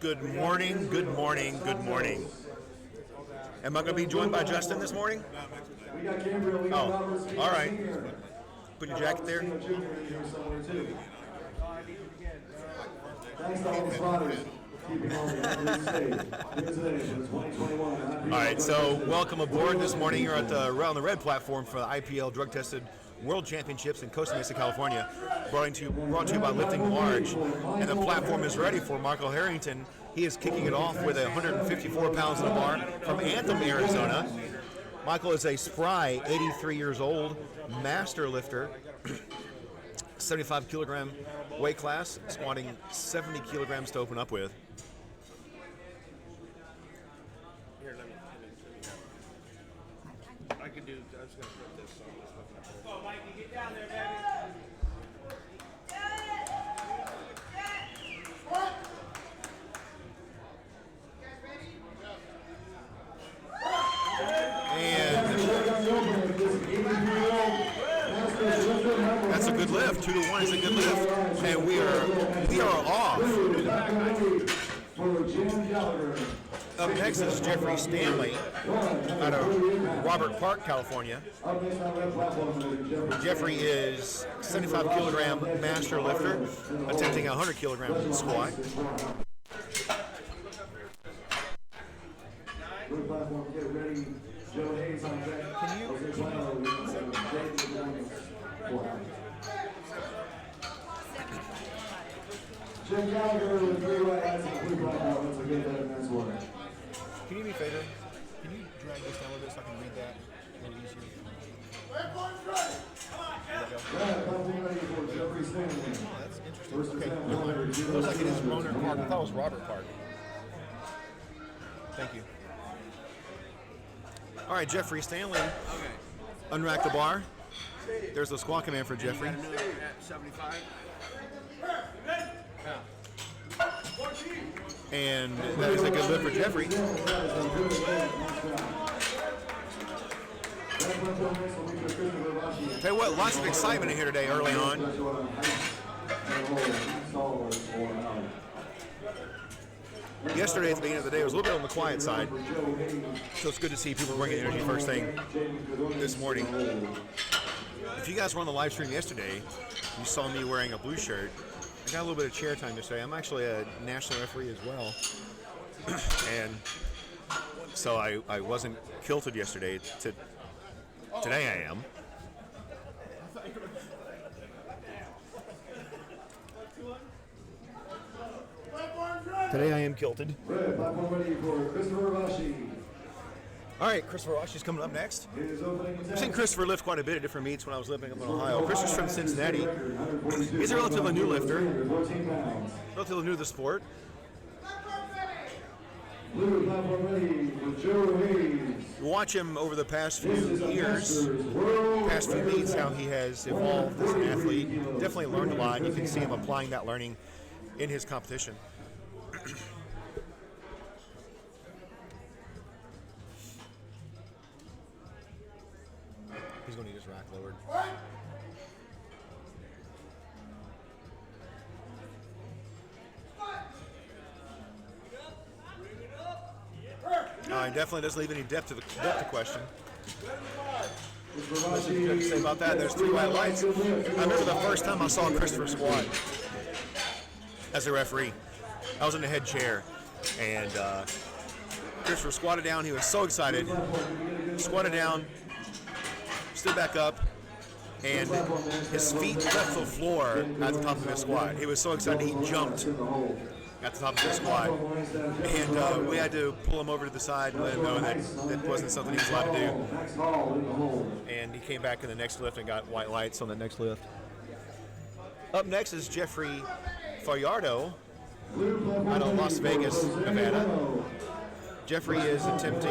Good morning, good morning, good morning. Am I going to be joined by Justin this morning? Oh, all right. Put your jacket there. All right, so welcome aboard this morning. You're at on the red platform for the IPL drug-tested World Championships in Costa, Mesa, California, brought to you by Lifting Large. And the platform is ready for Michael Harrington. He is kicking it off with 154 pounds in a bar from Anthem, Arizona. Michael is a spry 83 years old master lifter, 75 kilogram weight class, squatting 70 kilograms to open up with. Here, let me I can do, I'm just going to put this on. Oh, Mikey, get down there, baby. And that's a good lift. 2-1 is a good lift. And we are off. Up next is Jeffrey Stanley out of Robert Park, California. Jeffrey is 75 kilogram master lifter, attempting a 100 kilogram squat. Can you? Can you do me a favor? Can you drag this down a little bit so I can read that a little easier? There we go. Oh, that's interesting. Okay. Looks like it is Roner Park. I thought it was Robert Park. Thank you. All right, Jeffrey Stanley. Okay. Unrack the bar. There's the squat command for Jeffrey. 75. And that is a good lift for Jeffrey. Tell you what, lots of excitement in here today early on. Yesterday at the beginning of the day, it was a little bit on the quiet side. So it's good to see people bringing energy first thing this morning. If you guys were on the live stream yesterday, you saw me wearing a blue shirt. I got a little bit of chair time yesterday. I'm actually a national referee as well. And so I wasn't kilted yesterday. Today I am. Today I am kilted. All right, Christopher Washi's coming up next. I've seen Christopher lift quite a bit at different meets when I was living up in Ohio. Christopher's from Cincinnati. He's a relatively new lifter, relatively new to the sport. You watch him over the past few years, past few meets, how he has evolved as an athlete. Definitely learned a lot. You can see him applying that learning in his competition. He's going to need his rack lowered. He definitely doesn't leave any depth to the question. What's you have to say about that? There's 3 white lights. I remember the first time I saw Christopher squat as a referee. I was in the head chair, and Christopher squatted down. He was so excited. Squatted down, stood back up, and his feet left the floor at the top of his squat. He was so excited he jumped at the top of his squat. And we had to pull him over to the side and let him know that that wasn't something he was allowed to do. And he came back in the next lift and got white lights on the next lift. Up next is Jeffrey Fajardo out of Las Vegas, Nevada. Jeffrey is attempting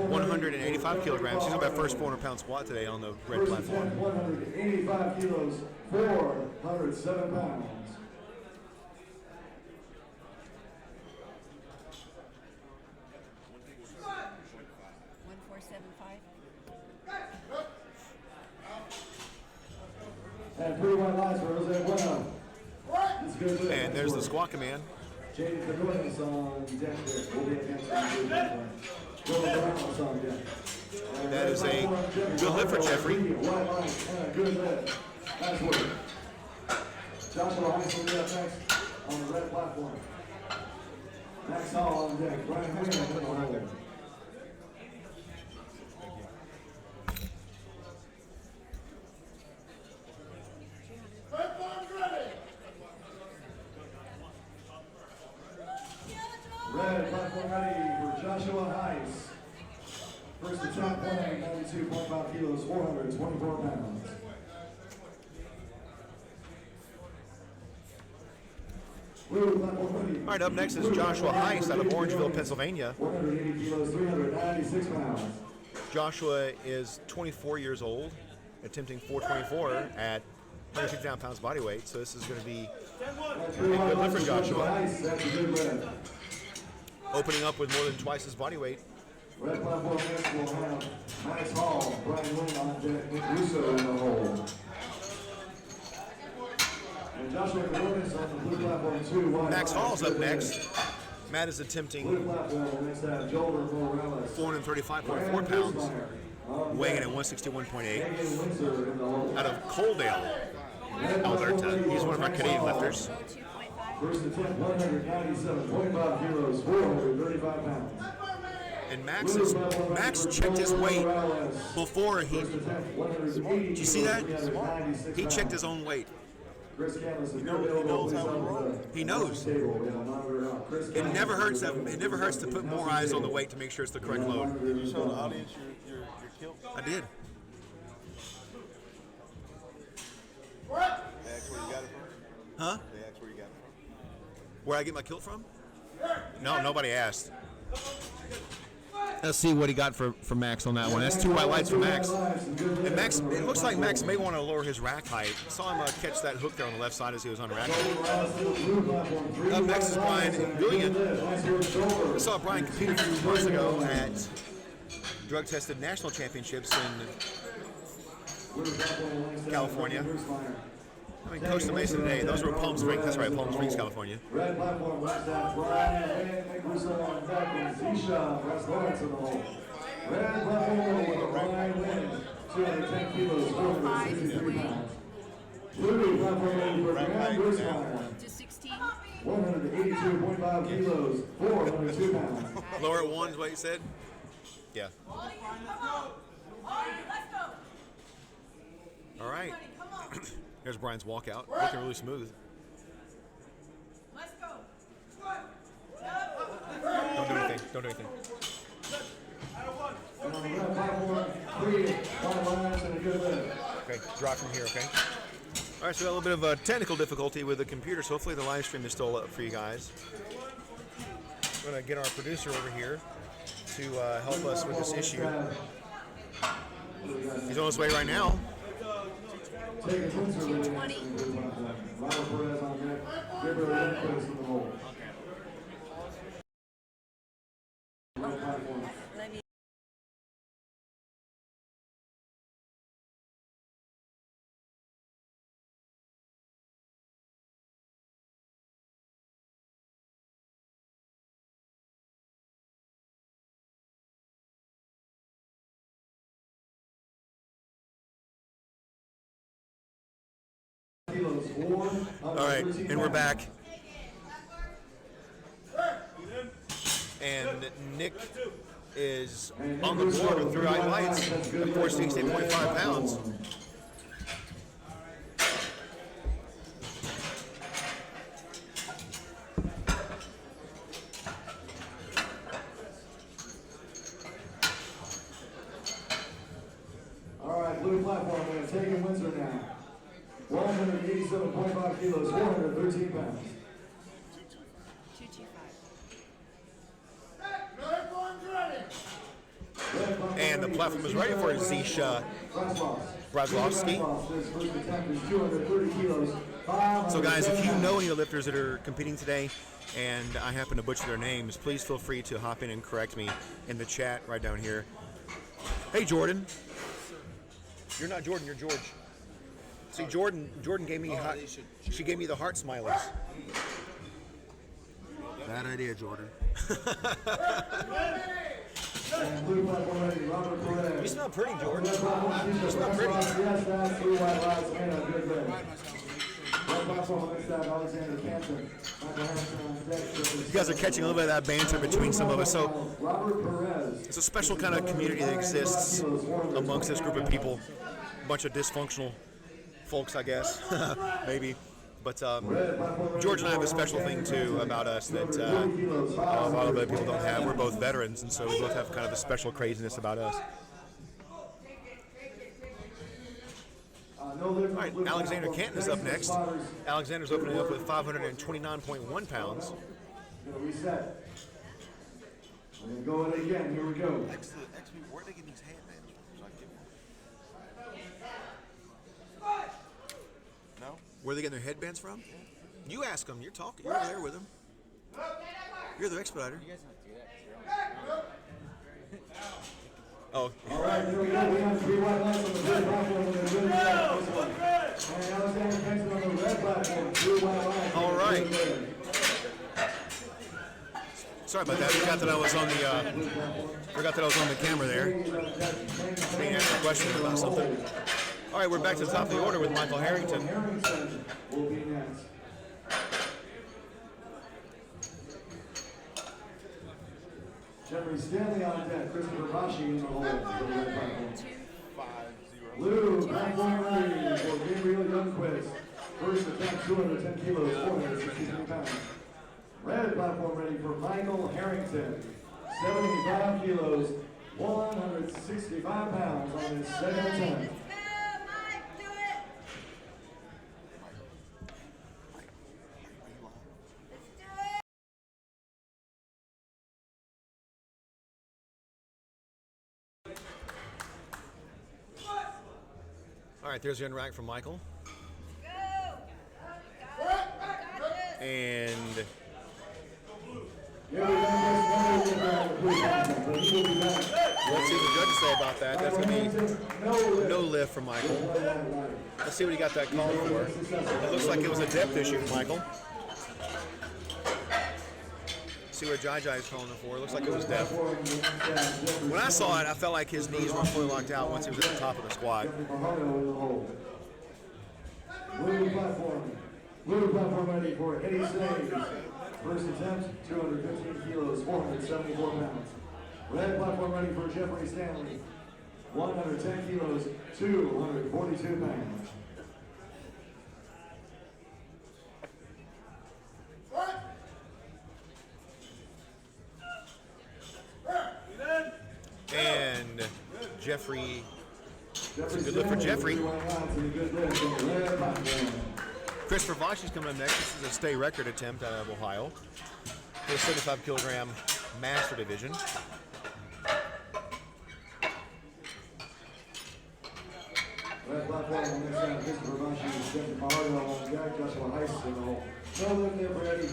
185 kilograms. He's on that first 400-pound squat today on the red platform. 185 kilos, 407 pounds. 1475. And 3 white lights for Jose Bueno. And there's the squat command. Jaden Fedornis on deck there. Will be against the That is a good lift for Jeffrey. Good lift. Nice work. Joshua Heiss will be up next on the red platform. Max Hall on deck. Brian Wayne in the hole. Red platform ready for Joshua Heiss. First attempt weighing 92.5 kilos, 424 pounds. Blue platform ready. All right, up next is Joshua Heiss out of Orangeville, Pennsylvania. 180 kilos, 396 pounds. Joshua is 24 years old, attempting 424 at 169 pounds body weight. So this is going to be a good lift for Joshua. That's a good lift. Opening up with more than twice his body weight. Red platform next will have Max Hall, Brian Wayne on deck, Nick Russo in the hole. And Joshua Fedornis on the blue platform 2. Max Hall's up next. Matt is attempting Blue platform will next have Joel Morales. 435.4 pounds, weighing in at 161.8, out of Coaldale, Alberta. He's one of our Canadian lifters. First attempt 197.5 kilos, 435 pounds. And Max checked his weight before he. Did you see that? He checked his own weight. He knows. It never hurts. It never hurts to put more eyes on the weight to make sure it's the correct load. Did you show the audience your kilt? I did. They asked where you got it from? Huh? They asked where you got it from? Where I get my kilt from? No, nobody asked. Let's see what he got for Max on that one. That's 2 white lights for Max. And Max, it looks like Max may want to lower his rack height. Saw him catch that hook there on the left side as he was on rack height. Up next is Brian Nguyen. I saw Brian compete a few months ago at drug-tested national championships in California. I mean, Costa Mesa today. Those were Palm Springs. That's right, Palm Springs, California. Red platform, left side, Brian and Nick Russo on deck, and Zisha, Russ Lawrence in the hole. Red platform with Brian Wynn, 210 kilos, 463 pounds. Blue platform ready for Graham Brismeyer, 182.5 kilos, 402 pounds. Lower at 1 is what you said? Yeah. All right. Here's Brian's walkout, looking really smooth. Let's go. Don't do anything. Don't do anything. And on the red platform, 3 white lines and a good lift. Okay, drop from here, okay? All right, so we got a little bit of a technical difficulty with the computer, so hopefully the live stream is still up for you guys. We're going to get our producer over here to help us with this issue. He's on his way right now. Take a pincer with you. Robert Perez on deck, Gabriel Lindquist in the hole. Red platform. All right, and we're back. And Nick is on the board with 3 white lights at 468.5 pounds. All right, blue platform, we're taking Windsor now. 187.5 kilos, 413 pounds. 225. And the platform is ready for Zisha Brazlowski. So guys, if you know any of the lifters that are competing today and I happen to butcher their names, please feel free to hop in and correct me in the chat right down here. Hey Jordan. You're not Jordan, you're George. See, Jordan gave me she gave me the heart smileys. Bad idea, Jordan. And blue platform ready, Robert Perez. You smell pretty, Jordan. You smell pretty. Yes, that's 3 white lights, man, a good red. Red platform on this side, Alexander Canton. Michael Harrison on deck. You guys are catching a little bit of that banter between some of us. So Robert Perez. it's a special kind of community that exists amongst this group of people. A bunch of dysfunctional folks, I guess, maybe. But George and I have a special thing too about us that a lot of other people don't have. We're both veterans, and so we both have kind of a special craziness about us. All right, Alexander Canton is up next. Alexander's opening up with 529.1 pounds. Reset. And go it again. Here we go. Where are they getting these headbands from? No? Where are they getting their headbands from? You ask them. You're talking. You're there with them. You're the expediter. You guys don't do that. Oh, All right, here we go. We have 3 white lights on the blue platform with a good red. And Alexander Canton on the red platform. 2 white lights. all right. Sorry about that. Forgot that I was on the camera there. Being asked a question about something. All right, we're back to the top of the order with Michael Harrington. Harrington will be next. Jeffrey Stanley on deck. Christopher Rashi in the hole for the red platform. 5-0. Blue platform ready for Gabriel Youngquist. First attempt, 210 kilos, 463 pounds. Red platform ready for Michael Harrington. 75 kilos, 165 pounds on his second attempt. All right, there's the unrack from Michael. And let's see what the judges say about that. That's going to be no lift from Michael. Let's see what he got that call for. It looks like it was a depth issue, Michael. See what Jai is calling it for. It looks like it was depth. When I saw it, I felt like his knees were fully locked out once he was at the top of the squat. Blue platform ready for Eddie Snaves. First attempt, 215 kilos, 474 pounds. Red platform ready for Jeffrey Stanley. 110 kilos, 242 pounds. And Jeffrey, that's a good look for Jeffrey. Christopher Vashi's coming up next. This is a state record attempt out of Ohio. For the 75 kilogram master division. Red platform on this side, Christopher Vashi, Jeffrey Mahardo on deck, Joshua Heiss in the hole. No lift there for Eddie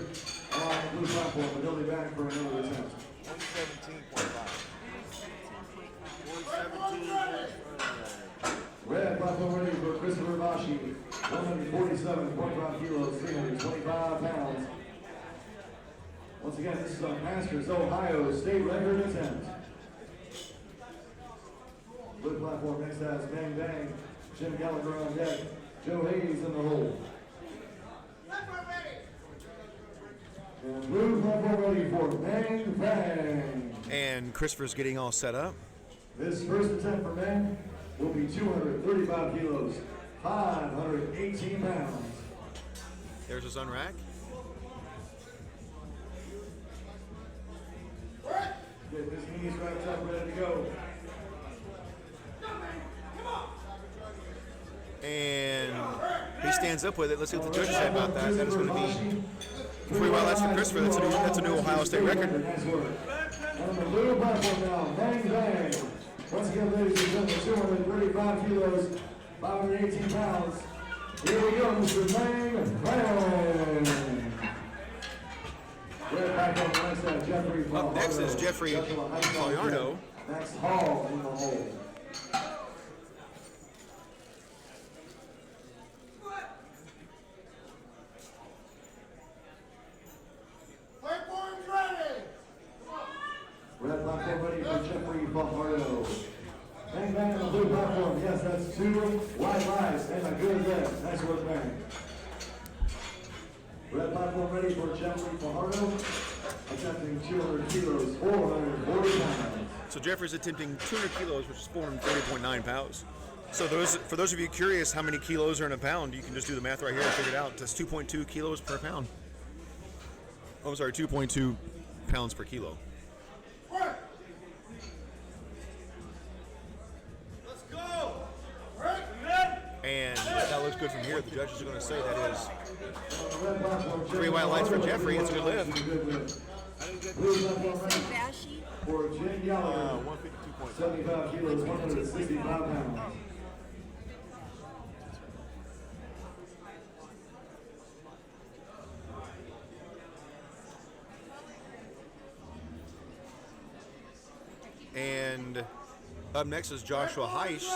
on the blue platform, but he'll be back for another attempt. 117.5. Red platform ready for Christopher Vashi, 147.5 kilos, 325 pounds. Once again, this is on Masters Ohio state record attempt. Blue platform next has Bang Bang, Jim Gallagher on deck, Joe Hayes in the hole. And blue platform ready for Bang Bang. And Christopher's getting all set up. This first attempt for men will be 235 kilos, 518 pounds. There's his unrack. Get his knees wrapped up, ready to go. And he stands up with it. Let's see what the judges say about that. That is going to be 3 white lights for Christopher. That's a new Ohio State record. Nice work. On the blue platform now, Bang Bang. Once again, ladies and gentlemen, 235 kilos, 518 pounds. Here we go, Mr. Bang Bang. Red platform next to Jeffrey. Up next is Jeffrey Gallardo. Next Hall in the hole. platform, yes, that's 2 white lights and a good lift. Nice work, man. Red platform ready for Jeffrey Fajardo, attempting 200 kilos, 440 pounds. So Jeffrey's attempting 200 kilos, which is 430.9 pounds. So for those of you curious how many kilos are in a pound, you can just do the math right here and figure it out. That's 2.2 kilos per pound. Oh, I'm sorry, 2.2 pounds per kilo. Let's go. And that looks good from here. The judges are going to say that is 3 white lights for Jeffrey. It's a good lift. Bashi. For Jim Gallagher, 75 kilos, 165 pounds. And up next is Joshua Heiss.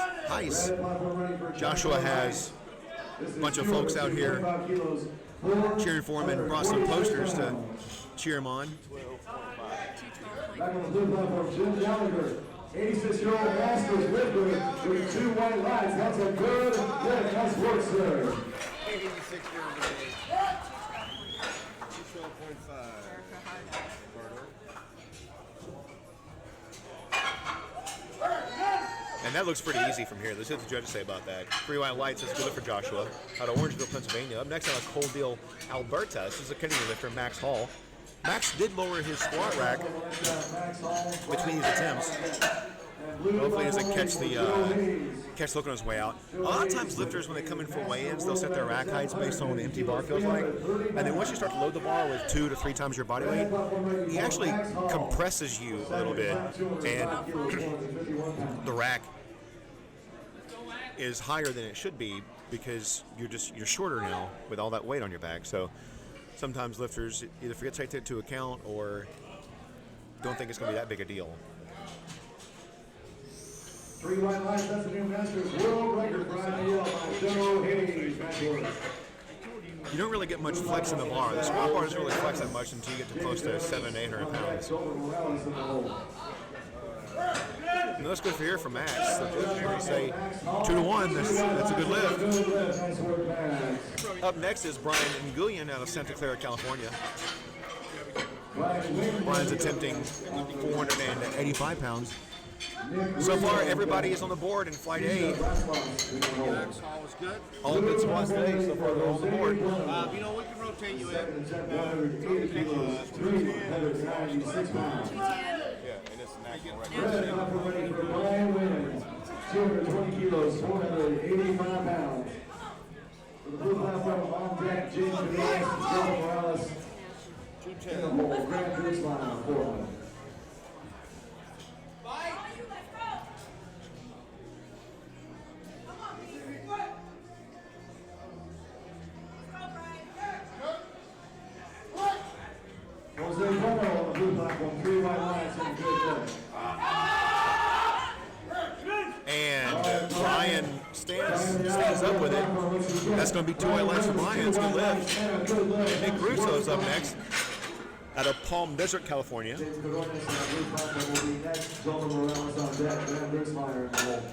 Joshua has a bunch of folks out here cheering for him and brought some posters to cheer him on. Back on the blue platform, Jim Gallagher, 86-year-old Masters lifter with 2 white lights. That's a good lift. Nice work, sir. 86 years old. 12.5. And that looks pretty easy from here. Let's see what the judges say about that. 3 white lights is good for Joshua out of Orangeville, Pennsylvania. Up next, out of Coaldale, Alberta. This is a Canadian lifter, Max Hall. Max did lower his squat rack between these attempts. Hopefully he doesn't catch the look on his way out. A lot of times lifters, when they come in for weigh-ins, they'll set their rack heights based on what an empty bar feels like. And then once you start to load the bar with 2 to 3 times your body weight, he actually compresses you a little bit. And the rack is higher than it should be because you're shorter now with all that weight on your back. So sometimes lifters either forget to take that into account or don't think it's going to be that big a deal. 3 white lights, that's the new Masters world record for IPL by Joe Hayes. You don't really get much flex in the bar. The squat bar doesn't really flex that much until you get to close to 700-800 pounds. And that's good for here for Max. So they say 2-1. That's a good lift. Up next is Brian Nguyen out of Santa Clara, California. Brian's attempting 485 pounds. So far, everybody is on the board in Flight A. All good spots today. So far, they're all on the board. You know, we can rotate you in. 396 pounds. Red platform ready for Brian Nguyen, 220 kilos, 485 pounds. For the blue platform on deck, James Cadenas, Joe Morales, in the hole, Grand Prix line, 400. Jose Bueno on the blue platform, 3 white lights and a good lift. And Brian stands up with it. That's going to be 2 white lights for Brian. It's a good lift. And Nick Russo is up next out of Palm Desert, California. James Cadenas on the blue platform will be next. Joe Morales on deck, Van Brixmeyer in the hole.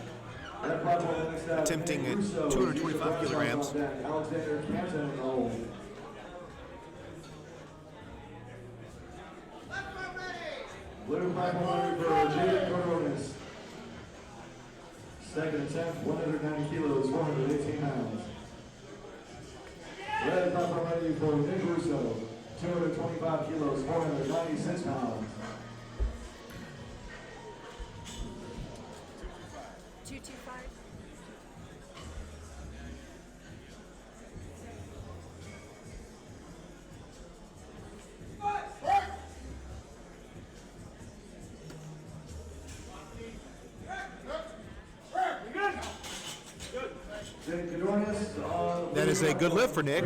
Red platform next up, Attempting Nick at Russo, 225 kilograms. on deck, Alexander Canton in the hole. Blue platform ready for Jaden Cadenas. Second attempt, 190 kilos, 418 pounds. Red platform ready for Nick Russo, 225 kilos, 496 pounds. 225. That is a good lift for Nick.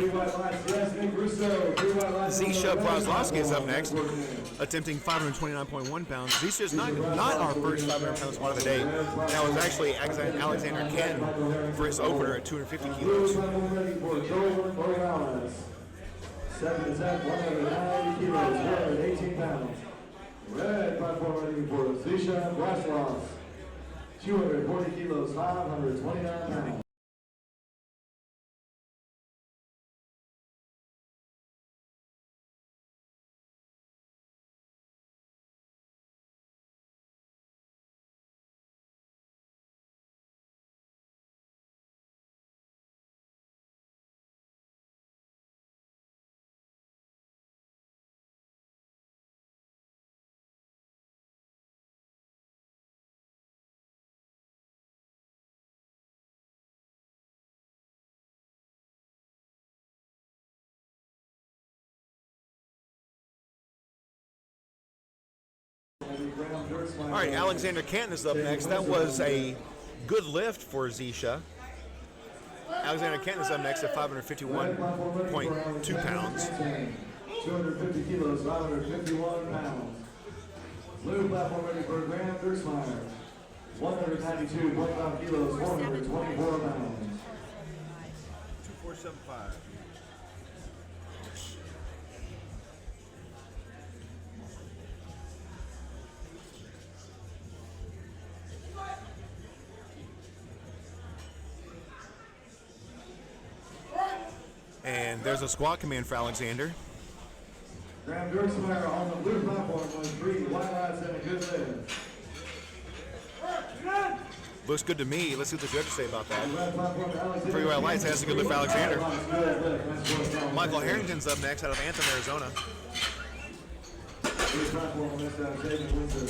Zisha Brazlowski is up next, attempting 529.1 pounds. Zisha is not our first 500 pound squat of the day. That was actually Alexander Ken for his opener at 250 kilos. Second attempt, 190 kilos, 418 pounds. Red platform ready for Zisha Brazlowski. 240 kilos, 529 pounds. All right, Alexander Canton is up next. That was a good lift for Zisha. Alexander Canton is up next at 551.2 pounds. 250 kilos, 551 pounds. Blue platform ready for Graham Durstmeyer. 192.5 kilos, 424 pounds. 2475. And there's a squat command for Alexander. Graham Durstmeyer on the blue platform with 3 white lights and a good lift. Looks good to me. Let's see what the judges say about that. Red platform, Alexander. 3 white lights has a good lift for Alexander. Good lift. That's what Michael Harrington's up next out of Anthem, Arizona. Blue platform, that's David Windsor.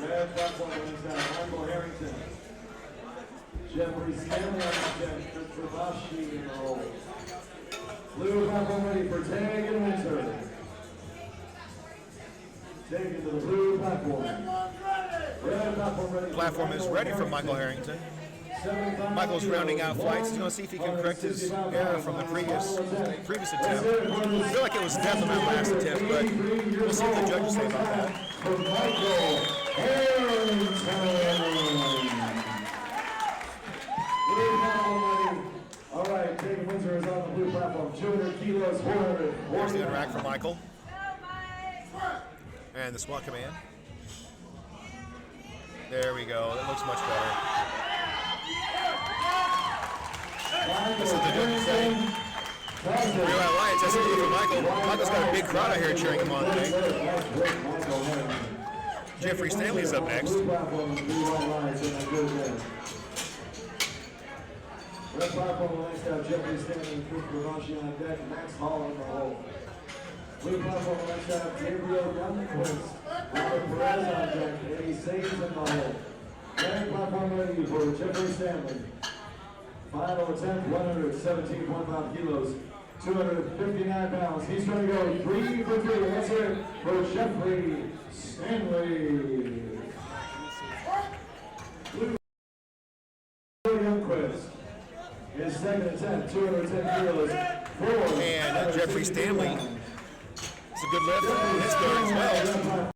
Red platform, that's Michael Harrington. Jeffrey Stanley on the deck, Christopher Bashi in the hole. Blue platform ready for Tag and Windsor. Taken to the blue platform. Red platform ready. Platform is ready for Michael Harrington. Michael's rounding out flights. He's going to see if he can correct his error from the previous attempt. I feel like it was death on that last attempt, but we'll see what the judges say about that. For Michael Harrington. Blue platform ready. All right, David Windsor is on the blue platform. 200 kilos, 400. There's the unrack for Michael. And the squat command. There we go. That looks much better. This is the judges say. 3 white lights. That's a good for Michael. Michael's got a big crowd out here cheering him on today. Jeffrey Stanley's up next. Red platform will next have Jeffrey Stanley and Chris Bravashi on deck. Max Hall in the hole. Blue platform will next have Gabriel Youngquist. Robert Perez on deck. Eddie Saves in the hole. Red platform ready for Jeffrey Stanley. Final attempt, 117.5 kilos, 259 pounds. He's going to go 3 for 3. Let's hear it for Jeffrey Stanley. Blue Youngquist. His second attempt, 210 kilos, 4. And Jeffrey Stanley. It's a good lift. It's good as well.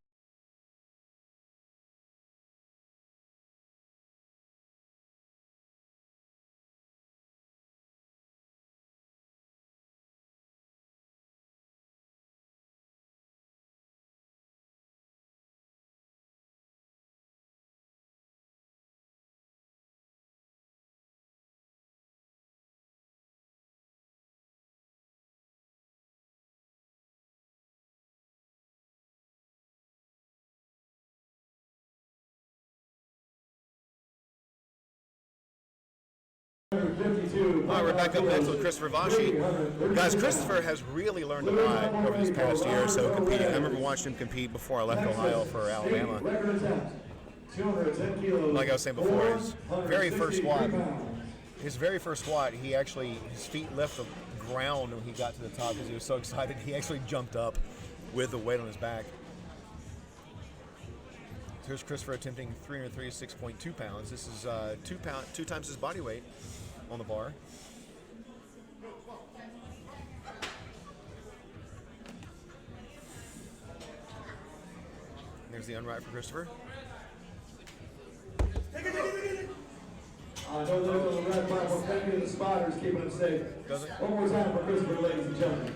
All right, we're back up next with Christopher Vashi. Guys, Christopher has really learned a lot over this past year or so competing. I remember watching him compete before I left Ohio for Alabama. Like I was saying before, his very first squat, he actually, his feet left the ground when he got to the top because he was so excited. He actually jumped up with the weight on his back. Here's Christopher attempting 336.2 pounds. This is 2 times his body weight on the bar. There's the unwrap for Christopher. The red platform Thank you to the spotters keeping them safe. Does it? One more time for Christopher, ladies and gentlemen.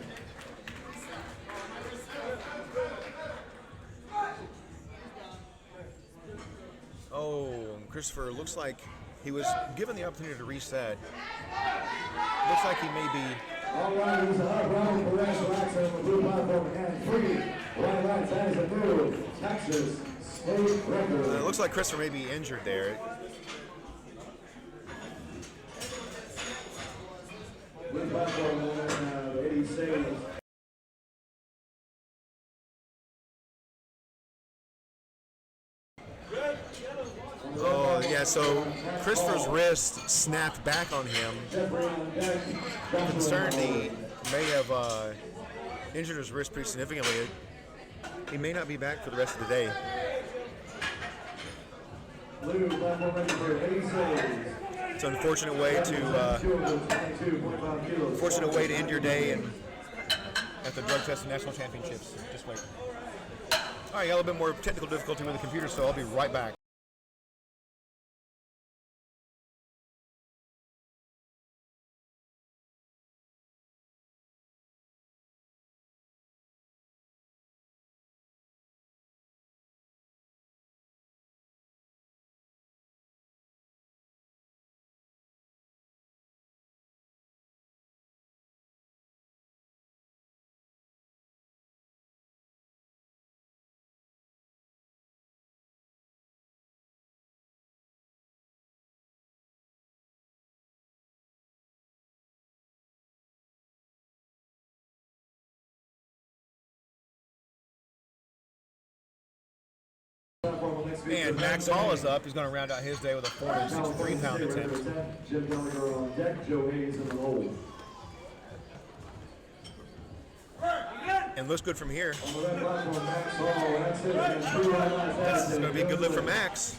Oh, Christopher looks like he was given the opportunity to reset. Looks like he may be. All right, he's up. Round for national accident on the blue platform and 3. Right, that is a new Texas state record. It looks like Christopher may be injured there. Blue platform and 80 saves. Oh, yeah, so Christopher's wrist snapped back on him. Concerned he may have injured his wrist pretty significantly. He may not be back for the rest of the day. Blue platform ready for 80 saves. It's an unfortunate way to end your day and at the drug testing national championships. Just wait. All right, got a little bit more technical difficulty with the computer, so I'll be right back. And Max Hall is up. He's going to round out his day with a 463-pound attempt. Jim Gallagher on deck, Joe Hayes in the hole. And looks good from here. On the red platform, Max Hall, that's it. And 2 right lines. This is going to be a good lift for Max.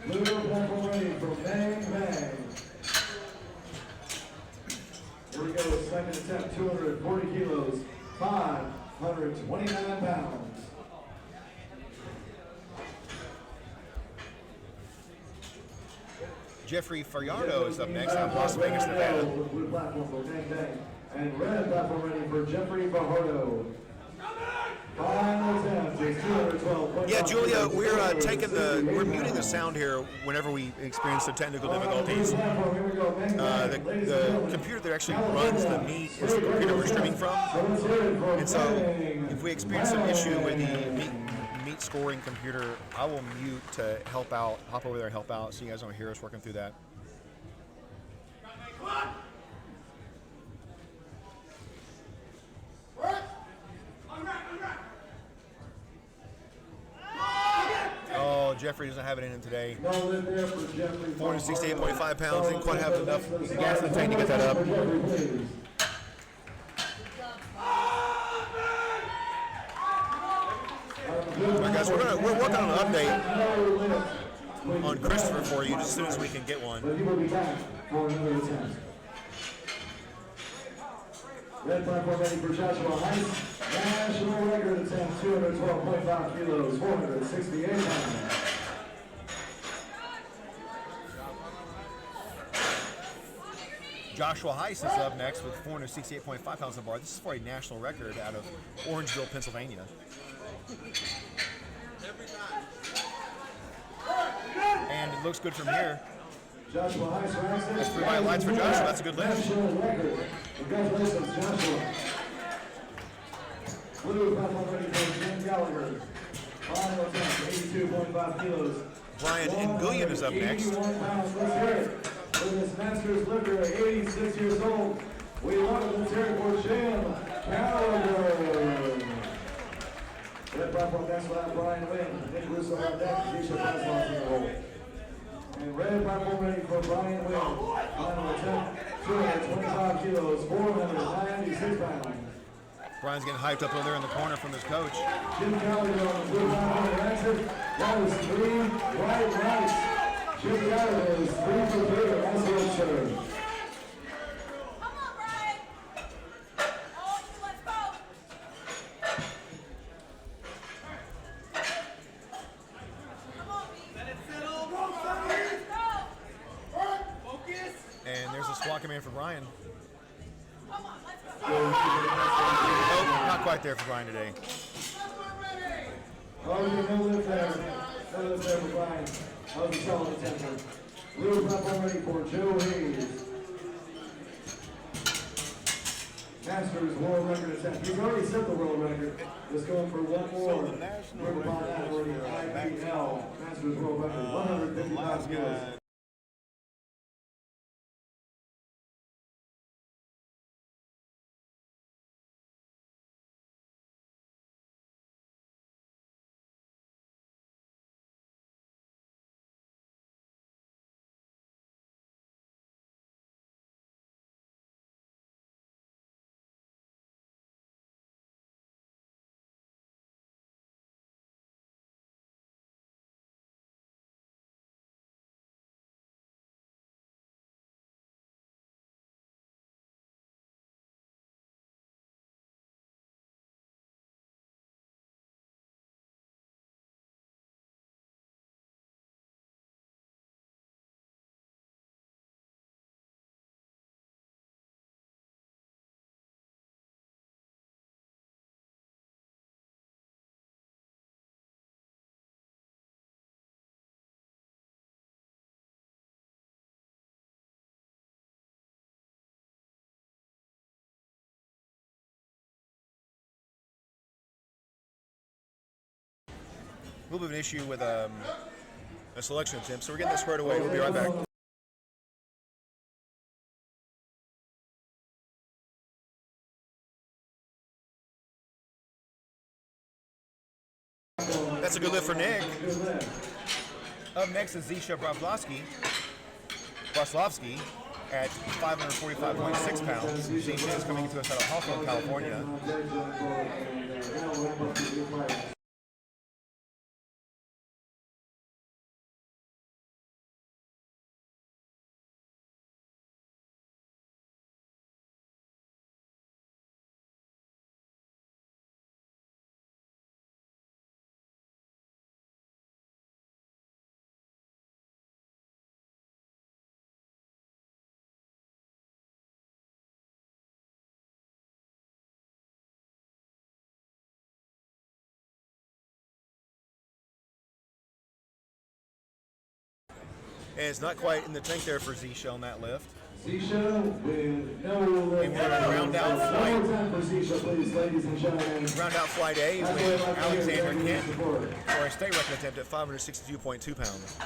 Blue platform ready for bang, bang. Here we go, second attempt, 240 kilos, 529 pounds. Jeffrey Fajardo is up next out of Las Vegas, Nevada. Blue platform for bang, bang. And red platform ready for Jeffrey Fajardo. Final attempt is 212. Yeah, Julia, we're muting the sound here whenever we experience the technical difficulties. The computer that actually runs the meet is the computer we're streaming from. And so if we experience an issue with the meet scoring computer, I will mute to help out, hop over there and help out so you guys don't hear us working through that. Oh, Jeffrey doesn't have it in him today. 468.5 pounds, didn't quite have enough gas in the tank to get that up. All right, guys, we're working on an update on Christopher for you just as soon as we can get one. But he will be back for another attempt. Red platform ready for Joshua Heiss. National record attempt, 212.5 kilos, 468 pounds. Joshua Heiss is up next with 468.5 pounds of bar. This is for a national record out of Orangeville, Pennsylvania. And it looks good from here. Joshua Heiss ranks in. That's 3 white lights for Joshua. That's a good lift. National record. Congratulations, Joshua. Blue platform ready for Jim Gallagher. Final attempt, 82.5 kilos. Brian Nguyen is up next. 81 pounds. Let's hear it. For this Masters lifter at 86 years old, we want to hear it for Jim Gallagher. Red platform next lap, Brian Wynn. Nick Russo on deck, Keisha Pasloff in the hole. And red platform ready for Brian Wynn. Final attempt, 225 kilos, 496 pounds. Brian's getting hyped up over there in the corner from his coach. Jim Gallagher on the blue platform answer. That was 3 right lights. Jim Gallagher is 3 for 3 as he observed. Come on, Brian. Oh, let's go. And there's a Brian. Come on, let's go. Nope, not quite there for Brian today. Oh, yeah, no lift there. No lift there for Brian. That was a solid attempt. Blue platform ready for Joe Hayes. Masters world record attempt. He's already set the world record. Just going for one more. So the national Bring record that is for the for IPL. Masters world record, 155 kilos. A little bit of an issue with a selection attempt, so we're getting this squared away. We'll be right back. That's a good lift for Nick. Up next is Zisha Broslovsky at 545.6 pounds. Zisha is coming to us out of Hawthorne, California. And it's not quite in the tank there for Zisha on that lift. Zisha with no lift. And we're going to round out flight. One more time for Zisha, please, ladies and gentlemen. Round out flight A with Alexander Kent for a state record attempt at 562.2 pounds.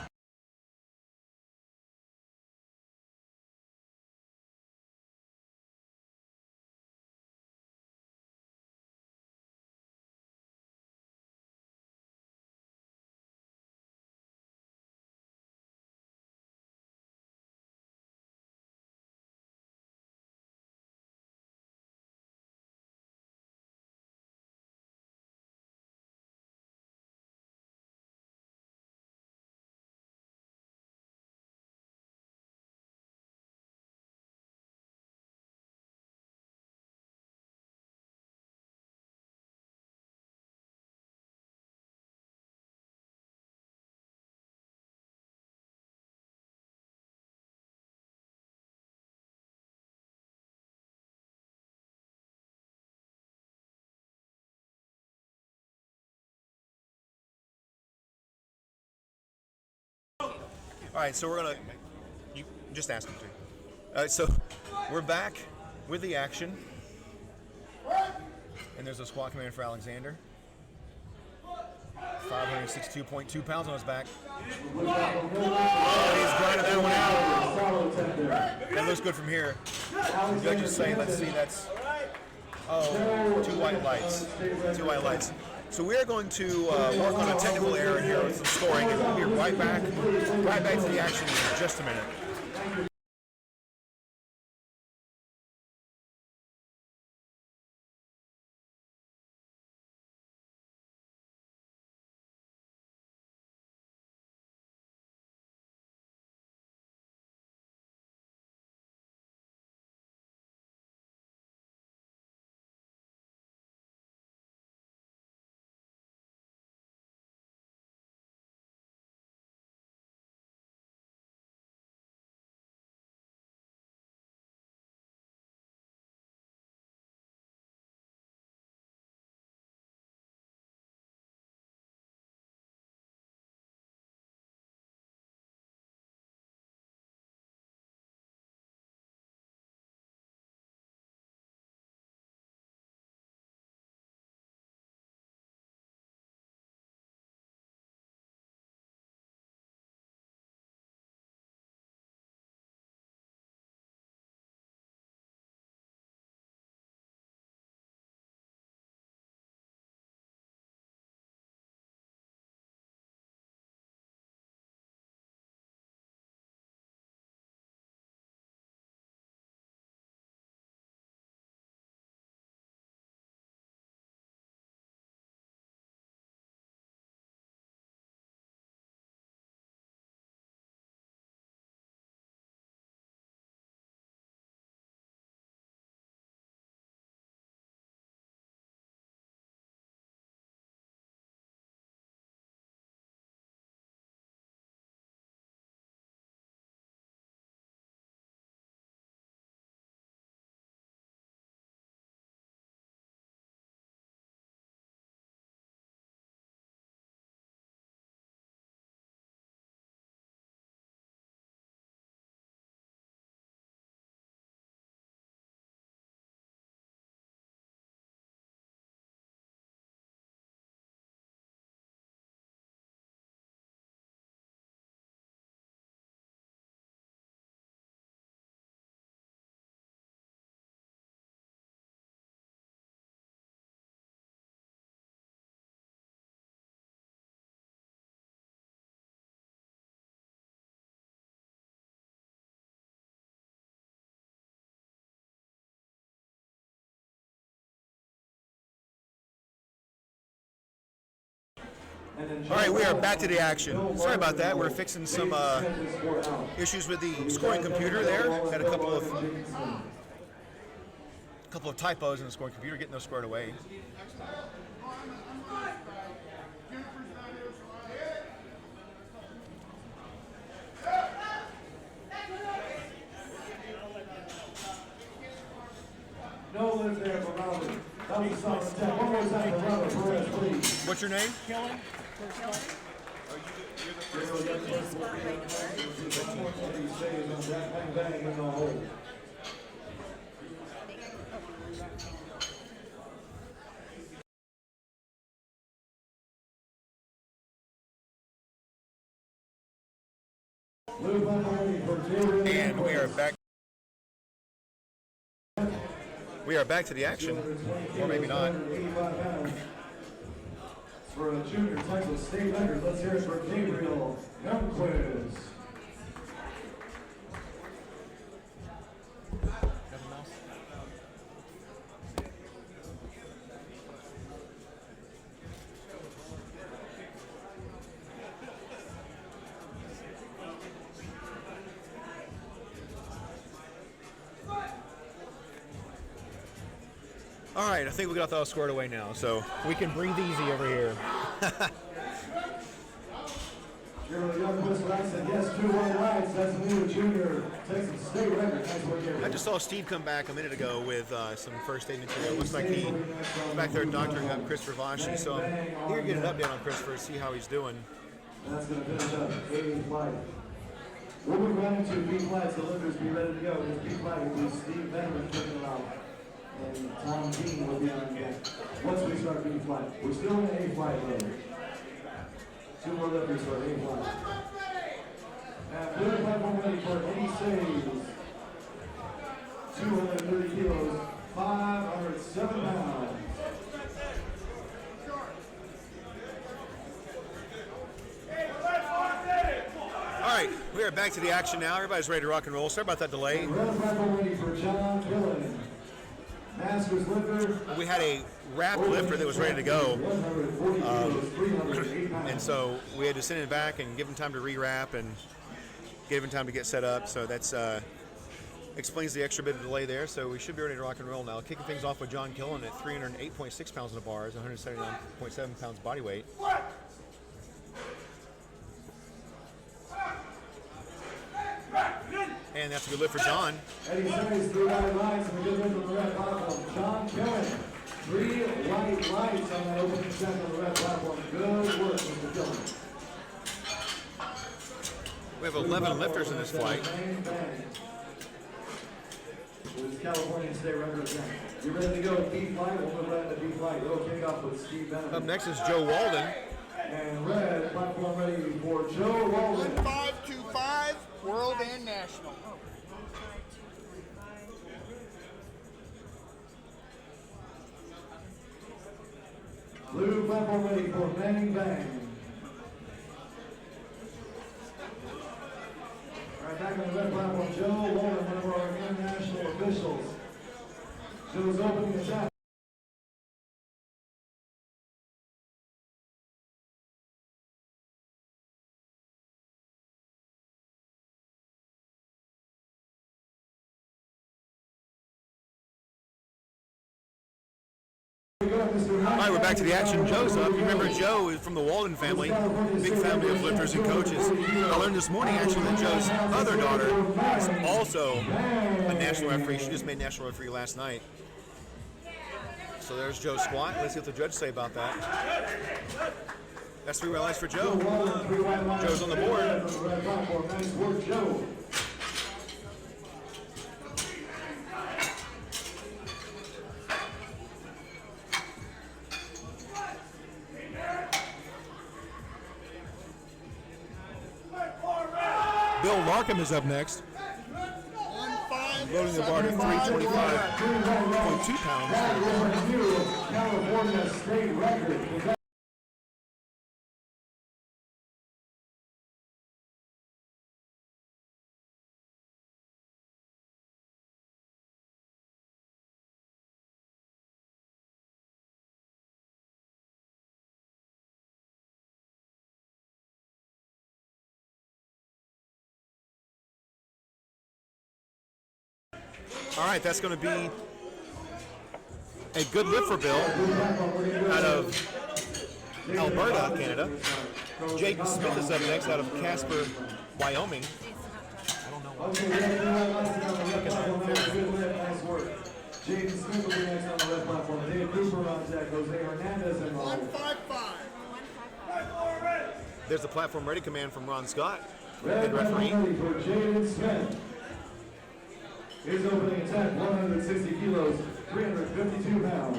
All right, so we're gonna. You just ask him to. All right, so we're back with the action, and there's a squat command for Alexander. 562.2 pounds on his back. Oh, he's grinding that one out. That looks good from here. The judges say, let's see, that's two white lights. Two white lights. So we are going to work on a technical error here with some scoring, and we'll be right back to the action in just a minute. All right, we are back to the action. Sorry about that. We're fixing some issues with the scoring computer there. Had a couple of typos in the scoring computer, getting those squared away. No lift there for Robert. That was a solid step. One more time for Robert Perez, please. What's your name? Bang, bang in the hole. And we are back. We are back to the action, or maybe not. For a junior Texas state record, let's hear it for Gabriel Youngquiz. All right, I think we got that all squared away now, so we can breathe easy over here. Gabriel Youngquiz writes that yes, 2 1 rights. That's a new junior Texas state record. Nice work, Gabriel. I just saw Steve come back a minute ago with some first aid material. Looks like he was back there doctoring up Christopher Vashi, so I'm here to get an update on Christopher, see how he's doing. That's going to finish up A flight. We'll be running to B flight, so lifters be ready to go. This B flight will be Steve Benjamin kicking it off. And Tom Dean will be on deck once we start B flight. We're still in A flight though. 2 more lifters for A flight. And blue platform ready for 80 saves. 230 kilos, 507 pounds. All right, we are back to the action now. Everybody's ready to rock and roll. Sorry about that delay. Red platform ready for John Gillen. Masters lifter. We had a wrap lifter that was ready to go, and so we had to send it back and give him time to re-wrap and give him time to get set up. So that's explains the extra bit of delay there. So we should be ready to rock and roll now. Kicking things off with John Killen at 308.6 pounds on the bars, 179.7 pounds body weight. And that's a good lift for John. Eddie Says 3 white lights and a good lift on the red platform. John Killen, 3 white lights on the opening set on the red platform. Good work, Mr. Killen. We have 11 lifters in this flight. Bang, bang. It was California State record again. You ready to go to B flight? We'll move right into B flight. We'll kick off with Steve Benjamin. Up next is Joe Walden. And red platform ready for Joe Walden. 1525, world and national. Blue platform ready for Bang Bang. All right, back on the red platform, Joe Walden, one of our international officials. Joe's opening attack. All right, we're back to the action. Joe's up. You remember Joe is from the Walden family, big family of lifters and coaches. I learned this morning actually that Joe's other daughter is also a national referee. She just made national referee last night. So there's Joe's squat. Let's see what the judges say about that. That's 3 white lights for Joe. Joe's on the board. Nice work, Joe. Bill Larkham is up next. Loading the bar to 325.2 pounds. California state record. All right, that's going to be a good lift for Bill out of Alberta, Canada. Jaden Smith is up next out of Casper, Wyoming. I don't know why. Okay, we have new lights on the left platform. That was a good lift. Nice work. Jaden Smith will be next on the left platform. Dave Cooper on deck. Jose Hernandez in the hole. 155. There's the platform ready command from Ron Scott, Red head referee. ready for Jaden Smith. His opening attack, 160 kilos, 352 pounds.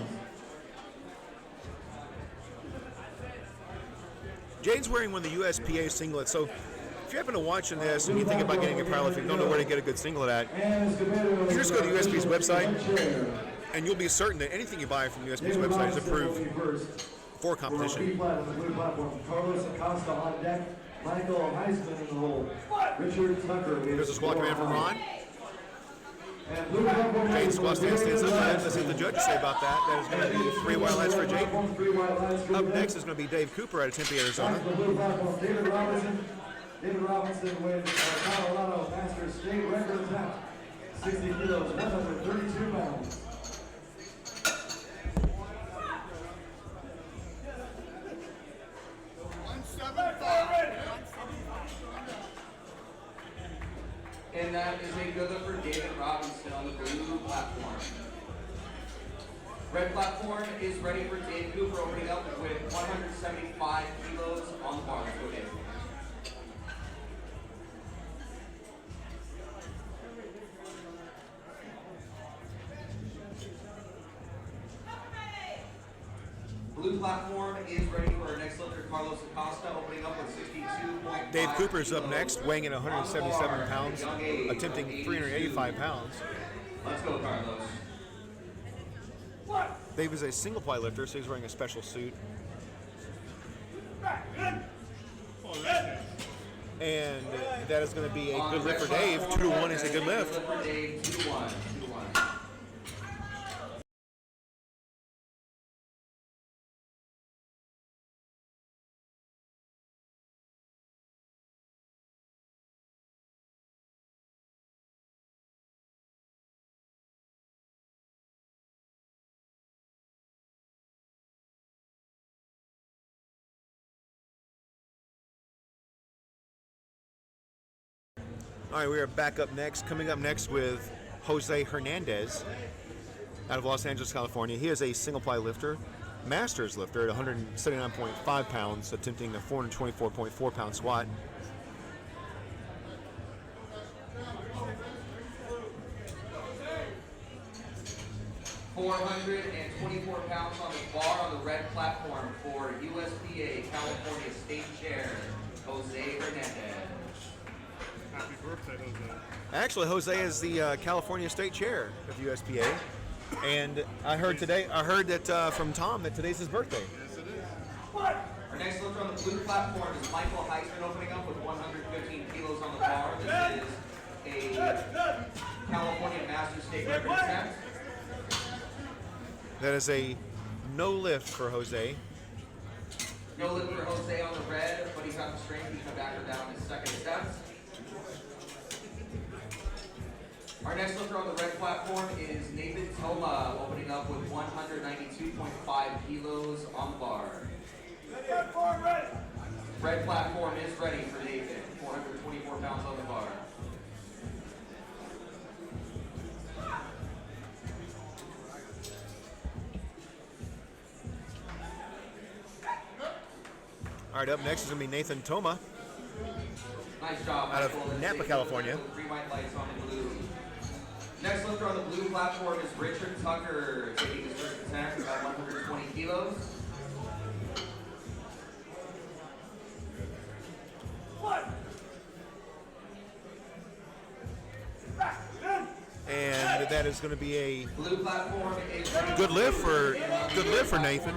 Jaden's wearing one of the USPA singlets, so if you happen to watching this and you think about getting a powerlifting, don't know where to get a good singlet at, you just go to USP's website and you'll be certain that anything you buy from USP's website is approved for competition. Carlos Costa on deck. Michael Heisman in the hole. Richard Tucker. There's a squat command from Ron. Jaden squat stance stands up. Let's see what the judges say about that. That is going to be 3 white lights for Jaden. Up next is going to be Dave Cooper out of Tempe, Arizona. David Robinson with Colorado Masters State record attack. 60 kilos, 132 pounds. And that is a good look for David Robinson on the blue platform. Red platform is ready for Dave Cooper, opening up with 175 kilos on the bar. Let's go, Dave. Blue platform is ready for our next lifter, Carlos Costa, opening up with 62.5. Dave Cooper's up next, weighing in 177 pounds, attempting 385 pounds. Let's go, Carlos. Dave is a single ply lifter, so he's wearing a special suit. And that is going to be a good lift for Dave. 2-1 is a good lift. For Dave, 2-1. All right, we are back up next. Coming up next with Jose Hernandez out of Los Angeles, California. He is a single ply lifter, masters lifter at 179.5 pounds, attempting a 424.4 pound squat. £424 on the bar on the red platform for USPA California State Chair, Jose Hernandez. Happy birthday, Jose. Actually, Jose is the California State Chair of USPA, and I heard that from Tom that today's his birthday. Yes, it is. Our next lifter on the blue platform is Michael Heisman, opening up with 115 kilos on the bar. This is a California Master State record attempt. That is a no lift for Jose. No lift for Jose on the red, but he's got the strength. He can back her down his second attempt. Our next lifter on the red platform is Nathan Toma, opening up with 192.5 kilos on the bar. Red platform is ready for Nathan, 424 pounds on the bar. All right, up next is going to be Nathan Toma Nice job, out of Michael. Napa, California. 3 white lights on the blue. Next lifter on the blue platform is Richard Tucker, taking his first attempt, about 120 kilos. And that is going to be a Blue platform is good lift for Nathan.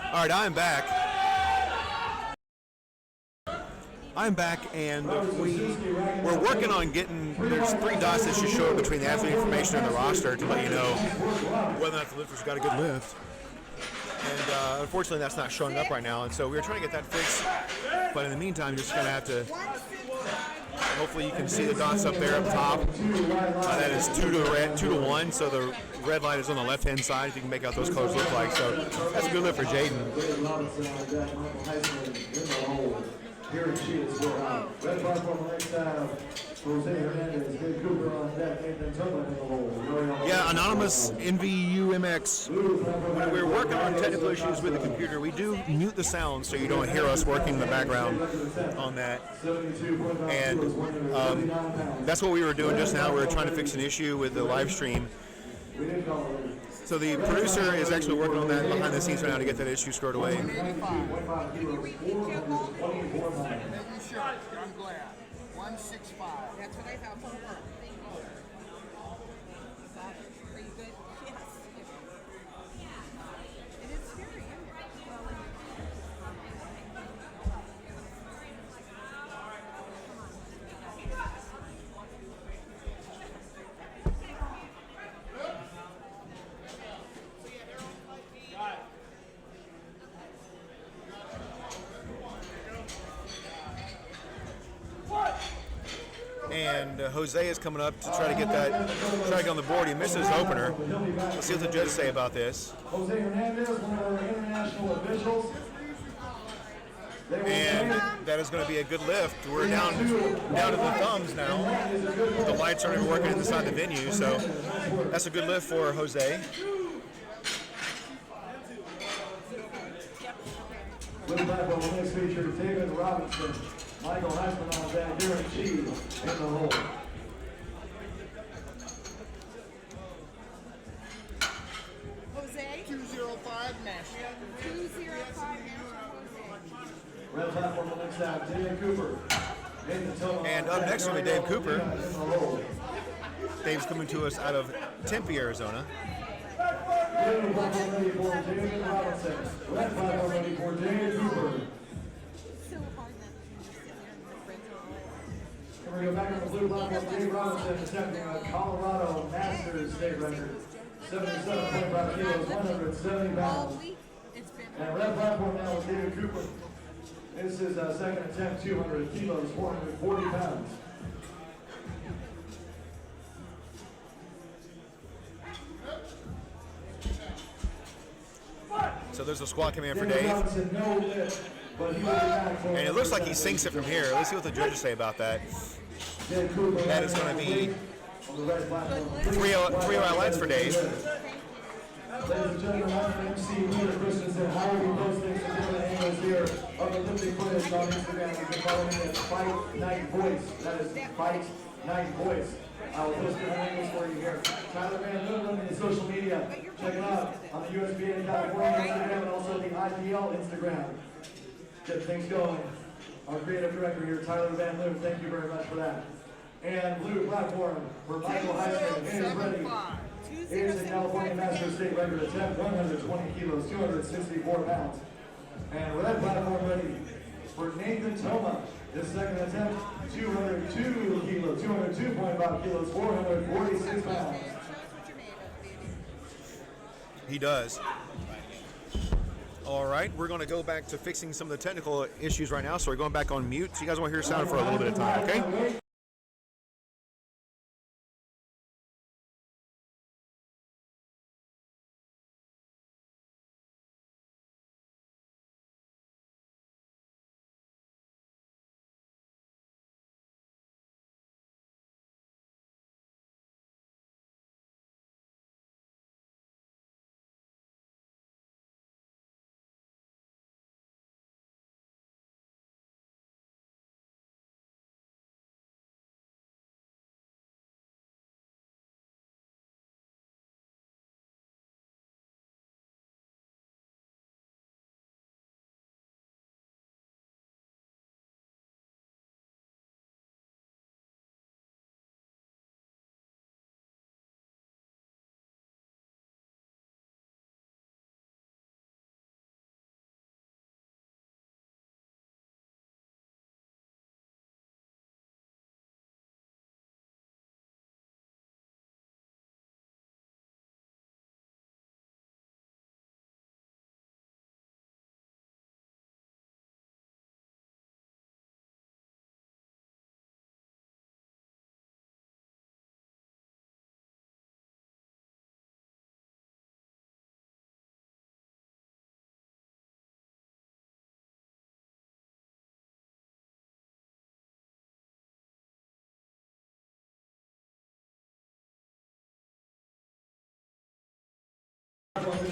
All right, I'm back, and we're working on getting. There's 3 dots that should show up between the athlete information and the roster to let you know whether or not the lifter's got a good lift. And unfortunately, that's not showing up right now, and so we're trying to get that fixed. But in the meantime, you're just gonna have to. Hopefully, you can see the dots up there up top. That is 2 to 1. So the red light is on the left-hand side. If you can make out those colors look like. So that's a good lift for Jaden. Here in Cheetah's red platform on next time. Jose Hernandez, Dave Cooper on deck, Nathan Tubman in the hole. Yeah, Anonymous NVUMX. When we're working on technical issues with the computer, we do mute the sound so you don't hear us working in the background on that. And that's what we were doing just now. We were trying to fix an issue with the live stream. So the producer is actually working on that behind the scenes right now to get that issue squared away. I'm glad. 165. That's what I thought. Are you good? Yes. It is scary, isn't And Jose is coming up to try to get on the board. He misses his opener. Let's see what the judges say about this. Jose Hernandez, one of our international officials. And that is going to be a good lift. We're down to the thumbs now. The lights aren't even working inside the venue, so that's a good lift for Jose. With that, we'll next feature David Robinson, Michael Heisman on deck, Darren Cheese in the hole. Jose? 205 national. 205 national Jose. Red platform on next time, Dan Cooper. And up next will be Dave Cooper. Dave's coming to us out of Tempe, Arizona. Blue platform ready for David Robinson. Red platform ready for David Cooper. So hard not to just sit there and the friends are all. And we're going back on the blue platform, Dave Robinson attempting a Colorado Masters state record. 77.5 kilos, 170 All pounds. week, it's been And red platform now with David Cooper. This is a second attempt, 200 kilos, 440 pounds. So there's a squat coming in for Dave. And it looks like he sinks it from here. Let's see what the judges say about that. That is going to be 3 lights for Dave. Ladies and gentlemen, I'm MC Peter Christensen. How are we posting some different angles here of the lifting footage on Instagram? You can follow me at Fight Night Voice. That is Fight Night Voice. I will post different angles for you here. Tyler Van Loon running the social media. Check it out on the USPA California Instagram and also the IPL Instagram. Get things going. Our creative director here, Tyler Van Loon. Thank you very much for that. And blue platform for Michael Heisman. It is ready. Here's the California Masters State record attempt, 120 kilos, 264 pounds. And red platform ready for Nathan Toma. His second attempt, 202 kilos, 202.5 kilos, 446 pounds. He does. All right, we're going to go back to fixing some of the technical issues right now. So we're going back on mute. So you guys want to hear sound for a little bit of time, okay?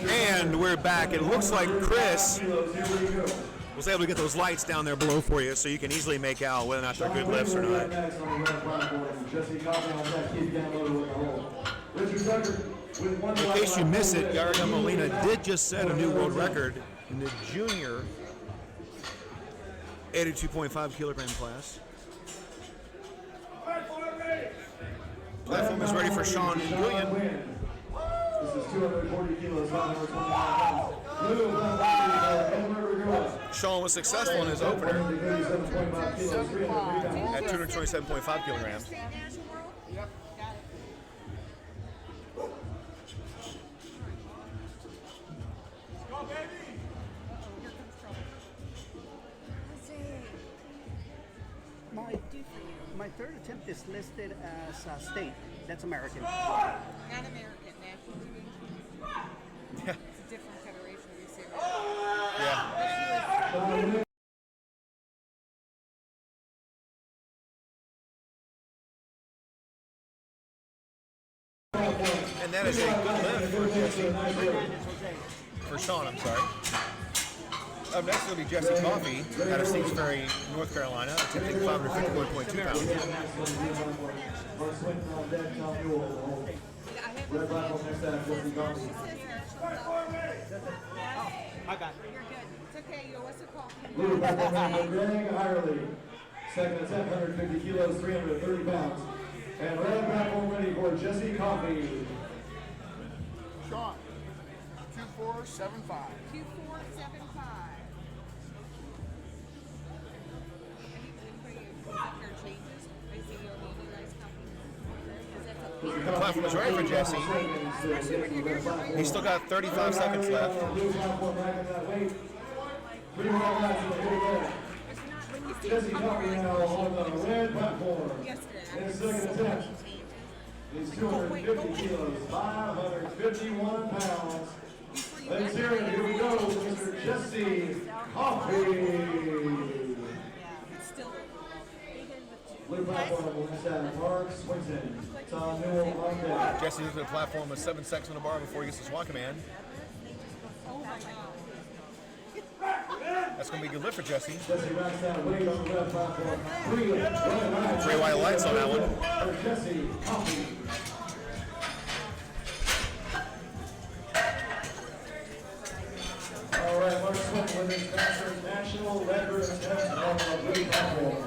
And we're back. It looks like Chris was able to get those lights down there below for you so you can easily make out whether or not they're good lifts or not. In case you miss it, Yarda Molina did just set a new world record in the junior 82.5 kilogram class. Platform is ready for Sean and Julian. This is 240 kilos, 529 pounds. Sean was successful in his opener at 227.5 kilograms. Yep. My third attempt is listed as state. That's American. Not American, national division. Yeah. It's a different federation, you say that. Yeah. And that is a good lift for Jesse. For Sean, I'm sorry. Up next will be Jesse Coffey out of Stevens Ferry, North Carolina, attempting 551.2 pounds. I got it. You're good. It's okay. Yo, what's it called? Greg Hirely, second attempt, 150 kilos, 330 pounds. And red platform ready for Jesse Coffey. Sean, 2475. 2475. The platform is ready for Jesse. He's still got 35 seconds left. Jesse Coffey now on the red platform. In his second attempt. He's 250 kilos, 551 pounds. Let's hear it. Here we go, Mr. Jesse Coffey. Blue platform will have Mark Swinton. Tom Newell on deck. Jesse is at the platform with 7 seconds on the bar before he gets to SWAT command. That's going to be a good lift for Jesse. Jesse racks that weight on the red platform. 3 white lights on that one. For Jesse Coffey. All right, Mark Swinton with his Masters National record attempt on the blue platform.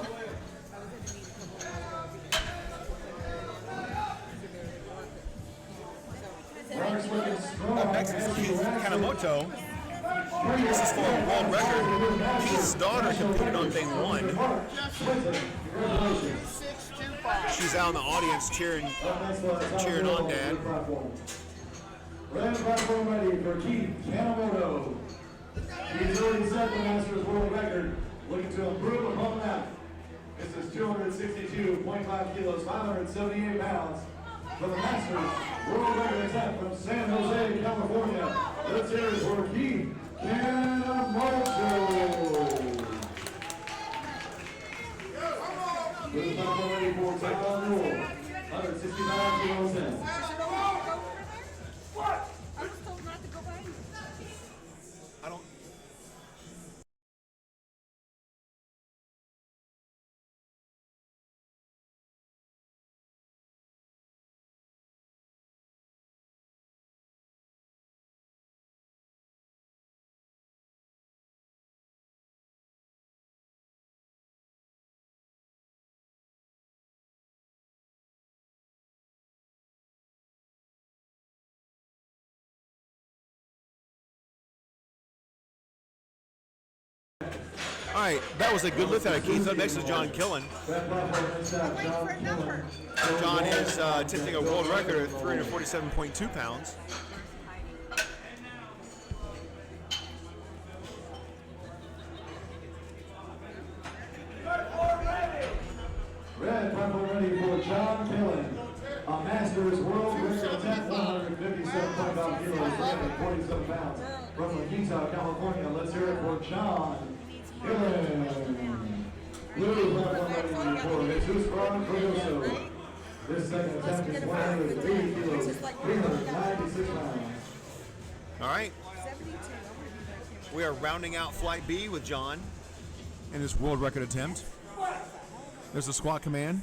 Up next is Keith Kanemoto. This is for a world record. Keith's daughter competed on day 1. She's out in the audience cheering on Dad. Red platform ready for Keith Kanemoto. He's already set the Masters world record, looking to improve upon that. This is 262.5 kilos, 578 pounds. For the Masters world record attempt from San Jose, California. Let's hear it for Keith Kanemoto. With the platform ready for Tom Newell, 169 kilos in. What? I was told not to go by you. I don't. All right, that was a good lift out of Keith. Up next is John Killen. John is attempting a world record at 347.2 pounds. Red platform ready for John Killen. A Masters world record attempt, 157.5 kilos, 347 pounds. From Mesa, California, let's hear it for John Hilton. Blue platform ready for Jesus Cardoso. This second attempt is 180 kilos, 396 pounds. All right. 72. I'm gonna be back here. We are rounding out Flight B with John in this world record attempt. There's the squat command.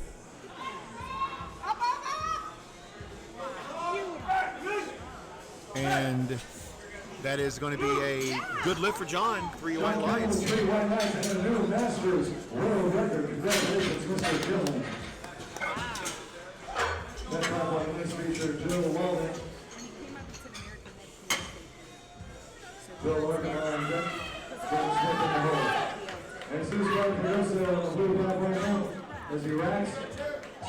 And that is going to be a good lift for John. 3 white lights. 3 white lights and a new Masters world record. Congratulations, Mr. Gillen. That's not like this feature, Jill Walden. Bill working on deck. James Smith in the hole. And Susan Caruso on the blue block right now as he racks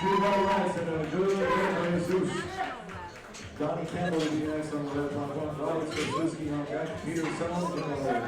2 white lights and a good lift for Jesus. Donnie Campbell will be next on the red block one. Robert Suzuki on deck. Peter Summer in the hole.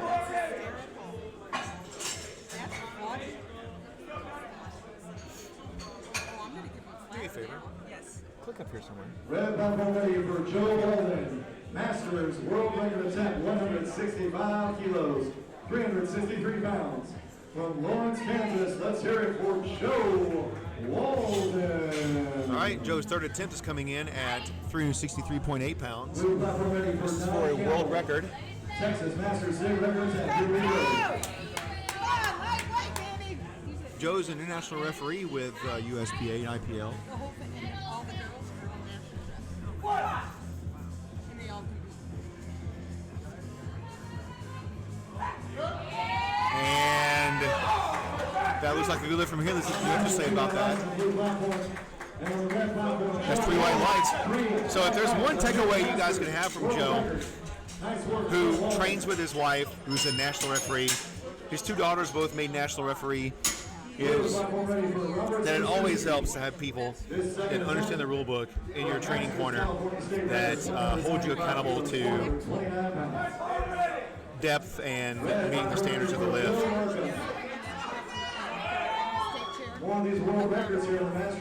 Do me a favor. Yes. Click up here somewhere. Red platform ready for Joe Walden. Masters world record attempt 165 kilos, 363 pounds. From Lawrence, Kansas, let's hear it for Joe Walden. All right, Joe's third attempt is coming in at 363.8 pounds. Blue platform ready for This is for a world record. Texas Masters state record attempt. Here we go. Joe's an international referee with USPA and IPL. The whole thing, and all the girls are in there. And they all And that looks like a good lift from here. There's nothing you have to say about that. That's 3 white lights. So if there's one takeaway you guys can have from Joe, who trains with his wife, who's a national referee, his 2 daughters both made national referee, is that it always helps to have people that understand the rule book in your training corner that hold you accountable to depth and meeting the standards of the lift.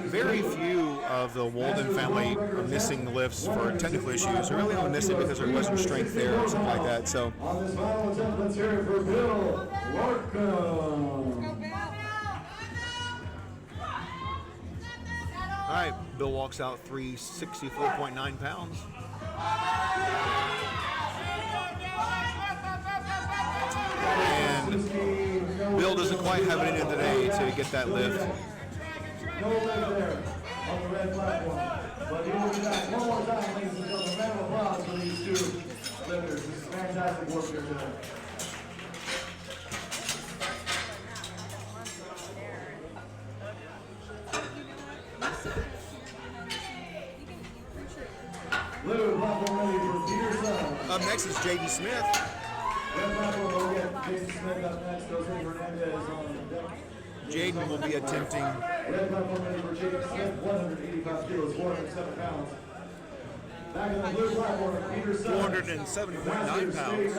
Very few of the Walden family are missing lifts for technical issues. They're really only missing because there wasn't strength there or something like that. So, On this final attempt, let's hear it for Bill Larkham. all right, Bill walks out 364.9 pounds. And Bill doesn't quite have it in him today to get that lift. No leg there on the red platform. But he will be back one more time, ladies and gentlemen. Round of applause for these 2 lifters. This is fantastic work here today. Blue platform ready for Peter Summer. Up next is J.D. Smith. Red platform will get Jason Smith up next. Jose Hernandez on deck. Jaden will be attempting Red platform ready for Jacob Smith, 185 kilos, 407 pounds. Back in the blue platform, Peter Summer. 407.9 pounds.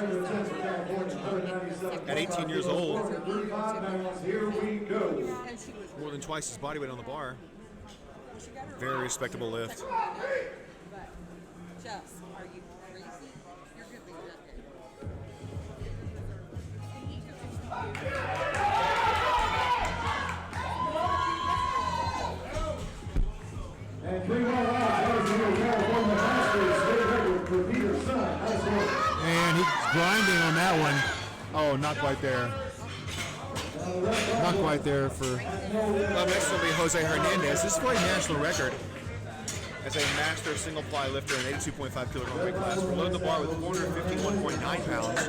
At 18 years old. 435 pounds. Here we go. More than twice his body weight on the bar. Very respectable lift. Jess, are you crazy? You're gonna be And 3 more rounds. California Masters state record for Peter Summer. Nice work. And he's grinding on that one. Oh, not quite there. Not quite there for... Up next will be Jose Hernandez. This is for a national record as a master single ply lifter in 82.5 kilogram weight class. We're loading the bar with 451.9 pounds.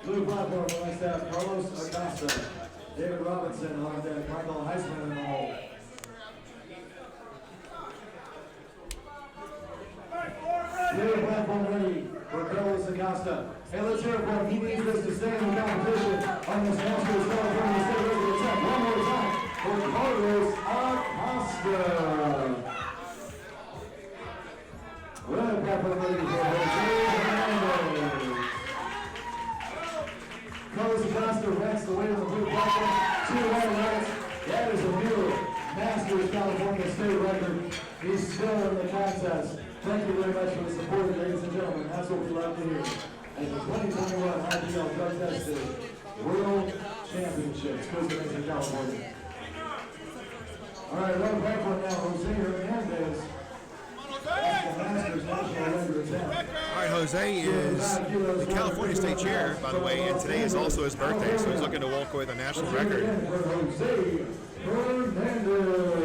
Blue platform, next to have Carlos Acosta, David Robinson on deck, Michael Heisman in the hole. Blue platform ready for Carlos Acosta. Hey, let's hear it for him. He needs this to stay in the competition on this Masters California State Record attempt. One more time for Carlos Acosta. Red platform ready for Jose Hernandez. Carlos Acosta ranks the weight of the blue platform. 2 white lights. That is a new Masters California State record. He's still in the contest. Thank you very much for the support, ladies and gentlemen. That's what we love to hear. And the 2021 IPL Drug Tested World Championships, Costa Mesa, California. All right, right back for now, Jose Hernandez. Jose is the California State Chair, by the way, and today is also his birthday, so he's looking to walk away with a national record. Jose Hernandez.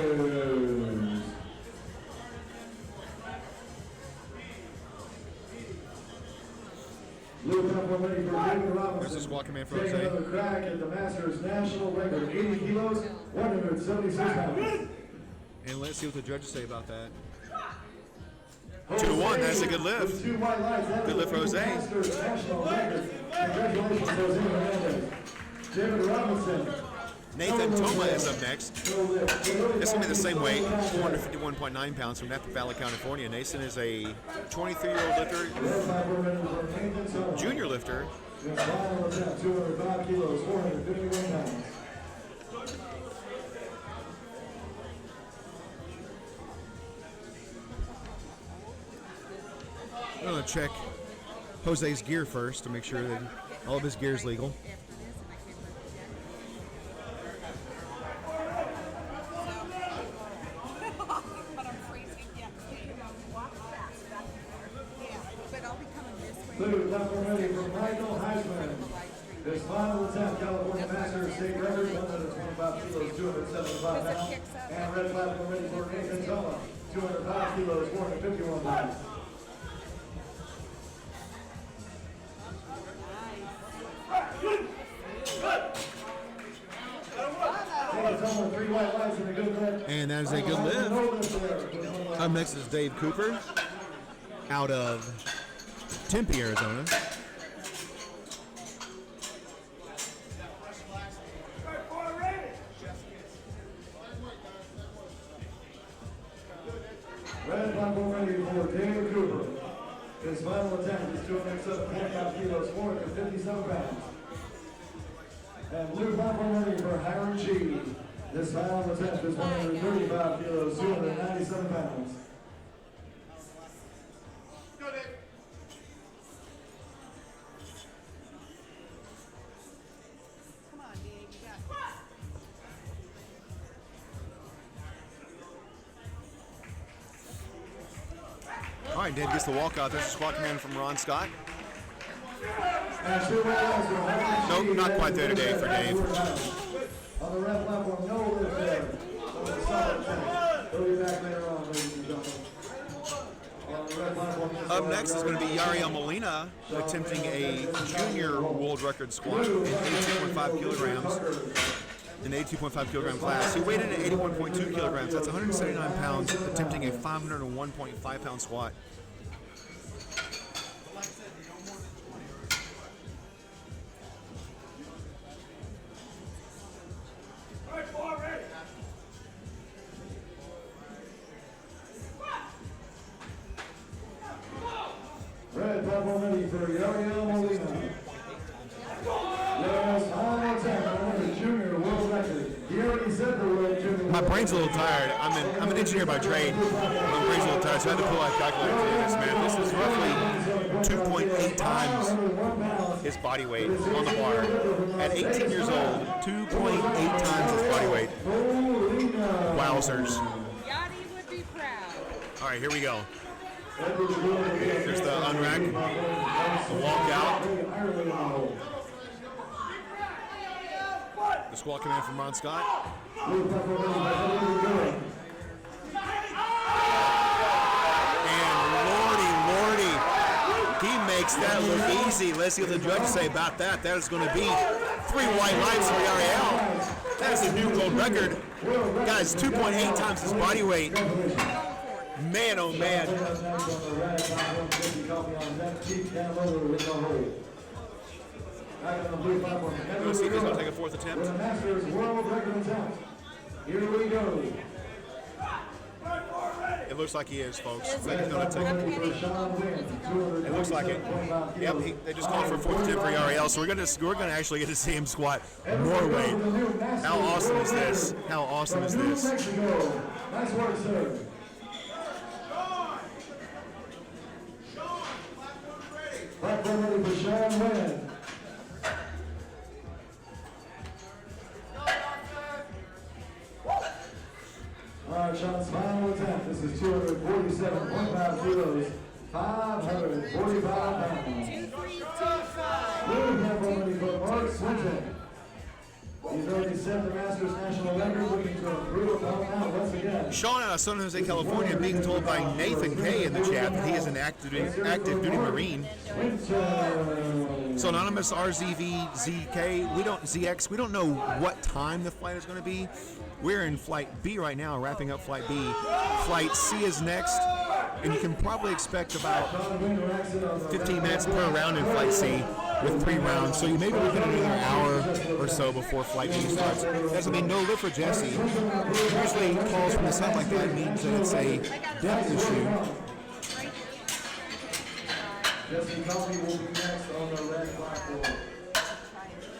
Blue platform ready for David Robinson. There's the squat command for Take Jose. another crack at the Masters national record, 80 kilos, 176 pounds. And let's see what the judges say about that. 2-1, that's a good lift. With 2 white lights, that is Good lift for the Jose. Masters national record. Congratulations, Jose Hernandez. David Robinson. Nathan Toma is up next. This is going to be the same weight, 451.9 pounds from Napa Valley, California. Nathan is a 23-year-old lifter, junior lifter. 205 kilos, 451 pounds. I'm going to check Jose's gear first to make sure that all of his gear is legal. Blue platform ready for Michael Heisman. His final attempt, California Masters state record, 125 kilos, 275 pounds. And red platform ready for Nathan Toma, 205 kilos, 451 pounds. Toma, 3 white lights and a good lift. And that is a good lift. Up next is Dave Cooper out of Tempe, Arizona. Red platform ready for David Cooper. His final attempt is 207.5 kilos, 457 pounds. And blue platform ready for Hiram G. His final attempt is 135 kilos, 297 pounds. Come on, Dave, you got All right, Dave gets the walkout. There's a squat command from Ron Scott. And 2 red lights for Hiram G. Nope, not quite there today for Dave. On the red platform, no lift there. So it's a solid attempt. We'll be back later on, ladies and gentlemen. On the red platform, Up next is going to be Yariel Molina attempting a junior world record squat in 82.5 kilograms. In the 82.5 kilogram class. He weighed in at 81.2 kilograms. That's 179 pounds, attempting a 501.5 pound squat. Red platform ready for Yariel Molina. Yes, final attempt on the junior world record. He already said the word junior. My brain's a little tired. I'm an engineer by trade. My brain's a little tired, so I had to pull out a calculator to do this, man. This is roughly 2.8 times his body weight on the bar. At 18 years old, 2.8 times his body weight. Wowzers. Yachty would be proud. All right, here we go. There's the unrack, the walkout, the squat command from Ron Scott. And lordy, he makes that look easy. Let's see what the judges say about that. That is going to be 3 white lights for Yariel. That is a new world record. Guys, 2.8 times his body weight. Man, oh man. Let's see if he's going to take a 4th attempt. Here we go. It looks like he is, folks. He's going to take it. It looks like it. Yep, they just called for a 4th attempt for Yariel, so we're going to actually get to see him squat more weight. How awesome is this? How awesome is this? Nice work, sir. Platform ready for Sean Wynn. All right, Sean's final attempt. This is 247.5 kilos, 545 pounds. 2325. Blue platform ready for Mark Swinton. He's already set the Masters national record, looking to improve upon that once again. Sean out of San Jose, California, being told by Nathan K in the chat that he is an active duty Marine. So anonymous RZVZK, ZX, we don't know what time the flight is going to be. We're in flight B right now, wrapping up flight B. Flight C is next, and you can probably expect about 15 minutes per round in flight C with 3 rounds. So you may be looking at another hour or so before flight B starts. That's going to be no lift for Jesse. Usually calls from the sun like that means that it's a depth issue. Jesse Coffey will be next on the red platform.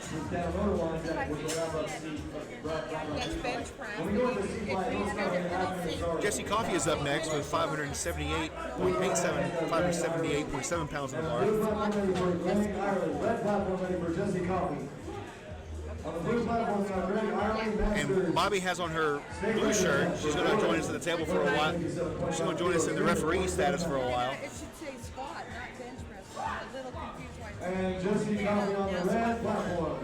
He's down motor line that will wrap up seat. That's bench press. When we go into seat flight, those come in after Jesse Coffey is up next with 578.7 pounds on the bar. Blue platform ready for Greg Ireland. Red platform ready for Jesse Coffey. On the blue platform, we have Greg Ireland, Masters. And Bobby has on her blue shirt. She's going to join us at the table for a while. She's going to join us in the referee status for a while. It should say squat, not bench press. I'm a little confused why it's And Jesse Coffey on the red platform.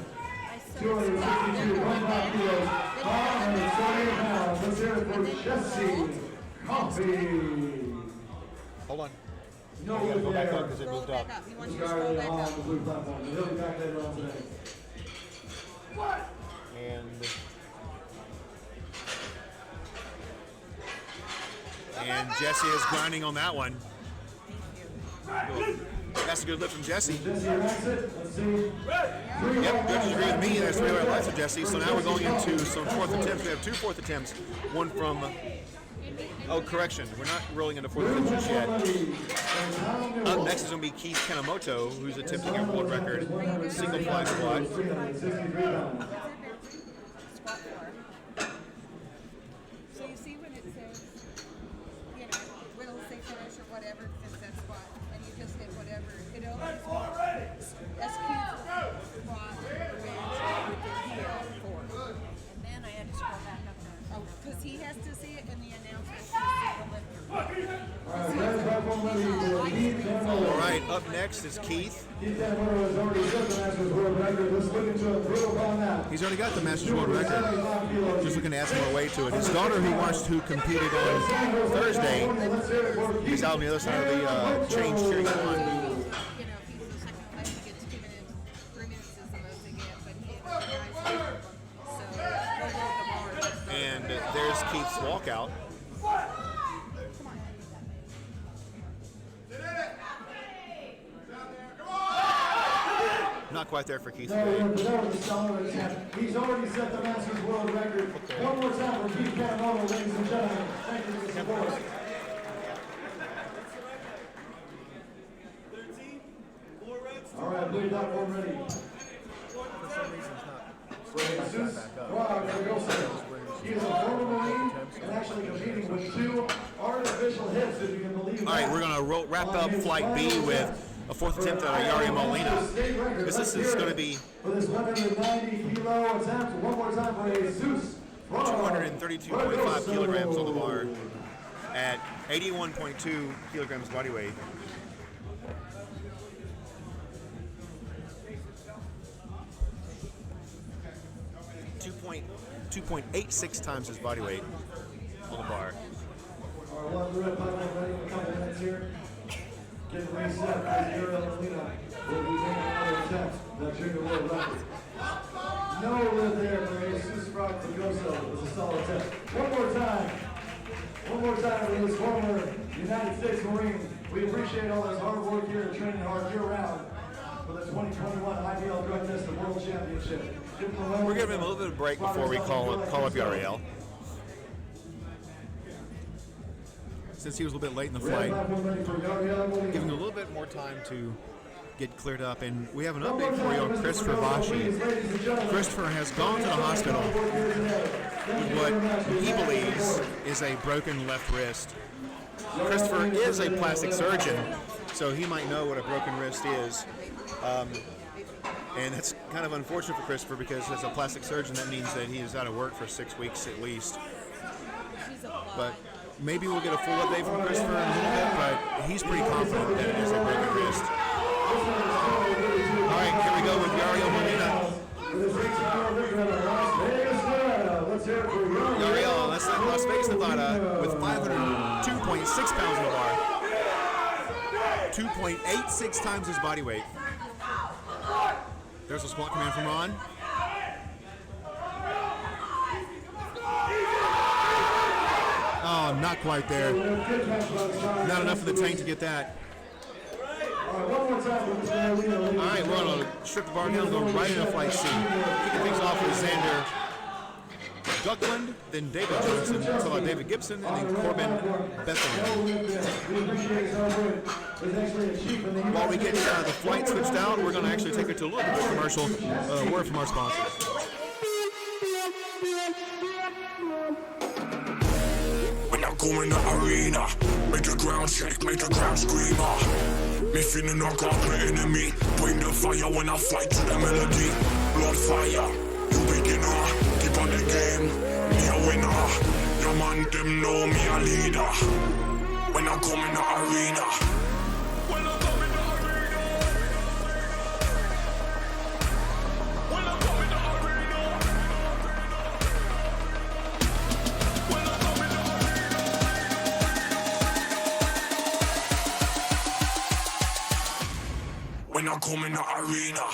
262, 1.5 kilos, 578 pounds. Let's hear it for Jesse Coffey. Hold on. No gotta go back there. up because it Roll moved back up. up. He wants you to Scarlett roll back on up. the blue platform. He'll be back later on today. And Jesse is grinding on that one. That's a good lift from Jesse. Jesse racks it. Let's see. Yep, judges agree with me. There's 3 red lights for Jesse. So now we're going into some fourth attempts. We have 2 fourth attempts. One from, oh, correction. We're not rolling into fourth attempts just yet. Up next is going to be Keith Kanemoto, who's attempting a world record single fly squat. 363 pounds. Squat bar. So you see when it says, you know, when it'll say finish or whatever, since that squat, and you just hit whatever, it always goes SQ squat, bench, heel, forward. And then I had to scroll back up there. Oh, because he has to see it and the announcer has to see the lifter. All right, red platform ready for Keith Kanemoto. All right, up next is Keith. Keith Kanemoto has already set the Masters world record. Let's look into improve upon that. He's already got the Masters World Record. 75 kilos. Just looking to add some more weight to it. His daughter, who competed on Thursday, Let's hear it for is Keith. out on the other side of the change cheering on. You know, if he's the second place, he gets 2 minutes. 3 minutes is the most they get, but he has a nice so we'll go to the bar. And there's Keith's walkout. Not quite there for Keith. That was a solid attempt. He's already set the Masters world record. One more time for Keith Kanemoto, ladies and gentlemen. Thank you for the support. All right, blue platform ready. Jesus Rodriguez. He is a former Marine and actually competing with 2 artificial hips, if you can believe that. All right, we're going to wrap up Flight B with a fourth attempt at Yari Molina. This is going to be For this 190 kilo attempt, one more time for Jesus. 232.5 kilograms on the bar at 81.2 kilograms body weight. 2.86 times his body weight on the bar. Our one red platform ready in a couple minutes here. Getting reset as Yuri Molina will be making another attempt. The junior world record. No lid there for Jesus Rodriguez. It's a solid attempt. One more time. One more time for this former United States Marine. We appreciate all his hard work here and training hard year round for the 2021 IPL Drug Test World Championship. We're giving him a little bit of a break before we call up Yariel. Since he was a little bit late in the flight, giving him a little bit more time to get cleared up. And we have an update for you on Christopher Vashi. Christopher has gone to the hospital with what he believes is a broken left wrist. Christopher is a plastic surgeon, so he might know what a broken wrist is. And it's kind of unfortunate for Christopher because as a plastic surgeon, that means that he is out of work for 6 weeks at least. But maybe we'll get a full update from Christopher in a little bit, but but he's pretty confident that it is a broken wrist. All right, here we go with Yariel Molina. Yariel, that's in Las Vegas, Nevada, with 502.6 pounds on the bar. 2.86 times his body weight. There's a squat command from Ron. Oh, not quite there. Not enough for the tank to get that. All right, we're going to strip the bar down and go right into flight C. Kicking things off with Xander Duckland, then David Johnson, followed by David Gibson, and then Corbin Bethlehem. While we get the flight switched out, we're going to actually take it to a little bit of a commercial word from our sponsors. When I go in the arena, make the ground shake, make the ground scream. Me feeling I got the enemy. Bring the fire when I fight to the melody. Blood fire, you beginner. Keep on the game, me a winner. Your man them know me a leader. When I come in the arena. When I come in the arena. When I come in the arena. When I come in the arena. When I come in the arena.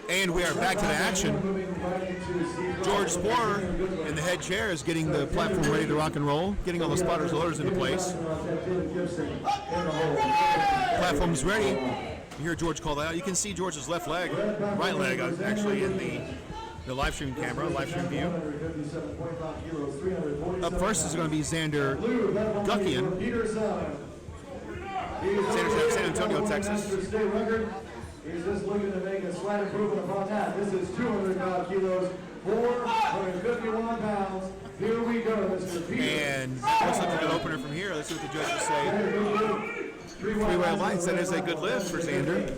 And we are back to the action. George Sporer in the head chair is getting the platform ready to rock and roll, getting all the spotters loaders into place. Platform's ready. You hear George call that out. You can see George's left leg, right leg actually in the live stream camera, live stream view. Up first is going to be Xander Guckian. Xander's San Antonio, Texas. He's just looking to make a slight improvement upon that. This is 200 kilos, 451 pounds. Here we go, Mr. Peter. And looks like a good opener from here. Let's see what the judges say. Three-way lights, that is a good lift for Xander.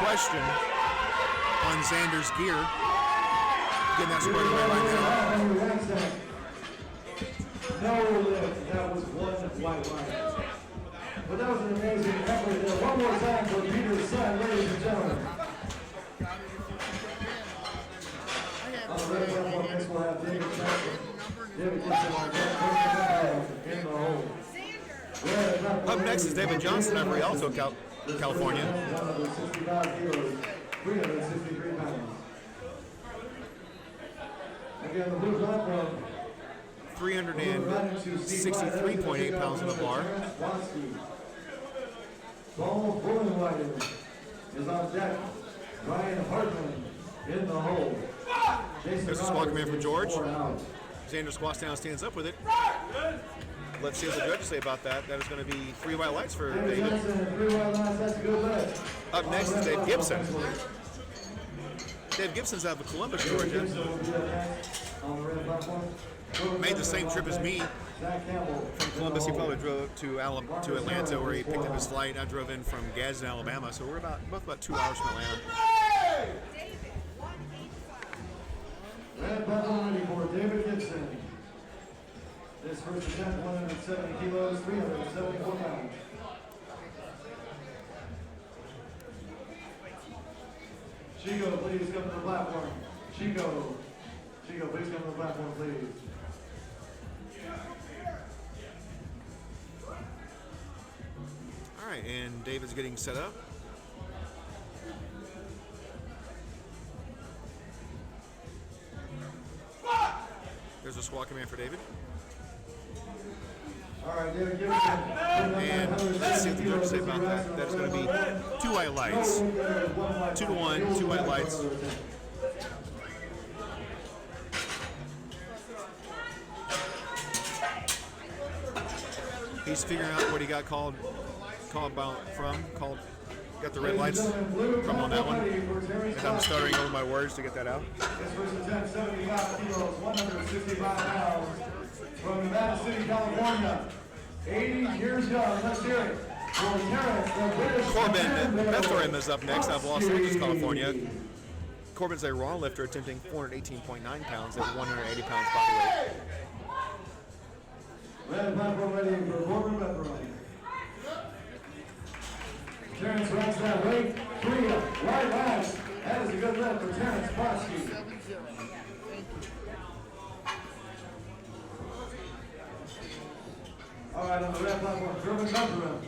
Question on Xander's gear. Getting that squared away right now. No lift. That was one white line. But that was an amazing effort there. One more time for Peter's son, ladies and gentlemen. On the red platform, next we'll have David Johnson. David Gibson on in the hole. Up next is David Johnson over Rialto, California. 165 kilos, 363 pounds. Again, the blue platform. 363.8 pounds on the bar. Paul Bullenweider is on deck. Ryan Hartman in the hole. There's a squat command from George. Xander squats down, stands up with it. Let's see what the judges say about that. That is going to be 3 white lights for David. Up next is Dave Gibson. Dave Gibson's out of Columbus, Georgia. Made the same trip as me. From Columbus, he probably drove to Atlanta, where he picked up his flight. I drove in from Gadsden, Alabama, so we're both about 2 hours from Atlanta. Red button ready for David Gibson. This first attempt, 170 kilos, 374 pounds. Chico, please come to the platform. Chico, please come to the platform, please. All right, and David's getting set up. There's a squat command for David. All right, David Gibson. And let's see what the judges say about that. That is going to be 2 white lights. 2-1, 2 white lights. He's figuring out what he got called got the red lights from on that one. As I'm stuttering over my words to get that out. This first attempt, 75 kilos, 165 pounds, from Nevada City, California. 80 years young. Let's hear it for Terrence, the British Corbin champion. Bethlehem is up next out of Los Angeles, California. Corbin's a raw lifter attempting 418.9 pounds at 180 pounds body weight. Red platform ready for Corbin Bethlehem. Terrence runs that weight. 3 right last. That is a good lift for Terrence Brodsky. All right, on the red platform, Corbin Bethlehem.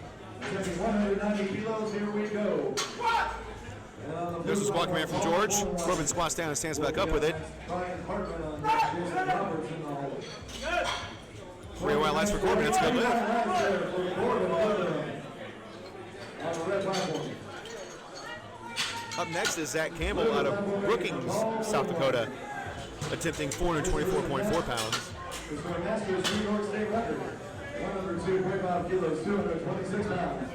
Taking 190 kilos. Here we go. There's a squat command from George. Corbin squats down and stands back up with it. Three white lights for Corbin. It's a good lift. Up next is Zach Campbell out of Brookings, South Dakota, attempting 424.4 pounds. It's for a Masters New York State record. 102.5 kilos, 226 pounds.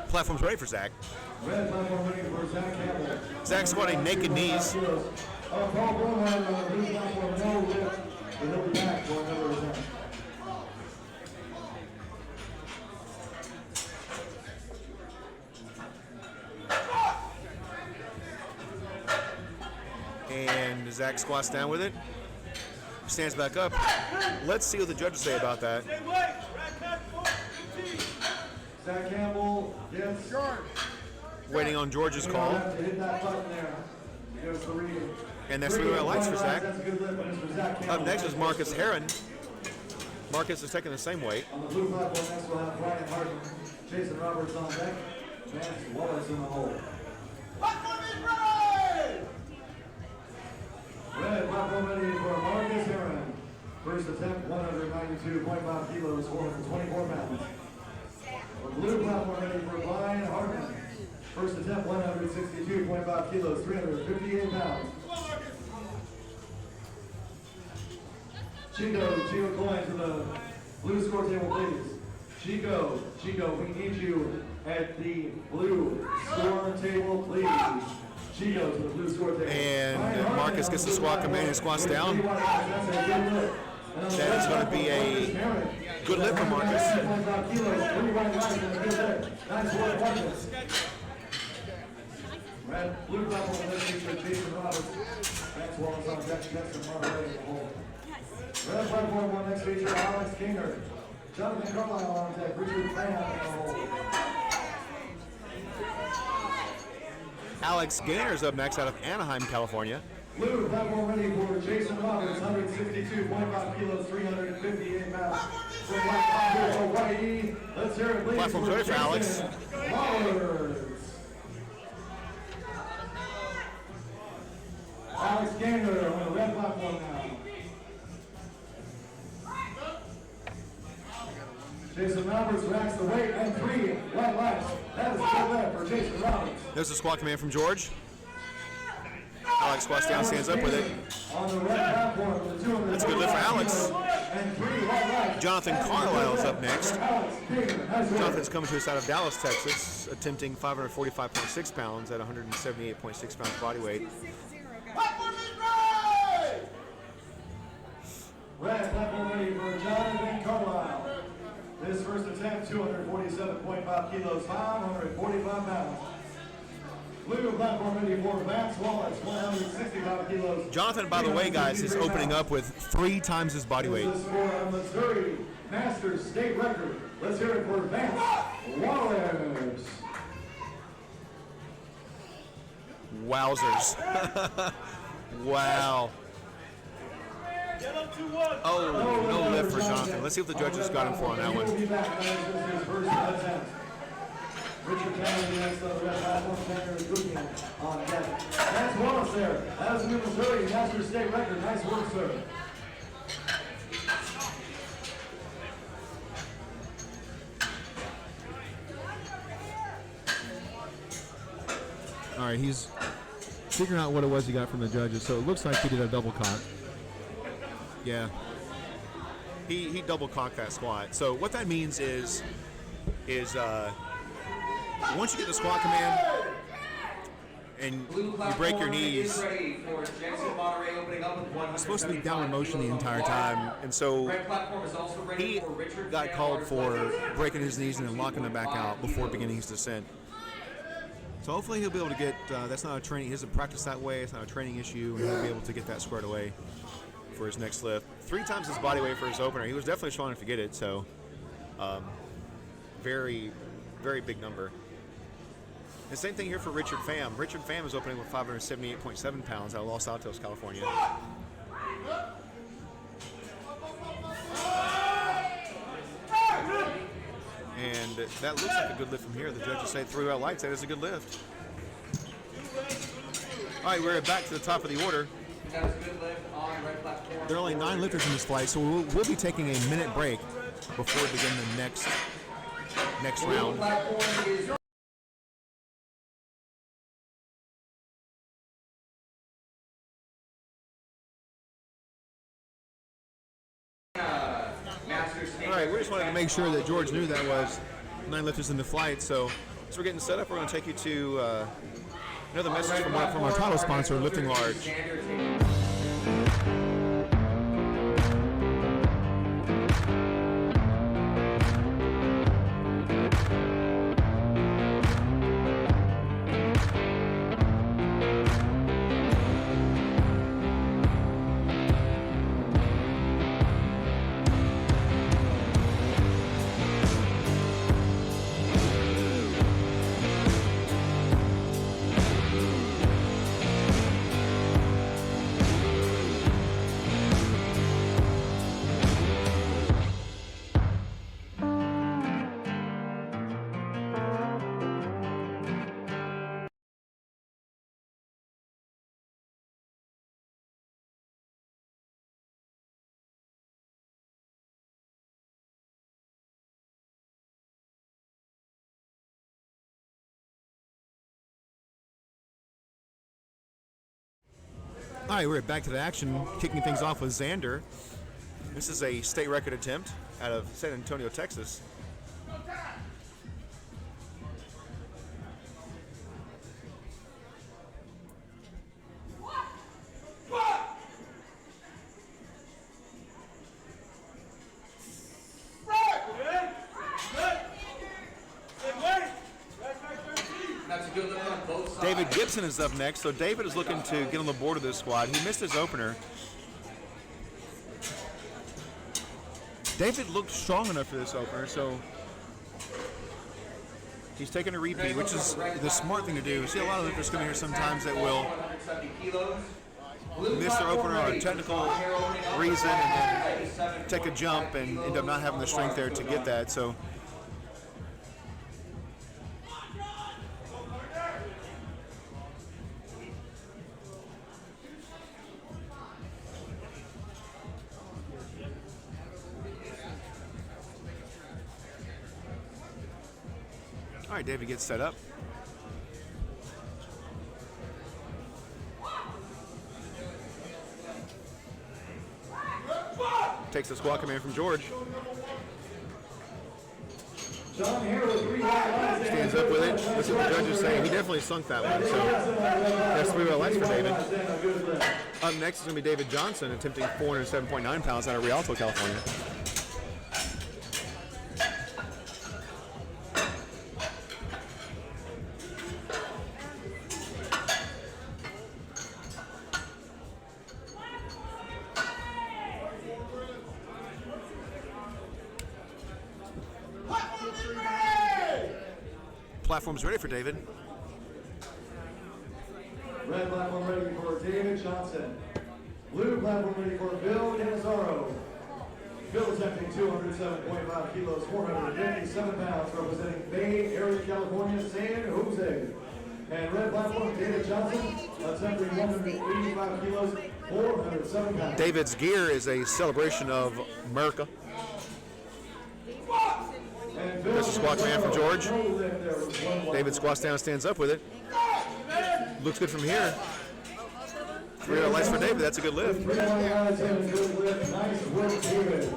Platform's ready for Zach. Red platform ready for Zach Campbell. Zach squatting naked knees. Paul Bowman on the blue platform, no lift, and he'll be back for another attempt. And Zach squats down with it. Stands back up. Let's see what the judges say about that. Zach Campbell gets Waiting on George's call. hit that button there. There's the reading. And that's 3 white lights for Zach. That's a good lift, but it's for Zach Campbell. Up next is Marcus Heron. Marcus is taking the same weight. On the blue platform next we'll have Brian Harden, Jason Roberts on deck, Vance Wallace in the hole. Red platform ready for Marcus Heron. First attempt, 192.5 kilos, 424 pounds. Blue platform ready for Brian Harden. First attempt, 162.5 kilos, 358 pounds. Chico Coin to the blue score table, please. Chico, we need you at the blue score table, please. Chico to the blue score table. And Marcus gets the squat command and squats down. That is going to be a good lift for Marcus. Red, blue platform, let's feature Jason Roberts. Vance Wallace on deck, Justin Marley in the hole. Red platform, one next feature, Alex Kinger. Jonathan Carlisle on deck, Richard Fan in the hole. Alex Gainer's up next out of Anaheim, California. Blue platform ready for Jason Roberts, 162.5 kilos, 358 pounds. From Hawaii, let's hear it, please. Platform's ready for Alex. Roberts. Alex Gainer on the red platform now. Jason Roberts racks the weight and 3 white lights. That is a good lift for Jason Roberts. There's a squat command from George. Alex squats down, stands up with it. On the red platform with the 200. That's a good lift for Alex. And 3 white lights. Jonathan Carlisle is up next. Alex Gainer has it. Jonathan's coming to us out of Dallas, Texas, attempting 545.6 pounds at 178.6 pounds body weight. Red platform ready for Jonathan Carlisle. His first attempt, 247.5 kilos, 545 pounds. Blue platform ready for Vance Wallace, 165 kilos. Jonathan, by the way, guys, is opening up with 3 times his body weight. This is for a Missouri Masters state record. Let's hear it for Vance Wallace. Wowzers. Wow. Oh, no lift for Jonathan. Let's see what the judges got him for on that one. Richard Kennedy next on the red platform, Tanner Goodman on deck. Vance Wallace there. That was a new Missouri Masters state record. Nice work, sir. All right, he's figuring out what it was he got from the judges. So it looks like he did a double cock. Yeah. He double cocked that squat. So what that means is once you get the squat command and you break your knees, it's supposed to be downward motion the entire time. And so he got called for breaking his knees and then locking them back out before beginning his descent. So hopefully he'll be able to get, that's not a training, he doesn't practice that way, it's not a training issue, and he'll be able to get that squared away for his next lift. 3 times his body weight for his opener. He was definitely strong enough to get it, so very, very big number. The same thing here for Richard Pham. Richard Pham is opening with 578.7 pounds out of Los Altos, California. And that looks like a good lift from here. The judges say 3 red lights, that is a good lift. All right, we're back to the top of the order. There are only 9 lifters in this flight, so we'll be taking a minute break before we begin the next round. All right, we just wanted to make sure that George knew that was 9 lifters in the flight. So as we're getting set up, we're going to take you to another message from our title sponsor, Lifting Large. All right, we're back to the action, kicking things off with Xander. This is a state record attempt out of San Antonio, Texas. David Gibson is up next, so David is looking to get on the board of this squad. He missed his opener. David looked strong enough for this opener, so he's taking a repeat, which is the smart thing to do. We see a lot of lifters come in here sometimes that will miss their opener on a technical reason and then take a jump and end up not having the strength there to get that. So all right, David gets set up. Takes the squat command from George. Stands up with it. That's what the judges say. He definitely sunk that one. So that's 3 red lights for David. Up next is going to be David Johnson, attempting 407.9 pounds out of Rialto, California. Platform's ready for David. Red platform ready for David Johnson. Blue platform ready for Bill Canizaro. Bill attempting 207.5 kilos, 457 pounds, representing Bay Area, California, San Jose. And red platform, David Johnson, attempting 185 kilos, 407 pounds. David's gear is a celebration of America. That's a squat command from George. David squats down, stands up with it. Looks good from here. Career lights for David. That's a good lift. 3 white lights and a good lift. Nice work, David.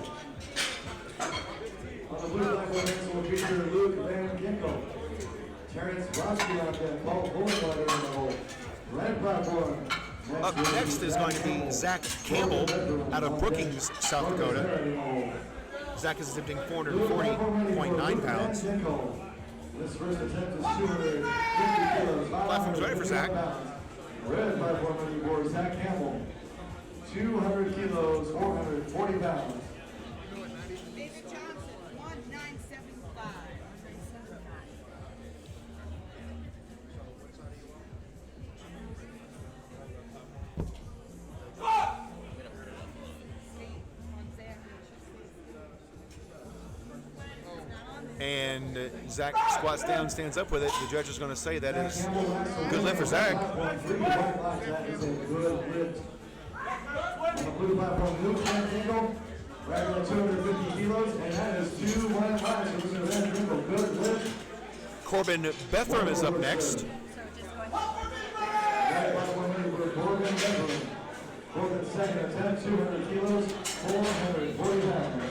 On the blue platform, next will feature Luke Van Ginkel. Terrence Brodsky on deck. Paul Bullenwater in the hole. Red platform. Up next is going to be Zach Campbell out of Brookings, South Dakota. Zach is attempting 440.9 pounds. This first attempt is 250 kilos. Platform's ready for Zach. Red platform ready for Zach Campbell. 200 kilos, 440 pounds. David Johnson, 1975. And Zach squats down, stands up with it. The judge is going to say that is a good lift for Zach. That is a good lift. On the blue platform, Luke Van Ginkel, regular 250 kilos, and that is 2 white lights for Mr. Van Ginkel. Good lift. Corbin Bethram is up next. Red platform ready for Corbin Bethram. Corbin's second attempt, 200 kilos, 440 pounds.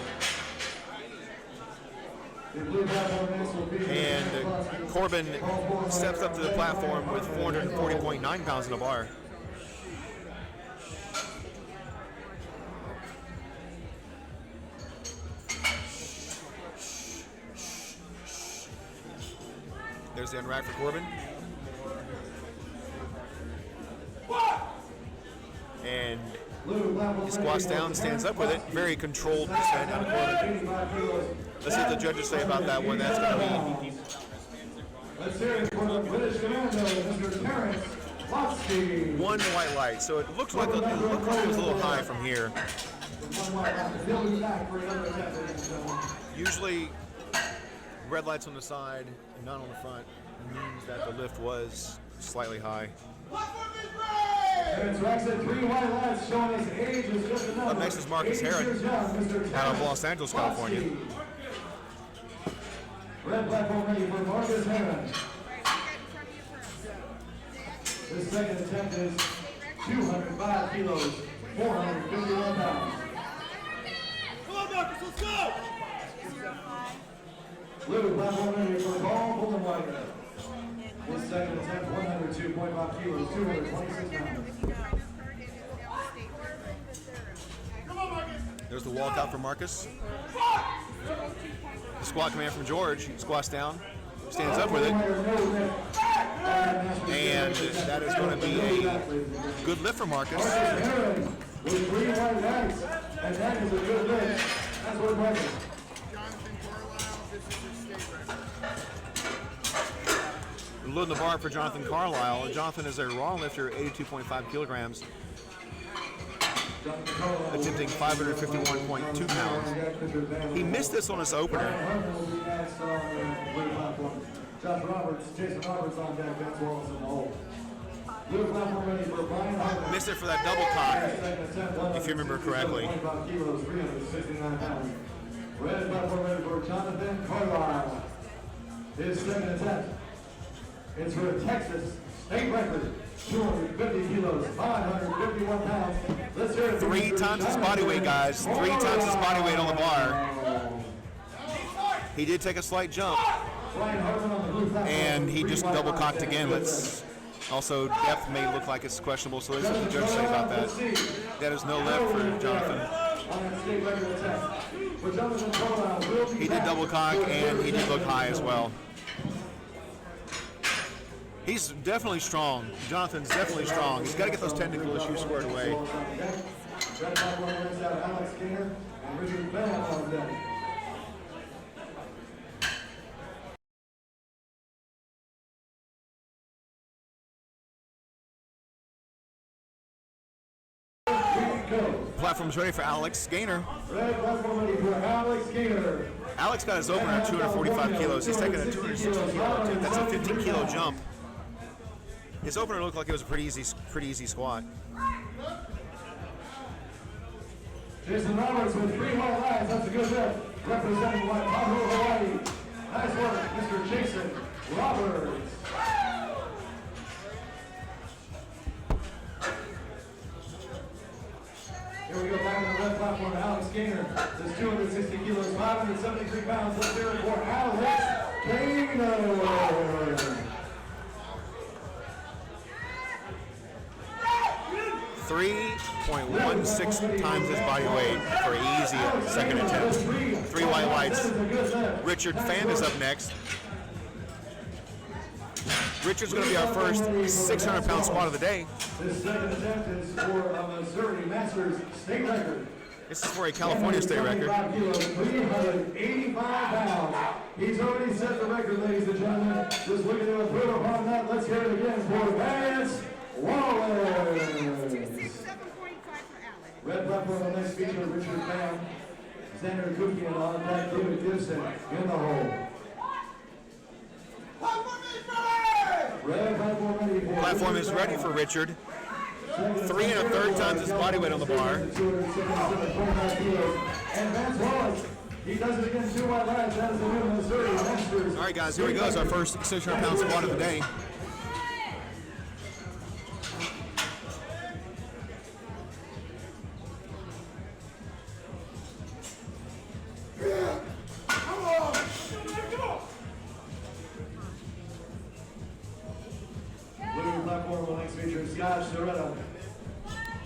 And Corbin steps up to the platform with 440.9 pounds in the bar. There's the unrack for Corbin. And he squats down, stands up with it. Very controlled descent out of Corbin. Let's see what the judges say about that one. That's going to be. Let's hear it for the British Commando, Mr. Terrence Brodsky. One white light, so it looked like it was a little high from here. Usually, red lights on the side and none on the front means that the lift was slightly high. Up next is Marcus Herron out of Los Angeles, California. Red platform ready for Marcus Herron. His second attempt is 205 kilos, 451 pounds. Come on, Marcus, let's go! Blue platform ready for Paul Bullenwater. His second attempt, 102.5 kilos, 226 pounds. There's the walkout for Marcus. The squat command from George. He squats down, stands up with it. And that is going to be a good lift for Marcus. With 3 white lights, and that is a good lift. That's what Marcus. Jonathan Carlisle, this is his state record. Loading the bar for Jonathan Carlisle. Jonathan is a raw lifter, 82.5 kilograms. Attempting 551.2 pounds. He missed this on his opener. Josh Roberts, Jason Roberts on deck, Vince Wallace in the hole. Blue platform ready for Brian Hartman. Missed it for that double cock, if you remember correctly. 25 kilos, 369 pounds. Red platform ready for Jonathan Carlisle. His second attempt. It's for a Texas state record. 250 kilos, 551 pounds. Let's hear it. 3 times his body weight, guys. 3 times his body weight on the bar. He did take a slight jump, and he just double cocked again. Let's also, depth may look like it's questionable, so let's see what the judge say about that. That is no left for Jonathan. He did double cock, and he did look high as well. He's definitely strong. Jonathan's definitely strong. He's got to get those technical issues squared away. Platform's ready for Alex Gaynor. Alex got his opener at 245 kilos. He's taking a 260 kilo attempt. That's a 15 kilo jump. His opener looked like it was a pretty easy squat. Jason Roberts with 3 white lights. That's a good lift. Representing Oahu, Hawaii. Nice work, Mr. Jason Roberts. gainer is 260 kilos, 573 pounds. Let's hear it for Alex Gainer. 3.16 times his body weight for an easy second attempt. 3 white lights. Richard Pham is up next. Richard's going to be our first 600-pound squat of the day. This second attempt is for a Missouri Masters state record. This is for a California state record. 385 pounds. He's already set the record, ladies and gentlemen. Just looking to improve upon that. Let's hear it again for Vance Wallace. 267.45 for Alex. Red platform on the next feature, Richard Pham, Xander Kabuki, and on that, David Gibson in the hole. Red platform ready for Platform is ready for Richard. 3 1/3 times his body weight on the bar. 277.5 kilos. And Vance Wallace, he does it again, 2 white lights. That is the new Missouri Masters. All right, guys, here he goes, our first 600-pound squat of the day. Blue platform on the next feature, Scott Sheretta.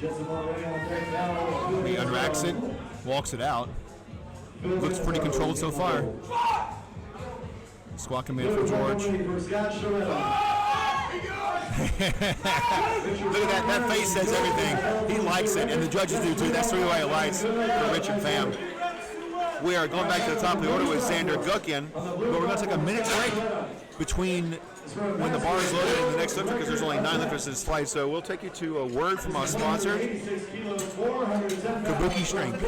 Jetson already on deck now. He unracks it, walks it out. Looks pretty controlled so far. Squat command for George. For Scott Sheretta. Look at that. That face says everything. He likes it, and the judges do too. That's 3 white lights for Richard Pham. We are going back to the top of the order with Xander Gukian, but we're going to take a minute break between when the bar is loaded and the next lifter because there's only 9 lifters in this flight. So we'll take you to a word from our sponsor, Kabuki Strength.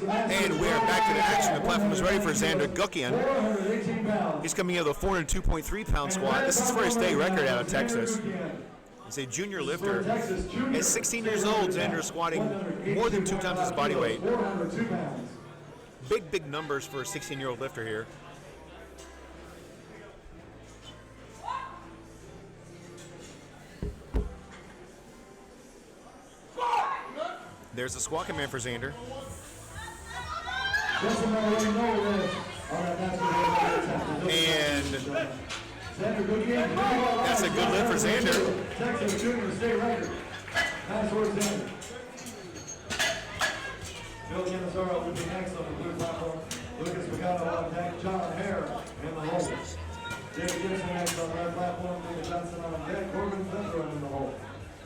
And we are back to the action. The platform is ready for Xander Gukian. He's coming in with a 402.3-pound squat. This is for a state record out of Texas. He's a junior lifter. At 16 years old, Xander is squatting more than 2 times his body weight. Big, big numbers for a 16-year-old lifter here. There's the squat command for Xander. And that's a good lift for Xander. Texas junior state record. Nice work, Xander. Bill Canizaro will be next on the blue platform. Lucas Picado on deck. John Hare in the hole. David Gibson next on the red platform. David Johnson on deck. Corbin Fenthorn in the hole.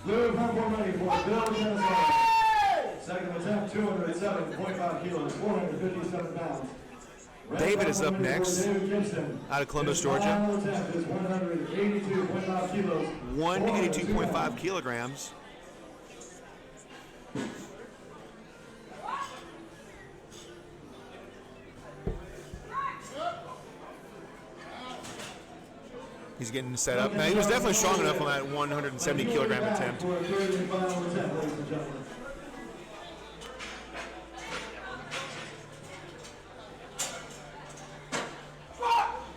Blue platform ready for Bill Canizaro. Second attempt, 207.5 kilos, 457 pounds. David is up next, out of Columbus, Georgia. 182.5 kilos. 182.5 kilograms. He's getting set up. Now, he was definitely strong enough on that 170-kilogram attempt.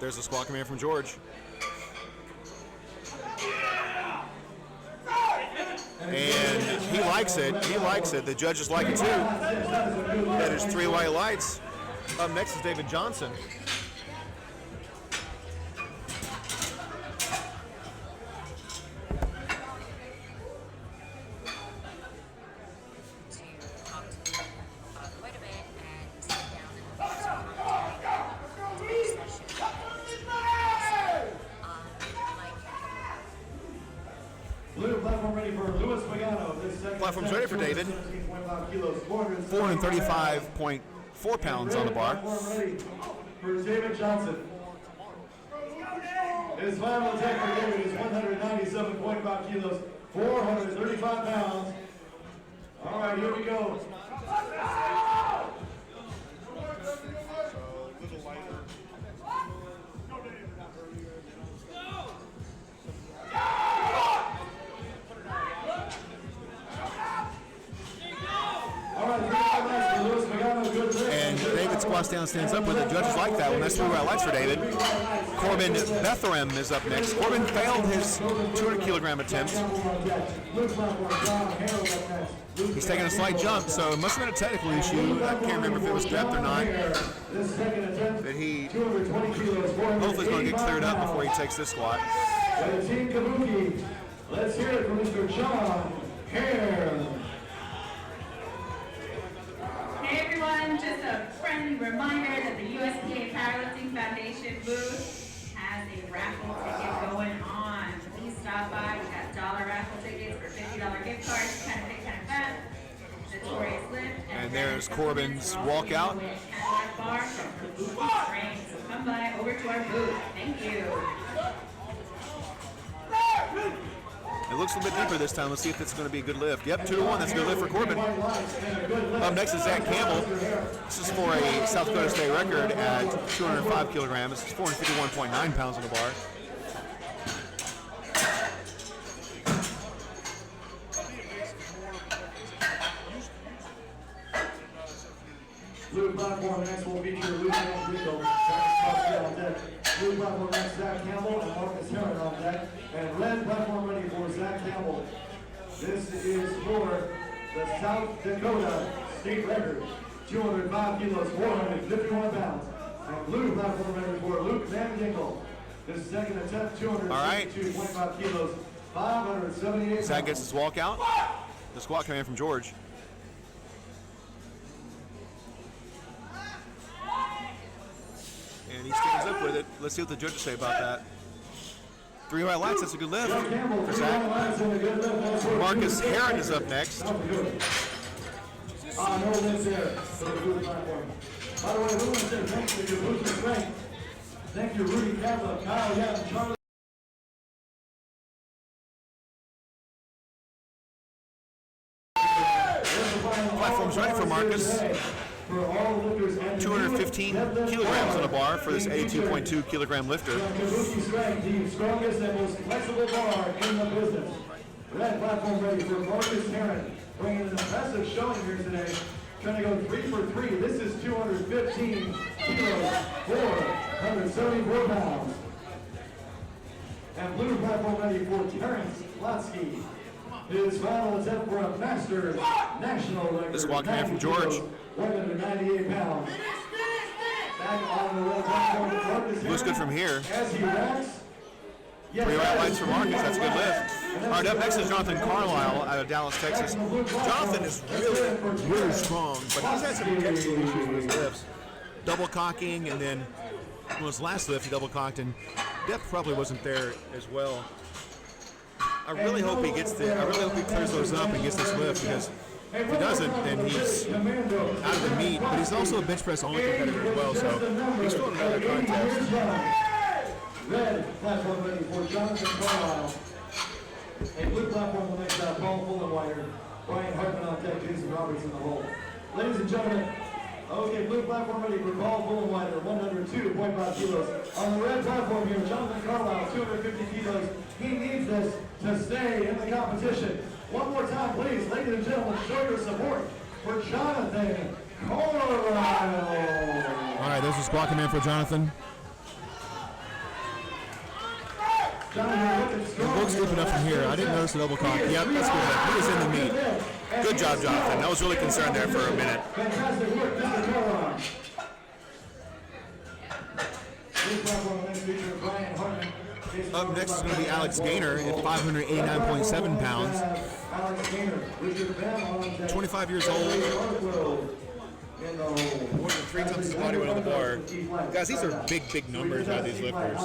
There's a squat command from George. And he likes it. He likes it. The judges like it too. That is 3 white lights. Up next is David Johnson. Platform's ready for David. 435.4 pounds on the bar. Ready for David Johnson. His final attack for David is 197.5 kilos, 435 pounds. All right, here we go. And David squats down, stands up with it. Judges like that one. That's 3 white lights for David. Corbin Bethuram is up next. Corbin failed his 200 kilogram attempt. He's taking a slight jump, so it must have been a technical issue. I can't remember if it was depth or not. That he hopefully is going to get cleared up before he takes this squat. Team Kabuki, let's hear it from Mr. John Hare. Hey everyone, just a friendly reminder that the USPA Powerlifting Foundation booth has a raffle ticket going on. Please stop by. We got dollar raffle tickets for $50 gift cards, kind of big, kind of fat. Notorious lift. And there's Corbin's walkout. Bar from Kabuki Strength. So come by over to our booth. Thank you. It looks a little bit deeper this time. Let's see if it's going to be a good lift. Yep, 2-1. That's a good lift for Corbin. Up next is Zach Campbell. This is for a South Dakota State record at 205 kilograms. This is 451.9 pounds on the bar. Blue platform next will feature Lieutenant Rico, Costa on deck. Blue platform next, Zach Campbell and Marcus Heron on deck. And red platform ready for Zach Campbell. This is for the South Dakota State record, 205 kilos, 451 pounds. And blue platform ready for Luke Van Ginkel. His second attempt, 252.5 kilos, 578 pounds. Zach gets his walkout. The squat coming in from George. And he stands up with it. Let's see what the judges say about that. 3 white lights, that's a good lift for Zach. Marcus Heron is up next. No lift there for the blue platform. By the way, we want to say thanks to Kabuki Strength. Thank you, Rudy Kaplan, Kyle Young, Charlie. Platform's ready for Marcus. 215 kilograms on the bar for this 82.2 kilogram lifter. Kabuki Strength, the strongest and most flexible bar in the business. Red platform ready for Marcus Heron, bringing an impressive showing here today. Trying to go 3 for 3. This is 215 kilos, 474 pounds. And blue platform ready for Terrence Lotsky. His final attempt for a master national record. This squat coming in from George. 198 pounds. Back on the red platform, Marcus Looks good from here. as he racks. 3 white lights for Marcus, that's a good lift. All right, up next is Jonathan Carlisle out of Dallas, Texas. Jonathan is really strong, but he's had some technical issues with his lifts. Double cocking, and then on his last lift, he double cocked, and depth probably wasn't there as well. I really hope he gets I really hope he clears those up and gets this lift, because if he doesn't, then he's out of the meet. But he's also a bench press only competitor as well, so he's still in another contest. Red platform ready for Jonathan Carlisle. A blue platform will next out Paul Fullenweider, Brian Hartman on deck, Jason Roberts in the hole. Ladies and gentlemen, okay, blue platform ready for Paul Fullenweider, 102.5 kilos. On the red platform here, Jonathan Carlisle, 250 kilos. He needs this to stay in the competition. One more time, please, ladies and gentlemen, show your support for Jonathan Carlisle. All right, there's a squat command for Jonathan. It looks deep enough from here. I didn't notice the double cock. Yep, that's good. He was in the meat. Good job, Jonathan. I was really concerned there for a minute. Fantastic work, Mr. Carlisle. Up next is going to be Alex Gaynor at 589.7 pounds. 25 years old. 3 times his body weight on the bar. Guys, these are big, big numbers out of these lifters.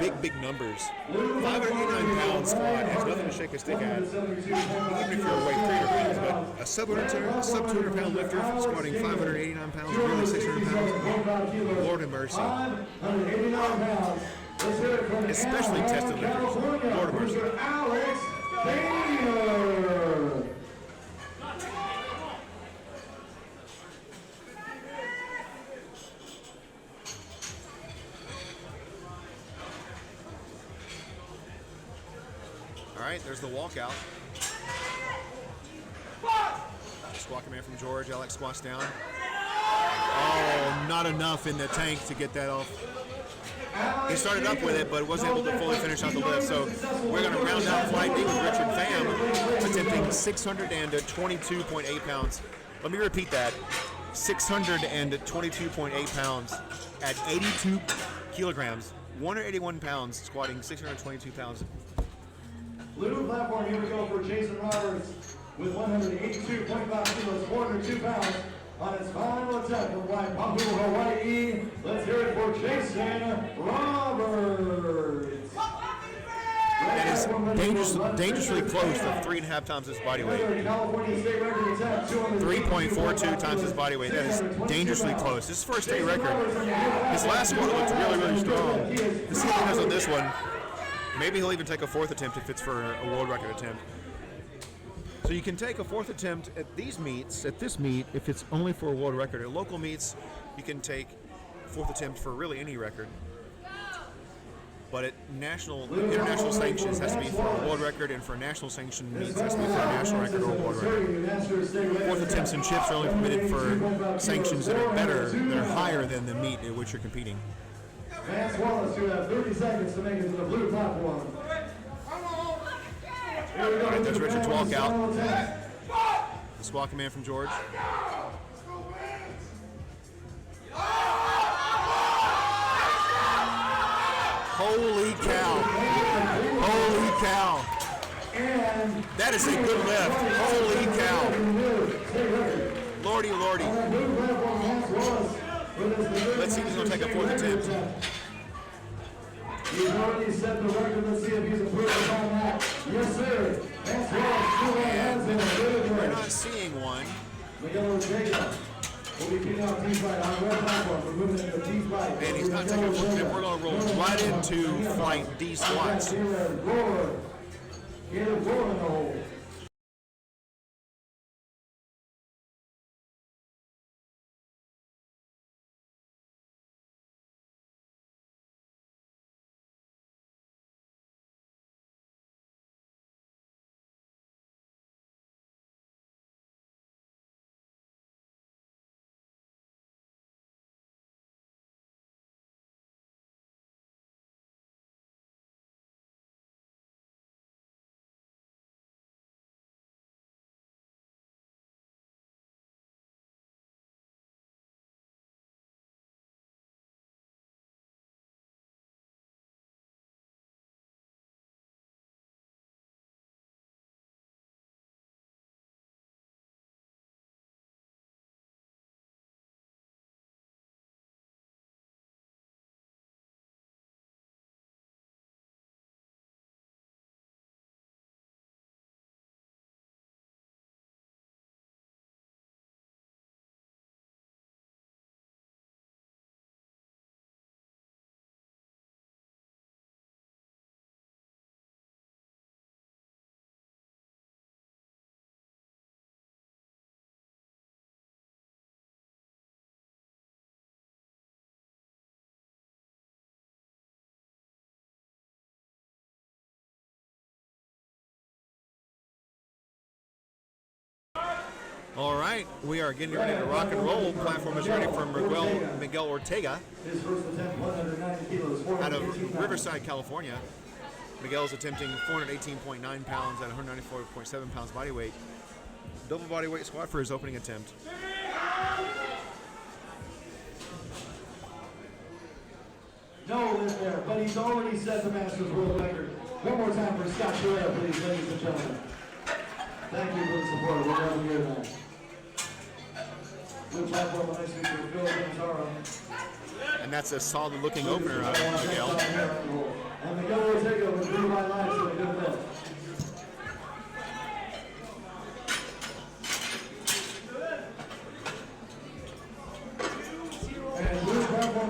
Big, big numbers. 589 pound squat has nothing to shake a stick at, even if you're a weight 300 pounds. But a sub 200 pound lifter squatting 589 pounds, really 600 pounds. Lord have mercy. Especially tested lifters. Lord have mercy. All right, there's the walkout. Squat command from George. Alex squats down. Oh, not enough in the tank to get that off. He started up with it, but wasn't able to fully finish out the lift. So we're going to round out Flight D with Richard Pham, attempting 622.8 pounds. Let me repeat that. 622.8 pounds at 82 kilograms. 181 pounds, squatting 622 pounds. Blue platform, here we go for Jason Roberts with 182.5 kilos, 402 pounds on his final attempt from Waipahu, Hawaii. Let's hear it for Jason Roberts. That is dangerously close to 3.5 times his body weight. 3.42 times his body weight. That is dangerously close. This is for a state record. His last squat looked really, really strong. Let's see what he does on this one. Maybe he'll even take a 4th attempt if it's for a world record attempt. So you can take a 4th attempt at these meets, at this meet, if it's only for a world record. At local meets, you can take 4th attempt for really any record. But at international sanctions, it has to be for a world record, and for national sanction meets, it has to be for a national record or a world record. 4th attempts and chips are only permitted for sanctions that are better, that are higher than the meet at which you're competing. Vance Wallace, you have 30 seconds to make it to the blue platform. All right, there's Richard's walkout. The squat command from George. Holy cow. Holy cow. That is a good lift. Holy cow. Lordy, lordy. Let's see if he's going to take a 4th attempt. He's already set the record. Let's see if he's improved upon that. Yes, sir. That's right. We're not seeing one. Miguel Ortega will be kicking out T-Flight on red platform. We're moving into T-Flight. And he's not taking a 4th attempt. We're going to roll right into Flight D squats. Get it rolling in the hole. All right, we are getting ready to rock and roll. Platform is ready for Miguel Ortega out of Riverside, California. Miguel is attempting 418.9 pounds at 194.7 pounds body weight. Double body weight squat for his opening attempt. No lift there, but he's already set the Masters World Record. One more time for Scott Terrell, please, ladies and gentlemen. Thank you for the support. We're glad to hear that. Blue platform, nice to meet you. And that's a solid looking opener, Miguel. And Miguel will take over 3 white lights for a good lift.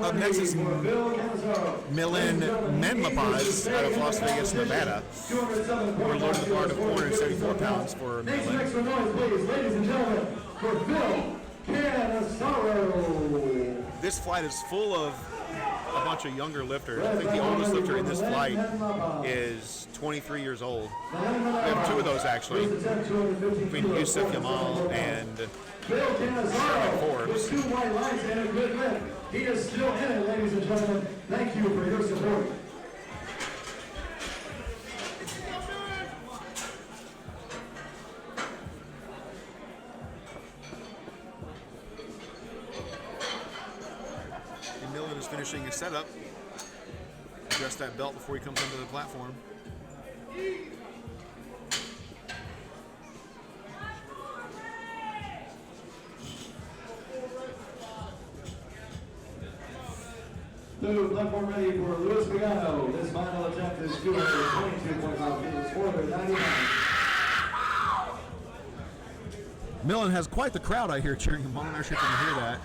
Up next is Milan Menlapaz out of Las Vegas, Nevada. We're loading the bar to 474 pounds for Make some Milan. extra noise, please, ladies and gentlemen, for Bill Canasaro. This flight is full of a bunch of younger lifters. I think the oldest lifter in this flight is 23 years old. We have 2 of those actually, between Yusuf Yamal and Bill Canasaro Forbes. with 2 white lights and a good lift. He is still in it, ladies and gentlemen. Thank you for your support. And Millen is finishing his setup. Adjust that belt before he comes onto the platform. New platform ready for Luis Pagano. This final attempt is 222.5 kilos, 499. Millen has quite the crowd out here cheering him on. I'm not sure if you can hear that.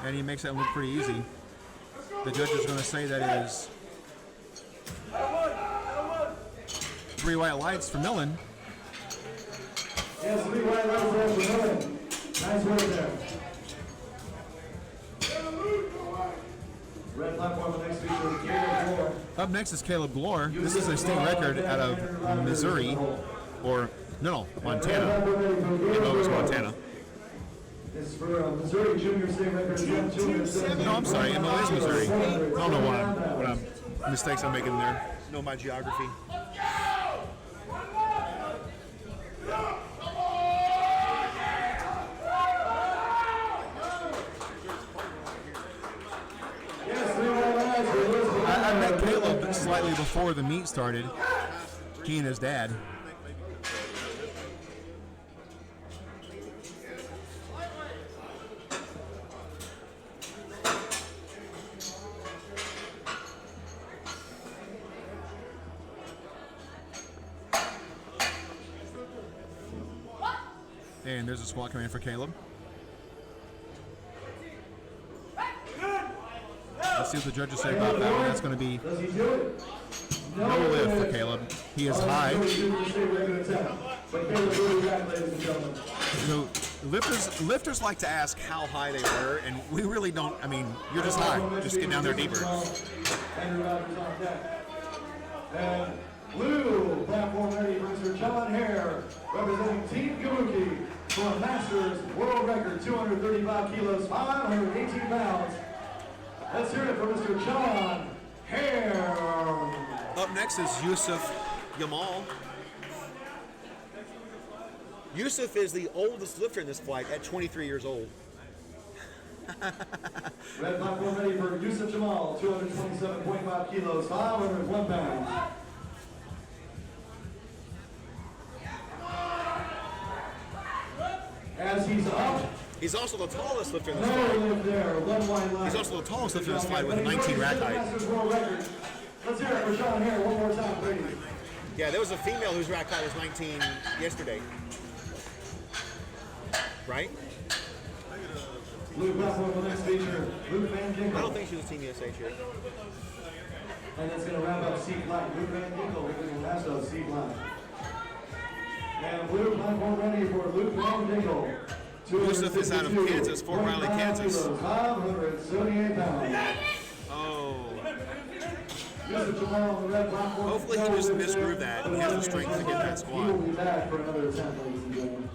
And he makes that look pretty easy. The judge is going to say that it is 3 white lights for Millen. Yes, 3 white lights for Millen. Nice work there. Red platform, the next feature is Caleb Glore. Up next is Caleb Glore. This is a state record out of Missouri, or no, Montana. It was Montana. It's for Missouri Junior State Record. No, I'm sorry, it is Missouri. I don't know what mistakes I'm making there. Know my geography. I met Caleb slightly before the meet started. He and his dad. And there's a squat coming in for Caleb. Let's see what the judges say about that one. That's going to be no lift for Caleb. He is high. So lifters like to ask how high they were, and we really don't. I mean, you're just high. Just get down there deeper. And blue platform ready for Mr. John Hare, representing Team Kabuki for a Masters World Record, 235 kilos, 518 pounds. Let's hear it for Mr. John Hare. Up next is Yusuf Yamal. Yusuf is the oldest lifter in this flight at 23 years old. Red platform ready for Yusuf Jamal, 227.5 kilos, 501 pounds. As he's up. He's also the tallest lifter in this flight. He's also the tallest lifter in this flight with a 19 rack height. Let's hear it for Sean Hare one more time, please. Yeah, there was a female whose rack height was 19 yesterday. Right? Blue platform for the next feature, Luke Van Ginkel. I don't think she was a Team USA cheer. And it's going to wrap up C flight. Luke Van Ginkel with the last of C flight. And blue platform ready for Luke Van Ginkel. Yusuf is out of Kansas, Fort Riley, Kansas. 578 pounds. Oh. Yusuf Jamal on the red platform. Hopefully he just misgrooved that and has the strength to get that squat. He will be back for another attempt, ladies and gentlemen.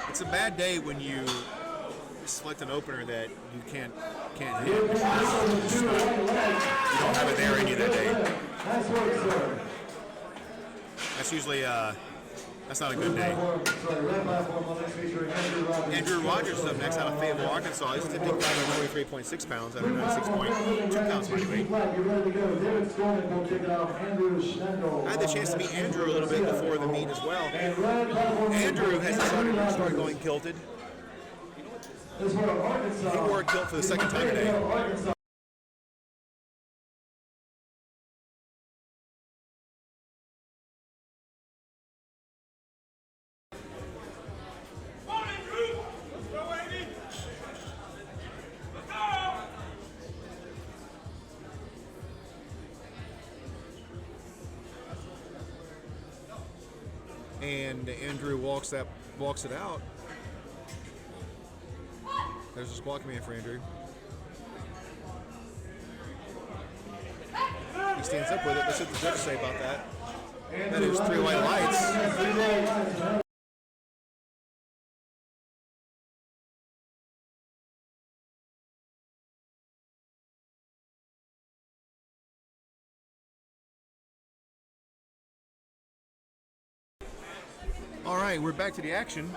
It's a bad day when you select an opener that you can't hit. You don't have it there in you that day. Nice work, sir. That's usually That's not a good day. Andrew Rogers is up next out of Fayetteville, Arkansas. He's attempting 543.6 pounds at 96.2 pounds body weight. I had the chance to meet Andrew a little bit before the meet as well. Andrew has started going kilted. He wore a kilt for the second time today. And Andrew walks it out. There's a squat command for Andrew. He stands up with it. Let's see what the judges say about that. That is 3 white lights. All right, we're back to the action.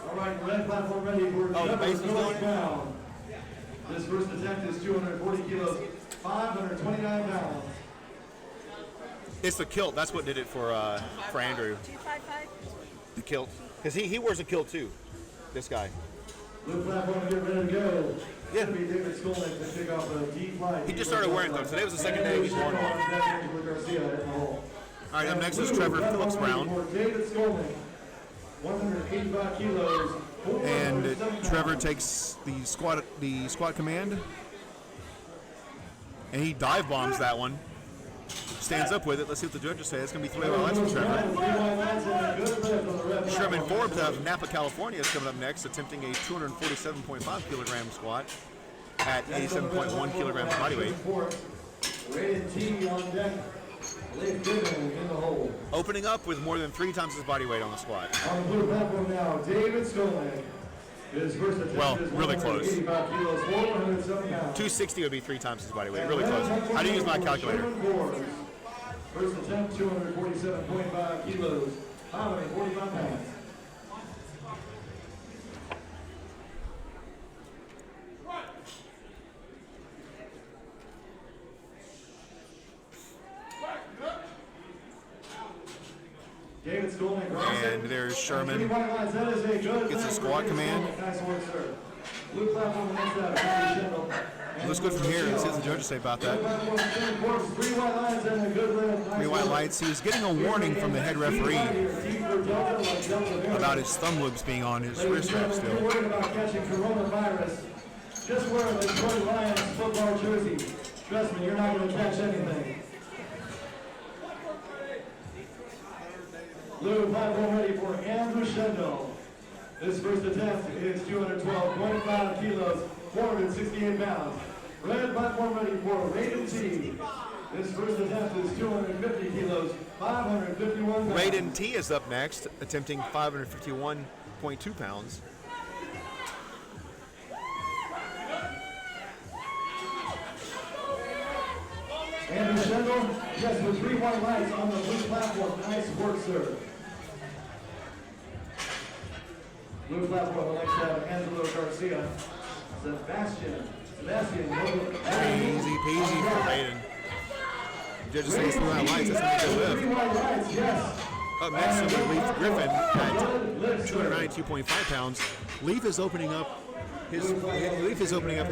All right, red platform ready for the base is going down. This first attempt is 240 kilos, 529 pounds. It's the kilt. That's what did it for Andrew. 255. The kilt, because he wears a kilt too. This guy. Blue platform, get ready to go. Yeah. He just started wearing them. Today was the second day he's worn one. All right, up next is Trevor Phillips Brown. 185 kilos. And Trevor takes the squat command, and he dive bombs that one. Stands up with it. Let's see what the judges say. It's going to be 3 white lights for Trevor. Sherman Forbes out of Napa, California is coming up next, attempting a 247.5 kilogram squat at 87.1 kilograms body weight. Rated T on deck. In the hole. Opening up with more than 3 times his body weight on the squat. On the blue platform now, David Skolnick. His first attempt Well, is really close. 185 kilos, 407 pounds. 260 would be 3 times his body weight. Really close. How do you use my calculator? First attempt, 247.5 kilos, 545 pounds. David Skolnick. And there's Sherman. Gets a squat command. Nice work, sir. Blue platform next up, Andy Shendel. Let's go from here and see what the judges say about that. 3 white lines and a good red. 3 white lights. He was getting a warning from the head referee about his thumb loops being on his wrist strap If you're still. worried about catching coronavirus, just wear the Detroit Lions football jersey. Trust me, you're not going to catch anything. Blue platform ready for Andrew Shendel. His first attempt is 212.5 kilos, 468 pounds. Red platform ready for Raiden T. His first attempt is 250 kilos, 551 pounds. Raiden T is up next, attempting 551.2 pounds. Andrew Shendel, yes, with 3 white lights on the blue platform. Nice work, sir. Blue platform, next have Angelo Garcia. Sebastian. Easy peasy for Raiden. Judges say it's 3 white lights. That's going to be a good 3 lift. white lights, yes. Up next is Leaf Griffin at 292.5 pounds. Leaf is opening up his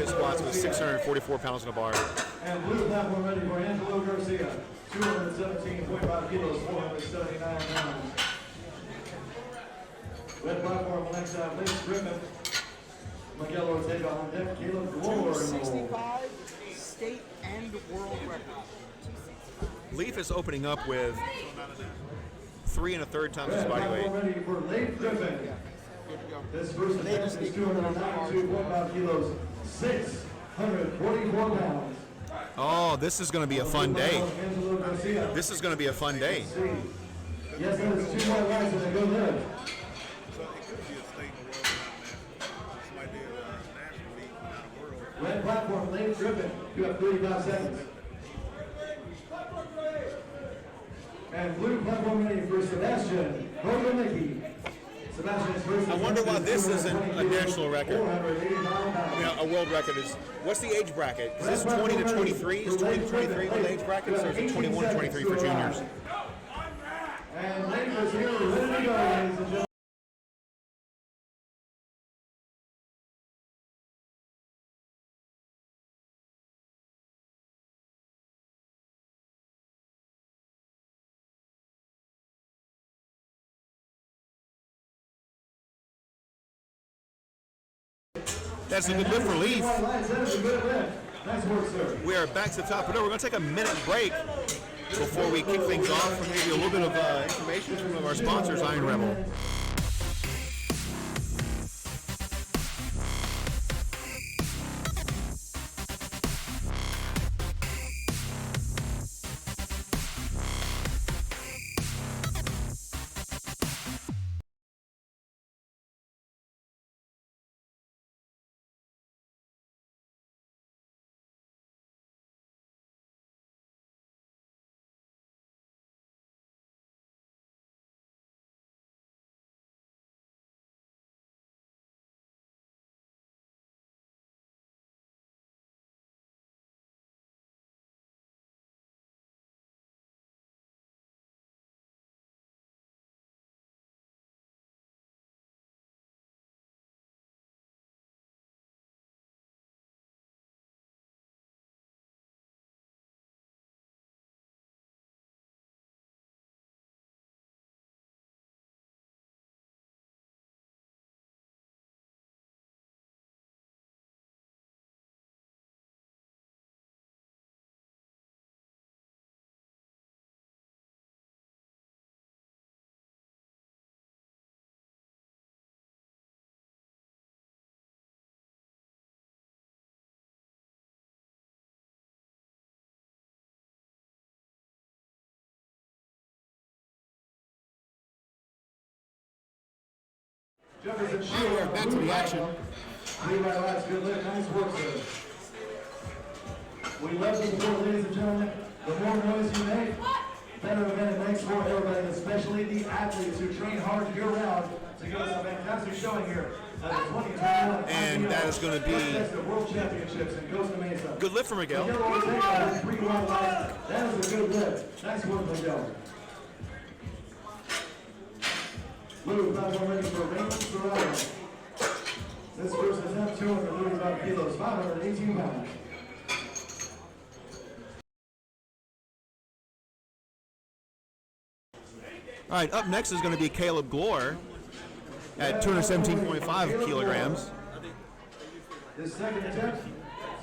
squats with 644 pounds on the bar. And blue platform ready for Angelo Garcia. 217.5 kilos, 479 pounds. Red platform, next have Leaf Griffin. Miguel Ortega on deck. Caleb Glover. 265 state and world record. Leaf is opening up with 3 1/3 times his body weight. Ready for Leif Griffin. This first attempt is 292.5 kilos, 644 pounds. Oh, this is going to be a fun day. Angelo Garcia. This is going to be a fun day. Yes, that is 2 white lights and a good lift. So it could be a state or world now. This might be a national league, not a world. Red platform, Leif Griffin. You have 35 seconds. And blue platform ready for Sebastian Bogomicki. Sebastian's first. I wonder why this isn't a national record. 485 pounds. I mean, a world record is. What's the age bracket? Is this 20 to 23? Is 20 to 23 one of the age brackets, or is it 21 to 23 for juniors? And Lakers here, ready to go, ladies and gentlemen. That's a good lift for Leaf. That is a good lift. Nice work, sir. We are back to the top of the. We're going to take a minute break before we kick things off for maybe a little bit of information from one of our sponsors, Iron Rebel. Jefferson All right, we're back to the action. Levi Lights, good lift. Nice work, sir. We love the sport, ladies and gentlemen. The more noise you make, better event it makes for everybody, especially the athletes who train hard year-round to give us a fantastic showing here at the 2021 And IPL that is going to be World Championships in Costa Mesa. good lift for Miguel. Miguel Ortega with 3 white lights. That is a good lift. Nice work, Miguel. Blue platform ready for Raymond Serrano. This first attempt, 235 kilos, 518 pounds. All right, up next is going to be Caleb Glore at 217.5 kilograms. This second attempt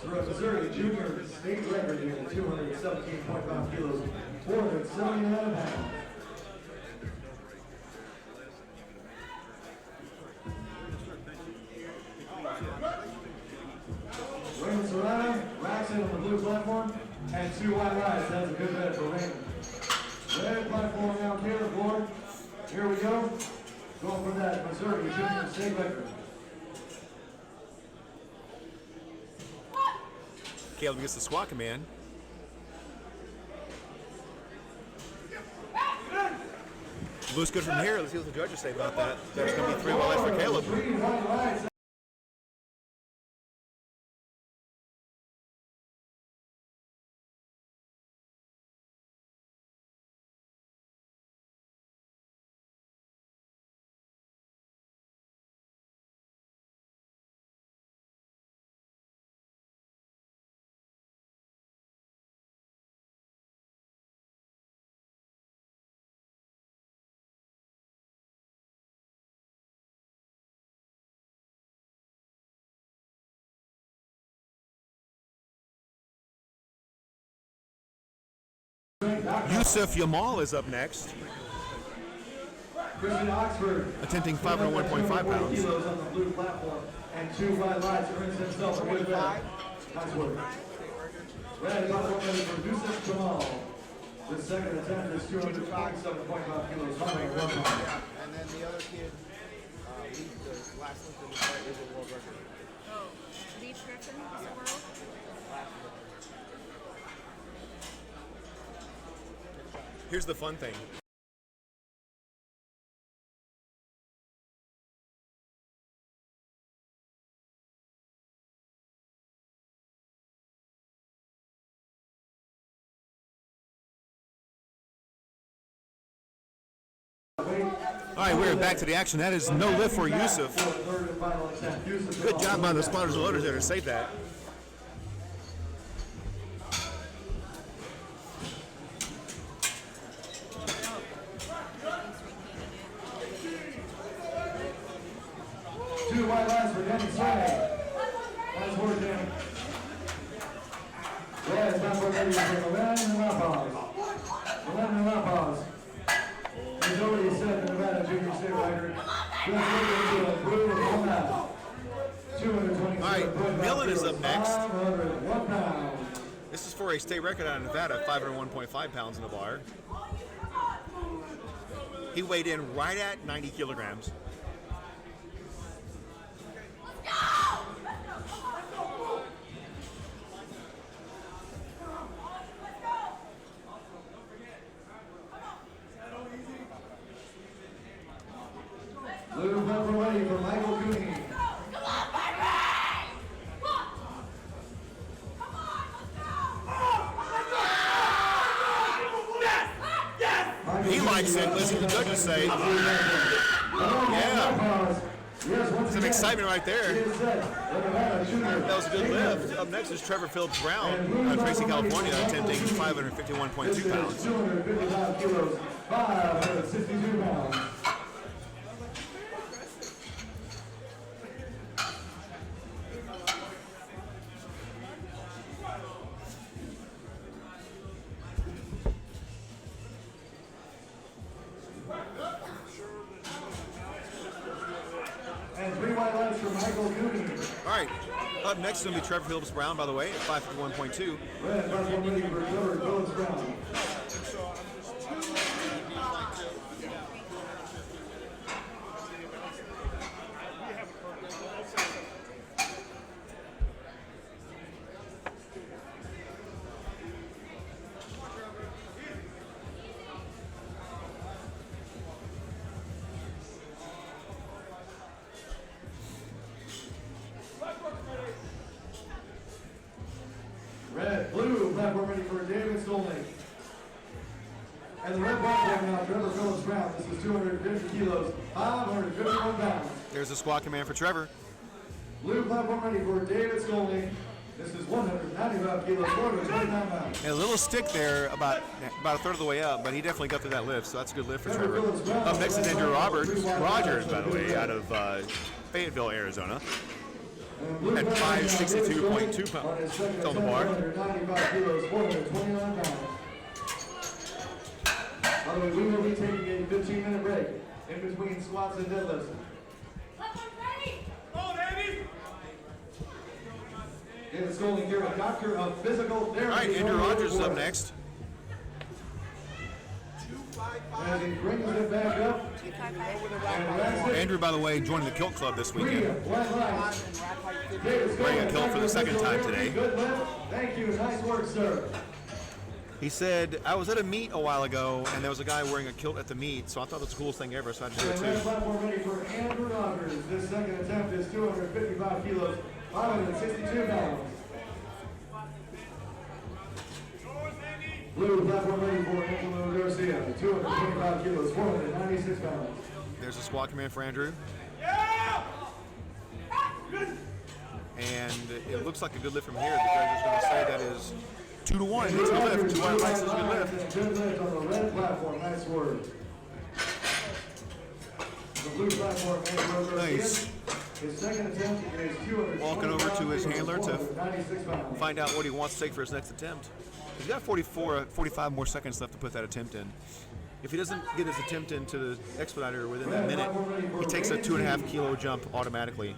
for a Missouri junior state record here at 217.5 kilos, 479 pounds. Raymond Serrano racks in on the blue platform and 2 white lights. That's a good bet for Raymond. Red platform now, Caleb Glore. Here we go. Going for that Missouri junior state record. Caleb gets the squat command. Looks good from here. Let's see what the judges say about that. There's going to be 3 white lights for Caleb. 3 white lights. Yusuf Yamal is up next, Christian Oxford attempting 501.5 pounds. kilos on the blue platform and 2 white lights earns himself a good bet. Nice work. Red platform ready for Yusuf Jamal. The second attempt is 257.5 kilos, 501 pounds. And then the other kid, the last lift in the fight is a world record. Oh, Beach Griffin is the world? Here's the fun thing. All right, we're back to the action. That is no lift for Yusuf. Good job by the spotters and loaders there to save that. Two white lines for Danny Strang. Nice work, Danny. Red, it's not for ready for Milan and Rapaz. Milan and Rapaz. He's already set the Nevada Junior State record. Just looking into a blue with 1 out. 227. All right, Millen is up next. 501 pounds. This is for a state record out of Nevada, 501.5 pounds in the bar. He weighed in right at 90 kilograms. Blue number ready for Michael Cooney. He likes it. Listen to the judges say. Yeah. It's an excitement right there. That was a good lift. Up next is Trevor Phillips Brown out of Tracy, California, attempting 551.2 pounds. 255 kilos, 562 pounds. And 3 white lights for Michael Cooney. All right. Up next is going to be Trevor Phillips Brown, by the way, at 551.2. Red, platform ready for Trevor Phillips Brown. Red, blue, platform ready for David Stolney. And the red platform now, Trevor Phillips Brown. This is 250 kilos, 551 pounds. There's the squad command for Trevor. Blue platform ready for David Stolney. This is 195 kilos, 429 pounds. And a little stick there about a third of the way up, but he definitely got through that lift, so that's a good lift for Trevor. Up next is Andrew Rogers, by the way, out of Fayetteville, Arizona, at 562.2 pounds. It's on the bar. 195 kilos, 429 pounds. By the way, we will be taking a 15-minute break in between squats and deadlifts. David Stolney here, a doctor of physical therapy. All right, Andrew Rogers is up next. And he brings it back up. And that's it. Andrew, by the way, joining the kilt club this Three weekend. white lights. Wearing a kilt for the second time today. Good lift. Thank you. Nice work, sir. He said, I was at a meet a while ago, and there was a guy wearing a kilt at the meet, so I thought it was the coolest thing ever, so I had to do it And red too. platform ready for Andrew Rogers. This second attempt is 255 kilos, 562 pounds. Blue platform ready for Angelo Garcia. 225 kilos, 496 pounds. There's the squad command for Andrew. And it looks like a good lift from here. The judge is going to say that is 2 to 1. It's a lift. 2 white lights is a good lift. Good lift on the red platform. Nice work. The blue platform, Angelo Garcia. Nice. His second attempt is 200. Walking over to his handler to 96 pounds. find out what he wants to take for his next attempt. He's got 45 more seconds left to put that attempt in. If he doesn't get his attempt into the expediter within that minute, he takes a 2.5 kilo jump automatically.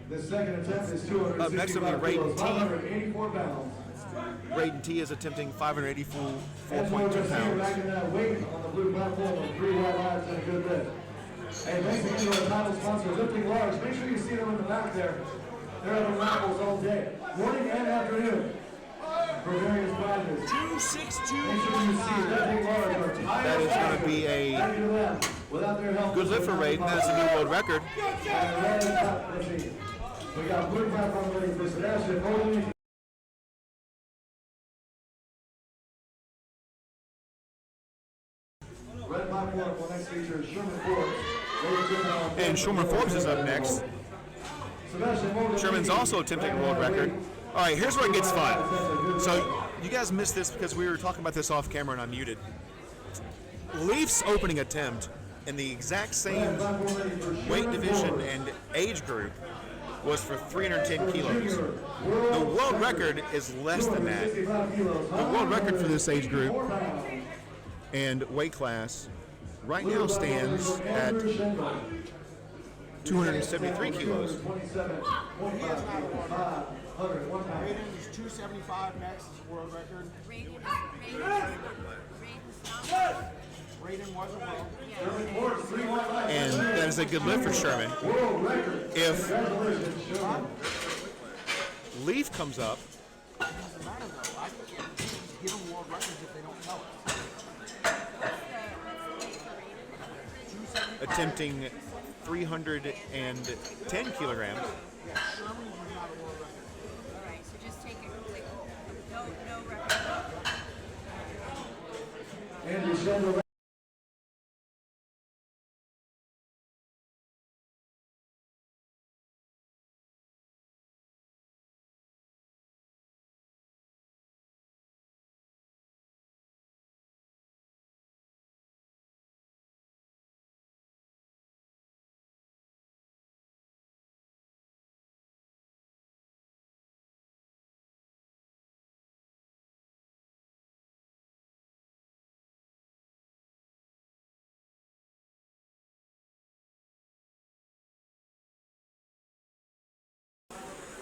The second attempt is 265 Up next will be Raiden kilos, T. 584 pounds. Raiden T is attempting 584.2 Back pounds. in that weight on the blue platform with 3 white lights and a good lift. Hey, thanks again to our title sponsor, Lifting Large. Make sure you see them in the back there. They're having raffles all day, morning and afternoon, for various prizes. That is going to be a good lift for Raiden. That is a new world record. We got blue platform ready for Sebastian. Red platform will next feature Sherman Forbes. And Sherman Forbes is up next. Sherman's also attempting a world record. All right, here's where it gets fun. So you guys missed this because we were talking about this off camera and I'm muted. Leaf's opening attempt in the exact same weight division and age group was for 310 kilos. The world record is less than that. The world record for this age group and weight class right now stands at 273 kilos. Raiden's 275 next is world record. Raiden wasn't world. And that is a good lift for Sherman. If Leaf comes up, Doesn't matter though. I can't give them world records if they don't tell us. attempting 310 kilograms. Yeah, Sherman was not a world record. All right, so just take it like no record. Andy Shendler.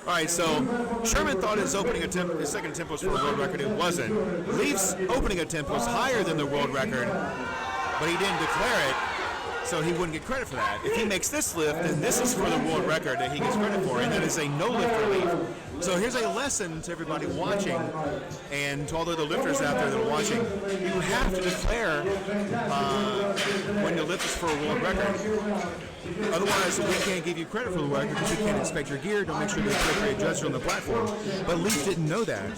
All right, so Sherman thought his second attempt was for a world record. It wasn't. Leaf's opening attempt was higher than the world record, but he didn't declare it, so he wouldn't get credit for that. If he makes this lift, then this is for the world record that he gets credit for, and that is a no lift for Leaf. So here's a lesson to everybody watching, and to all the other lifters out there that are watching. You have to declare when your lift is for a world record. Otherwise, we can't give you credit for the record because we can't inspect your gear. Don't make sure the appropriate adjuster on the platform. But Leaf didn't know that.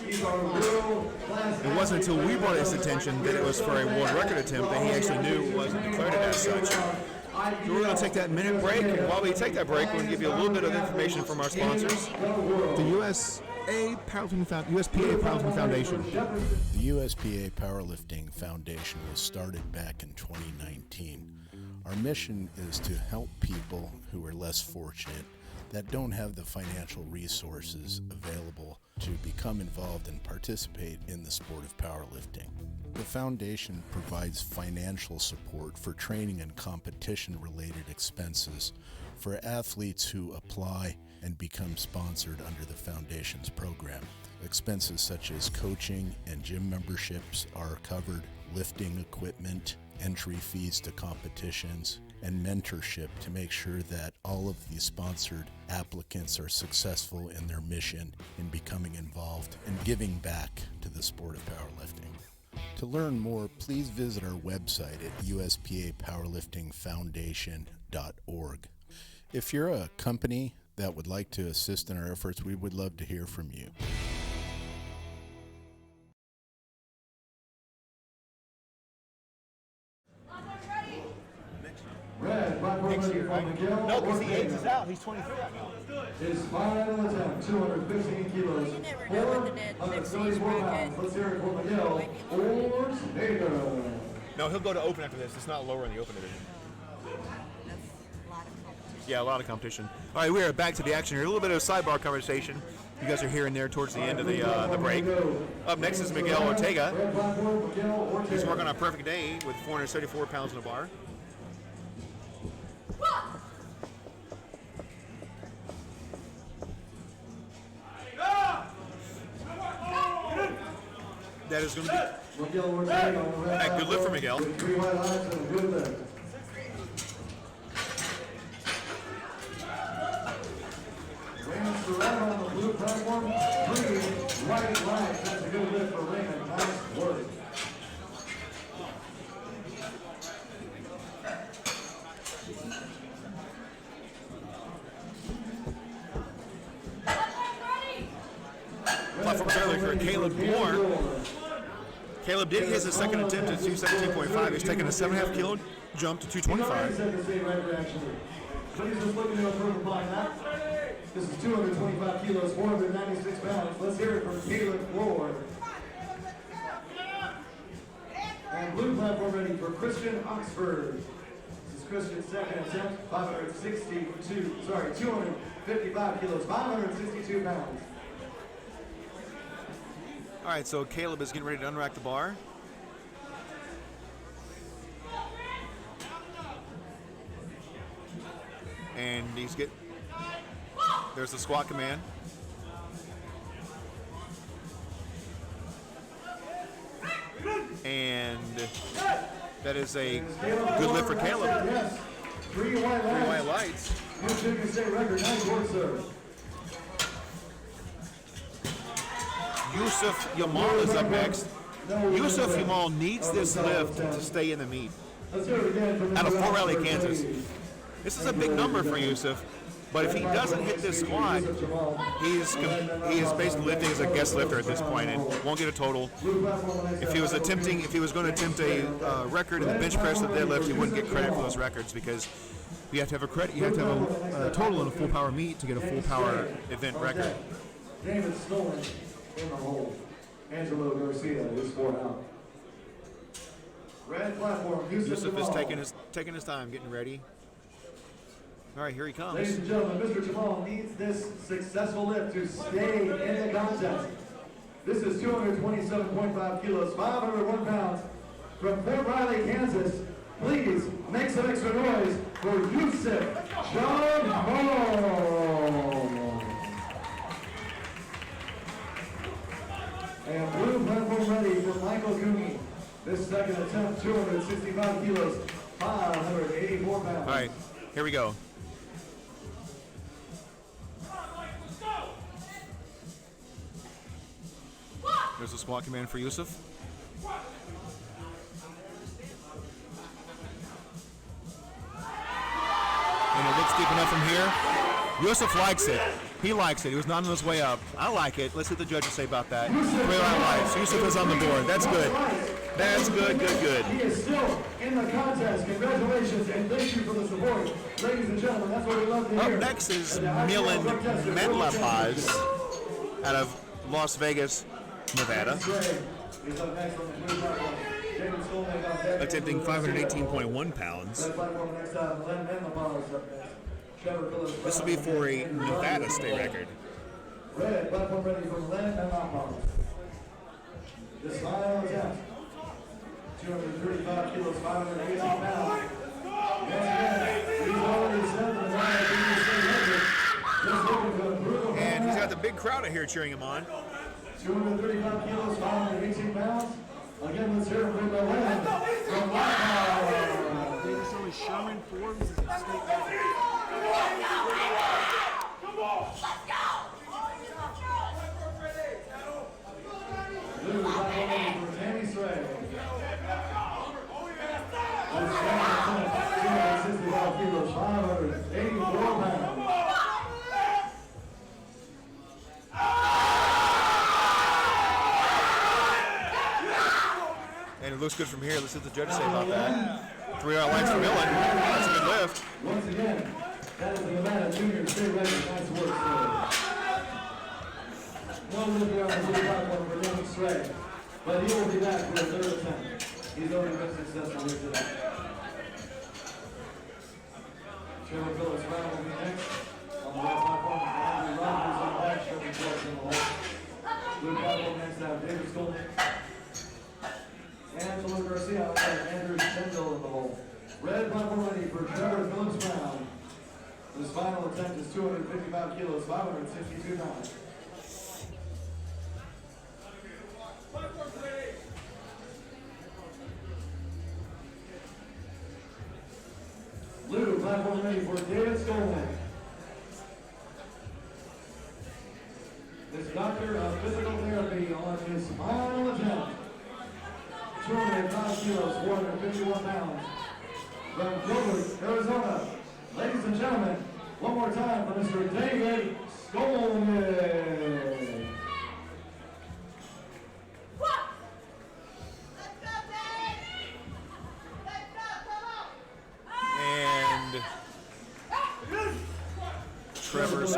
It wasn't until we brought his attention that it was for a world record attempt that he actually knew it wasn't declared it as such. So we're going to take that minute break, and while we take that break, we're going to give you a little bit of information from our sponsors. The USPA Powerlifting Foundation. The USPA Powerlifting Foundation was started back in 2019. Our mission is to help people who are less fortunate, that don't have the financial resources available to become involved and participate in the sport of powerlifting. The foundation provides financial support for training and competition-related expenses for athletes who apply and become sponsored under the foundation's program. Expenses such as coaching and gym memberships are covered, lifting equipment, entry fees to competitions, and mentorship to make sure that all of the sponsored applicants are successful in their mission in becoming involved and giving back to the sport of powerlifting. To learn more, please visit our website at uspapowerliftingfoundation.org. If you're a company that would like to assist in our efforts, we would love to hear from you. Red, Next year, right? No, because the AIDS is out. He's 23 right now. His final attempt, 215 kilos. You never know what the next stage 434 pounds. Let's hear it for Miguel Ortega. No, he'll go to open after this. It's not lower in the open division. Yeah, a lot of competition. All right, we are back to the action here. A little bit of a sidebar conversation. You guys are here and there towards the end of the break. Up next is Miguel Ortega. He's working on a perfect day with 474 pounds in a bar. That is going to be a good lift for Miguel. Raymond Serrano on the blue platform, 3 white lines. That's a good lift for Raymond. earlier for Caleb Moore. Caleb did his second attempt at 217.5. He's taken a 7.5 kilo jump to 225. Please just looking to improve upon that. This is 225 kilos, 496 pounds. Let's hear it from Caleb Moore. And blue platform ready for Christian Oxford. This is Christian's second attempt, 255 kilos, 562 pounds. All right, so Caleb is getting ready to unrack the bar. And there's the squat command. And that is a good lift for Caleb. Yes. Three white lights. New Michigan State record, nice work, sir. Yusuf Yamal is up next. Yusuf Yamal needs this lift to stay in the meet. Let's hear it again from Out of Fort Riley, Kansas. This is a big number for Yusuf, but if he doesn't hit this squat, he is basically lifting as a guest lifter at this point and won't get a total. If he was going to attempt a record in the bench press or the deadlift, he wouldn't get credit for those records because you have to have a total in a full power meet to get a full power event record. David Stolen in the hole. Angelo Garcia is 4 out. Red platform, Yusuf is taking his time getting ready. All right, here he comes. Ladies and gentlemen, Mr. Jamal needs this successful lift to stay in the contest. This is 227.5 kilos, 501 pounds from Fort Riley, Kansas. Please make some extra noise for Yusuf Jamal. And blue platform ready for Michael Cooney. This second attempt, 265 kilos, 584 pounds. All right, here we go. There's a squat command for Yusuf. And it looks deep enough from here. Yusuf likes it. He likes it. He was not on his way up. I like it. Let's see what the judges say about that. 3 line lights. Yusuf is on the board. That's good. That's good, good, good. He is still in the contest. Congratulations and thank you for the support. Ladies and gentlemen, that's what we love to hear. Up next is Milan Medlapaz out of Las Vegas, Nevada. Attempting 518.1 pounds. This will be for a Nevada state record. Red platform ready for Len Medlapaz. This final attempt. 235 kilos, 580 pounds. Once again, he's already set the Nevada state record. Just looking to improve upon and he's got the big crowd out here cheering him on. 235 kilos, 518 pounds. Again, let's hear it from the Len from Blackhawk. Davis only Sherman Forbes is a state record. Come on! Let's go! Blue platform ready for Tammy Stray. 265 kilos, 584 pounds. And it looks good from here. Let's see what the judges say about that. 3 hour lights for Millen. That's a good lift. Once again, that is the Nevada Junior State record. Nice work, sir. No lift around the blue platform for Damon Stray, but he will be back for a third attempt. He's already been successful here today. Trevor Phillips round will be next. On the right platform, Andrew Rogers on the back, Trevor Phillips in the hole. Blue platform next to David Stolman. Angelo Garcia and Andrew Stendel in the hole. Red platform ready for Trevor Phillips round. His final attempt is 255 kilos, 562 pounds. Blue platform ready for David Stolman. This doctor of physical therapy on his final attempt. 205 kilos, 451 pounds. From Gilbert, Arizona. Ladies and gentlemen, one more time for Mr. David Stolman.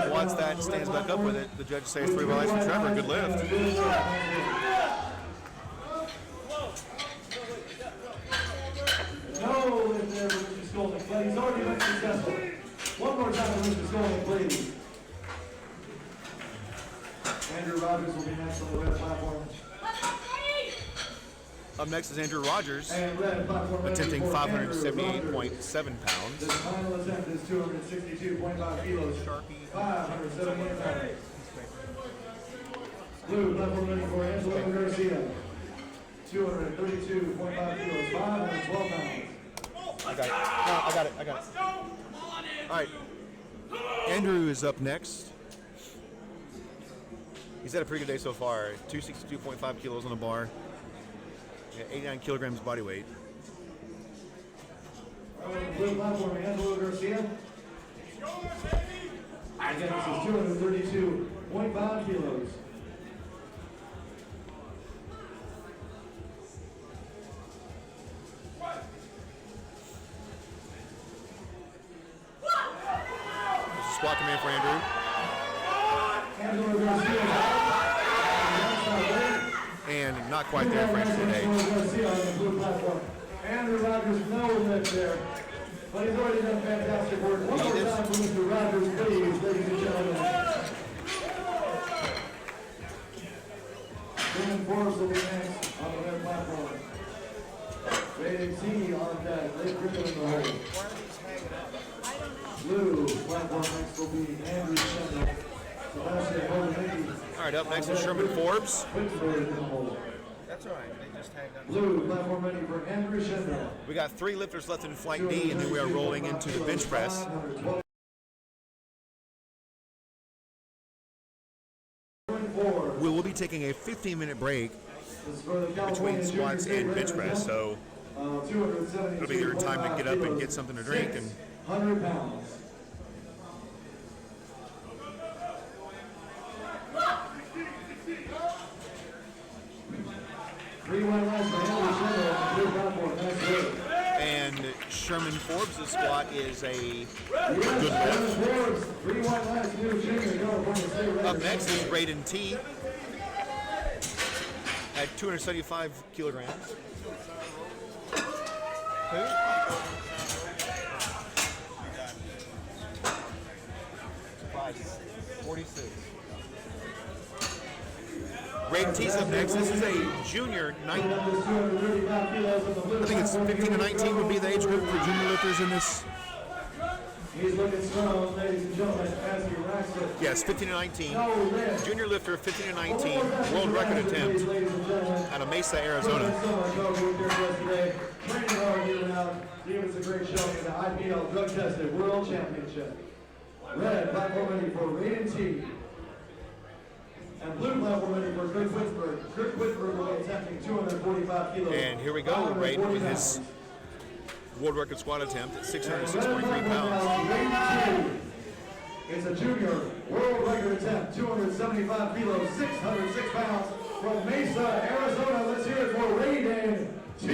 squats that and stands back up with it. The judges say 3 by lights for Trevor. Good lift. No lift there for Mr. Skolnick, but he's already been successful. One more time for Mr. Skolnick, please. Andrew Rogers will be next on the red platform. Up next is Andrew Rogers, And red platform attempting ready for 578.7 Andrew pounds. His final attempt is 262.5 kilos. 578 pounds. Blue platform ready for Angelo Garcia. 232.5 kilos, 512 pounds. I got it. No, I got it. All right. Andrew is up next. He's had a pretty good day so far. 262.5 kilos on the bar. 89 kilograms body weight. Blue platform, Angelo Garcia. Again, this is 232.5 kilos. There's a squat command for Andrew. Angelo Garcia. And not quite there for Andrew today. Garcia on the blue platform. Andrew Rogers, no lift there. But he's already done fantastic work. One more time for Mr. Rogers, please, ladies and gentlemen. Jim Forbes will be next on the red platform. Rated C on deck. Late Griffin in the hole. Blue platform next will be Andrew Shendel. Sebastian Hogan. All right, up next is Sherman Forbes. That's all right. They just tagged on. Blue platform ready for Andrew Shendel. We got 3 lifters left in flight D, and then we are rolling into the bench press. We will be taking a 15-minute break between squats and bench press, so it'll be your time to get up and get something to drink. And 100 pounds. And Sherman Forbes' squat is a good lift. Up next is Raiden T at 275 kilograms. Who? 46. Raiden T's up next. This is a junior. I think it's 15 to 19 would be the age group for junior lifters in this. He's looking strong, ladies and gentlemen, as he racks it. Yes, 15 to 19. Junior lifter, 15 to 19. World record attempt out of Mesa, Arizona. Training hard year-round. He was a great showing in the IPL Drug Tested World Championship. Red platform ready for Raiden T. And blue platform ready for Kirk Whitford. Kirk Whitford will be attempting 245 kilos. And here we go, Raiden with his world record squat attempt at 606.3 pounds. It's a junior world record attempt, 275 kilos, 606 pounds from Mesa, Arizona. Let's hear it for Raiden T.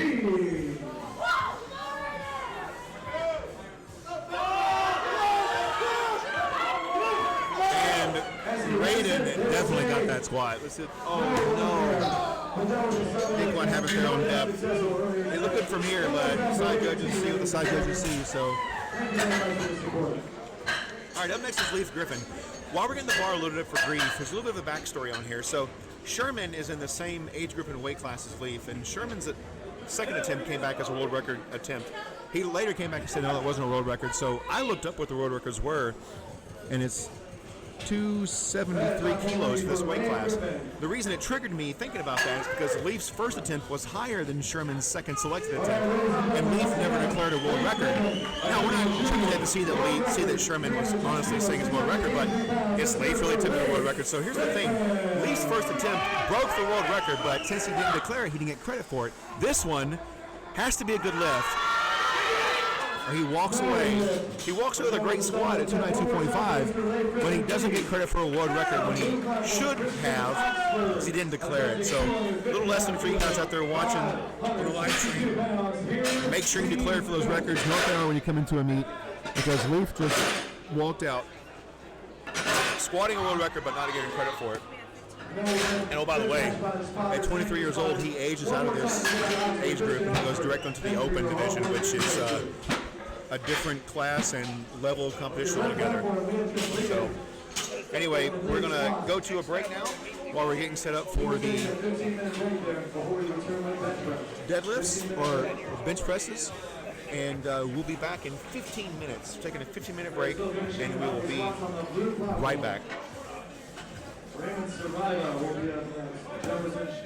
Raiden definitely got that squat. Listen, oh no. Big one having their own depth. They look good from here, but side judges see what the side judges see, so. All right, up next is Leif Griffin. While we're getting the bar loaded up for grief, there's a little bit of a backstory on here. So Sherman is in the same age group and weight class as Leif, and Sherman's second attempt came back as a world record attempt. He later came back and said, no, that wasn't a world record. So I looked up what the world records were, and it's 273 kilos for this weight class. The reason it triggered me thinking about that is because Leif's first attempt was higher than Sherman's second selected attempt, and Leif never declared a world record. Now we're not checking that to see that Sherman was honestly saying his world record, but it's Leif really attempted a world record. So here's the thing: Leif's first attempt broke the world record, but since he didn't declare it, he didn't get credit for it. This one has to be a good lift. Or he walks away. He walks away with a great squat at 292.5, but he doesn't get credit for a world record when he should have, because he didn't declare it. So, a little lesson for you guys out there watching on the live stream. Make sure you declare for those records. Note that when you come into a meet, because Leif just walked out squatting a world record, but not getting credit for it. And oh, by the way, at 23 years old, he ages out of this age group and he goes direct into the open division, which is a different class and level of competition altogether. So, anyway, we're going to go to a break now while we're getting set up for the deadlifts or bench presses. And we'll be back in 15 minutes, taking a 15-minute break, and we will be right back. Raymond Survivor will be up next.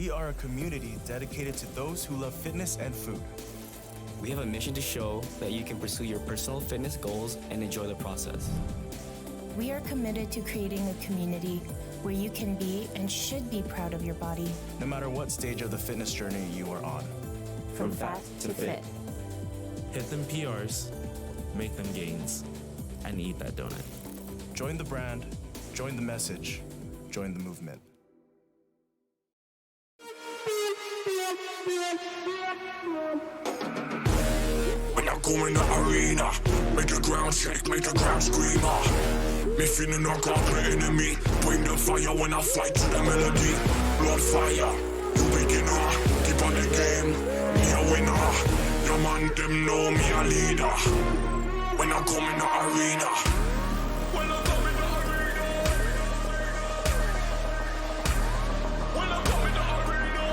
We are a community dedicated to those who love fitness and food. We have a mission to show that you can pursue your personal fitness goals and enjoy the process. We are committed to creating a community where you can be and should be proud of your body. No matter what stage of the fitness journey you are on. From fat to fit. Hit them PRs, make them gains, and eat that donut. Join the brand, join the message, join the movement. When I go in the arena, make the ground shake, make the ground scream. Me feeling knock out the enemy. Bring the fire when I fight to the melody. Blood fire, you beginner. Keep on the game, me a winner. Your man them know me a leader. When I come in the arena. When I come in the arena. When I come in the arena.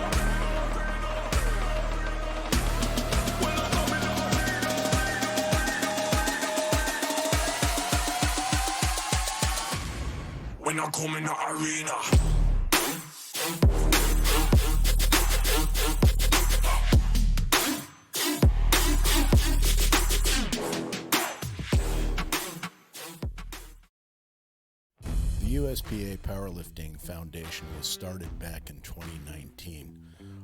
When I come in the arena. When I come in the arena. The USPA Powerlifting Foundation was started back in 2019.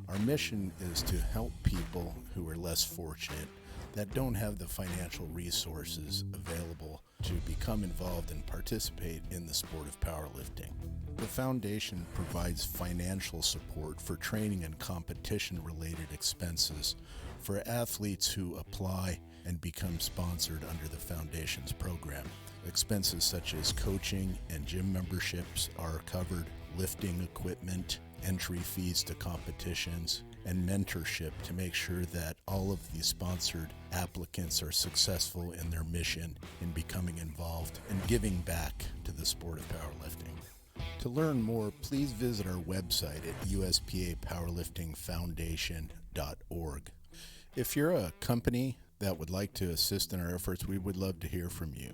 Our mission is to help people who are less fortunate, that don't have the financial resources available to become involved and participate in the sport of powerlifting. The foundation provides financial support for training and competition-related expenses for athletes who apply and become sponsored under the foundation's program. Expenses such as coaching and gym memberships are covered, lifting equipment, entry fees to competitions, and mentorship to make sure that all of the sponsored applicants are successful in their mission in becoming involved and giving back to the sport of powerlifting. To learn more, please visit our website at uspapowerliftingfoundation.org. If you're a company that would like to assist in our efforts, we would love to hear from you.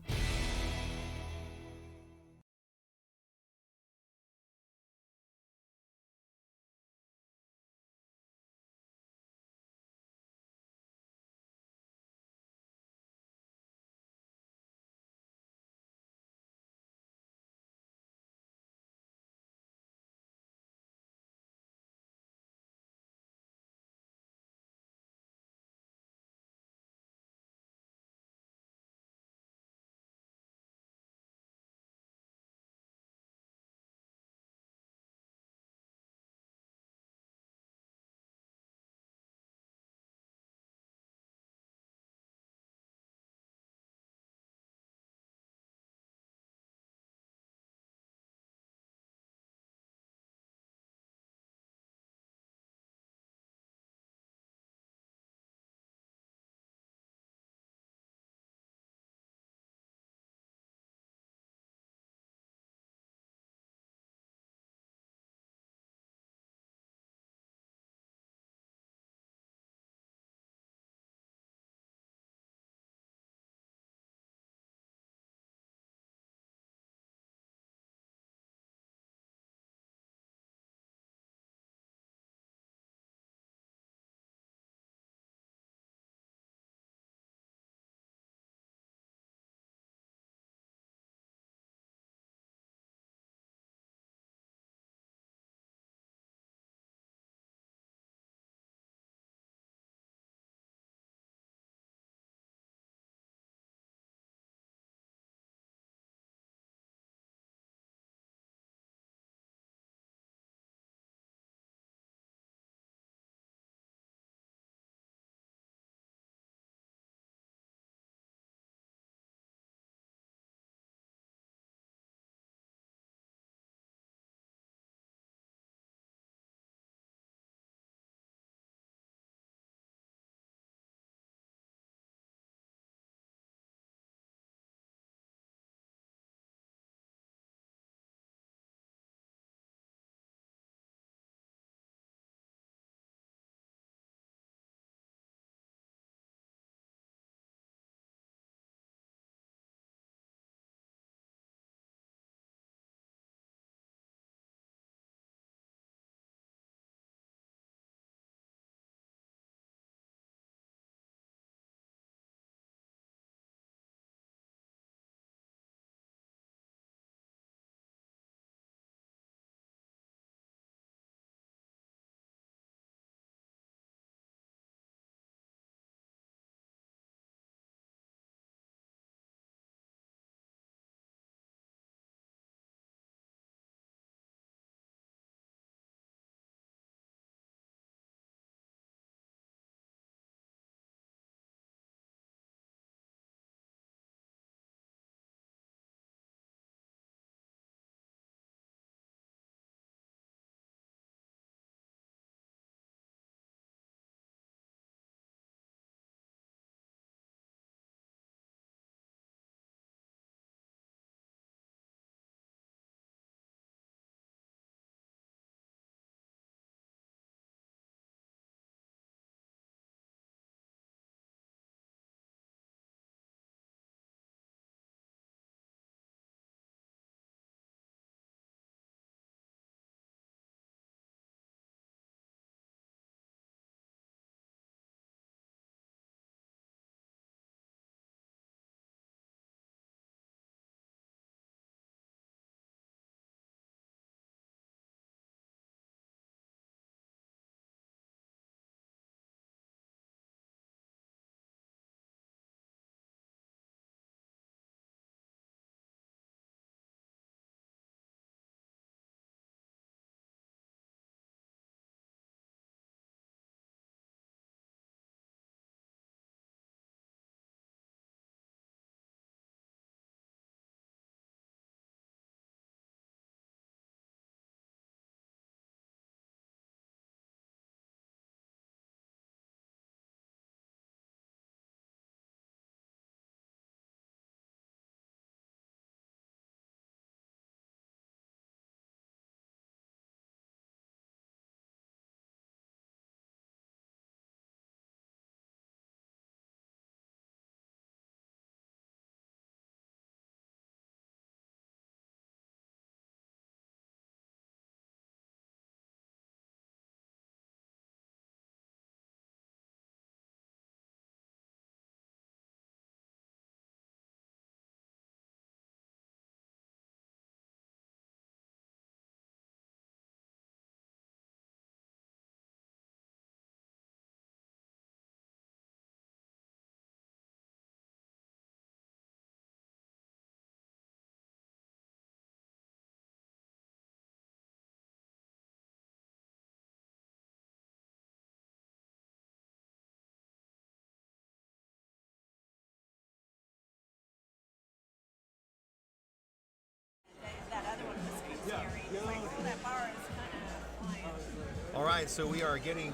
right, so we are getting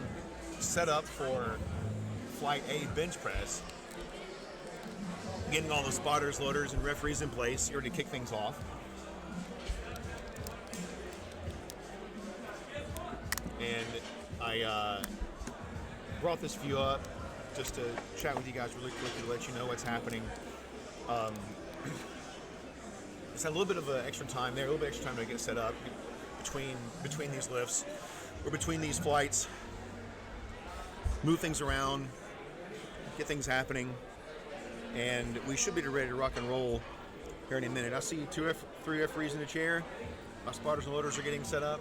set up for Flight A bench press. Getting all the spotters, loaders, and referees in place here to kick things off. And I brought this view up just to chat with you guys really quickly to let you know what's happening. Just had a little bit of extra time there, a little bit extra time to get set up between these lifts or between these flights. Move things around, get things happening, and we should be ready to rock and roll here in a minute. I see three referees in the chair. My spotters and loaders are getting set up,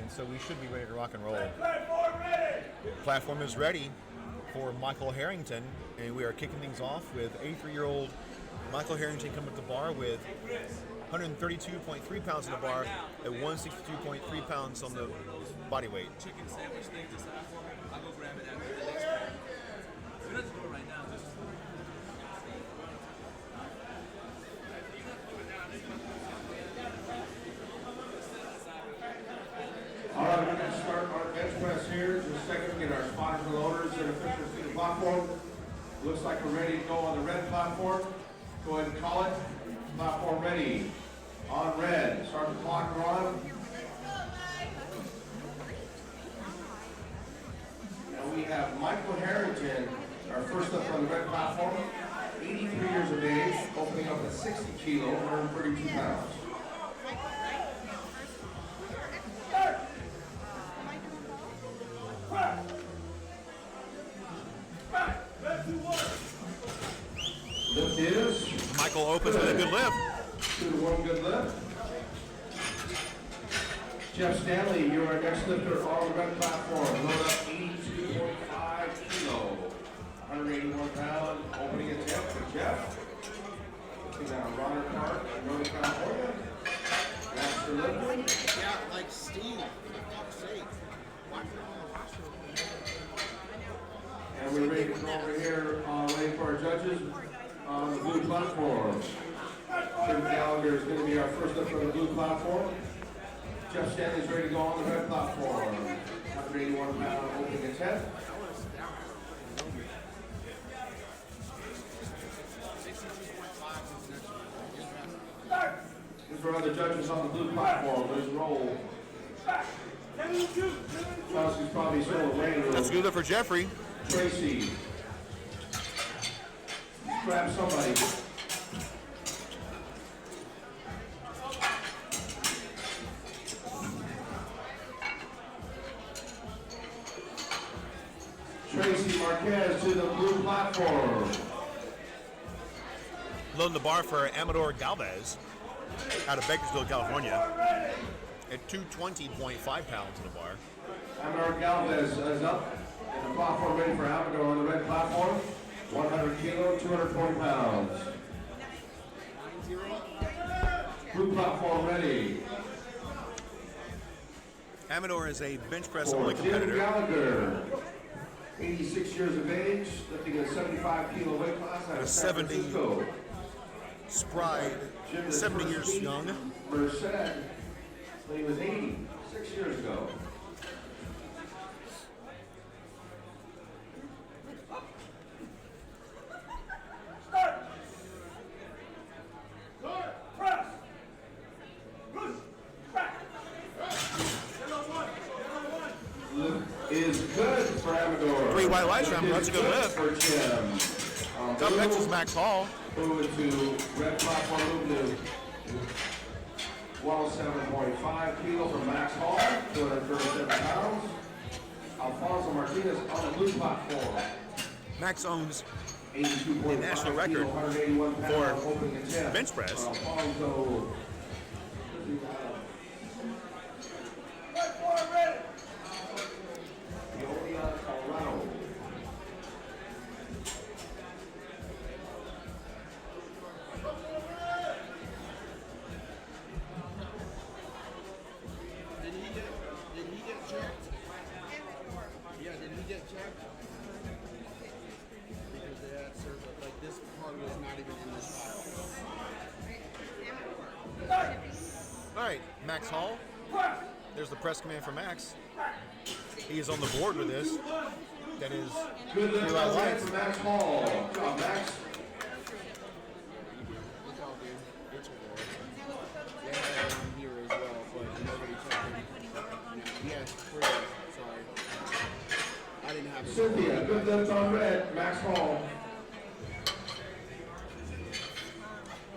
and so we should be ready to rock and roll. Platform is ready for Michael Harrington, and we are kicking things off with 83-year-old Michael Harrington coming up the bar with 132.3 pounds on the bar at 162.3 pounds on the body weight. Chicken sandwich thing just for me. I'll go grab it after the next one. We don't have to do it right now. Just all right, we're going to start our bench press here. Just a second, get our spotters and loaders and officials to the platform. Looks like we're ready to go on the red platform. Go ahead and call it. Platform ready. On red. Start the clock run. And we have Michael Harrington, our first up on the red platform. 83 years of age, opening up at 60 kilo, 132 pounds. Lift is. Michael opens with a good lift. 2 to 1 good lift. Jeff Stanley, you're our next lifter on the red platform. Load up 82.5 kilo. 181 pound opening attempt for Jeff. Looking down Runner Park in Northern California. Master lifter. yeah, like Steve, for fuck's sake. And we're ready to go over here, waiting for our judges on the blue platform. Tim Gallagher is going to be our first up on the blue platform. Jeff Stanley's ready to go on the red platform. 181 pound opening attempt. These are other judges on the blue platform. Let's roll. Kelsey's probably still away. That's good for Jeffrey. Tracy. Grab somebody. Tracy Marquez to the blue platform. Loading the bar for Amador Galvez out of Bakersfield, California at 220.5 pounds in the bar. Amador Galvez is up. And the platform ready for Amador on the red platform. 100 kilo, 220 pounds. Blue platform ready. Amador is a bench press For only Jim competitor. Gallagher, 86 years of age, lifting a 75 kilo weight class out of San 70 Francisco. Spry, Jim 70 years young. Merced when he was 86 years ago. Is good for Amador. 3 white lights for Amador. That's a good lift. For Jim. Up next is Max Hall. Moving to red platform, moving to 107.5 kilo for Max Hall, 237 pounds. Alfonso Martinez on the blue platform. Max owns the 82.5 national record kilo, 181 for pounds, opening attempt. bench press. Alfonso. Colorado. Did he get checked? Yeah, did he get checked? Because they had served, like this part was not even in this file. All right, Max Hall. There's the press command for Max. he is on the board with this. That is Good lift Blue on Lights. for Max Hall. Good job, Max. Here as well, but nobody took him. Yes, free. Sorry. I didn't have it. Cynthia, good lift on red. Max Hall.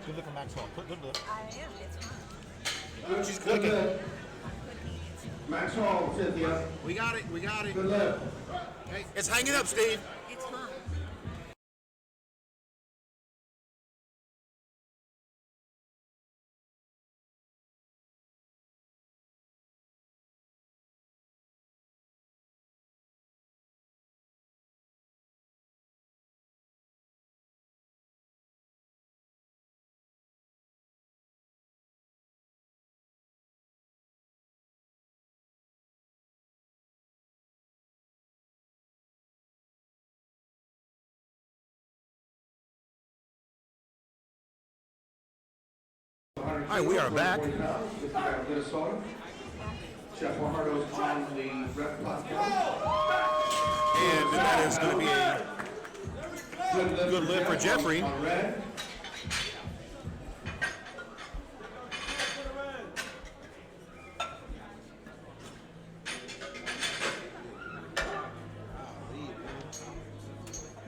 Good look at Max Hall. Good look. I am. It's fun. Good, She's good clicking. lift. Max Hall, Cynthia. We got it. We got it. Good lift. Hey, It's hanging up, Steve. It's fun. All right, we are back. Minnesota. Chef Fajardo's on the red platform. And that is going to be a good lift for Jeffrey. On red.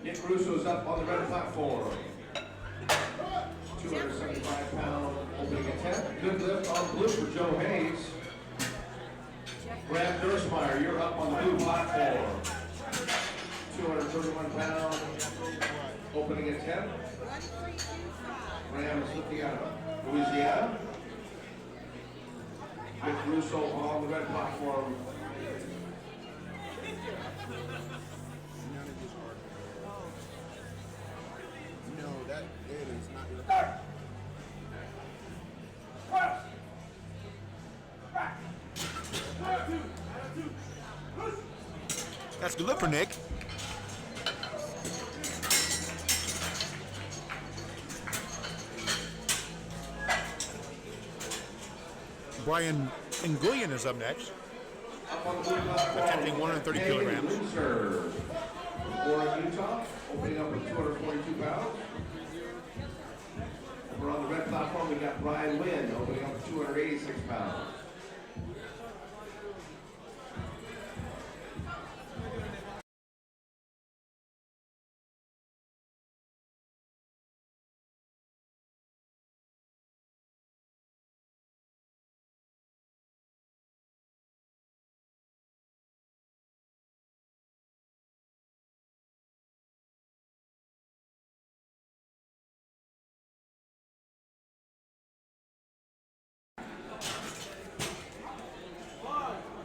Nick Russo's up on the red platform. 275-pound opening attempt. Good lift on blue for Joe Hayes. Graham Dursmeyer, you're up on the blue platform. 231-pound opening attempt. Graham is looking at Louisiana. Nick Russo on the red platform. no, that it is not your. That's a good look for Nick. Brian Nguyen is up next, attempting 130 kilograms. Florida, Utah, opening up with 242 pounds. Over on the red platform, we got Brian Wynn, opening up with 286 pounds.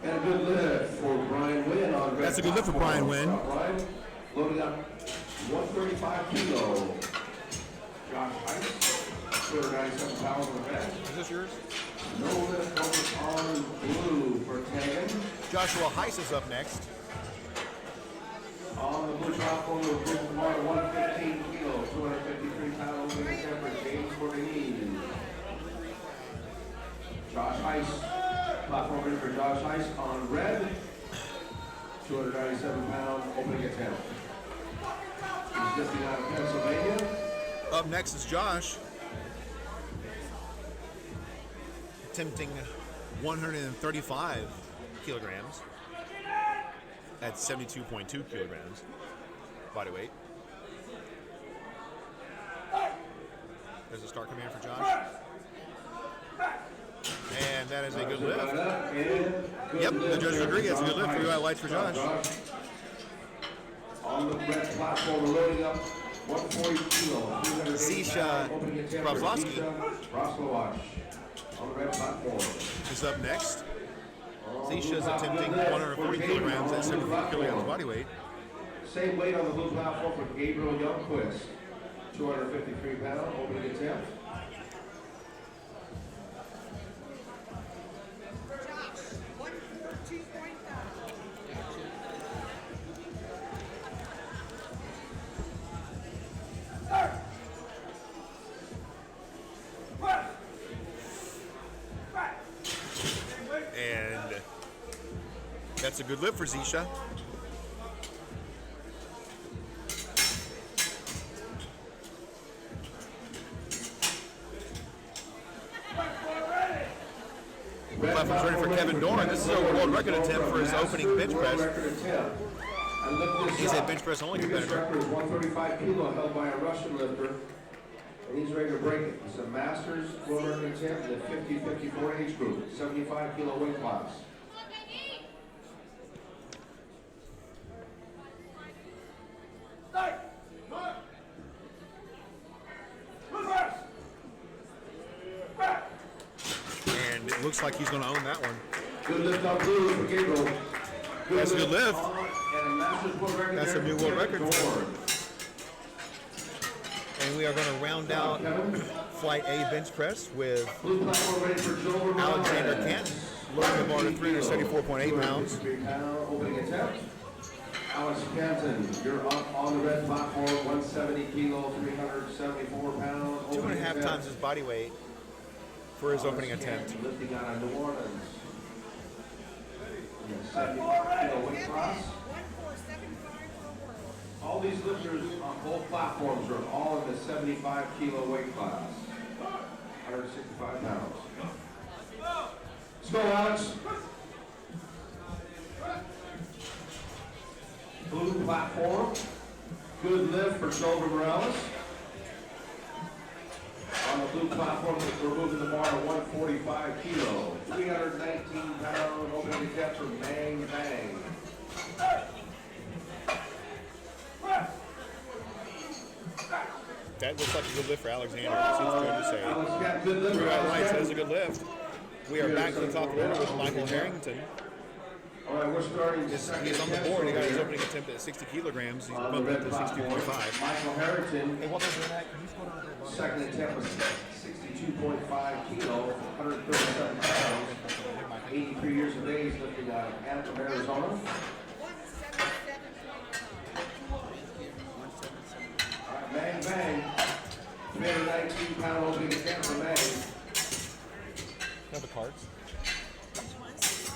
And a good lift for Brian Wynn on red. That's a good lift for Brian Wynn. Brian loading up 135 kilo. Josh Ice, 297 pounds on the red. Is this yours? No lift on blue for Tegan. Joshua Heiss is up next. On the blue platform, we'll bring them on 115 kilo, 253 pounds opening attempt for James Bourdain. Josh Heiss. Platform ready for Josh Heiss on red. 297-pound opening attempt. He's lifting out of Pennsylvania. Up next is Josh, attempting 135 kilograms at 72.2 kilograms body weight. There's a start coming in for Josh. And that is a good lift. Yep, the judges agree. It's a good lift. 3 white lights for Josh. On the red platform, we're loading up 140 kilo. Zisha Bravlowski on the red platform is up next. Zisha is attempting 140 kilograms at 74 kilograms body weight. Same weight on the blue platform for Gabriel Youngquist. 253-pound opening attempt. That's a good lift for Zisha. Platform's ready for Kevin Dorn. This is a world record attempt for his opening bench press. He's a bench press only competitor. Record is 135 kilo held by a Russian lifter, and he's ready to break it. It's a Masters world record attempt in the 50-54 age group, 75 kilo weight class. And it looks like he's going to own that one. Good lift up blue for Gabriel. That's a good lift. And a Masters world record. That's a new world record for him. And we are going to round out Flight A bench press with Alexander Kent, lowering the bar to 374.8 pounds. Opening attempt. Alex Kenton, you're up on the red platform, 170 kilo, 374 pounds. 2.5 times his body weight for his opening attempt. Lifting out of New Orleans. 70 kilo weight class. All these lifters on both platforms are all in the 75 kilo weight class. 165 pounds. Let's go, Alex. Blue platform. Good lift for Silver Morales. On the blue platform, we're moving the bar to 145 kilo. 319 pound opening attempt for Bang Bang. That looks like a good lift for Alexander. It seems good to say. 3 white lights, that is a good lift. We are back to the top of the order with Michael Harrington. All right, we're starting. He's on the board. He got his opening attempt at 60 kilograms. He's bumped up to 62.5. Michael Harrington. Hey, what was that? Can you put on Second attempt was 62.5 kilo, 137 pounds. 83 years of age, lifting out of Anthem, Arizona. All right, Bang Bang. 319 pound opening attempt for Bang. Have the cards.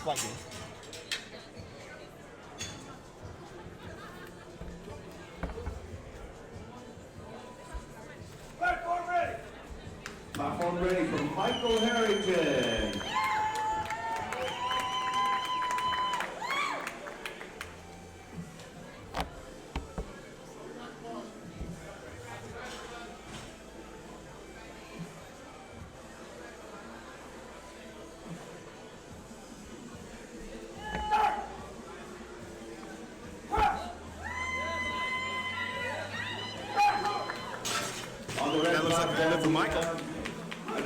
Flight game. Platform ready for Michael Harrington. That looks like a good lift for Michael.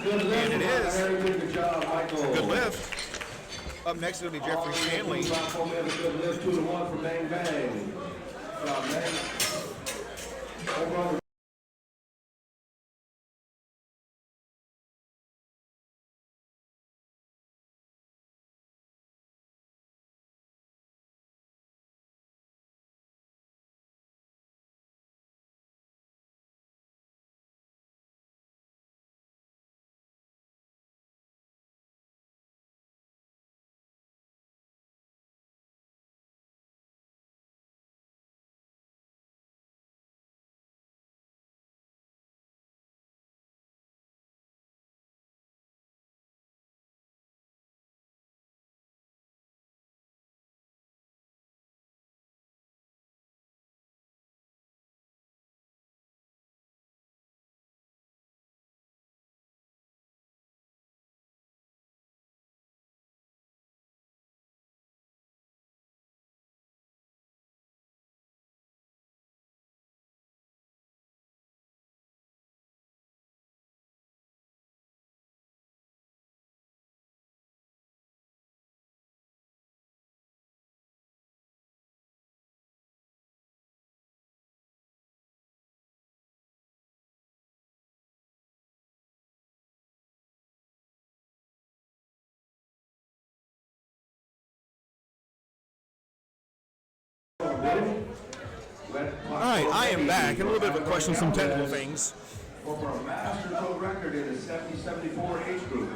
And it is. Good job, Michael. Good lift. Up next, it'll be Jeffrey Stanley. Platform have a good lift, 2-1 for Bang Bang. Good job, Bang. Overall, All right, I am back. And a little bit of a question, some technical things. For a Masters world record in the 70-74 age group.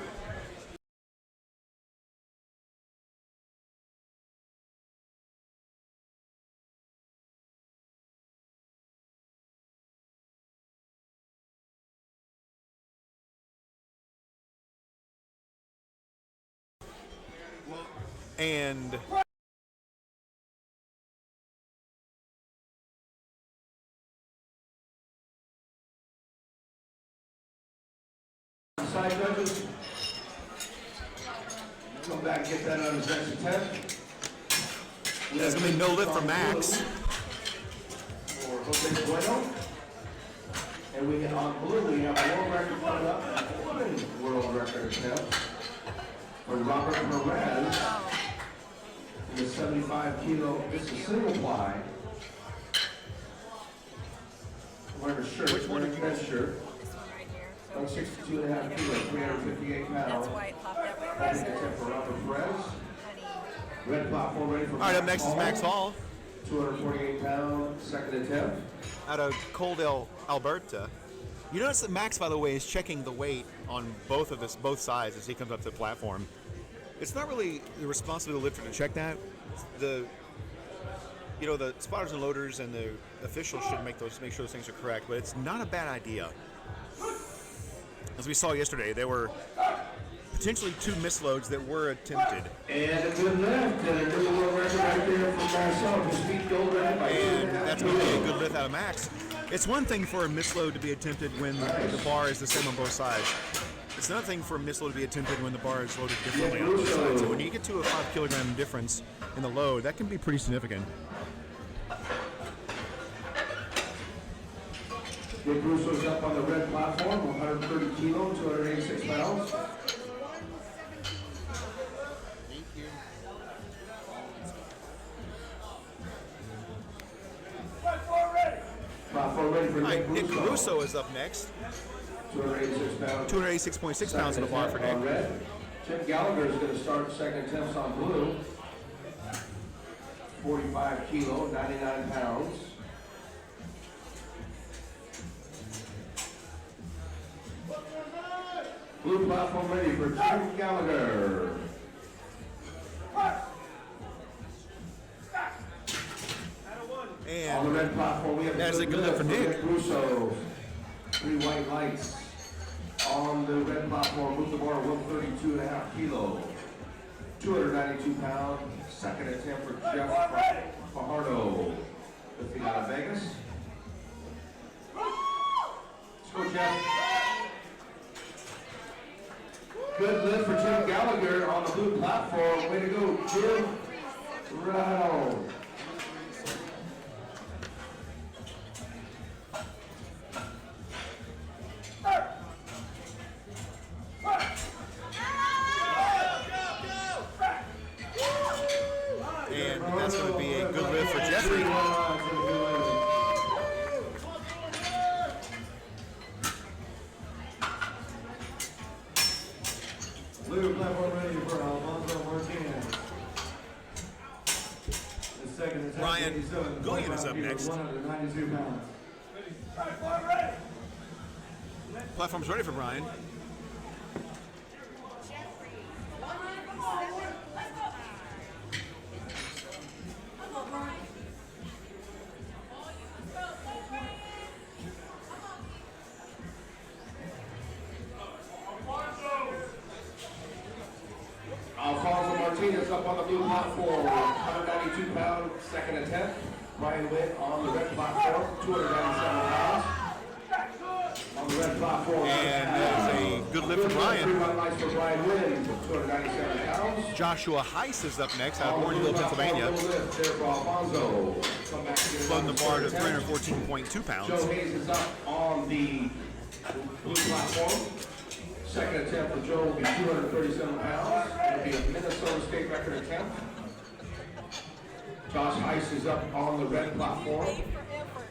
And side judges, come back and get that on the section 10. there's going to be no lift for Max. For Jose Bueno. And we get on blue, we have a world record coming up, a women's world record attempt for Robert Perez in the 75 kilo, this is single ply. Wearing a shirt, which one did you red shirt. This one right here. So 162 and a half kilos, 358 pounds. that's why it popped up with That's Mesa. attempt for Robert Perez. Honey. Red platform ready for All right, up next is Max Hall 248 pound, second attempt. out of Coldale, Alberta. You notice that Max, by the way, is checking the weight on both sides as he comes up to the platform. It's not really the responsibility of the lifter to check that. The spotters and loaders and the officials should make sure those things are correct, but it's not a bad idea. As we saw yesterday, there were potentially 2 misloads that were attempted. And a good lift, and a new world record right there from Marcel. His feet go right by And that's going to be a good lift out of Max. It's one thing for a misload to be attempted when the bar is the same on both sides. It's another thing for a misload to be attempted when the bar is loaded differently on both sides. So when you get to a 5 kilogram difference in the load, that can be pretty significant. Dick Russo's up on the red platform, 130 kilo, 286 pounds. Platform ready for Nick Russo is up next. 286 pounds. 286.6 pounds on the bar for Nick. Red. Tim Gallagher is going to start second attempts on blue. 45 kilo, 99 pounds. Blue platform ready for Tim Gallagher. And on the red platform, we have that's a good lift for Nick. Russo. 3 white lights on the red platform. Move the bar 132.5 kilo. 292 pound. Second attempt for Jeff Fajardo. Lifting out of Vegas. Let's go, Jeff. Good lift for Tim Gallagher on the blue platform. Way to go, Jim. Right on. And that's going to be a good lift for Jeffrey. Blue platform ready for Alfonso Martinez. The second attempt, Ryan 87, Gillian is up next. 192 pounds. Platform's ready for Brian. Alfonso Martinez up on the blue platform, 192 pound, second attempt. Brian Witt on the red platform, 297 pounds. On the red platform. And that's a good lift for Brian. 3 white lights for Brian Witt, 297 pounds. Joshua Heiss is up next out of Warrenville, Pennsylvania. Floating the bar to 314.2 pounds. Joe Hayes is up on the blue platform. Second attempt for Joe will be 237 pounds. It'll be a Minnesota State record attempt. Josh Heiss is up on the red platform.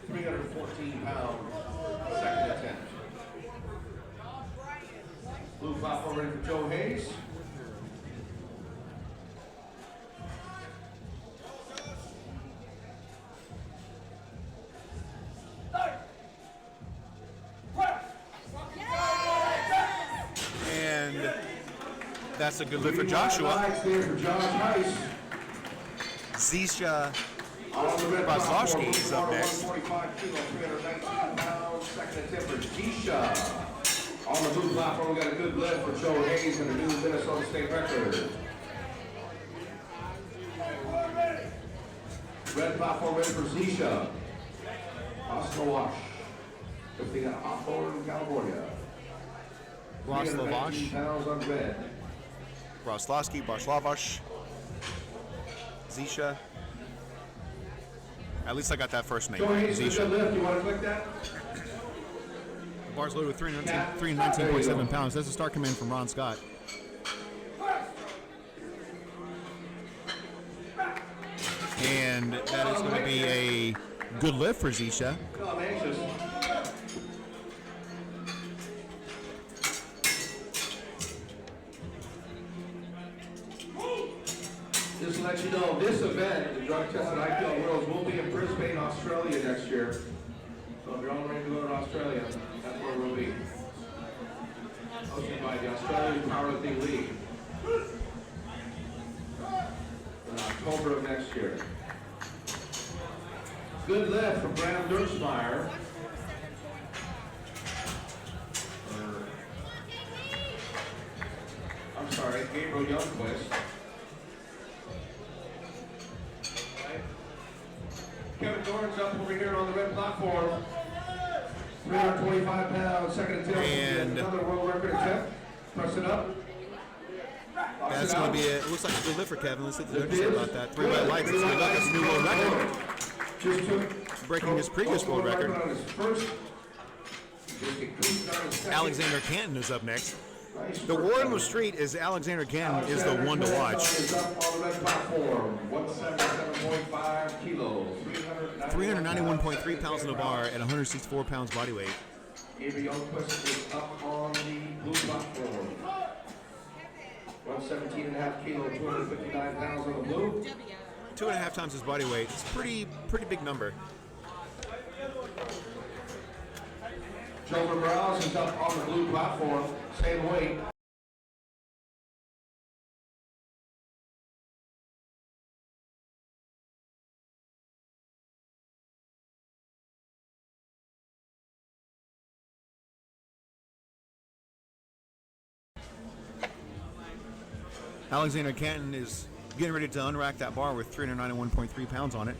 314 pound second attempt. Blue platform ready for Joe Hayes. And that's a good lift for Joshua. Zisha Bazlowski is up next. 145 kilo, 319 pounds. Second attempt for Zisha. On the blue platform, we got a good lift for Joe Hayes and a new Minnesota State record. Red platform ready for Zisha. Costa wash. Lifting at Hawthorne, California. Roslavash. Pounds on red. Roslavsky, Barslavash, Zisha. At least I got that first name. Joe Hayes, Zisha. lift. You want to click that? The bar's loaded with 319.7 pounds. That's a start command from Ron Scott. And that is going to be a good lift for Zisha. I'm anxious. Just to let you know, this event, the drug tested IPL Worlds, will be in Brisbane, Australia next year. So if you're on the way to go to Australia, that's where we'll be. Hosted by the Australian Powerlifting League. In October of next year. Good lift from Bram Durksmeyer. I'm sorry, Gabriel Youngquist. Kevin Dorn's up over here on the red platform. 325 pounds, second attempt. And another world record attempt. Press it up. That's going to be it. Looks like a good lift for Kevin. Let's see what to say about that. 3 white lights. That's a good look. That's a new world record. Breaking his previous world record. Alexander Canton is up next. The war in the street is Alexander Canton is the one to watch. 391.3 pounds on the bar at 164 pounds body weight. Avery Youngquist is up on the blue platform. 117.5 kilo, 259 pounds on the blue. 2.5 times his body weight. It's a pretty big number. Jover Browse is up on the blue platform, same weight. Alexander Canton is getting ready to unrack that bar with 391.3 pounds on it.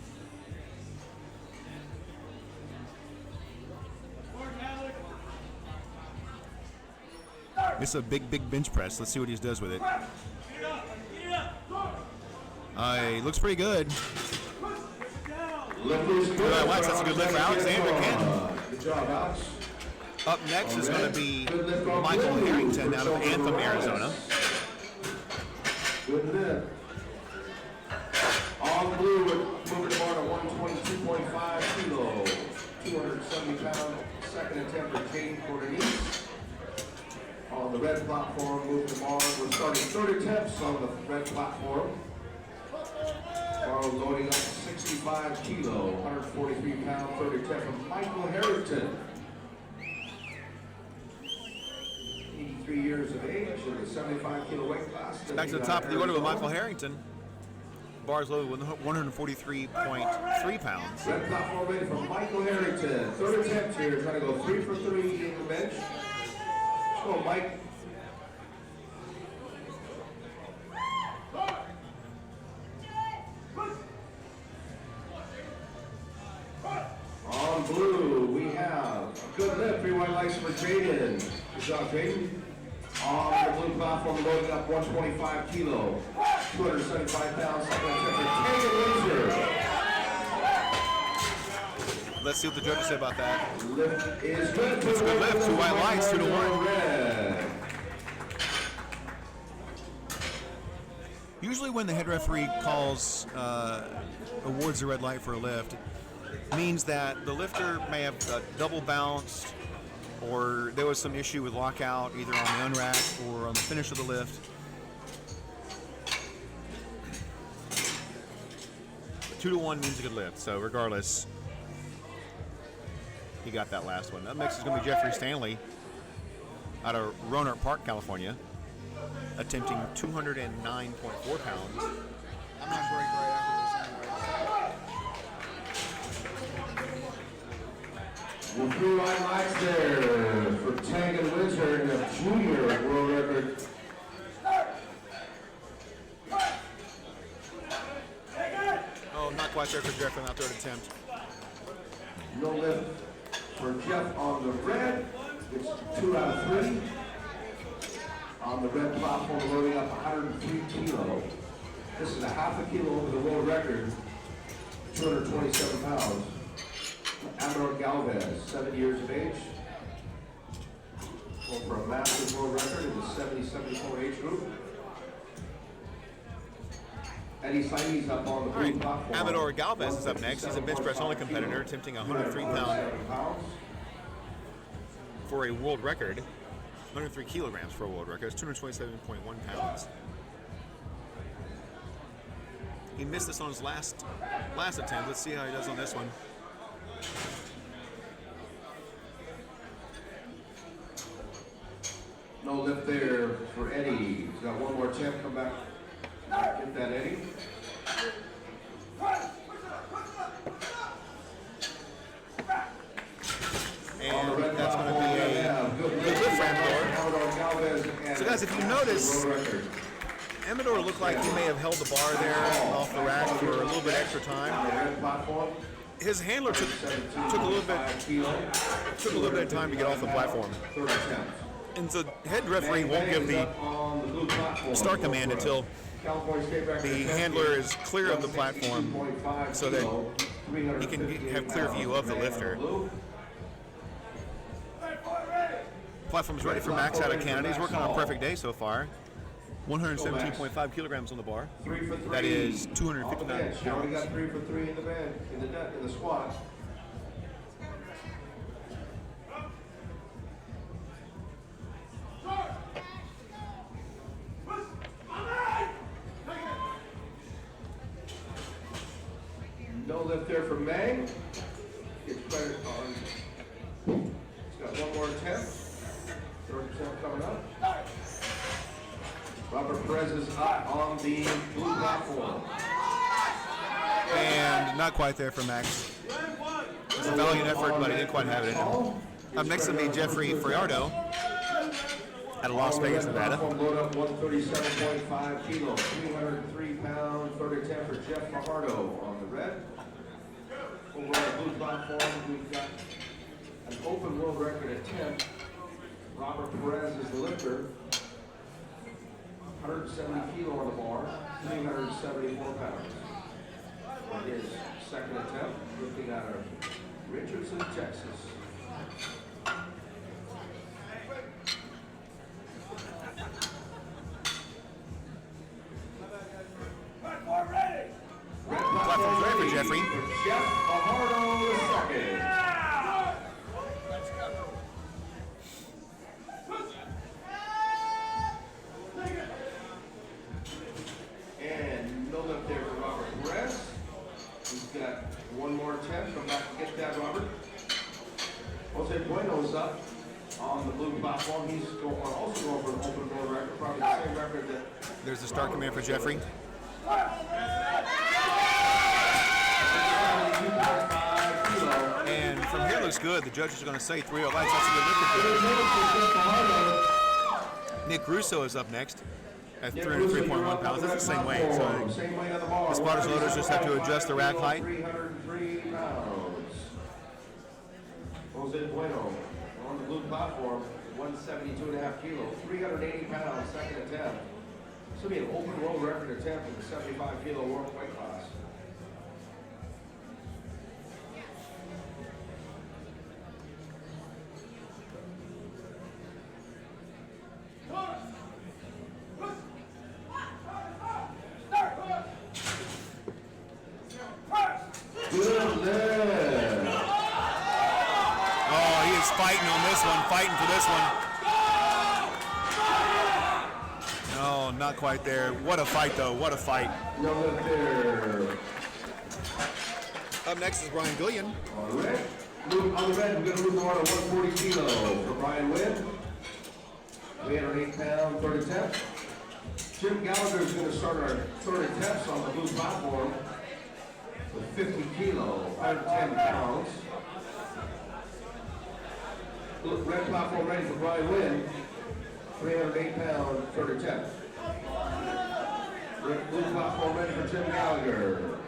It's a big bench press. Let's see what he does with it. He looks pretty good. That's a good lift for Alexander Canton. Good job, Alex. Up next is going to be Michael Harrington out of Anthem, Arizona. Good lift. On blue, moving the bar to 122.5 kilo, 270 pound, second attempt for Jane Cordenise. On the red platform, moving the bar. We're starting third attempts on the red platform. Bar loading up to 65 kilo, 143 pound, third attempt from Michael Harrington. 83 years of age in the 75 kilo weight class. Back to the top of the order with Michael Harrington. Bars loaded with 143.3 pounds. Red platform ready for Michael Harrington. Third attempt here, trying to go 3 for 3 in the bench. Let's go, Mike. On blue, we have a good lift, 3 white lights for Jaden. Good job, Jaden. On the blue platform, loading up 125 kilo, 275 pounds, second attempt for Taylor. Let's see what the judges say about that. Lift is good. It's a good lift. 2 white lights, 2 to 1. Red. Usually when the head referee calls, awards a red light for a lift, it means that the lifter may have double bounced, or there was some issue with lockout either on the unrack or on the finish of the lift. 2 to 1 means a good lift, so regardless, he got that last one. Up next is going to be Jeffrey Stanley out of Roanoke Park, California, attempting 209.4 pounds. I'm not break right after this anyway. Well, 3 white lights there for Tangan Winter in a junior world record. Oh, not quite there for Jeff on that third attempt. No lift for Jeff on the red. It's 2 out of 3. On the red platform, loading up 103 kilos. This is a half a kilo over the world record, 227 pounds. Amador Galvez, 7 years of age. Going for a massive world record in the 70-74 age group. Eddie Sainz up on the blue platform. Amador Galvez is up next. He's a bench press only competitor, attempting a 103-pound for a world record. 103 kilograms for a world record. It's 227.1 pounds. He missed this on his last attempt. Let's see how he does on this one. No lift there for Eddie. He's got one more attempt. Come back. Get that, Eddie. And that's going to be a good for Amador. So guys, if you notice, Amador looked like he may have held the bar there off the rack for a little bit extra time. His handler took a little bit of time to get off the platform. And so the head referee won't give the start command until the handler is clear of the platform so that he can have clear view of the lifter. Platform's ready for Max out of Canada. He's working on a perfect day so far. 117.5 kilograms on the bar. That is 259 pounds. He already got 3 for 3 in the bed, in the squat. No lift there for May. Gets credit on. He's got one more attempt. Third attempt coming up. Robert Perez is hot on the blue platform. And not quite there for Max. It's a valiant effort, but he didn't quite have it in him. Up next will be Jeffrey Friardo out of Las Vegas, Nevada. Load up 137.5 kilos, 303 pounds, third attempt for Jeff Fajardo on the red. Over on the blue platform, we've got an open world record attempt. Robert Perez is the lifter. 170 kilo on the bar, 374 pounds. On his second attempt, lifting out of Richardson, Texas. Platform's ready for Jeffrey. Jeff Fajardo II. And no lift there for Robert Perez. He's got one more attempt. Come back and get that, Robert. Jose Bueno's up on the blue platform. He's also going for an open world record, probably the same record that. There's the start command for Jeffrey. And from here looks good. The judges are going to say 3-0 lights. That's a good lift. Nick Russo is up next at 303.1 pounds. That's the same weight. So the spotters loaders just have to adjust the rack height. 303 pounds. Jose Bueno on the blue platform, 172.5 kilos, 380 pounds, second attempt. This will be an open world record attempt in the 75 kilo world weight class. Oh, he is fighting on this one, fighting for this one. No, not quite there. What a fight, though. What a fight. No lift there. Up next is Brian Gillian. On the red, we're going to move on to 140 kilos for Brian Wynn. 308 pound, third attempt. Jim Gallagher is going to start our third attempts on the blue platform with 50 kilo, 110 pounds. Red platform ready for Brian Wynn. 308 pound, third attempt. Blue platform ready for Jim Gallagher.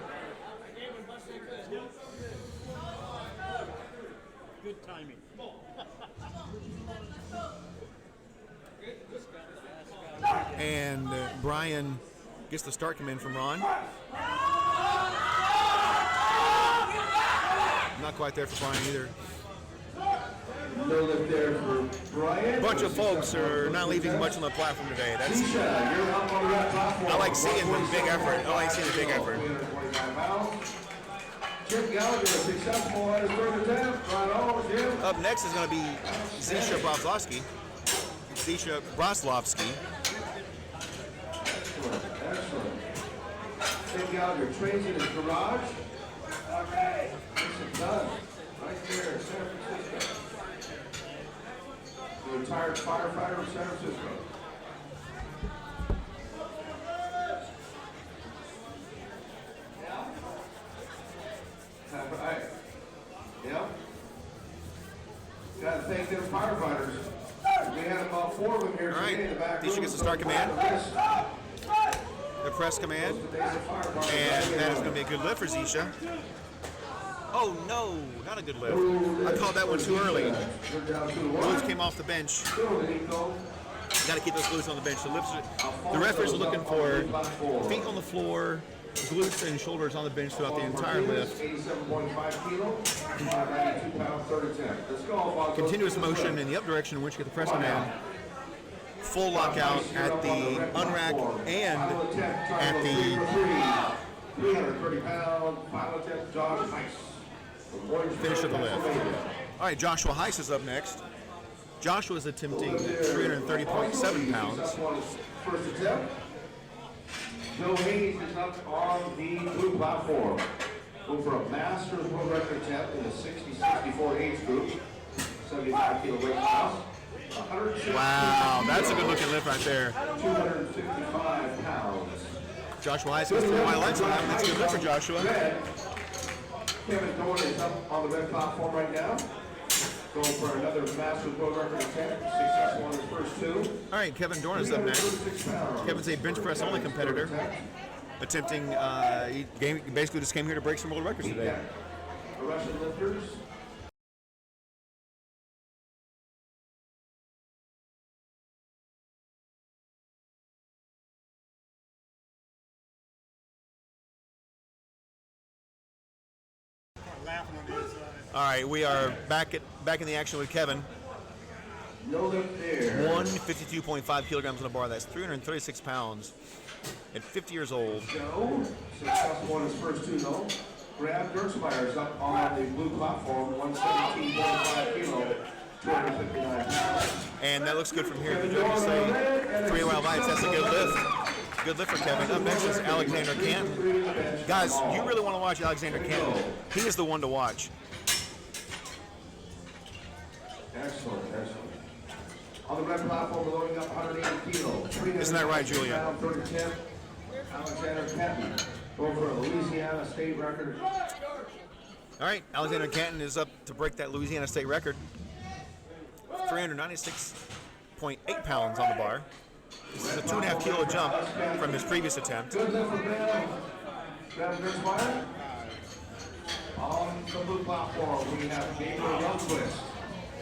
timing. And Brian gets the start command from Ron. Not quite there for Brian either. No lift there for Brian. A bunch of folks are not leaving much on the platform today. That's, I like seeing the big effort. I like seeing the big effort. Jim Gallagher, successful at his third attempt. Right on, Jim. Up next is going to be Zisha Broslovsky. Zisha Broslovsky. Excellent. Jim Gallagher trains in his garage. Okay. This is done. Right there in San Francisco. The retired firefighter of San Francisco. Right. Yep. Got to thank them firefighters. We had about 4 of them here today in the back room. Tisha gets the start command. The press command. And that is going to be a good lift for Zisha. Oh no, not a good lift. I called that one too early. Glutes came off the bench. Got to keep those glutes on the bench. The referees are looking for feet on the floor, glutes and shoulders on the bench throughout the entire lift. 87.5 kilo, 92 pounds, third attempt. Let's go. Continuous motion in the up direction once you get the press command. Full lockout at the unrack and at the 330 pound, final attempt, Josh Heiss. finish of the lift. All right, Joshua Heiss is up next. Joshua is attempting 330.7 pounds. First attempt. Joe Hayes is up on the blue platform. Go for a Masters World Record attempt in the 60-64 age group. 75 kilo weight class. Wow, that's a good looking lift right there. 255 pounds. Joshua Heiss has 3 white lights on that. That's a good lift for Joshua. Kevin Dorn is up on the red platform right now. Going for another Masters World Record attempt. Successful on his first 2. All right, Kevin Dorn is up next. Kevin's a bench press only competitor. Attempting, he basically just came here to break some world records today. The Russian lifters. All right, we are back in the action with Kevin. No lift there. 152.5 kilograms on the bar. That's 336 pounds. At 50 years old. Joe, successful on his first 2 though. Graham Gertzmeyer is up on the blue platform, 117.5 kilo, 259 pounds. And that looks good from here. The judges say 3 wild lights. That's a good lift. Good lift for Kevin. Up next is Alexander Canton. Guys, you really want to watch Alexander Canton. He is the one to watch. Excellent, excellent. On the red platform, we're loading up 180 kilos. Isn't that right, Julia? Alexander Canton, going for a Louisiana state record. All right, Alexander Canton is up to break that Louisiana state record. 396.8 pounds on the bar. This is a 2.5 kilo jump from his previous attempt. Good lift for Graham Gertzmeyer. On the blue platform, we have Gabriel Youngquist.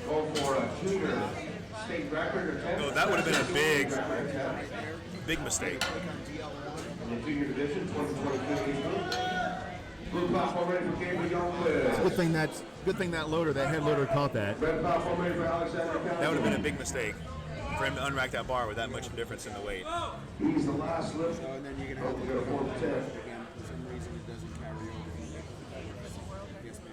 Go for a junior state record attempt. Oh, that would have been a big mistake. In the junior division, 2022 blue platform ready for Gabriel Youngquist. Good thing that loader, that head loader, caught that. Red platform ready for Alexander Canton. That would have been a big mistake for him to unrack that bar with that much difference in the weight. He's the last lift. And then you're going to have to go to 4 to 10. Again, for some reason it doesn't carry over. Yes, man.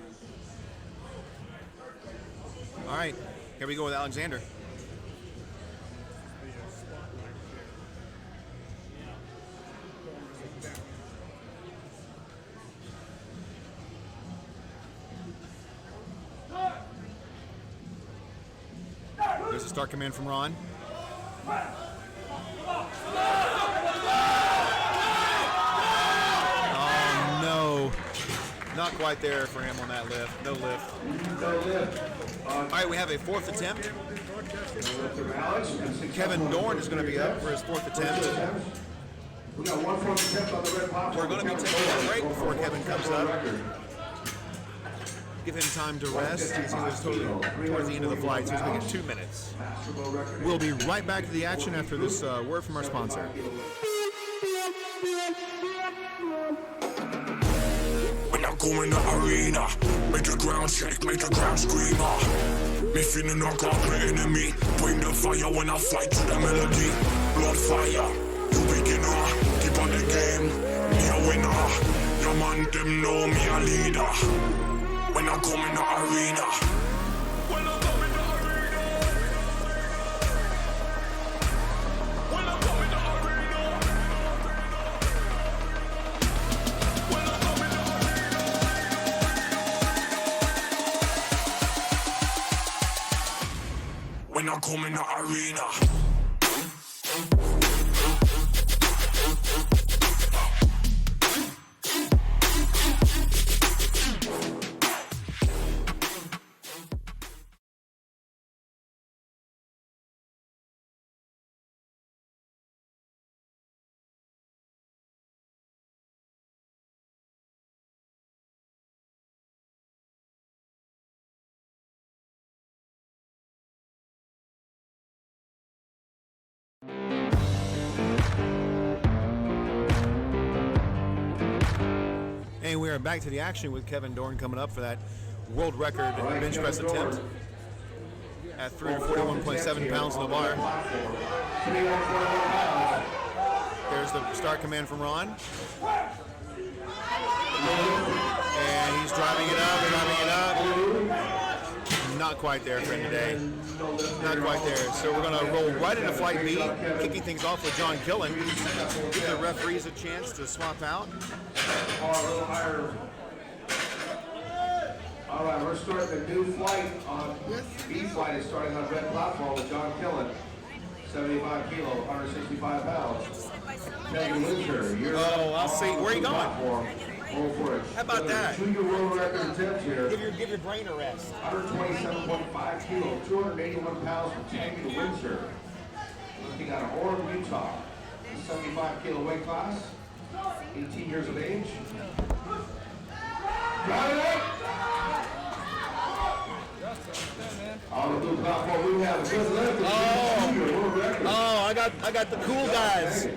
All right, here we go with Alexander. There's a start command from Ron. Oh no, not quite there for him on that lift. No lift. All right, we have a 4th attempt. Kevin Dorn is going to be up for his 4th attempt. We got 1 4th attempt on the red platform. We're going to be taking a break before Kevin comes up. give him time to rest. He was totally towards the end of the flight, so he's going to get 2 minutes. We'll be right back to the action after this word from our sponsor. When I go in the arena, make the ground shake, make the ground scream. Me feeling knock off my enemy. Bring the fire when I fight to the melody. Blood fire, you beginner. Keep on the game, me a winner. Your man them know me a leader. When I come in the arena. When I come in the arena. When I come in the arena. When I come in the arena. When I come in the arena. And we are back to the action with Kevin Dorn coming up for that world record bench press attempt at 341.7 pounds on the bar. There's the start command from Ron. And he's driving it up. Not quite there for him today. Not quite there. So we're going to roll right into Flight B, kicking things off with John Killen. Give the referees a chance to swap out. All right, we're starting a new flight on B flight is starting on red platform with John Killen, 75 kilo, 165 pounds. Peggy Winter, you're I'll see. Where are you going? Go for it. How about that? Two-year world record attempt here. Give your brain a rest. 127.5 kilo, 281 pounds from Peggy Winter. Looking out of Orem, Utah. 75 kilo weight class, 18 years of age. Got it! On the blue platform, we have a good lift. I got the cool guys.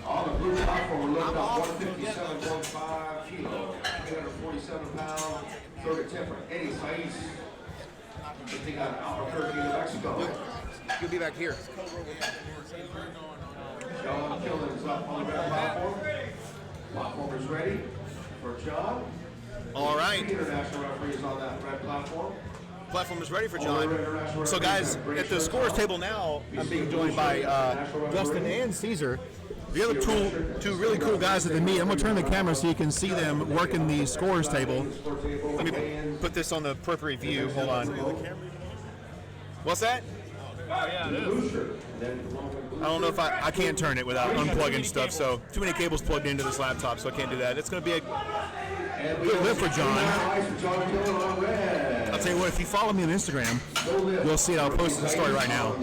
On the blue platform, we're looking at 157.5 kilo, 347 pounds, third attempt for Eddie Saiz. Lifting out of Albuquerque, New Mexico. You'll be back here. John Killen's up on the red platform. Platform is ready for John. All right. The international referees on that red platform. Platform is ready for John. So guys, at the scores table now, I'm being joined by Justin and Caesar. The other two really cool guys at the meet. I'm going to turn the camera so you can see them working the scores table. Let me put this on the periphery view. Hold on. What's that? Yeah, it is. I don't know if I can't turn it without unplugging stuff, so too many cables plugged into this laptop, so I can't do that. It's going to be a good lift for John. I'll tell you what, if you follow me on Instagram, you'll see it. I'll post the story right now.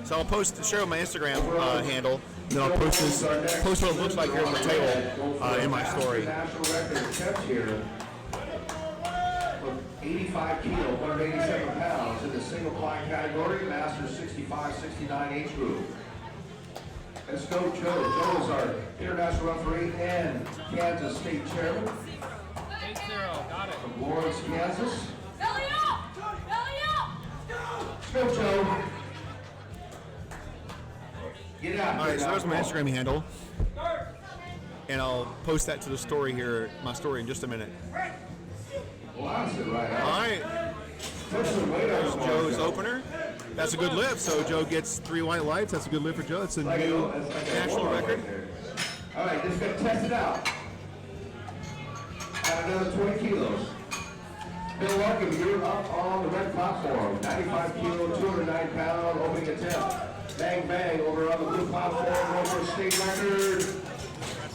So I'll share my Instagram handle, and then I'll post what it looks like here on the table in my story. 85 kilo, 187 pounds in the single flying category, Masters 65-69 age group. Let's go, Joe. Joe is our international referee and Kansas State chairman. 8-0, got it. From Lawrence, Kansas. Belly up! Belly up! Let's go, Joe. Get out. All right, so there's my Instagram handle, and I'll post that to the story here, my story, in just a minute. Well, that's it right out. All right. There's Joe's opener. That's a good lift. So Joe gets 3 white lights. That's a good lift for Joe. It's a new national record. All right, just gonna test it out. At another 20 kilos. Bill Larkin, you're up on the red platform. 95 kilo, 209 pound opening attempt. Bang, bang, over on the blue platform, going for a state record.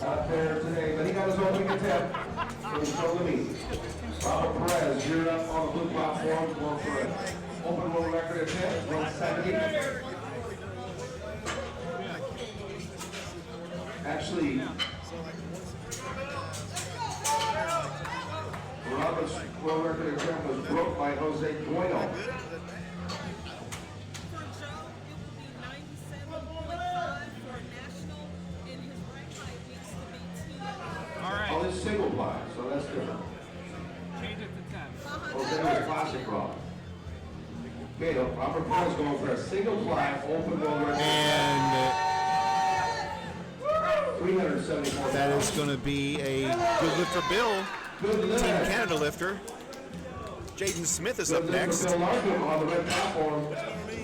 Out there today, but he got his opening attempt. He's from the meet. Robert Perez, you're up on the blue platform, going for an open world record attempt, 170. Actually, Roberts' world record attempt was broke by Jose Guido. Oh, this is single ply, so that's different. Change it to 10. Jose was classic rock. Okay, Robert Paul's going for a single ply open world record. And 374. that is going to be a good lift for Bill. Team Canada lifter. Jaden Smith is up next. Bill Larkin on the red platform.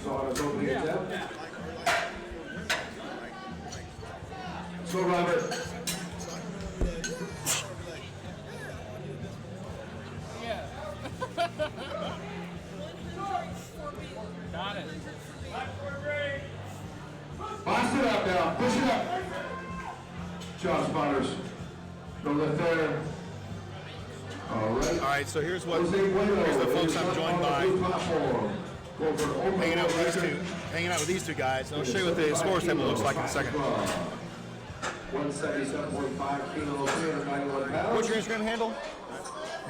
So on his opening attempt. Let's go, Robert. Got it. Box it up now. Push it up. Jaw spotters. Go lift there. All right, so here's the folks I'm joined by. Hanging out with these two guys. And I'll show you what the scores table looks like in a second. 177.5 kilos, 391 pounds. What's your Instagram handle?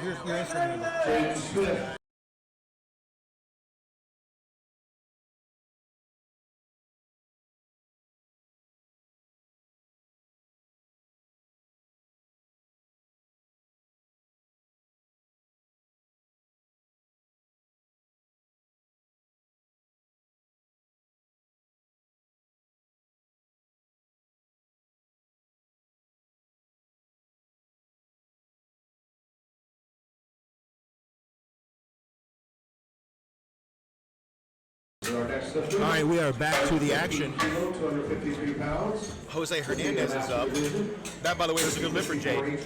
Your Instagram handle. Jaden Smith. All right, we are back to the action. 253 pounds. Jose Hernandez is up. That, by the way, was a good lift for Jake.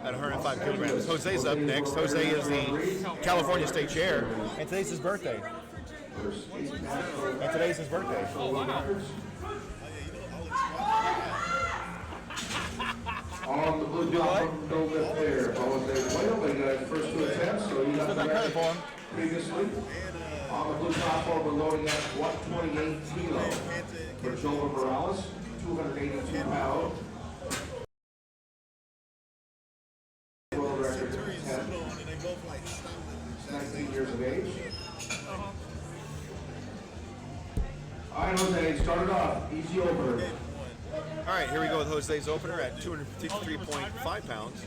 At 105 kilograms. Jose's up next. Jose is the California State Chair, and today's his birthday. On the blue platform, no lift there. Jose Guido, but he got his first two attempts, so he got the record previously. On the blue platform, we're loading at 128 kilos for Joel Morales, 282 pounds. World record 10. 19 years of age. All right, Jose, started off. Easy opener. All right, here we go with Jose's opener at 253.5 pounds.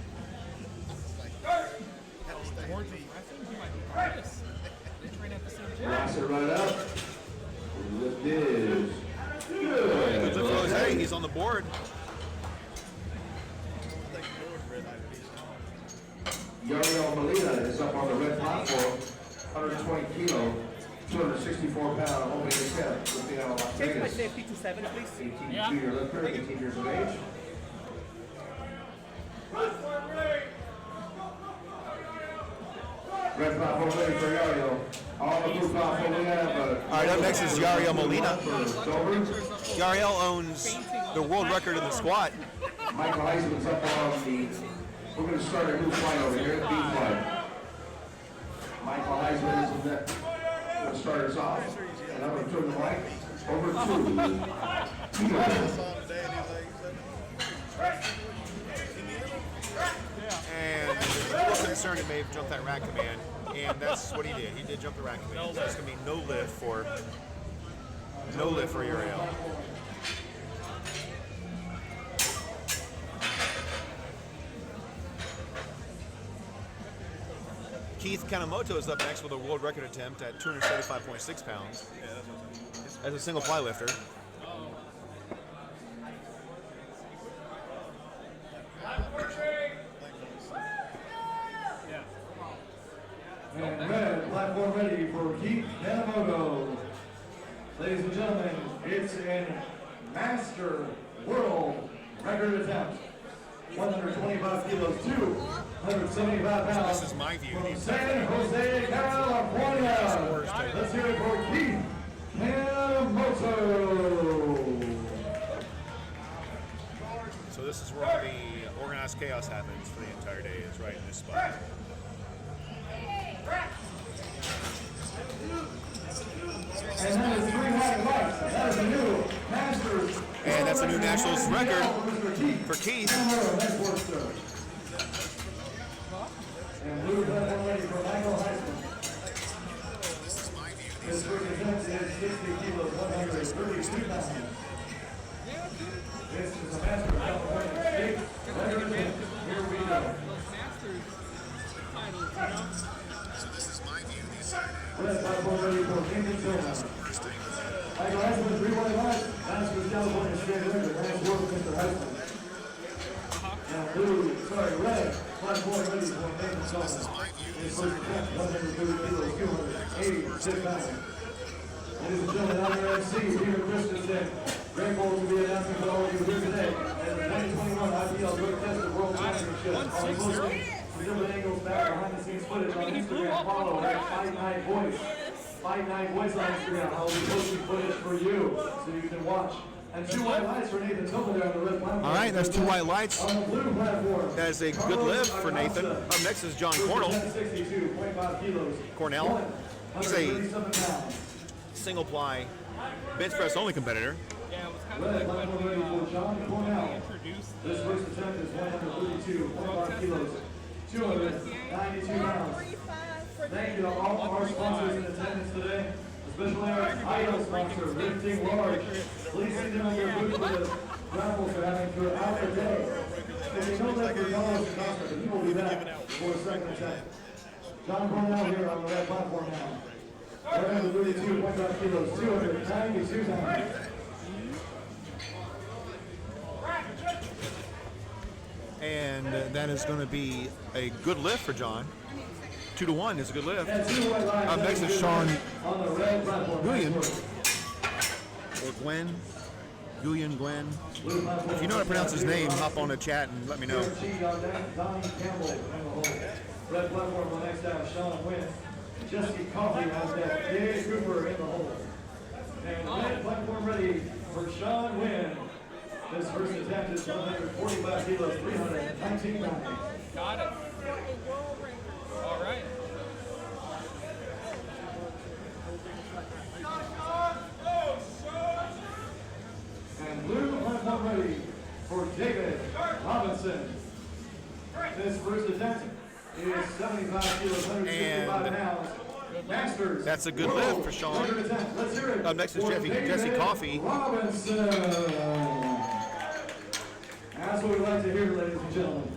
Pass it right up. Lift is good. Good lift for Jose. He's on the board. Yariel Molina is up on the red platform. 120 kilo, 264 pound, opening attempt. Lifting out of Las Take my Vegas. safety to 7, please. 18-year lifter, 18 years of age. Red platform ready for Yariel. On the blue platform we have. All right, up next is Yariel Molina. Yariel owns the world record in the squat. Michael Heisman's up on the. We're going to start a new flight over here, the B flight. Michael Heisman is in that. Going to start us off. And I'm going to turn the mic over to And a little concerned it may have jumped that rack command, and that's what he did. He did jump the rack command. So it's going to be no lift for Uriel. Keith Kanemoto is up next with a world record attempt at 275.6 pounds as a single fly lifter. And red, platform ready for Keith Kanemoto. Ladies and gentlemen, it's an master world record attempt. 125 kilos, 275 pounds. This is my view. From San Jose, California. Let's hear it for Keith Kanemoto. So this is where all the organized chaos happens for the entire day, is right in this spot. And that is 3 white marks. That is a new Masters. And that's a new Nationals record for Keith. This first attempt is 60 kilos, 132 pounds. This is a master of California State record event. Here we go. Red platform ready for Hilton. Hi guys, with 3 white lights, Masters California State record. Nice work, Mr. Heisman. Now red platform ready for Nathan Costa. His first attempt, 130 kilos, 286 pounds. Ladies and gentlemen, out here at sea, Peter Christensen. Great goal to be announcing for all of you here today at the 2021 IPL Drug Tested World Championship. On posting some different angles back behind the scenes footage on Instagram. Follow at Fight Night Voice. Fight Night Voice on Instagram. I will be posting footage for you so you can watch. And 2 white lights for Nathan over there on the red platform. All right, that's 2 white lights. On the blue platform. That is a good lift for Nathan. Up next is John Cornell. 62.5 kilos. Cornell. He's a 137 pounds. single ply bench press only competitor. Red platform ready for John Cornell. This first attempt is 132.5 kilos, 292 pounds. Thank you to all our sponsors in attendance today, especially our idol sponsor, Lifting Large. Please see them on your booth for the raffles they're having throughout the day. If you don't let your dollars in Costa, he will be back for a second attempt. John Cornell here on the red platform now. 132.5 kilos, 292 pounds. And that is going to be a good lift for John. 2-1 is a good lift. Up next is Sean Guyen. Or Gwen. Guyen Gwen. If you know how to pronounce his name, hop on the chat and let me know. Red platform will next have Sean Wynn. Jesse Coffey has that Dave Cooper in the hole. And red platform ready for Sean Wynn. His first attempt is 145 kilos, 319 pounds. Got it. All right. And blue platform ready for David Robinson. His first attempt is 75 kilos, 165 pounds. Masters. That's a good lift for Sean. Let's hear it. Up next is Jesse Coffey. Robinson. That's what we like to hear, ladies and gentlemen.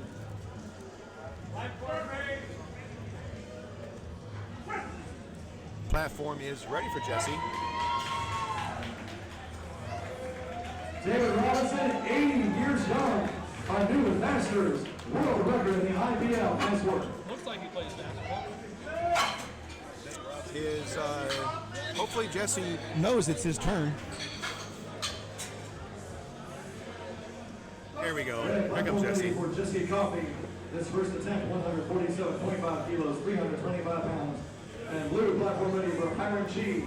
Platform is ready for Jesse. David Robinson, 80 years young, our new Masters world record in the IPL. Nice work. Looks like he plays basketball. Hopefully Jesse knows it's his turn. Here we go. Here comes Jesse. For Jesse Coffey, this first attempt, 147.5 kilos, 325 pounds. And blue platform ready for Hiram G,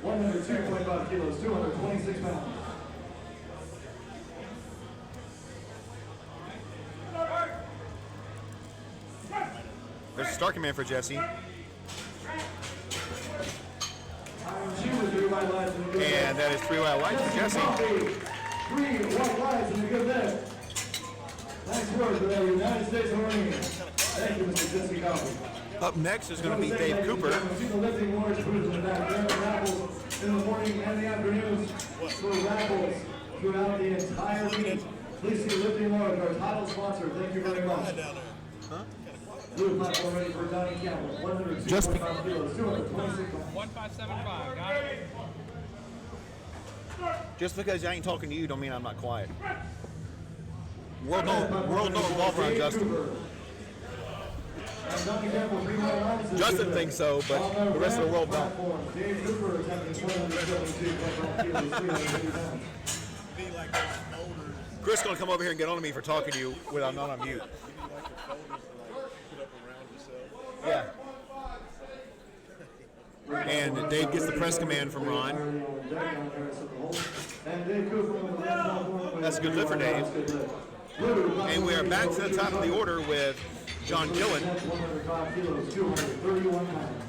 102.5 kilos, 226 pounds. There's a star command for Jesse. And that is 3 white lights for Jesse. 3 white lights and a good lift. Nice work for the United States Marines. Thank you, Mr. Jesse Coffey. Up next is going to be Dave Cooper. See the lifting large booth in the back. There are raffles in the morning and the afternoons for raffles throughout the entire meet. Please see Lifting Large, our title sponsor. Thank you very much. Blue platform ready for Donnie Campbell. 102.5 kilos, 226 pounds. 1575. Got it. Just because I ain't talking to you don't mean I'm not quiet. World don't revolve around Justin. Justin thinks so, but the rest of the world don't. Chris is going to come over here and get on to me for talking to you when I'm not on mute. Yeah. And Dave gets the press command from Ron. That's a good lift for Dave. And we are back to the top of the order with John Gillen. 105 kilos, 231 pounds.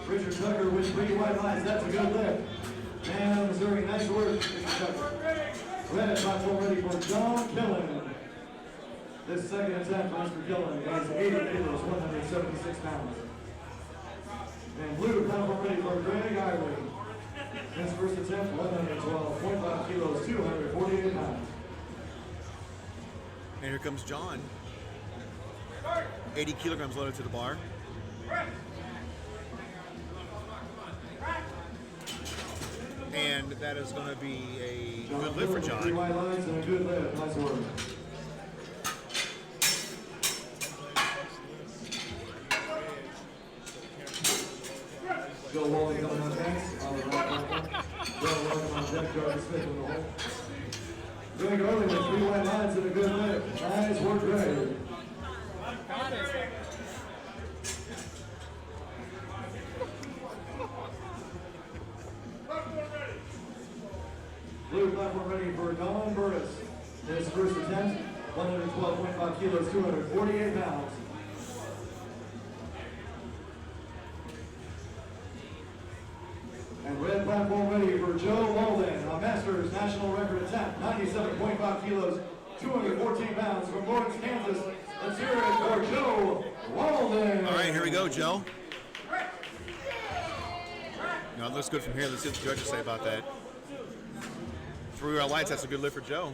Richard Tucker with 3 white lines. That's a good lift. Man of Missouri, nice work, Richard Tucker. Red platform ready for John Killen. This second attempt for Mr. Killen is 80 kilos, 176 pounds. And blue platform ready for Greg Ivory. His first attempt, 112.5 kilos, 248 pounds. And here comes John. 80 kilograms loaded to the bar. And that is going to be a good lift for John. 3 white lines and a good lift. Nice work. Joe Wally coming on thanks on the right platform. Joe welcome on deck, Jordan Smith in the hole. Greg early with 3 white lines and a good lift. Nice work, Greg. Blue platform ready for Don Burris. His first attempt, 112.5 kilos, 248 pounds. And red platform ready for Joe Walden, a Masters national record attempt, 97.5 kilos, 214 pounds from Lawrence, Kansas. Let's hear it for Joe Walden. All right, here we go, Joe. Now, it looks good from here. Let's see what the judges say about that. 3 white lights, that's a good lift for Joe.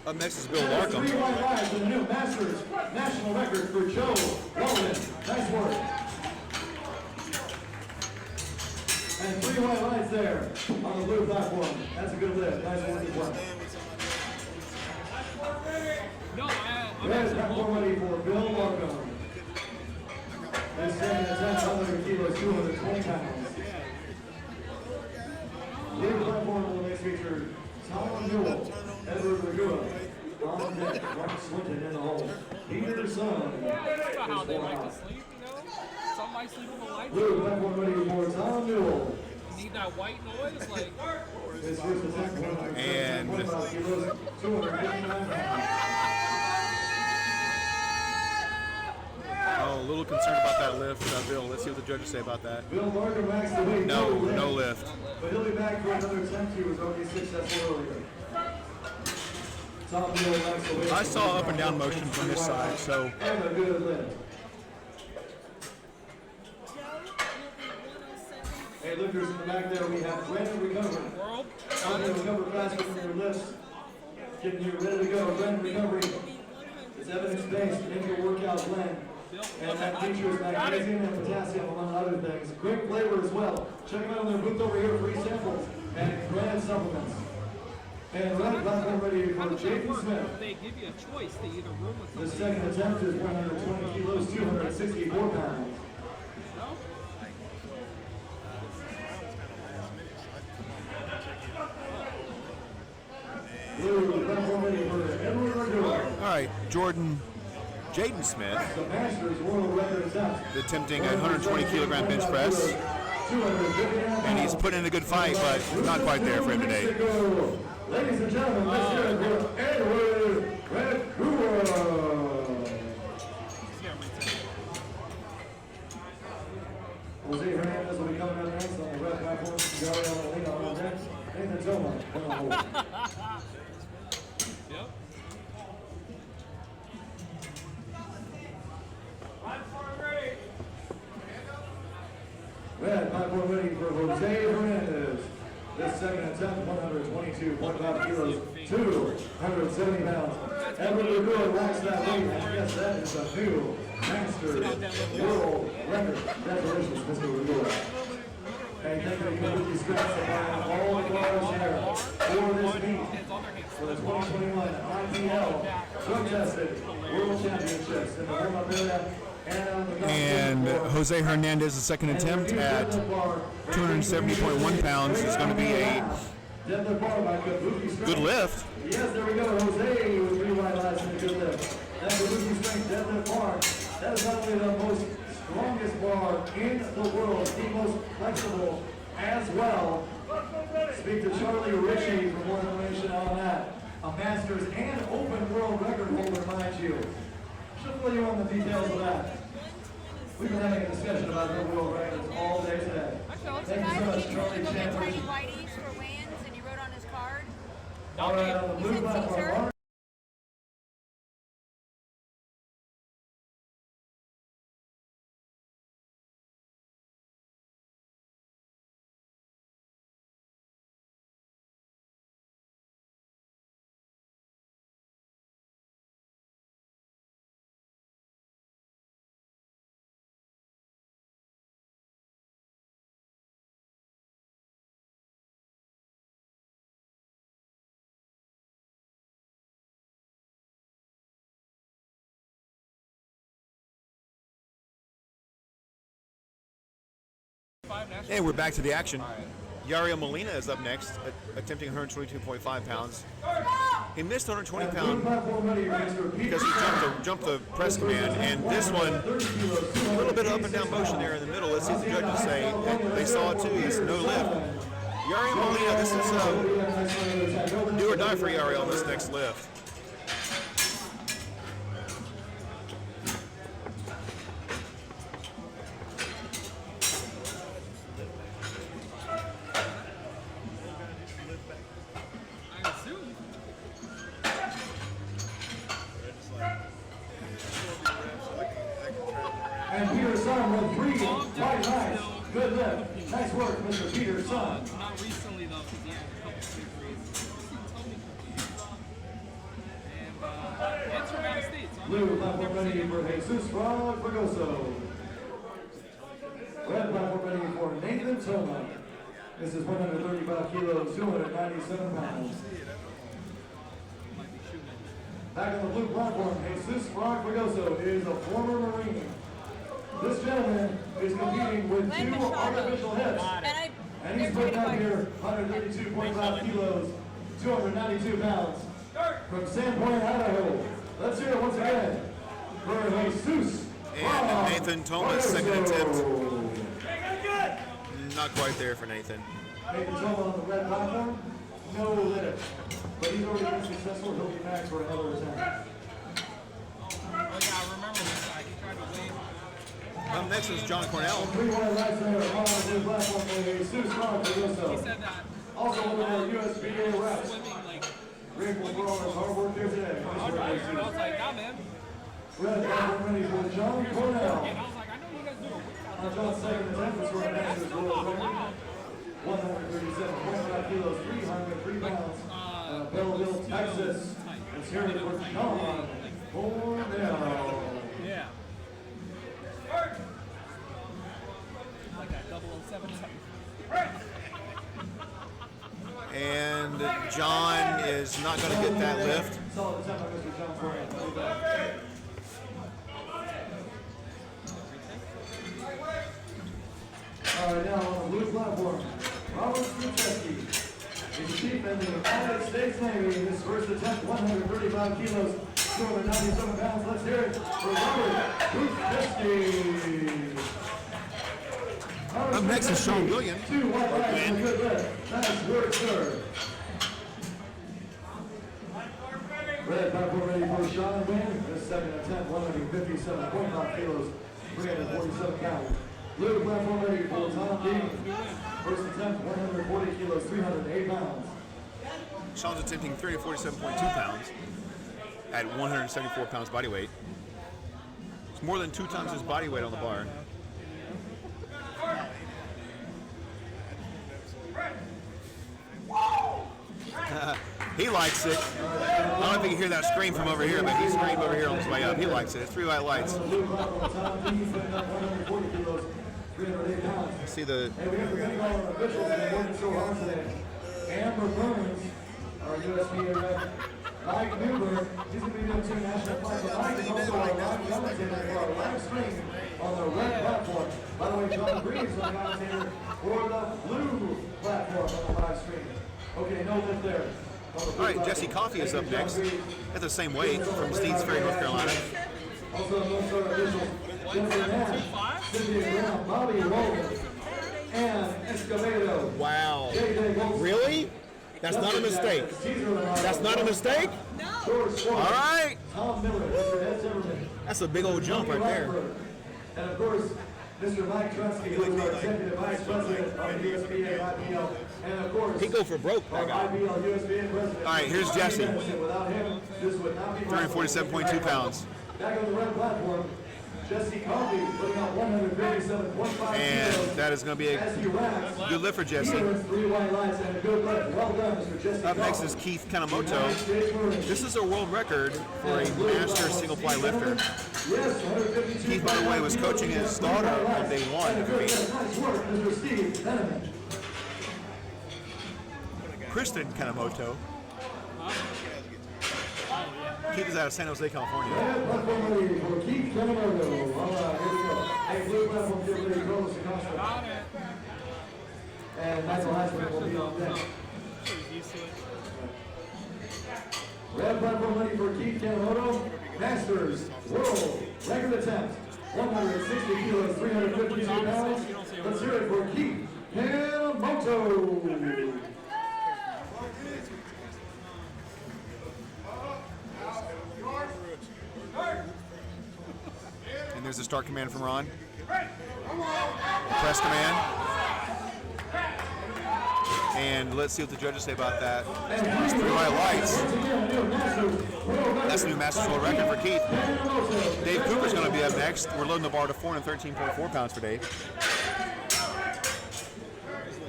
Up next is Bill Larkham. 3 white lights and the new Masters national record for Joe Walden. Nice work. And 3 white lights there on the blue platform. That's a good lift. Nice work as well. Red platform ready for Bill Larkham. His second attempt, 100 kilos, 220 pounds. Blue platform will next feature Tom Newell, Edward Regua, on deck, Mark Swinton in the hole. Peter Son. That's not how they like to sleep, you know? Some might sleep with the lights. Blue platform ready for Tom Newell. You need that white noise, like. His first attempt, 125 kilos, 259 pounds. Oh, a little concerned about that lift, Bill. Let's see what the judges say about that. Bill Barker maxed the weight. No lift. But he'll be back for another attempt. He was already successful earlier. Tom Newell maxed the weight. I saw up and down motion from this side, so. And a good lift. Hey, lifters in the back there, we have Brandon Recovery. I'm going to recover faster from your lifts. Getting you ready to go. Brandon Recovery. It's evidence-based intra-workout blend. And that features magnesium and potassium, among other things. Great flavor as well. Check them out on their booth over here, free samples and brand supplements. And red platform ready for Jason Smith. They give you a choice to either room with The second attempt is 120 kilos, 264 pounds. Blue platform ready for Edward Regua. All right, Jaden Smith, The Masters world record attempt. attempting a 120 kilogram bench press. And he's put in a good fight, but not quite there for him today. Ladies and gentlemen, let's hear it for Edward Regua. Jose Hernandez will be coming out next on the red platform. Gary on the lead on the deck. Nathan Tillman on the hold. Yep. Red platform ready for Jose Hernandez. This second attempt, 122.5 kilos, 270 pounds. Edward Regua racks that weight, and yes, that is a new Masters world record. Congratulations, Mr. Regua. Hey, thank you to Kabuki Strength supplying all the bars here for this meet for the 2021 IPL drug tested World Championships in the warm-up area. And Jose Hernandez's second attempt at 270.1 pounds is going to be a good lift. Yes, there we go. Jose with 3 white lights and a good lift. That's Kabuki Strength deadlift bar. That is not only the most strongest bar in the world, the most flexible as well. Speak to Charlie Ritchie for more information on that. A Masters and Open World Record holder, mind you. fill you on the details of that. We've been having a discussion about new world records all day today. Thank you so much, Charlie Chambers. Whitey's for Wayans, and he wrote on his card. All right, on the blue platform. And we're back to the action. Yariel Molina is up next, attempting 122.5 pounds. He missed 120 pounds because he jumped the press command, and this one, a little bit of up and down motion there in the middle. Let's see what the judges say. And they saw it too. He's no lift. Yariel Molina, this is do or die for Yariel on this next lift. And Peter's son with 3 white knights. Good lift. Nice work, Mr. Peter's son. Not recently though, because he had a couple surgeries. And it's from out of state. So Blue platform ready for Jesus Fragoso. Red platform ready for Nathan Toma. This is 135 kilos, 297 pounds. Back on the blue platform, Jesus Fragoso is a former Marine. This gentleman is competing with 2 artificial hips. And he's putting up here 132.5 kilos, 292 pounds from Sandpoint, Idaho. Let's hear it once again for Jesus. And Nathan Thomas, second attempt. Not quite there for Nathan. Nathan Thomas on the red platform, no limit. But he's already been successful. He'll be back for another attempt. Oh yeah, I remember this guy. He tried to wave. Up next is John Cornell. 3 white lights there on the blue platform for Jesus Fragoso. He said that. Also one of our USPA reps. Grateful for all his hard work here today. I was like, nah, man. Red platform ready for John Cornell. And I was like, I know you guys do it. On John's second attempt, this right now is world record. 137.5 kilos, 303 pounds. Belleville, Texas. Let's hear it for John Cornell. Yeah. Like that 007 type. And John is not going to get that lift. Solid attempt by Mr. John Cornell. All right, now on the blue platform, Robert Struczewski is chief in the United States Navy. His first attempt, 135 kilos, 297 pounds. Let's hear it for Robert Struczewski. Up next is Sean Williams. 2 white lights and a good lift. Nice work, sir. Red platform ready for Sean Wynn. His second attempt, 157.5 kilos, 347 pounds. Blue platform ready for Tom Dean. First attempt, 140 kilos, 308 pounds. Sean's attempting 347.2 pounds at 174 pounds body weight. It's more than 2 times his body weight on the bar. He likes it. I don't know if you can hear that scream from over here, but he screamed over here on his way up. He likes it. It's 3 white lights. See the... Hey, we have our officials that are working so hard today. Amber Burns, our USPA rep. Mike Newberg, he's going to be doing 2 national flags. But Mike is also our live commentator for our live stream on the red platform. By the way, John Green is the commentator for the blue platform on the live stream. Okay, no lift there. All right, Jesse Coffey is up next at the same weight from Steeds Ferry, North Carolina. Also, amongst our officials, Jennifer Nash, Cynthia Brown, Bobby Logan, and Escobedo. Wow. Really? That's not a mistake. That's not a mistake? George Schwartz, All right. Tom Miller, Mr. Ed Zimmerman. That's a big old jump right there. And of course, Mr. Mike Trunsky, who is our Executive Vice President of the USPA IPL, and of course, He go for broke, that guy. IPL USPA President. All right, here's Jesse. Without him, this would not be possible. 347.2 pounds. Back on the red platform, Jesse Coffey putting out 137.5 And kilos. that is going to be As he a racks, good lift for Jesse. he earns 3 white lights and a good lift. Well done, Mr. Jesse Up next Coffey. is Keith Kanemoto. This is a world record for a master single ply lifter. Yes, 152. Keith, by the way, was coaching his daughter on day one. Nice work, Mr. Steve Veneman. Kristen Kanemoto. Keith is out of San Jose, California. Red platform ready for Keith Kanemoto. All right, here we go. Hey, blue platform get ready, Costa. And Michael Heisman will be on deck. Red platform ready for Keith Kanemoto. Masters World Record attempt. 160 kilos, 352 pounds. Let's hear it for Keith Kanemoto. And there's the start command from Ron. The press command. And let's see what the judges say about that. There's 3 white lights. That's a new Masters World record for Keith. Dave Cooper's going to be up next. We're loading the bar to 413.4 pounds for Dave.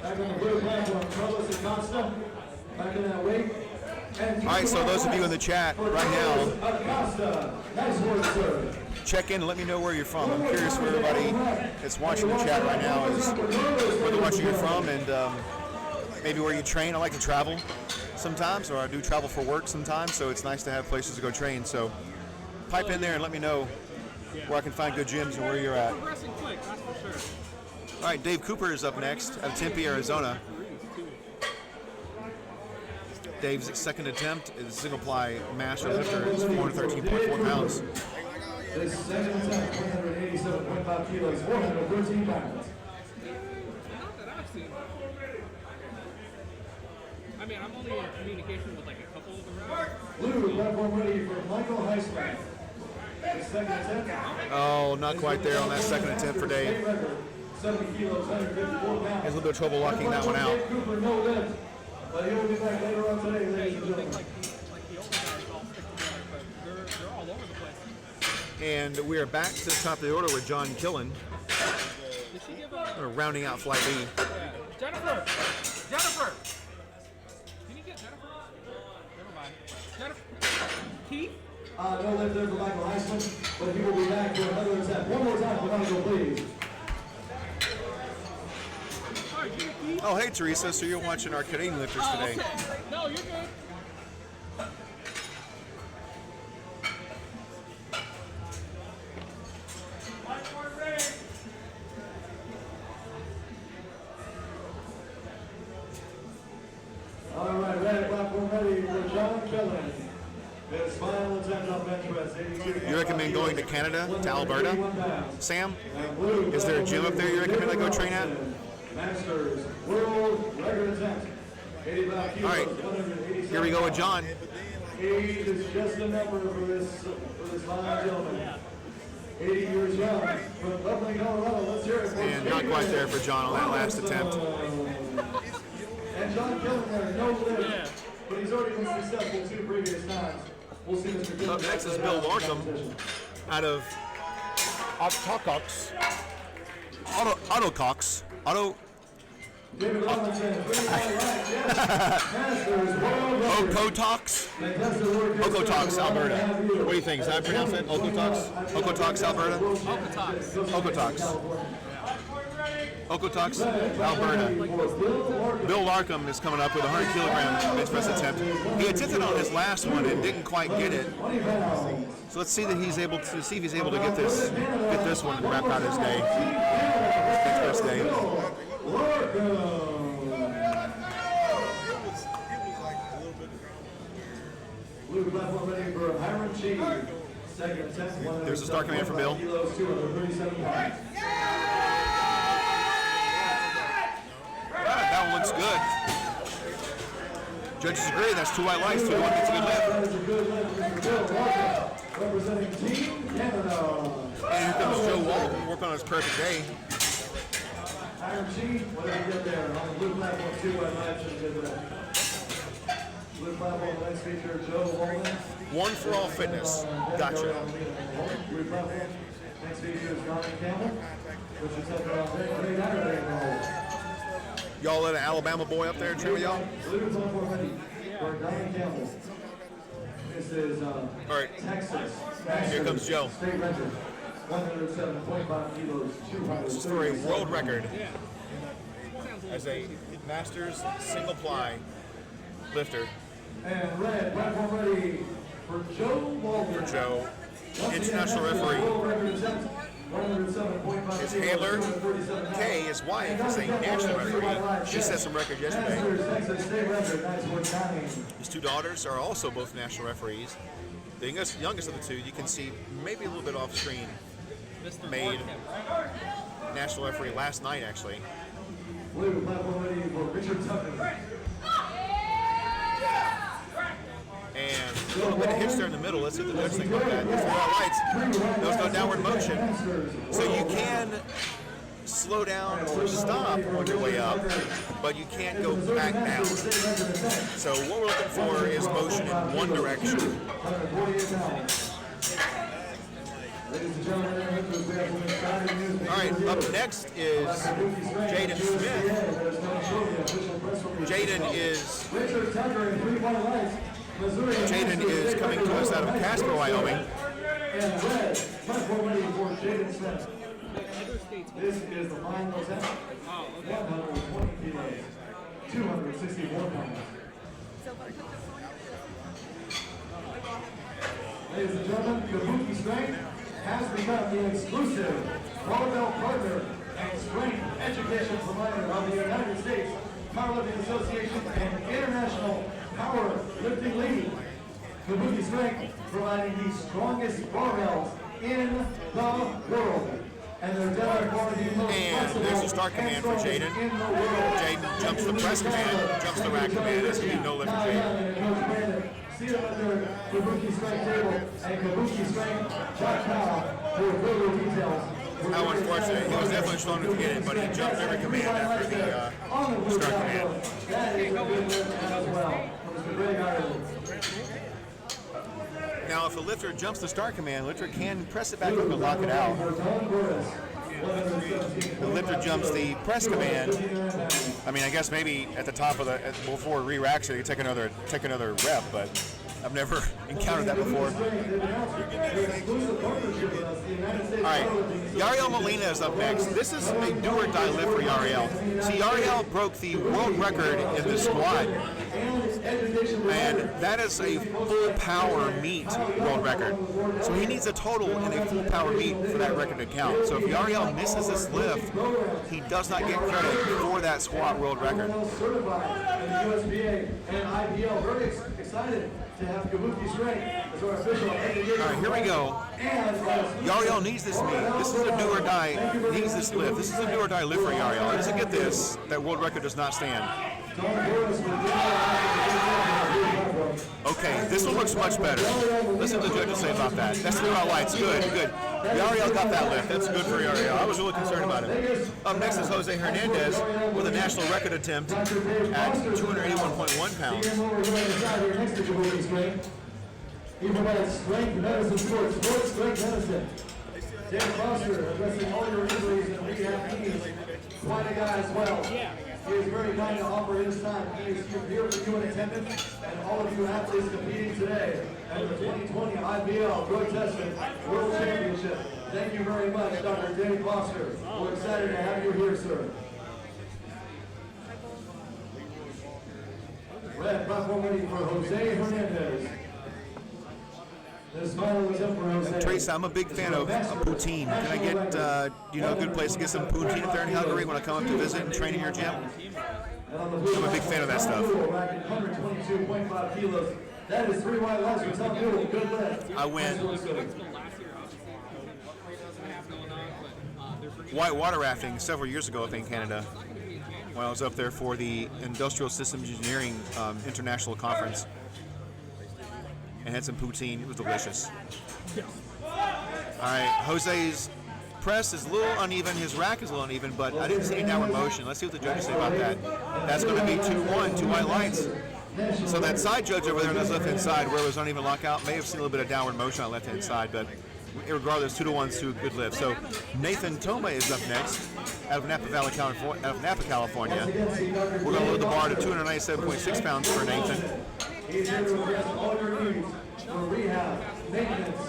Back on the blue platform, Carlos and Costa. Back in that weight. All right, so those of you in the chat right now, Costa. Nice work, sir. check in and let me know where you're from. I'm curious where everybody that's watching the chat right now is, where they're watching you from, and maybe where you train. I like to travel sometimes, or I do travel for work sometimes, so it's nice to have places to go train. So pipe in there and let me know where I can find good gyms and where you're at. Progressing quick, that's for sure. All right, Dave Cooper is up next out of Tempe, Arizona. Dave's second attempt is single ply master lifter. It's 413.4 pounds. This second attempt, 187.5 kilos, 413 pounds. Not that I've seen. I mean, I'm only in communication with like a couple of them. Blue platform ready for Michael Heisman. His second attempt. Oh, not quite there on that second attempt for Dave. 70 kilos, 154 pounds. Has a little bit of trouble locking that one out. Cooper, no lift. But he'll be back later on today, ladies and gentlemen. Like the older guys all stick together, but they're all over the place. And we are back to the top of the order with John Killen. Did she give up? We're rounding out Flight B. Yeah. Jennifer! Jennifer! Can you get Jennifer? Never mind. Jennifer? Keith? No lift there for Michael Heisman, but he will be back for another attempt. One more time for Michael, please. Oh, hey, Teresa. So you're watching our Canadian lifters today. Okay. No, you're good. All right, red platform ready for John Killen. His final attempt on bench press. You recommend going to Canada, to Alberta? Sam, is there a gym up there you recommend I go train at? Masters world record attempt. 85 kilos, All right, 187 here we go with John. Age is just a number for this fine gentleman. 80 years young from Loveland, Colorado. Let's hear it for And not quite there for John on that last attempt. And John Killen there, no lift, but he's already been successful 2 previous times. We'll see Mr. Killen. Up next is Bill Larkham out of Autocox. David Robinson, Okotox? Okotox, Alberta. What do you think? Is that how I pronounce it? Okotox? Okotox, Alberta? Okotox. Okotox, Alberta. Bill Larkham is coming up with a 100 kilogram bench press attempt. He attempted on his last one and didn't quite get it. So let's see that he's able to see if he's able to get this one and wrap out his day. Bench press day. Blue platform ready for Hiram Cheese. Second attempt. There's a start command for Bill. Kilos, 237 pounds. That one looks good. Judges agree. That's 2 white lights. 2 to 1 gets a good lift. That is a good lift, Mr. Bill Larkham. Representing Team Canada. And here comes Joe Walton working on his perfect day. Iron Chief, whatever you get there, on the blue platform, 2 white lights, and get that. Blue platform, next feature, Joe Walton. One for all fitness. Gotcha. Blue platform, next feature is Donnie Campbell, which is up around Y'all let an Alabama boy up there train with y'all? Blue platform ready for Donnie Campbell. This is Texas. Here comes Joe. State record, 107.5 kilos, 200. This is for a world record as a Masters single ply lifter. And red, platform ready for Joe Walton. For Joe, international referee. His handler, Kay, his wife, is a national referee. She set some records yesterday. His 2 daughters are also both national referees. The youngest of the 2, you can see maybe a little bit off screen, made national referee last night, actually. Blue platform ready for Richard Tucker. And a little bit of hitch there in the middle. Let's see what the judge think about that. There's the lights. There's no downward motion. So you can slow down or stop on your way up, but you can't go back down. So what we're looking for is motion in one direction. All right, up next is Jaden Smith. Jaden is coming to us out of Casper, Wyoming. This is the final attempt. 120 kilos, 264 pounds. Ladies and gentlemen, Kabuki Strength has become the exclusive barbell partner and strength education provider of the United States Powerlifting Association and International Powerlifting League. Kabuki Strength providing the strongest barbells in the world. And there's a start command for Jaden. Jaden jumps the press command, jumps the rack command. That's going to be no lift for Jaden. See them at their Kabuki Strength table and KabukiStrength.com for further details. How unfortunate. He was definitely strong to get it, but he jumped every command after the start command. That is a good lift as well. Mr. Greg Ireland. Now, if a lifter jumps the start command, the lifter can press it back up and lock it out. The lifter jumps the press command. I mean, I guess maybe at the top of the before re-racks it, you take another rep, but I've never encountered that before. All right, Yariel Molina is up next. This is a do-or-die lift for Yariel. See, Yariel broke the world record in the squat, and that is a full power meet world record. So he needs a total in a full power meet for that record to count. So if Yariel misses this lift, he does not get credit for that squat world record. Certified in the USPA and IPL. Very excited to have Kabuki Strength as our official. All right, here we go. Yariel needs this meet. This is a do or die. Needs this lift. This is a do or die lift for Yariel. He doesn't get this, that world record does not stand. Okay, this one looks much better. Listen to the judges say about that. That's the lights. Good, good. Yariel got that lift. That's good for Yariel. I was really concerned about it. Up next is Jose Hernandez with a national record attempt at 281.1 pounds. He provides strength medicine sports strength medicine. Dan Foster addressing all your injuries and rehab needs. Quite a guy as well. He is very kind to offer his time. He is here for you in attendance and all of you athletes competing today at the 2020 IPL Drug Testing World Championship. Thank you very much, Dr. Dave Foster. We're excited to have you here, sir. Red platform ready for Jose Hernandez. This final attempt for Jose. Trace, I'm a big fan of poutine. Can I get, a good place to get some poutine up there in Calgary when I come up to visit and train in your gym? I'm a big fan of that stuff. 122.5 kilos. That is 3 white lights for Tom Newell. Good lift. I went white water rafting several years ago up in Canada when I was up there for the Industrial Systems Engineering International Conference. and had some poutine. It was delicious. All right, Jose's press is a little uneven. His rack is a little uneven, but I didn't see any downward motion. Let's see what the judges say about that. That's going to be 2-1, 2 white lights. So that side judge over there on his left-hand side, where it was uneven lockout, may have seen a little bit of downward motion on the left-hand side, but regardless, 2-1, 2 good lift. So Nathan Toma is up next out of Napa Valley, California. We're going to load the bar to 297.6 pounds for Nathan. He's here to address all your needs for rehab, maintenance,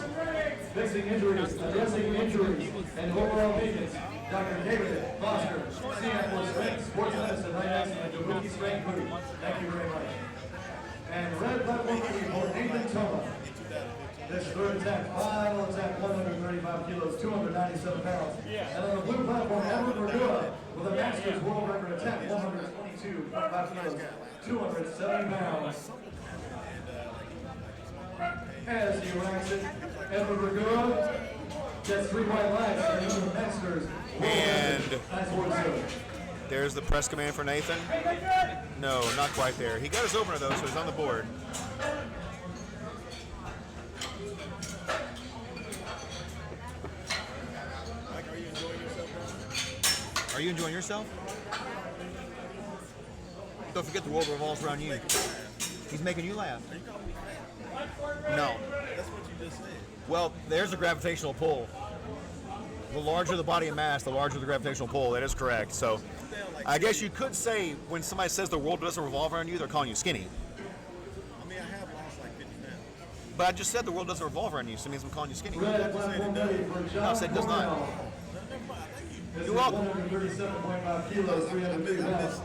fixing injuries, addressing injuries, and overall maintenance. Dr. David Foster, CM Strength, Sports Medicine, right next to the Kabuki Strength booth. Thank you very much. And red platform for Nathan Toma. This third attack, final attack, 135 kilos, 297 pounds. And on the blue platform, Edward Verdua with a Masters World Record attack, 122.5 kilos, 270 pounds. As he ranks it, Edward Verdua gets 3 white lights and the Masters And there's the press command for Nathan. No, not quite there. He got his opener though, so he's on the board. Are you enjoying yourself? Don't forget the world revolves around you. He's making you laugh. No. That's what you just said. Well, there's a gravitational pull. The larger the body of mass, the larger the gravitational pull. That is correct. So I guess you could say when somebody says the world doesn't revolve around you, they're calling you skinny. I mean, I have lost like 50 pounds. But I just said the world doesn't revolve around you, so it means I'm calling you skinny. Red No, platform ready for John I said it does not. This You're is welcome. 137.5 kilos, 303 pounds.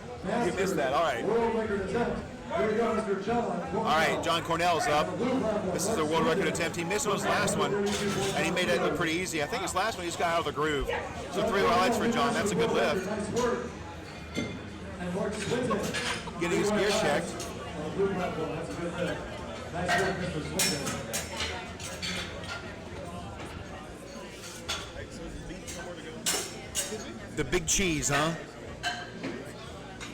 You missed that. All right. World record attempt. Here we go, Mr. John. All right, John Cornell's up. This is the world record attempt. He missed his last one, and he made it look pretty easy. I think his last one, he just got out of the groove. So 3 highlights for John. That's a good lift. Getting his gear checked. The big cheese, huh?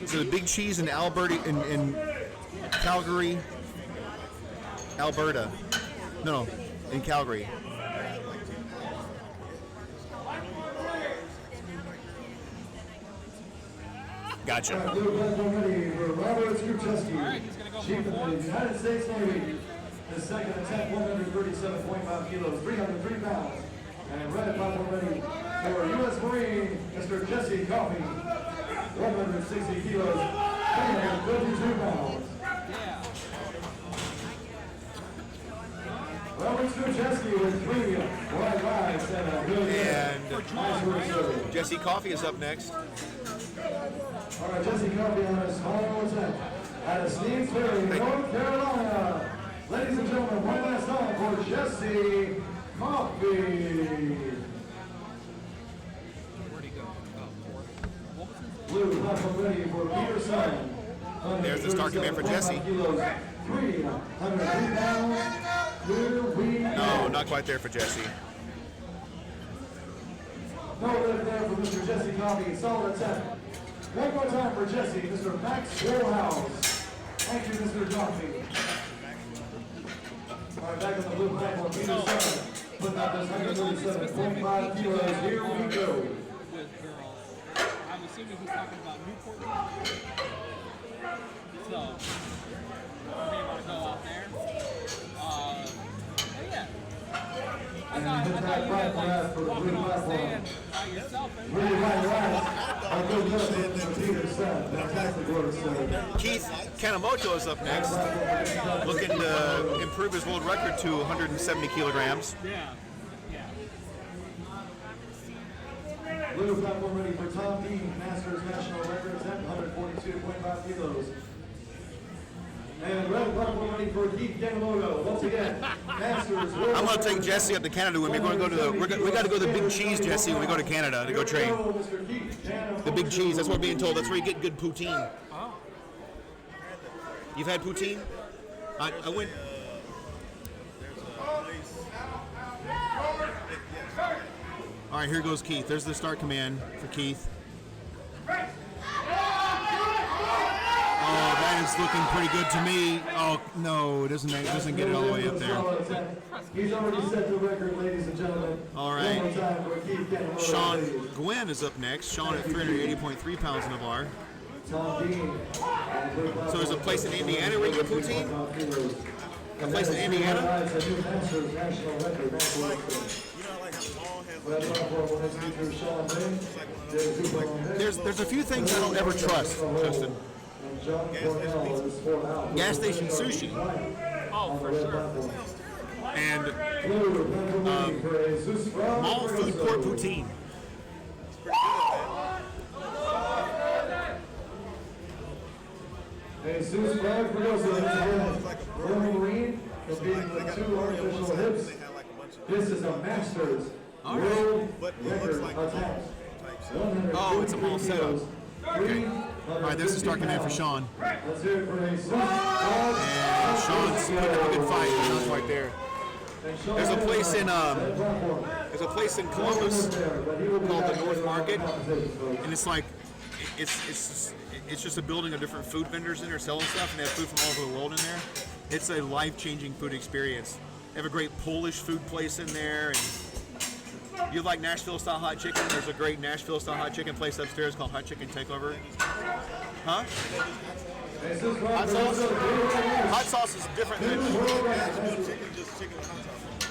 So the big cheese in Alberta, in Calgary, Alberta. No, in Calgary. Gotcha. Blue platform ready for Robert Skruczewski, Chief of the United States Navy. The second attack, 137.5 kilos, 303 pounds. And red platform ready for U.S. Marine, Mr. Jesse Coffey, 160 kilos, 352 pounds. Robert Skruczewski with 3 wide rides and a good And Jesse Coffey is up next. All right, Jesse Coffey on his final attempt at Steve Ferry, North Carolina. Ladies and gentlemen, one last time for Jesse Coffey. Blue platform ready for Peterson. There's the start command for Jesse. 303 pounds. No, not quite there for Jesse. No lift there for Mr. Jesse Coffey. Solid attempt. One more time for Jesse, Mr. Max Warhouse. Thank you, Mr. Coffey. All right, back on the blue platform, Peterson. Putting out this 137.5 kilos. Here we go. I'm assuming he's talking about Newport. So, they want to go out there. Yeah. I thought you had like walking on the stand by yourself. Really right. A good lift from Peterson. Fantastic work, sir. Keith Kanemoto is up next, looking to improve his world record to 170 kilograms. Yeah. Blue platform ready for Tom Dean, Masters National Record attempt, 142.5 kilos. And red platform ready for Keith Kanemoto. Once again, Masters. I'm going to take Jesse up to Canada when we're going to go to the. We got to go to the Big Cheese, Jesse, when we go to Canada to go train. The Big Cheese. That's what we're being told. That's where you get good poutine. You've had poutine? I went. All right, here goes Keith. There's the start command for Keith. Oh, that is looking pretty good to me. Oh no, it doesn't get it all the way up there. He's already set the record, ladies and gentlemen. All right. One more time for Keith Kenny. Sean Gwynn is up next. Sean at 380.3 pounds in the bar. Tom Dean. So there's a place in Indiana where you get poutine? A place in Indiana? There's a few things I don't ever trust, Justin. Gas station sushi. Oh, for sure. And mall food court poutine. Jesus Bragg for those Wolverine for being with 2 artificial hips. This is a Masters world record attack. Oh, it's a mall setup. Okay. All right, there's the start command for Sean. Let's hear it for Jesus. And Sean's putting up a good fight. Sean's right there. There's a place in Columbus called the North Market, and it's like it's just a building of different food vendors in there selling stuff, and they have food from all over the world in there. It's a life-changing food experience. They have a great Polish food place in there, and you like Nashville-style hot chicken? There's a great Nashville-style hot chicken place upstairs called Hot Chicken Takeover. Huh? Hot sauce? Hot sauce is different than...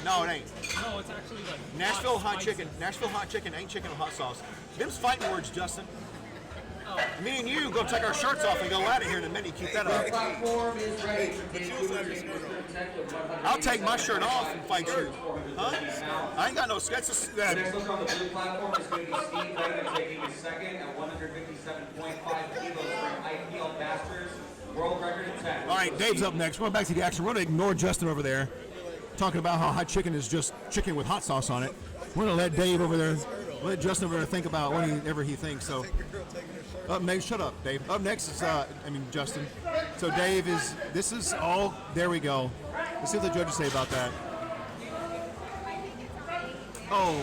No, it ain't. No, it's actually like Nashville hot chicken. Nashville hot chicken ain't chicken with hot sauce. Them's fighting words, Justin. Me and you go take our shirts off and go out of here in a minute. Keep that up. I'll take my shirt off and fight you. Huh? I ain't got no sketches. Next look on the blue platform is going to be Steve Rader taking his second at 157.5 kilos for IPL Masters world record in 10. All right, Dave's up next. We're going back to the action. We're going to ignore Justin over there, talking about how hot chicken is just chicken with hot sauce on it. We're going to let Dave over there, let Justin over there think about whatever he thinks. So, up next, shut up, Dave. Up next is, Justin. So Dave this is all, there we go. Let's see what the judges say about that. Oh,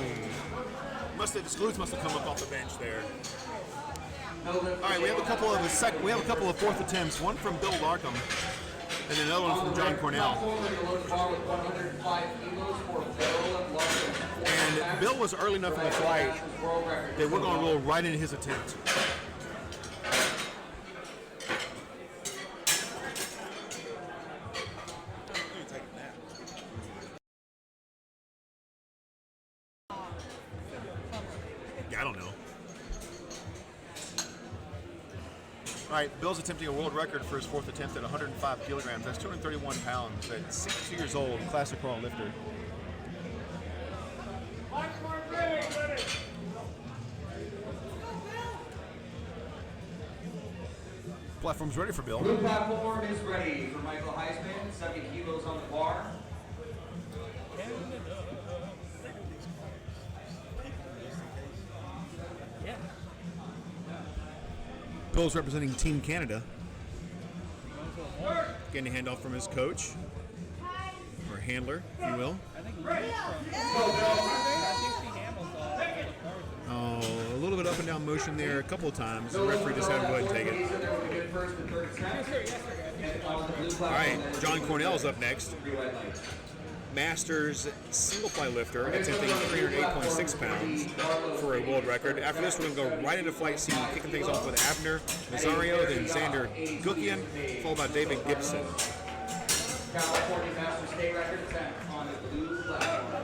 the excludes must have come up off the bench there. All right, we have a couple of fourth attempts. One from Bill Larkham, and another one from John Cornell. And Bill was early enough in the flight that we're going to roll right into his attempt. I don't know. All right, Bill's attempting a world record for his fourth attempt at 105 kilograms. That's 231 pounds at 62 years old, classic raw lifter. Platform's ready for Bill. Blue platform is ready for Michael Heisman, 70 kilos on the bar. Bill's representing Team Canada. Getting a handoff from his coach, or handler, if you will. Oh, a little bit up and down motion there a couple of times. The referee just had to go ahead and take it. All right, John Cornell's up next. Masters single fly lifter, attempting 308.6 pounds for a world record. After this, we're going to go right into flight C, kicking things off with Abner Nazario, then Xander Gukian, followed by David Gibson. California Masters state record 10 on the blue platform.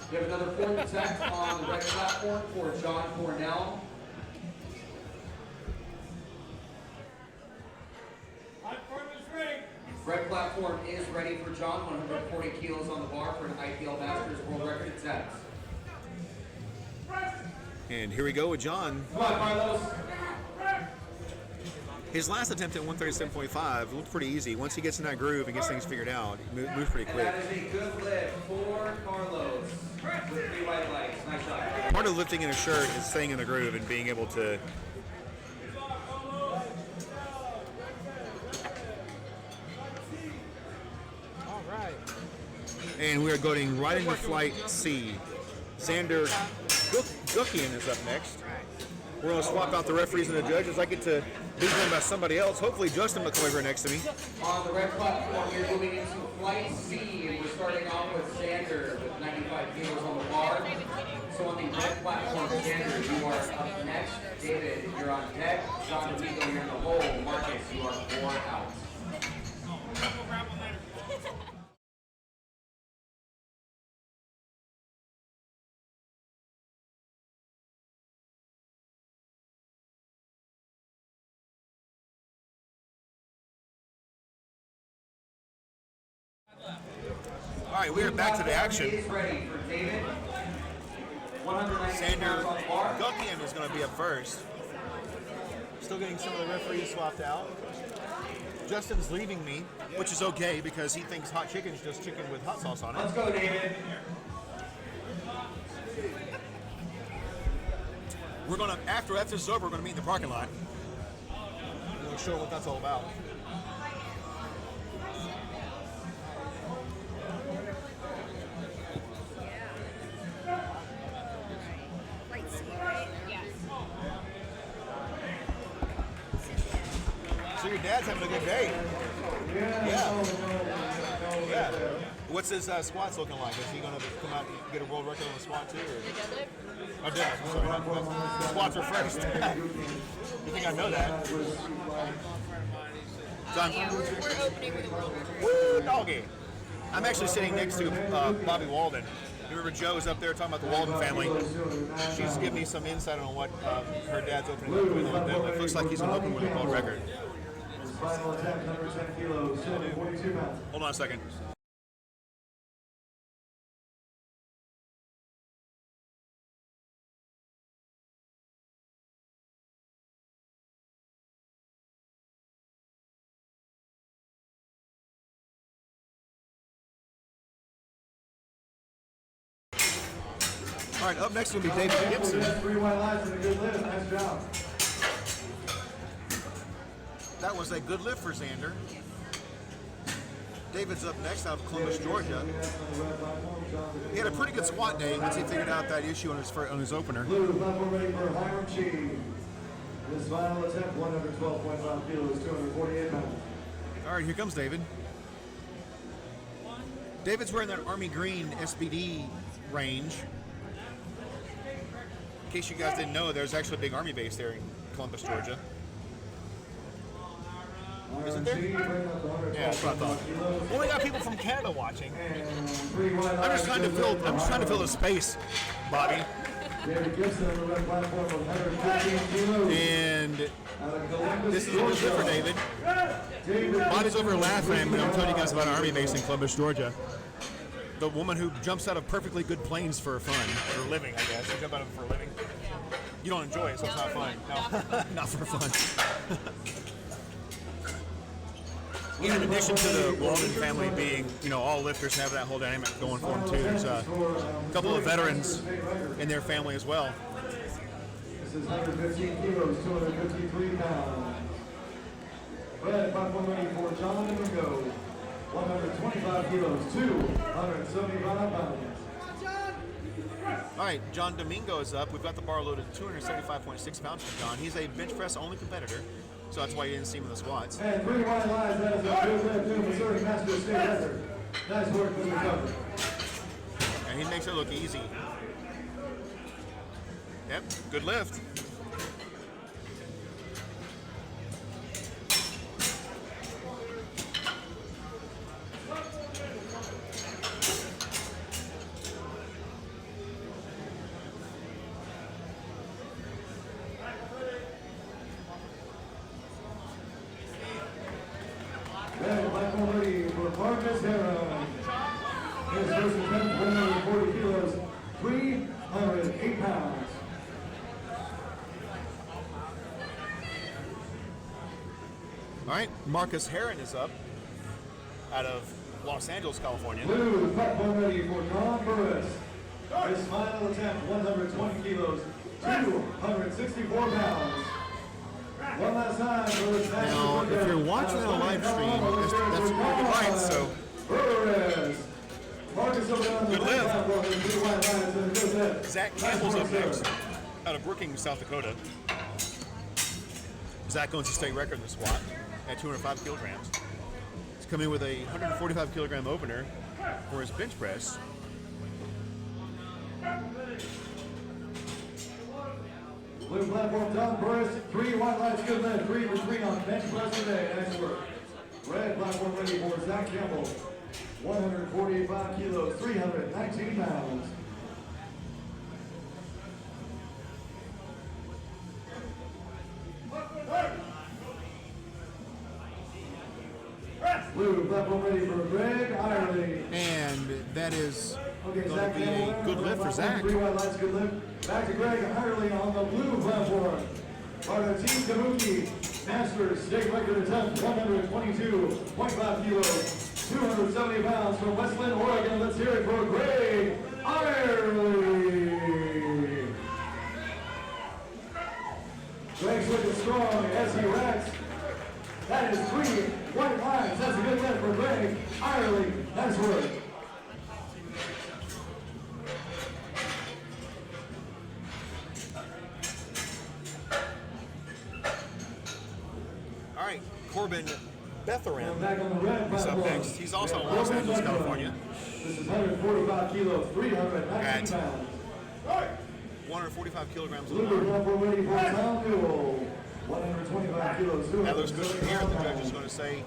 We have another fourth attempt on the red platform for John Cornell. Red platform is ready for John, 140 kilos on the bar for an IPL Masters world record attempt. And here we go with John. Come on, Carlos. His last attempt at 137.5 looked pretty easy. Once he gets in that groove and gets things figured out, he moves pretty quick. And that is a good lift for Carlos with 3 white lights. Nice shot. Part of lifting in a shirt is staying in the groove and being able to and we are going right into flight C. Xander Gookian is up next. We're going to swap out the referees and the judges. I get to be joined by somebody else. Hopefully Justin will come over next to me. On the red platform, you're moving into Flight C, and we're starting off with Xander with 95 kilos on the bar. So on the red platform, Xander, you are up next. David, you're on deck. John Domingo, you're in the hole. Marcus, you are 4 out. All right, we are back to the action. Ready for David. Xander Gookian is going to be up first. Still getting some of the referees swapped out. Justin's leaving me, which is okay because he thinks hot chicken is just chicken with hot sauce on it. Let's go, David. We're going to, after this is over, we're going to meet in the parking lot. We're going to show what that's all about. So your dad's having a good day. Yeah. Yeah. What's his squats looking like? Is he going to come out and get a world record on the squat too? Or? Oh, deadlift. I'm sorry. Squats are first. You think I know that? So we're opening with a world record. Woo, doggy. I'm actually sitting next to Bobby Walden. You remember Joe's up there talking about the Walden family? She's giving me some insight on what her dad's opening up with on the deadlift. Looks like he's going to open with a world record. Final attempt, 110 kilos, 242 pounds. Hold on a second. All right, up next will be David Gibson. 3 white lines and a good lift. Nice job. That was a good lift for Xander. David's up next out of Columbus, Georgia. He had a pretty good squat day once he figured out that issue on his opener. Blue, platform ready for Hiram Chi. This final attempt, 112.5 kilos, 248 pounds. All right, here comes David. David's wearing that Army Green SBD range. In case you guys didn't know, there's actually a big Army base there in Columbus, Georgia. Isn't there? Yeah, that's what I thought. We only got people from Canada watching. I'm just trying to fill the space, Bobby. And this is a good lift for David. Bobby's over laughing, but I'm telling you guys about an Army base in Columbus, Georgia. The woman who jumps out of perfectly good planes for fun, for a living, I guess. You jump out of them for a living. You don't enjoy it, so it's not fun. No, not for fun. Yeah, in addition to the Walden family being, all lifters and having that whole dynamic going for them too, there's a couple of veterans in their family as well. This is 115 kilos, 253 pounds. Red platform ready for John Domingo. 125 kilos, 275 pounds. All right, John Domingo is up. We've got the bar loaded at 275.6 pounds for John. He's a bench press only competitor, so that's why you didn't see him in the squats. And 3 white lines, that is a good lift to Missouri Master State record. Nice work with the recovery. And he makes it look easy. Yep, good lift. Red platform ready for Marcus Harrow. His first attempt, 140 kilos, 308 pounds. All right, Marcus Heron is up out of Los Angeles, California. Blue platform ready for Don Burris. His final attempt, 120 kilos, 264 pounds. One last time for this Now, if you're watching on a live stream, that's right, so Burris. Marcus Good lift. Zach Campbell's up next, out of Brookings, South Dakota. Zach owns a state record in the squat at 205 kilograms. He's coming in with a 145 kilogram opener for his bench press. Blue platform, Tom Burris, 3 white lights, good lift, 3 for 3 on bench press today. Nice work. Red platform ready for Zach Campbell, 145 kilos, 319 pounds. Blue platform ready for Greg Irely. And that is Okay, going Zach to be Campbell, a good lift for Zach. 3 white lights, good lift. Back to Greg Irely on the blue platform. Part of Team Kabuki, Masters, state record attempt, 122.5 kilos, 270 pounds from Westland, Oregon. Let's hear it for Greg Irely. Greg's looking strong as he racks. That is 3 white lines. That's a good lift for Greg Irely. Nice work. All right, Corbin Betharam Back on the red is up platform. next. He's also in Los Angeles, California. This is 145 kilos, 319 pounds. 145 kilograms of Blue arm. platform ready for Tom Newell. 125 kilos, That looks good from here. The judge is going to say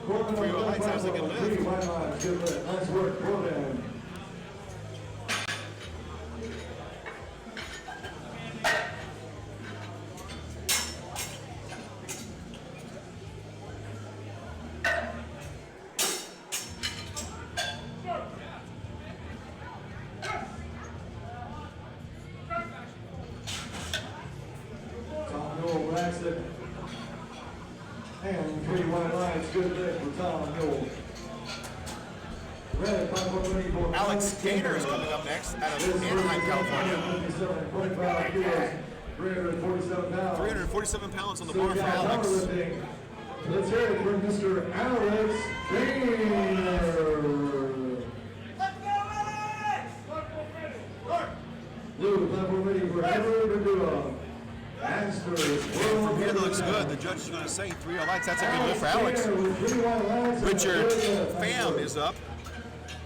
3 lights has a good lift. 3 white lines, good lift. Nice work, Corbin. Tom Newell racks it. And 3 white lines, good lift for Tom Newell. Red platform ready for Alex Gaynor is coming up next out of Anaheim, California. 25 kilos, 347 pounds. 347 pounds on the So bar for yeah, Alex. powerlifting. Let's hear it from Mr. Alex Gaynor. Blue platform ready for Edward Verdua. Masters. From here, that looks good. The judge is going to say 3 lights. That's a good lift for Alex. Richard Pham is up.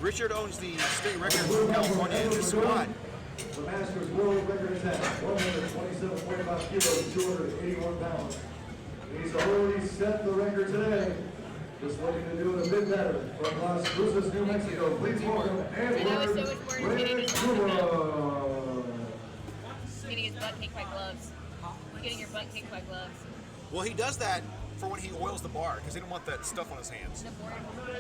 Richard owns the state record for California in the squat. The Masters world record attack, 127.5 kilos, 281 pounds. He's already set the record today. Just looking to do it a bit better. From Las Cruces, New Mexico, please welcome Edward Verdua. Getting his butt kicked by gloves. Getting your butt kicked by gloves. Well, he does that for when he oils the bar because he don't want that stuff on his hands. The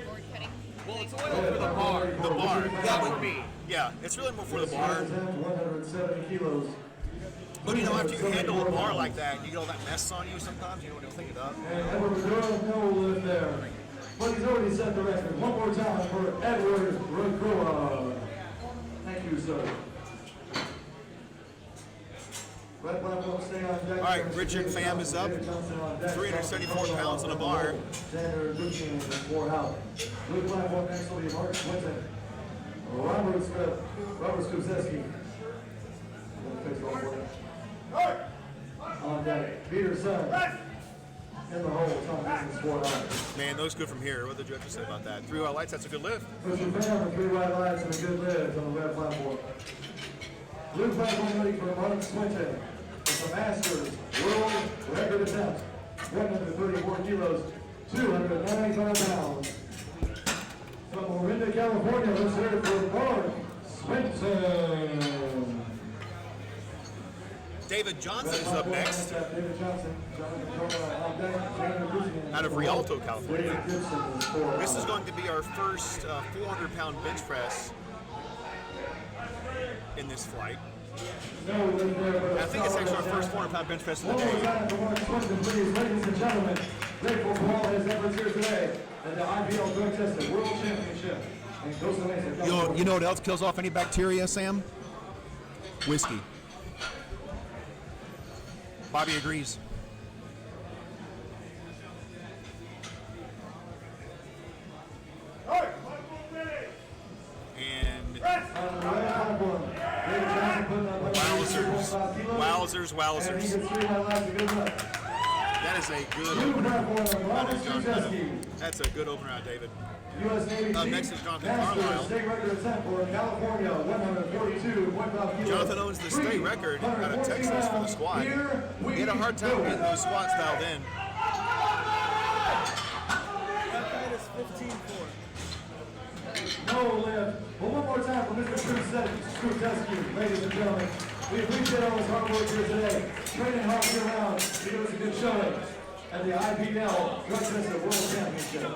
board cutting. Well, it's oil for the bar. The bar. That would be. Yeah, it's really more for the bar. 170 kilos. But you know, after you handle a bar like that, you get all that mess on you sometimes. You know, when you think it up. And Edward Verdua, no lift there. But he's already set the record. One more time for Edward Verdua. Thank you, sir. Red platform, stay on deck. All right, Richard Pham is up. 374 pounds on a bar. Xander Gutierrez is 4 out. Blue platform next will be Mark Swinton. Robert Smith. Robert Skuzeski. On deck. Peterson. In the hole. Tom Dixon's 4 out. Man, those good from here. What the judges say about that? 3 white lights. That's a good lift. Richard Pham with 3 white lights and a good lift on the red platform. Blue platform ready for Mark Swinton. It's a Masters world record attempt. 134 kilos, 295 pounds. From Orinda, California, let's hear it for Mark Swinton. David Johnson is up next. David Johnson. Out of Rialto, California. This is going to be our first 400-pound bench press in this flight. I think it's actually our first 400-pound bench press of the One more day. time for Mark Swinton, please, ladies and gentlemen. Grateful for all his efforts here today at the IPL Drug Tested World Championship in Costa Mesa, California. You know what else kills off any bacteria, Sam? Whiskey. Bobby agrees. And Wowzers. That is a good opener. That's a good opener out, David. Up next is Jonathan Carlisle. Jonathan owns the state record out of Texas for the squat. He had a hard time getting those squats dialed in. That is 15-4. No lift. Well, one more time for Mr. Strutesky, ladies and gentlemen. We appreciate all his hard work here today. Training hard year round to give us a good showing at the IPL Westchester World Championship.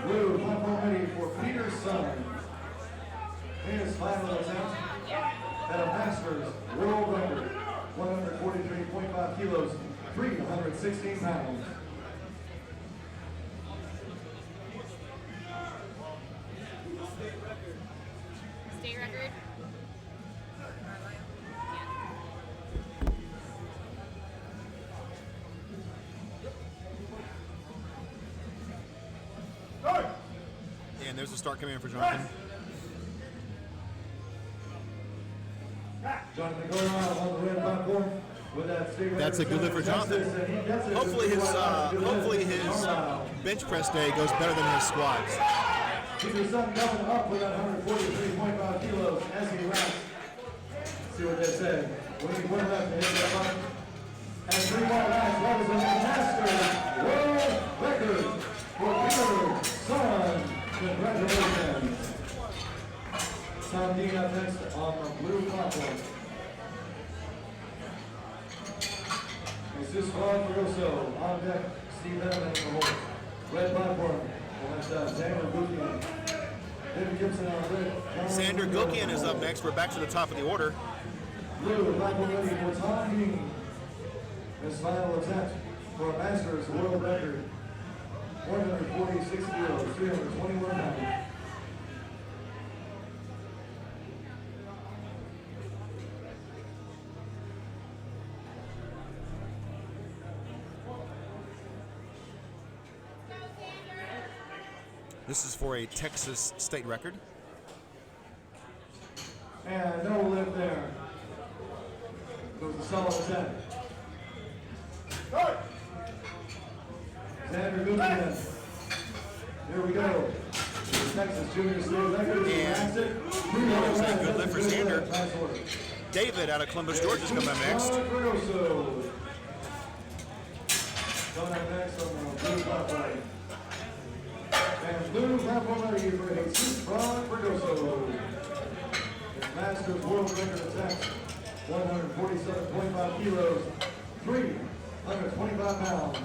Blue, platform ready for Peterson. His final attempt at a Masters World Record, 143.5 kilos, 316 pounds. State record. And there's a start coming in for Jonathan. That's a good lift for Jonathan. Hopefully his bench press day goes better than his squats. Peterson coming up with that 143.5 kilos as he wraps. See what they say. When he went left to hit that button. And 3 more laps, that is a Masters World Record for Peterson. Congratulations. Tom Dean up next on the blue platform. Jesus Ferguso on deck. Steve Evan in the hole. Red platform. Xander Gilkian is up next. We're back to the top of the order. Blue, platform ready for Tom Dean. His final attempt for a Masters World Record. 146 kilos, 321 pounds. This is for a Texas state record. And no lift there. Goes a solid attempt. Xander Gutierrez. Here we go. Texas Junior State record. And that was a good lift for Xander. David out of Columbus, Georgia is coming up next. Coming up next on the blue platform. And blue platform ready for Jesus Ferguso. His Masters World Record attempt, 147.5 kilos, 325 pounds.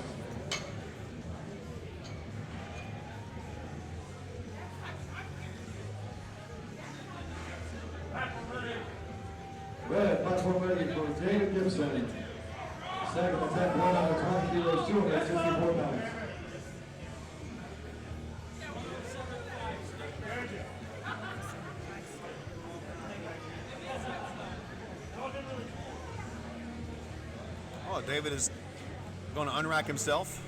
Red platform ready for David Gibson. Second attempt, 120 kilos, 264 pounds. Oh, David is going to unrack himself.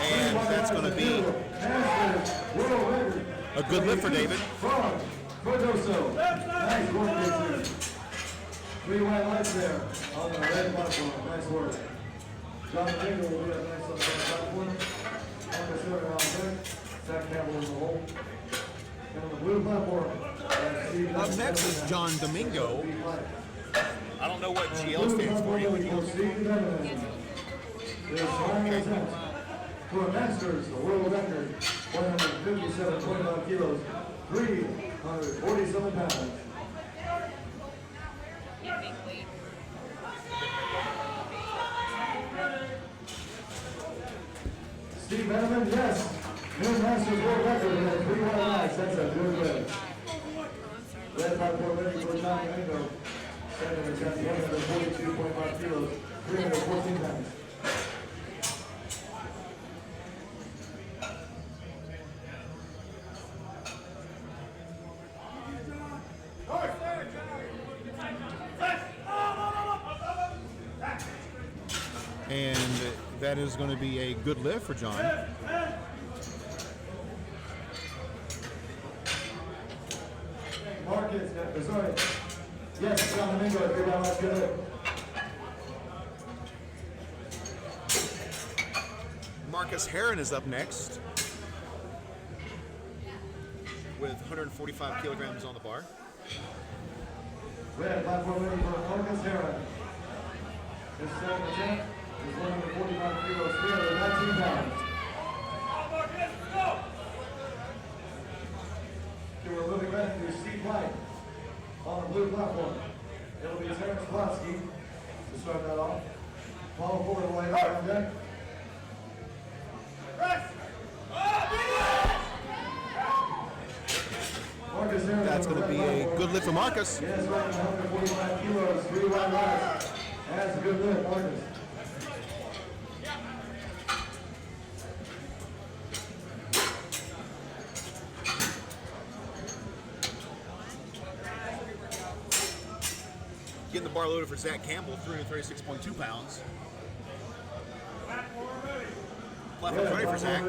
And that's going to be a good lift for David. Nice work, Jesus. 3 white lights there on the red platform. Nice work. John Dingle will be up next on the red platform. Marcus Miller on deck. Zach Campbell in the hole. And on the blue platform. Up next is John Domingo. I don't know what GL stands for. For a Masters, the world record, 157.5 kilos, 347 pounds. Steve Benjamin, yes. New Masters World Record with 3 white lights. That's a good win. Red platform ready for John Domingo. Second attempt, 142.5 kilos, 314 pounds. And that is going to be a good lift for John. Marcus, sorry. Yes, John Domingo, if you're down, that's good. Marcus Heron is up next with 145 kilograms on the bar. Red platform ready for Marcus Heron. His second attempt is 145 kilos, 319 pounds. Okay, we're moving back to Steve White on the blue platform. It'll be Terrence Plotsky to start that off. Paul Ford White on deck. That's going to be a good lift for Marcus. Yes, right, 145 kilos, 3 wide rights. That's a good lift, Marcus. Getting the bar loaded for Zach Campbell, 336.2 pounds. Platform's ready for Zach.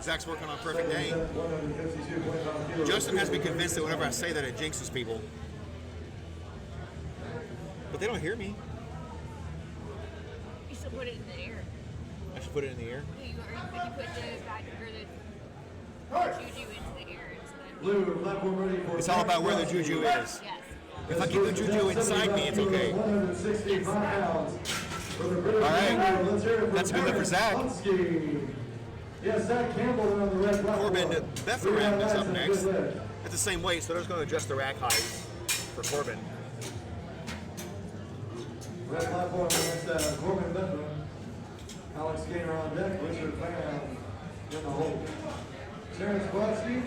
Zach's working on a perfect day. Justin has me convinced that whenever I say that, it jinxes people. But they don't hear me. You should put it in the air. I should put it in the air? Yeah, you put the guide or the juju into the air. Blue platform ready for. It's all about where the juju is. Yes. If I keep the juju inside me, it's okay. 165 pounds. All right, that's a good lift for Zach. Yes, Zach Campbell on the red platform. Corbin Betharam is up next. It's the same weight, so they're just going to adjust the rack height for Corbin. Red platform against Corbin Betharam. Alex Gainer on deck. Richard Pham in the hole. Terrence Plotsky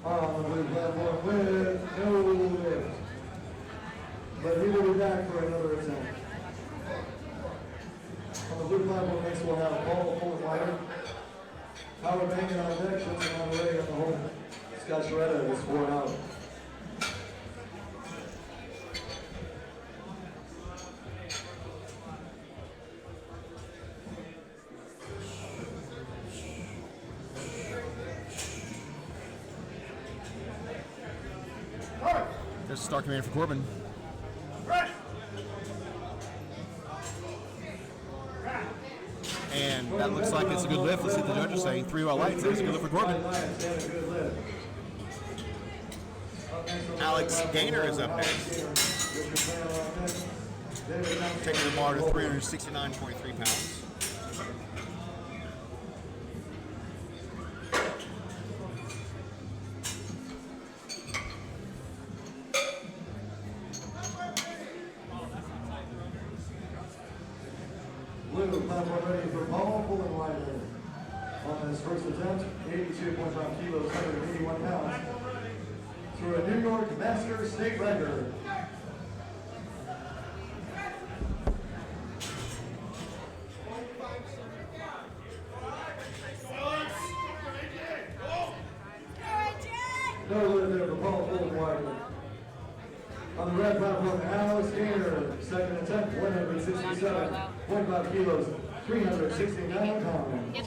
on the blue platform with no lift. But he will be back for another attempt. On the blue platform next we'll have Paul Fulton-Whiter. Howard Bangin on deck, Johnson on the way on the hole. Scott Sheretta is 4 out. There's the start command for Corbin. And that looks like it's a good lift. Let's see what the judges say. 3 white lights. That's a good lift for Corbin. Alex Gainer is up next. Taking the bar to 369.3 pounds. Blue platform ready for Paul Fulton-Whiter. On his first attempt, 82.5 kilos, 181 pounds. Through a New York Master State record. No lift there for Paul Fulton-Whiter. On the red platform, Alex Gainer, second attempt, 167.5 kilos, 369 pounds. Yep.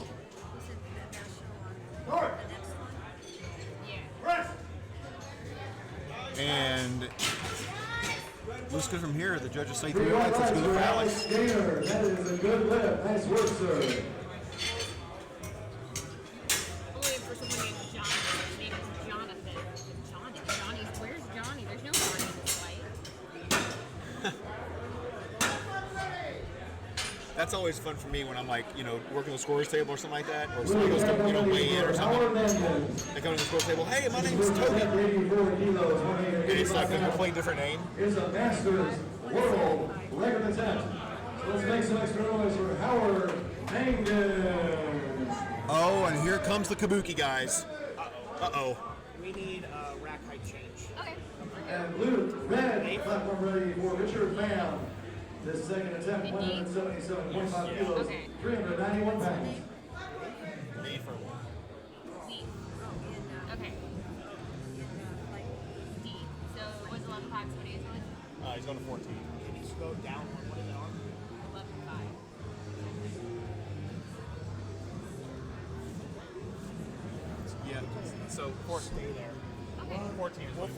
And looks good from here. The judges say 3 3 lights. That's lights good for for Alex Alex. Gainer. That is a good lift. Nice work, sir. Only for someone named John. His name is Jonathan. Johnny. Where's Johnny? There's no Johnny in this fight. That's always fun for me when I'm like, working the scorer's table or something like that, or somebody goes to, weigh in or something. They come to the scorer's table, hey, my name's Toby. And it's like a completely different name. Is a Masters World Record attempt. So let's make some extra noise for Howard Mangan. Oh, and here comes the Kabuki guys. Uh-oh. We need a rack height change. Okay. And blue, red, platform ready for Richard Pham. This second attempt, 177.5 kilos, 391 pounds. Leave. Okay. D. So what's 11 times? What is it? He's going to 14. He needs to go down one in the arm. 11. So 14. Stay there. Okay. 14 is what.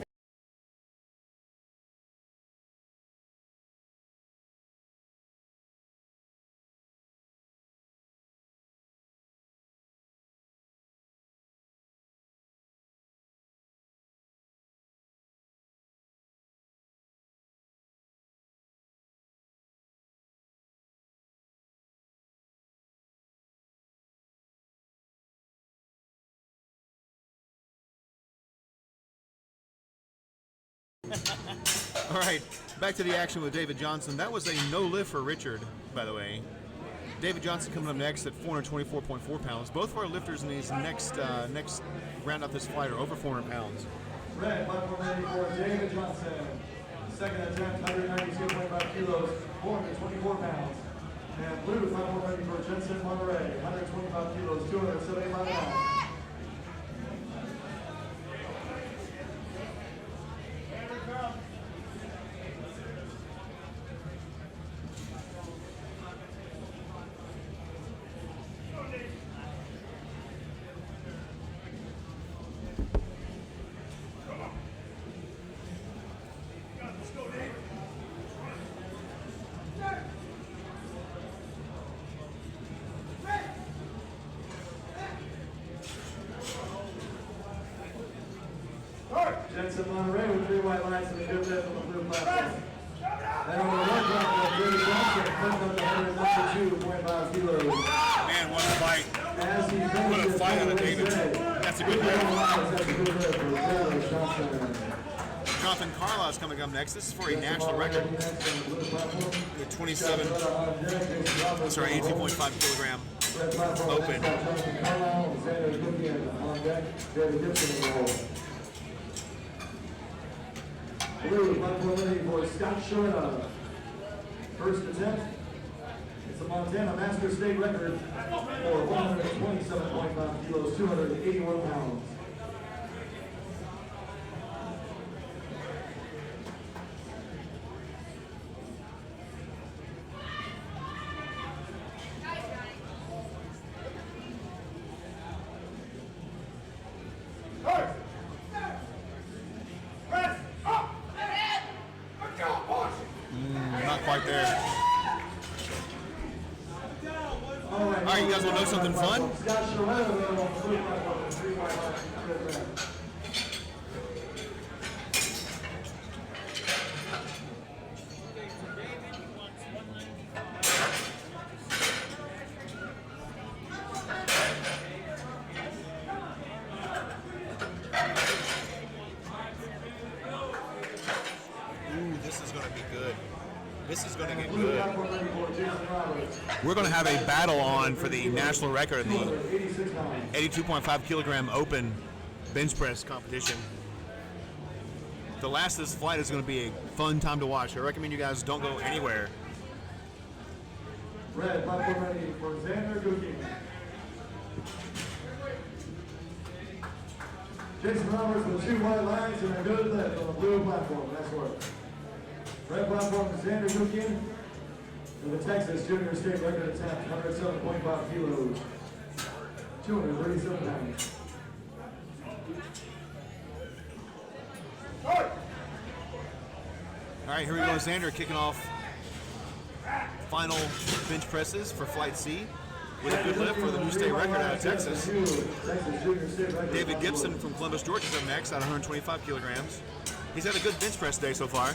All right, back to the action with David Johnson. That was a no lift for Richard, by the way. David Johnson coming up next at 424.4 pounds. Both of our lifters in these next round out this flight are over 400 pounds. Red, platform ready for David Johnson. Second attempt, 192.5 kilos, 424 pounds. And blue, platform ready for Jensen Monterey, 125 kilos, 275 pounds. Jensen Monterey with 3 white lines and a good lift on the blue platform. And on the red platform, David Johnson comes up to 192.5 kilos. Man, what a fight. What a fight out of David. That's a good lift. Jonathan Carlisle's coming up next. This is for a national record. The 82.5 kilogram open. Blue, platform ready for Scott Shorta. First attempt. It's a Montana Master State record for 127.5 kilos, 281 pounds. Not quite there. All right, you guys want to know something fun? Ooh, this is going to be good. This is going to get good. We're going to have a battle on for the national record in the 82.5 kilogram open bench press competition. The last of this flight is going to be a fun time to watch. I recommend you guys don't go anywhere. Red, platform ready for Xander Cooking. Jason Roberts with 2 white lines and a good lift on the blue platform. Nice work. Red platform, Xander Cooking with the Texas Junior State record attempt, 107.5 kilos, 237 pounds. All right, here we go. Xander kicking off final bench presses for Flight C with a good lift for the new state record out of Texas. David Gibson from Columbus, Georgia is up next at 125 kilograms. He's had a good bench press day so far.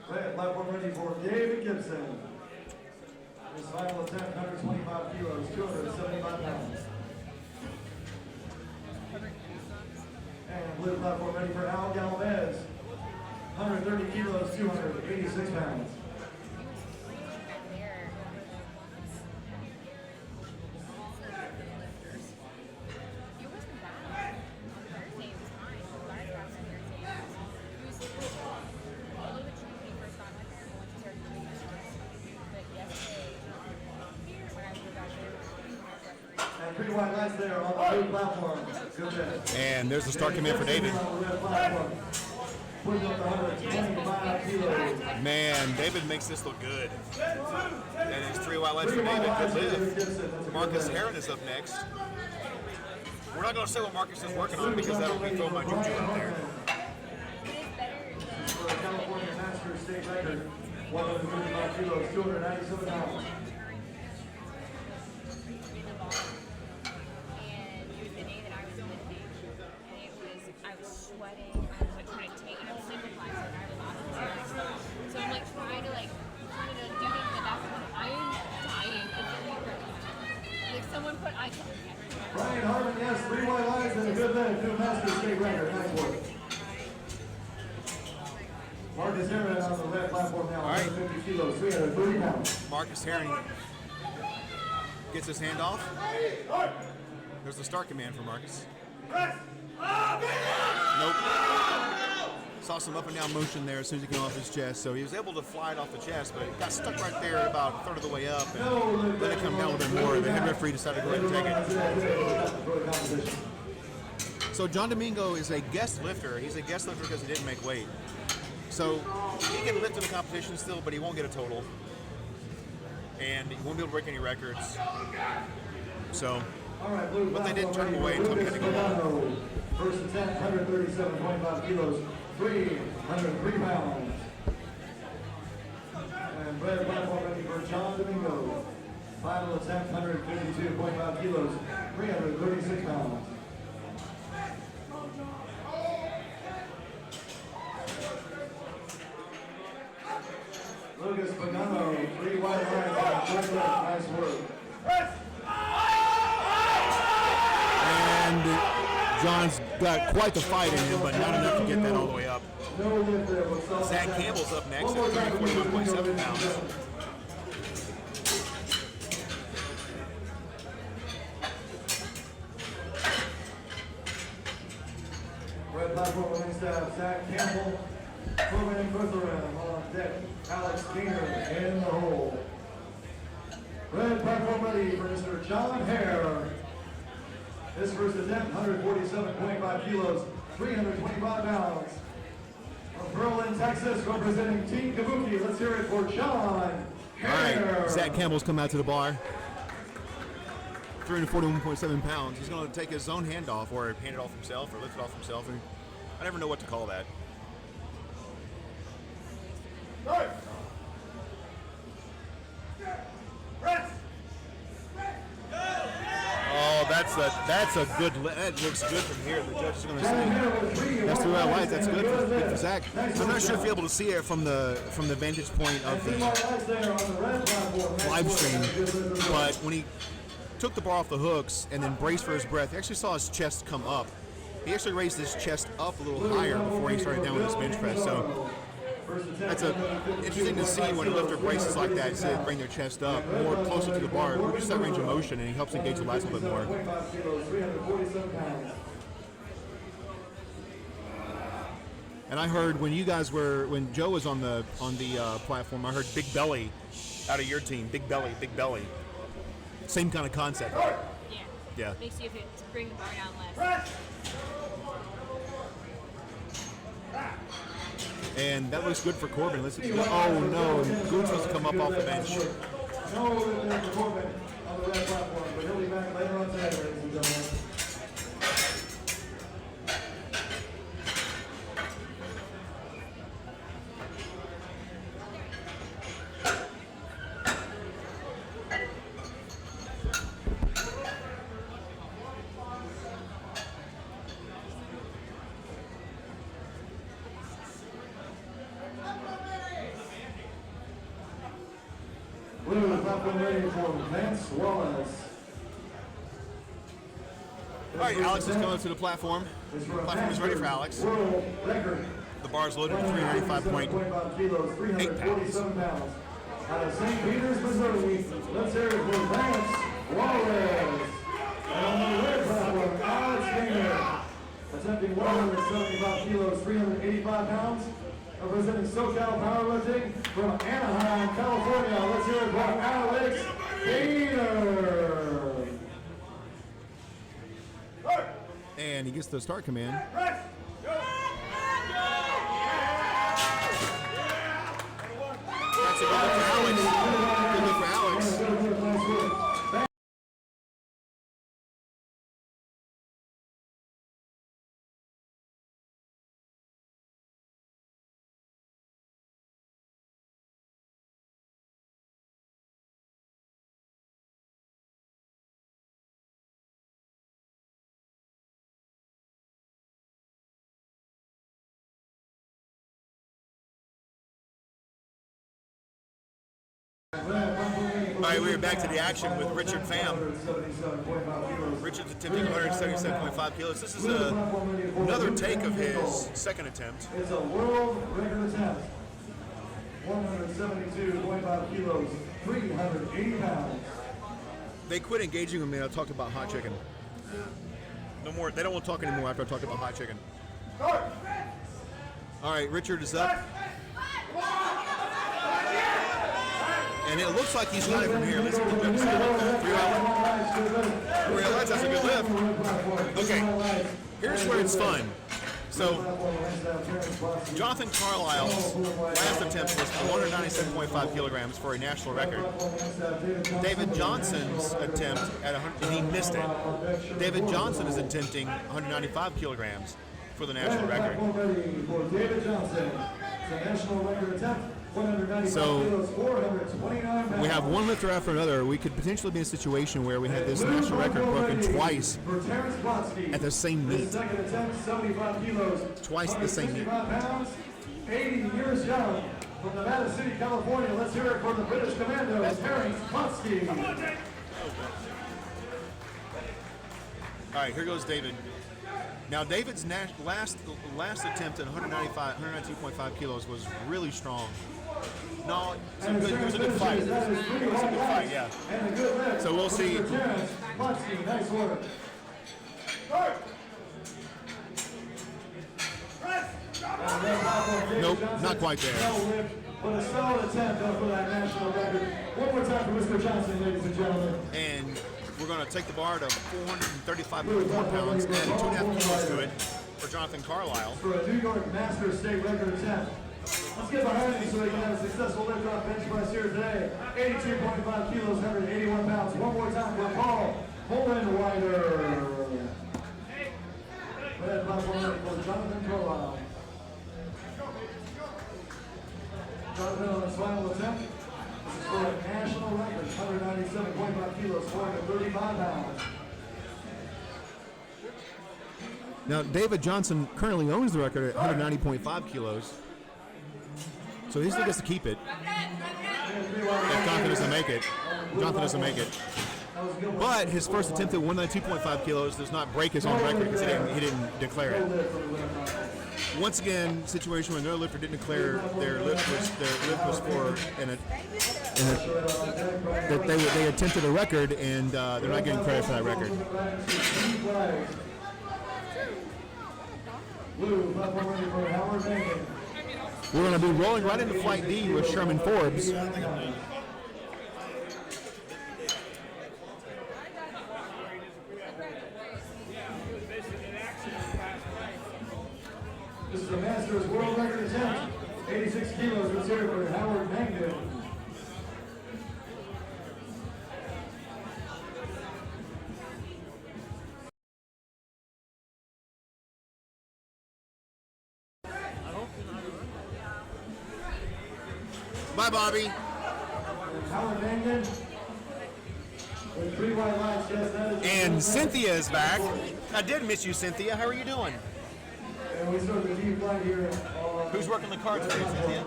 Red, platform ready for David Gibson. His final attempt, 125 kilos, 275 pounds. And blue platform ready for Al Galvez. 130 kilos, 286 pounds. 3 white lights there on the blue platform. Good bit. And there's the start command for David. On the red platform. Putting up 125 kilos. Man, David makes this look good. And it's 3 white lights for David. Good lift. Marcus Heron is up next. We're not going to say what Marcus is working on because that'll be thrown by Juju out there. For a California Masters state record, 155 kilos, 297 pounds. I was sweating, I was like trying to take, and I was single fly, so I was off. So I'm like trying to do things in the back of my I am dying. Like someone put eye contact. Brian Harmon, yes, 3 white lights and a good lift, new Masters state record, nice work. Marcus Heron on the red platform now, 150 kilos, 330 pounds. Marcus Heron gets his hand off. There's the start command for Marcus. Nope. Saw some up and down motion there as soon as he came off his chest, so he was able to fly it off the chest, but it got stuck right there about a third of the way up and let it come down a little bit more. The head referee decided to go ahead and take it. So John Domingo is a guest lifter. He's a guest lifter because he didn't make weight. So he can lift in the competition still, but he won't get a total. And he won't be able to break any records. So, but they didn't turn him away until he had to go home. First attempt, 137.5 kilos, 303 pounds. And red platform ready for John Domingo. Final attempt, 152.5 kilos, 336 pounds. Lucas Pagano, 3 wide lines, nice work. And John's got quite the fight in him, but not enough to get that all the way up. Zach Campbell's up next at 341.7 pounds. Red platform remains staff, Zach Campbell, Corbin Gutherham on deck, Alex Gainer in the hole. Red platform ready for Mr. John Hare. His first attempt, 147.5 kilos, 325 pounds. From Berlin, Texas, representing Team Kabuki. Let's hear it for John Hare. All right, Zach Campbell's come out to the bar. 341.7 pounds. He's going to take his own hand off, or hand it off himself, or lift it off himself. I never know what to call that. Oh, that's a good. That looks good from here. The judge is going to say that's 3 white lights. That's good for Zach. I'm not sure if you're able to see it from the vantage point of the live stream, but when he took the bar off the hooks and then braced for his breath, he actually saw his chest come up. He actually raised his chest up a little higher before he started down with his bench press. So that's interesting to see when a lifter braces like that, so they bring their chest up more closer to the bar, reduce that range of motion, and he helps engage the lats a little bit more. And I heard when Joe was on the platform, I heard big belly out of your team. Big belly, big belly. Same kind of concept. Yeah. Makes you bring the bar down less. And that looks good for Corbin. Oh no, Gooch wants to come up off the bench. No lift for Corbin on the red platform, but he'll be back later on today, ladies and gentlemen. Blue platform ready for Vance Wallace. All right, Alex is coming to the platform. The platform is ready for Alex. World record. The bar is loaded at 395.8 kilos, 347 pounds. Out of St. Peters, Missouri, let's hear it for Vance Wallace. And on the red platform, Alex Gainer, attempting 175 kilos, 385 pounds. Representing SoCal Powerlifting from Anaheim, California. Let's hear it for Alex Gainer. And he gets the start command. That's a good look for Alex. Good look for Alex. All right, we're back to the action with Richard Pham. Richard's attempting 177.5 kilos. This is another take of his second attempt. It's a world record attempt. 172.5 kilos, 380 pounds. They quit engaging with me. I talked about hot chicken. No more. They don't want to talk anymore after I talked about hot chicken. All right, Richard is up. And it looks like he's got it from here. Let's see what the 3 highlights. That's a good lift. Okay, here's where it's fun. So, Jonathan Carlisle's last attempt was 197.5 kilograms for a national record. David Johnson's attempt at 100, he missed it. David Johnson is attempting 195 kilograms for the national record. David Johnson, the national record attempt. So we have one lifter after another. We could potentially be in a situation where we had this national record broken twice at the same meet. Twice at the same meet. 80 years young, from Nevada City, California. Let's hear it for the British Commandos, Terrence Potsky. All right, here goes David. Now David's last attempt at 192.5 kilos was really strong. No, it was a good fight. It was a good fight, yeah. So we'll see. Nice work. Nope, not quite there. But a solid attempt for that national record. One more time for Mr. Johnson, ladies and gentlemen. And we're going to take the bar to 435.4 pounds and 2.5 kilos to it for Jonathan Carlisle. For a New York Master State record attempt. Let's get behind you so we can have a successful lift off bench press here today. 82.5 kilos, 181 pounds. One more time for Paul Hollenweider. Red platform ready for Jonathan Carlisle. Jonathan on his final attempt. This is for a national record, 197.5 kilos, 435 pounds. Now, David Johnson currently owns the record at 190.5 kilos. So he still gets to keep it. If Jonathan doesn't make it. Jonathan doesn't make it. But his first attempt at 192.5 kilos does not break his own record because he didn't declare it. Once again, situation where another lifter didn't declare their lift was for that they attempted a record and they're not getting credit for that record. We're going to be rolling right into Flight D with Sherman Forbes. This is a Masters World Record attempt. 86 kilos. Let's hear it for Howard Mangden. Bye, Bobby. Howard Mangden. With 3 white lights, yes, that is. And Cynthia is back. I did miss you, Cynthia. How are you doing? And we start the deep line here. Who's working the cards for you, Cynthia?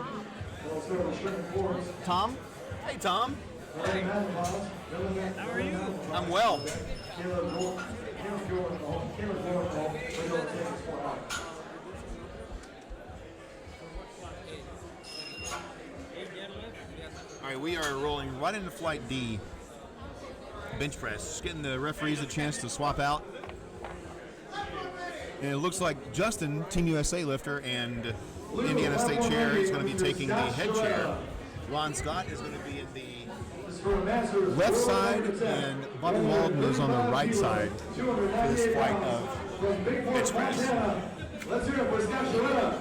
We'll start with Sherman Forbes. Tom? Hey, Tom. How are you? I'm well. All right, we are rolling right into Flight D. Bench press. Just getting the referees a chance to swap out. And it looks like Justin, Team USA lifter, and Indiana State chair is going to be taking the head chair. Ron Scott is going to be at the left side, and Bobby Walden is on the right side for this flight of from Big bench Fork, press. Montana. Let's hear it for Scott Sharetta.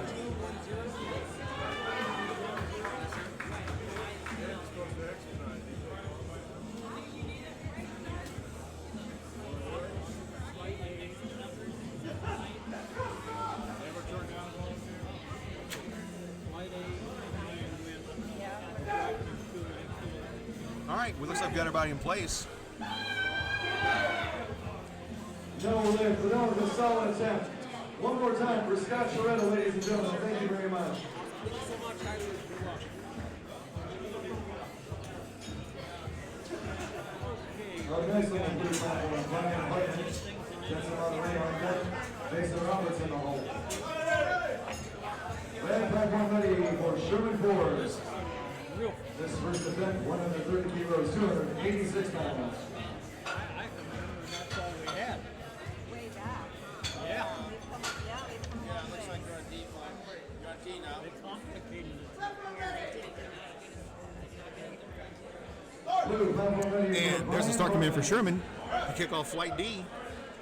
All right, well, looks like we've got everybody in place. No lift, but that was a solid attempt. One more time for Scott Sharetta, ladies and gentlemen. Thank you very much. Our next one will be Brian Hutton, Jensen Monterey on deck, Mesa Roberts in the hole. Red platform ready for Sherman Forbes. This first event, 130 kilos, 286 pounds. That's all we had. Way back. Yeah. They've come a Yeah, long it looks way. like you're on D flag. You're on D now. They complicated Blue platform ready for And there's the start command for Sherman to kick off Flight D.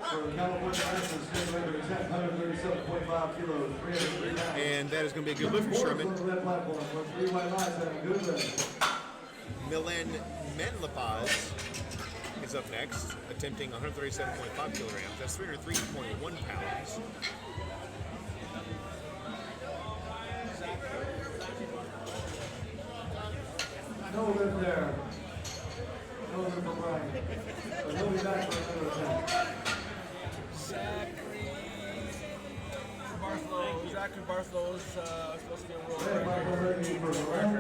For California Masters, state record attempt, 137.5 kilos, 303 pounds. And that is going to be a good lift for Sherman. On the red platform for 3 white lines and a good lift. Milan Menlapaz is up next, attempting 137.5 kilograms. That's 303.1 pounds. No lift there. No lift for Brian. But he'll be back for another attempt. Zachary Barthelow's supposed to be a world Red platform ready for Milan.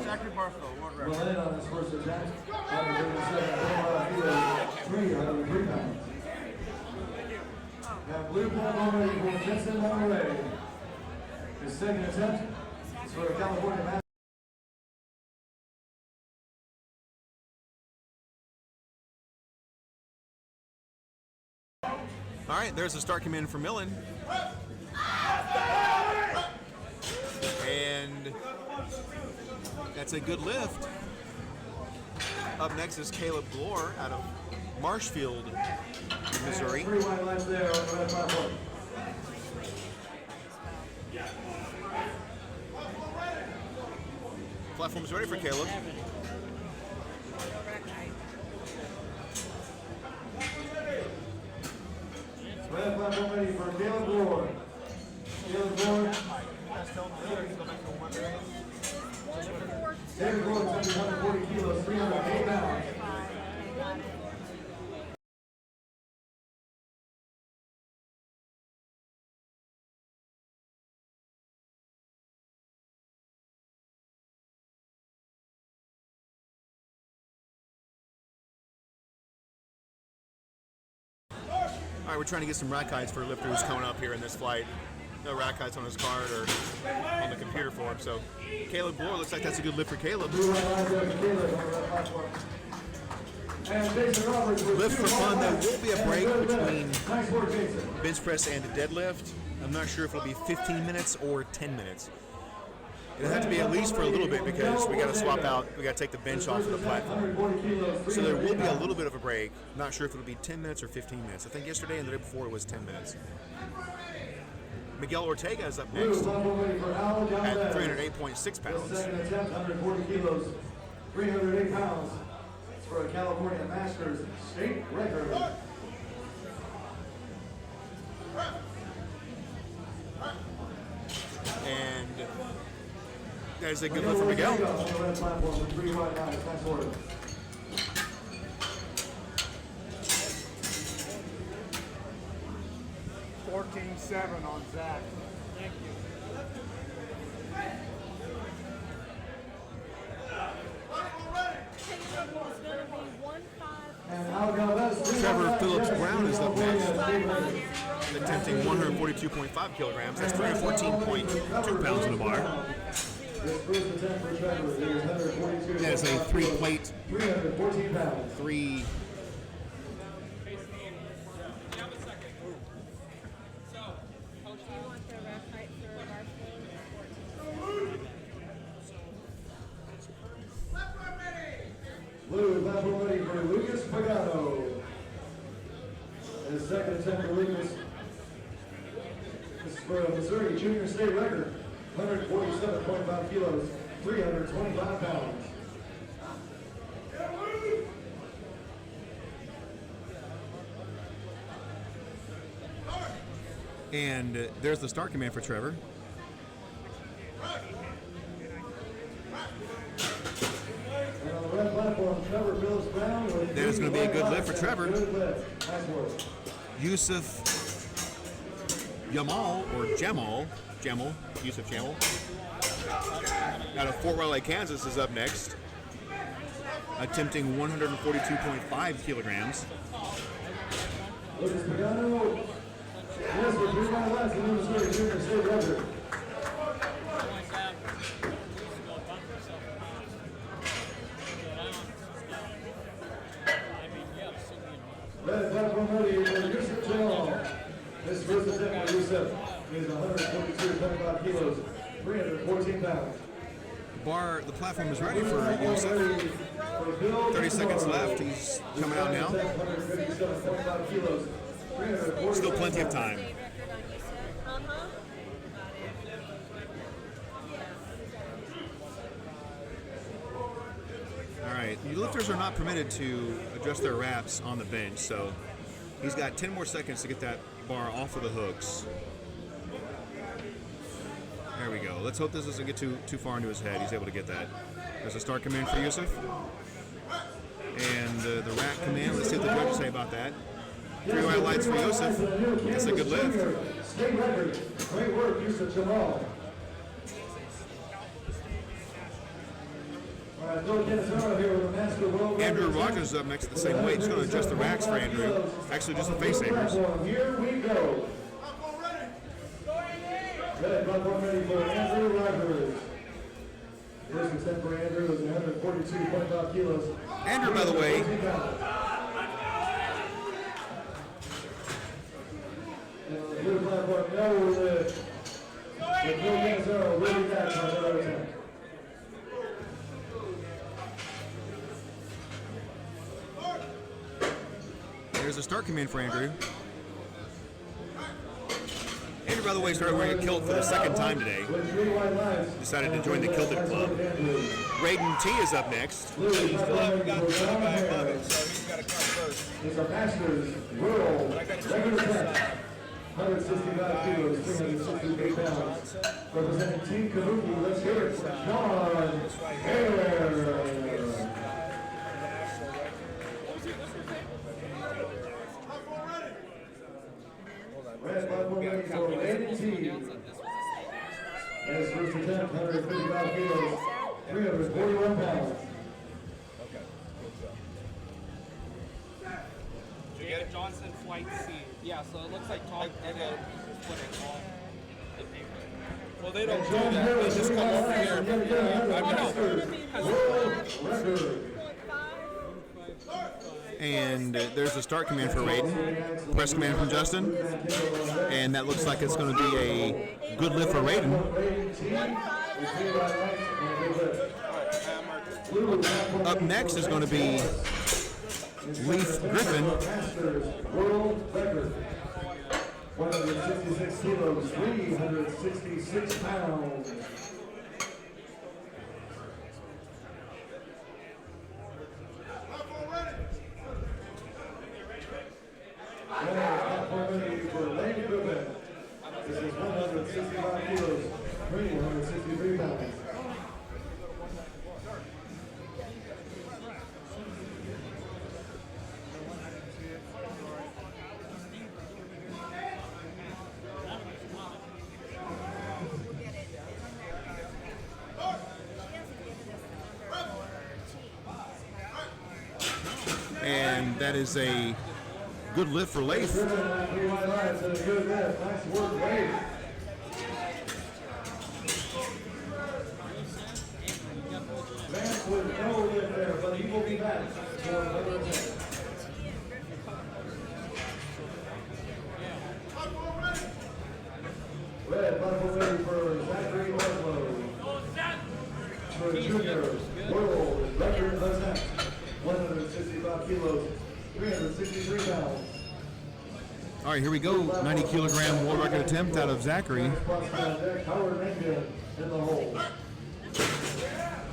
Zachary Barthelow, world record. Milan on his first attempt, 137.5 kilos, 303 pounds. Now blue platform ready for Jensen Monterey. His second attempt is for California Masters. All right, there's the start command for Millen. And that's a good lift. Up next is Caleb Glore out of Marshfield, Missouri. 3 white lines there on the red platform. Platform's ready for Caleb. Red platform ready for Caleb Glore. Caleb Glore. David Glore, 140 kilos, 308 pounds. All right, we're trying to get some rack heights for lifters coming up here in this flight. No rack heights on his card or on the computer for him. So Caleb Glore looks like that's a good lift for Caleb. Lift for fun. There will be a break between bench press and deadlift. I'm not sure if it'll be 15 minutes or 10 minutes. It'll have to be at least for a little bit because we got to swap out. We got to take the bench off of the platform. So there will be a little bit of a break. Not sure if it'll be 10 minutes or 15 minutes. I think yesterday and the day before it was 10 minutes. Miguel Ortega is up next at 308.6 pounds. Second attempt, 140 kilos, 308 pounds. It's for a California Masters state record. And there's a good lift for Miguel. On the red platform with 3 white lines. Nice work. $14.7 on Zach. Thank you. Trevor Phillips Brown is up next, attempting 142.5 kilograms. That's 314.2 pounds on the bar. That is a 3-plate, 3. Blue platform ready for Lucas Pagano. His second attempt for Lucas for a Missouri junior state record, 147.5 kilos, 325 pounds. And there's the start command for Trevor. That is going to be a good lift for Trevor. Yusuf Jamal, Yusuf Jamal, out of Fort Riley, Kansas, is up next, attempting 142.5 kilograms. Lucas Pagano, yes, we're 3 miles less than Missouri junior state record. Red platform ready for Yusuf Jamal. This first attempt for Yusuf is 142.5 kilos, 314 pounds. The platform is ready for Yusuf. 30 seconds left. He's coming out now. Still plenty of time. All right, the lifters are not permitted to adjust their wraps on the bench, so he's got 10 more seconds to get that bar off of the hooks. There we go. Let's hope this doesn't get too far into his head. He's able to get that. There's a start command for Yusuf. And the rack command, let's see what the judges say about that. 3 white lights for Yusuf. That's a good lift. State record. Great work, Yusuf Jamal. Andrew Rogers is up next at the same weight. He's going to adjust the racks for Andrew. Actually, just the face savers. Here we go. Red platform ready for Andrew Rogers. Here's the step for Andrew is 142.5 kilos. Andrew, by the way, blue platform, no lift. The blue Minnesota will be back for another attempt. there's a start command for Andrew. Andrew, by the way, started wearing a kilt for the second time today. Decided to join the kilted club. Raiden T is up next. He still haven't got the other guy above it, so he's got to come first. It's a Masters World Record Set. 165 kilos, 368 pounds. Representing Team Kabuki, let's hear it for John Hare. Red platform ready for Raiden T. And his first attempt, 155 kilos, 341 pounds. Did you get it? Johnson Flight C. Yeah, so it looks like Tom did it. Well, they don't do that. They just come over here. I know. And there's the start command for Raiden. Press command from Justin. And that looks like it's going to be a good lift for Raiden. Up next is going to be Leaf Griffin. World record. 166 kilos, 366 pounds. For Lane Griffin. This is 165 kilos, 363 pounds. And that is a good lift for Leif. Nice work, Leif. Vance with no lift there, but he will be back for another attempt. Red platform ready for Zachary Oslo. For junior world record attempt. 165 kilos, 363 pounds. All right, here we go. 90 kilogram world record attempt out of Zachary.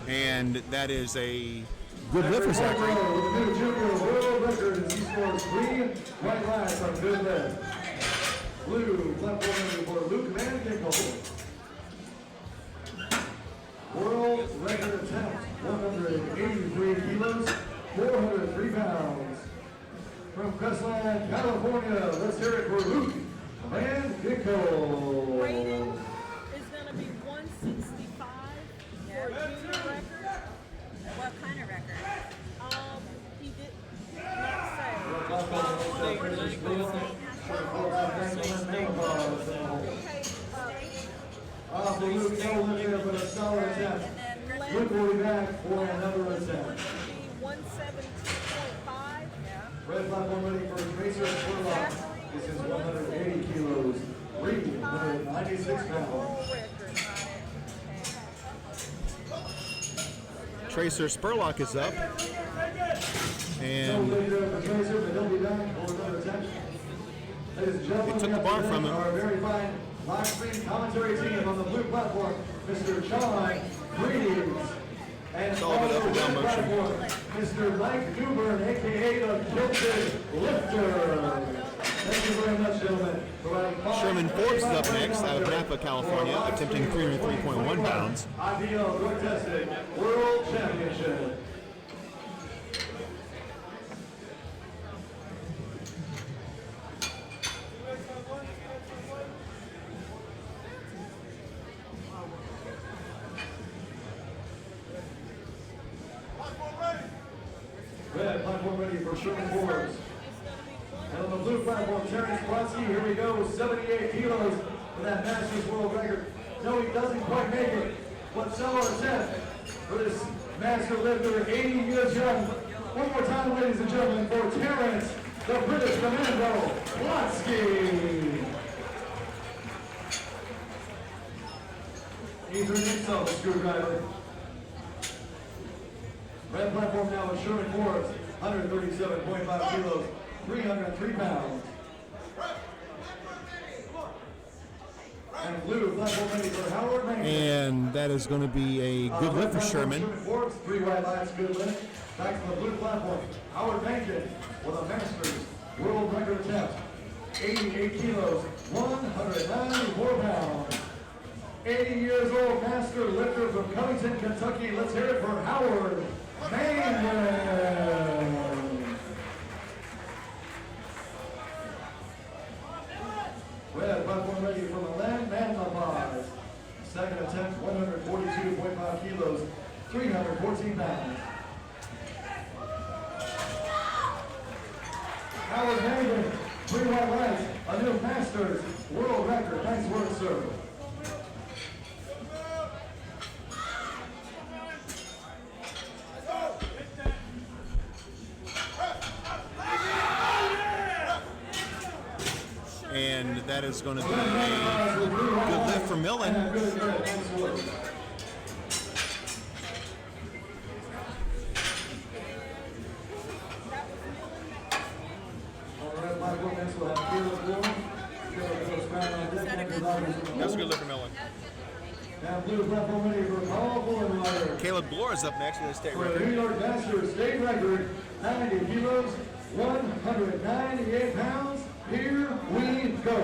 And that is a good lift for Zachary. The new junior world record as he scores 3 white lights on good lift. Blue platform for Luke Van Ginkel. World record attempt, 183 kilos, 403 pounds. From Costa, California, let's hear it for Luke Van Ginkel. Rating is going to be 165 for a junior record. What kind of record? He did not say. For Luke, no limit, but a solid attempt. Luke will be back for another attempt. 117.5. Red platform ready for Tracer Spurlock. This is 180 kilos, 396 pounds. Tracer Spurlock is up. No And later for Tracer, but he'll be back for another attempt. Ladies and gentlemen, They took the bar from him. Our very fine live stream commentary team on the blue platform, Mr. John Greaves. And It's all of it up and down on the red platform, Mr. Mike Newburn, aka the Hilton Lifter. Thank you very much, gentlemen. Sherman Forbes is up next out of Napa, California, attempting 303.1 pounds. IPL Drug Testing World Championship. Red platform ready for Sherman Forbes. And on the blue platform, Terrence Brodsky, here we go, 78 kilos for that Masters World Record. No, he doesn't quite make it, but solid attempt for this master lifter, 80 years young. One more time, ladies and gentlemen, for Terrence, the British Commando, Brodsky. He's earned himself a screwdriver. Red platform now with Sherman Forbes, 137.5 kilos, 303 pounds. And blue platform ready for Howard Mankin. And that is going to be a good lift for Sherman. Sherman Forbes, 3 white lights, good lift. Back to the blue platform, Howard Mankin with a Masters world record attempt, 88 kilos, 194 pounds. 80 years old master lifter from Covington, Kentucky. Let's hear it for Howard Mankin. Red platform ready for Milan Manlapaz. Second attempt, 142.5 kilos, 314 pounds. Howard Mankin, 3 white lights, a new Masters world record. Nice work, sir. And that is going to be a good lift for Millen. That's a good lift for Millen. Caleb Glore is up next with a state For the record. New York Masters state record, 90 kilos, 198 pounds. Here we go.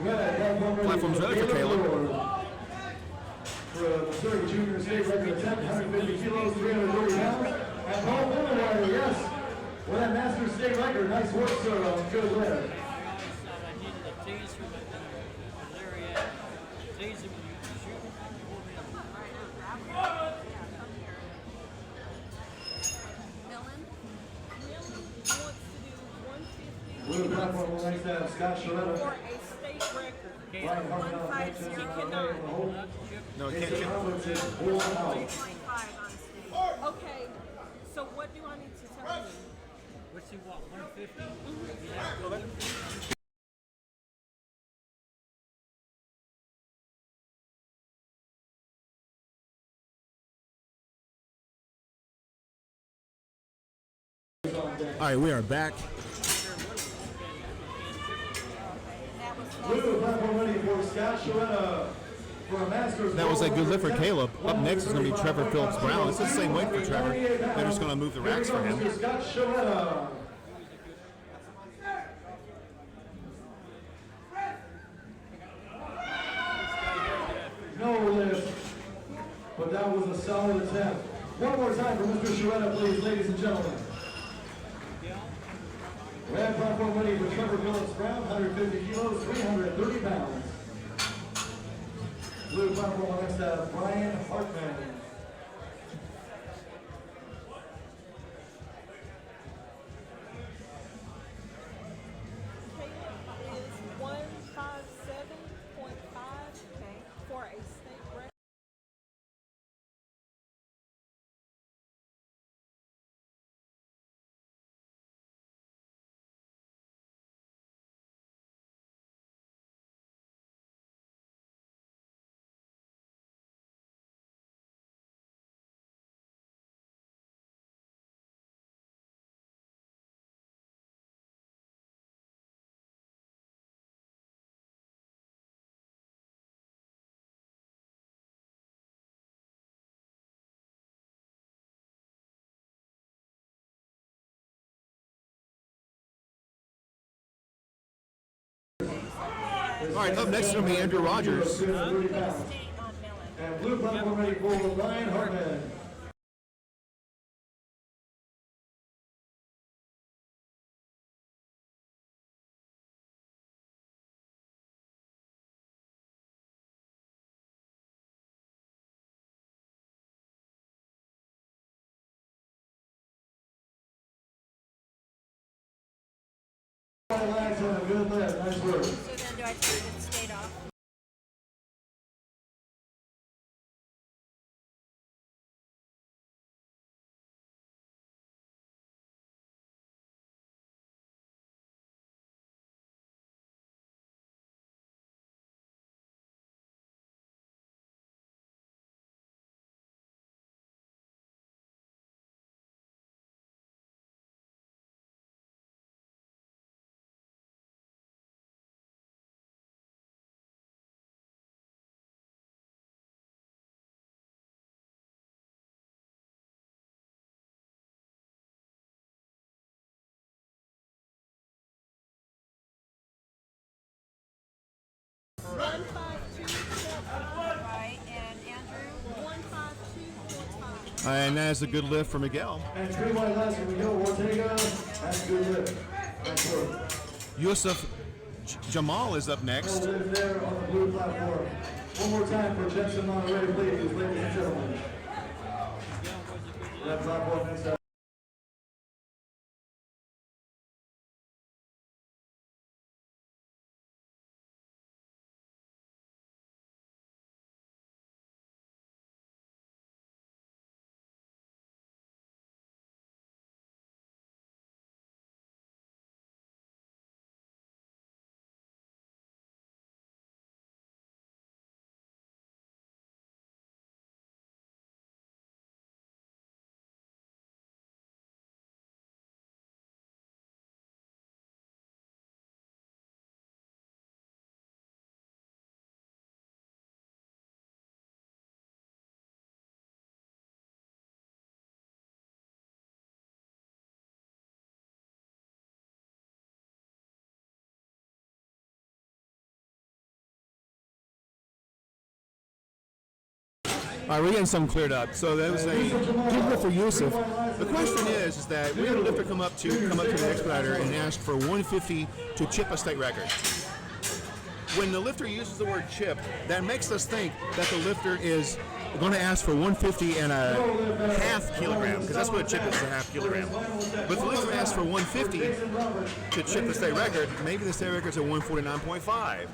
Platform's ready for Caleb. For the Missouri Junior State record attempt, 150 kilos, 330 pounds. And Paul Mullenweiler, yes, with that Masters state record. Nice work, sir, on good lift. Blue platform will next have Scott Sharetta. For a state record. Ryan Hartnell, 156. No, it Jason can't. Robinson, full out. 3.5 on state. Okay, so what do I need to tell you? What's he want, 150? All right, we are back. Blue platform ready for Scott Shoretta for a Masters. That was a good lift for Caleb. Up next is going to be Trevor Phillips Brown. It's the same weight for Trevor. They're just going to move the racks for him. Scott Shoretta. No lift, but that was a solid attempt. One more time for Mr. Shoretta, please, ladies and gentlemen. Red platform ready for Trevor Phillips Brown, 150 kilos, 330 pounds. Blue platform next to Brian Hartman. Caleb is 157.5 for a state record. All right, up next is going to be Andrew Rogers. And blue platform ready for Brian Hartman. Good lift, nice work. So then do I take the state off? Right, and Andrew? 152.5. And that is a good lift for Miguel. And three white last for Miguel Ortega. That's a good lift. Nice work. Yusuf Jamal is up next. Full lift there on the blue platform. One more time for Jensen Monterey, please, ladies and gentlemen. That platform next up. All right, we're getting some cleared up. So that was a good lift for Yusuf. The question is that we had a lifter come up to the expediter and ask for 150 to chip a state record. When the lifter uses the word chip, that makes us think that the lifter is going to ask for 150 and a half kilogram, because that's what a chip is, a half kilogram. But if the lifter asks for 150 to chip the state record, maybe the state record's at 149.5.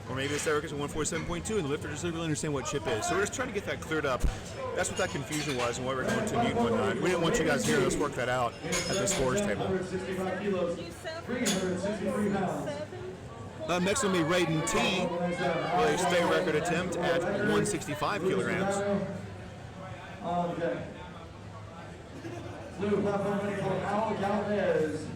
Or maybe the state record's at 147.2, and the lifter doesn't really understand what chip is. So we're just trying to get that cleared up. That's what that confusion was and why we're going to mute and whatnot. We didn't want you guys here. Let's work that out at the scores table. 363 pounds. Next will be Raiden T. with a state record attempt at 165 kilograms. Okay. Blue platform ready for Al Galvez.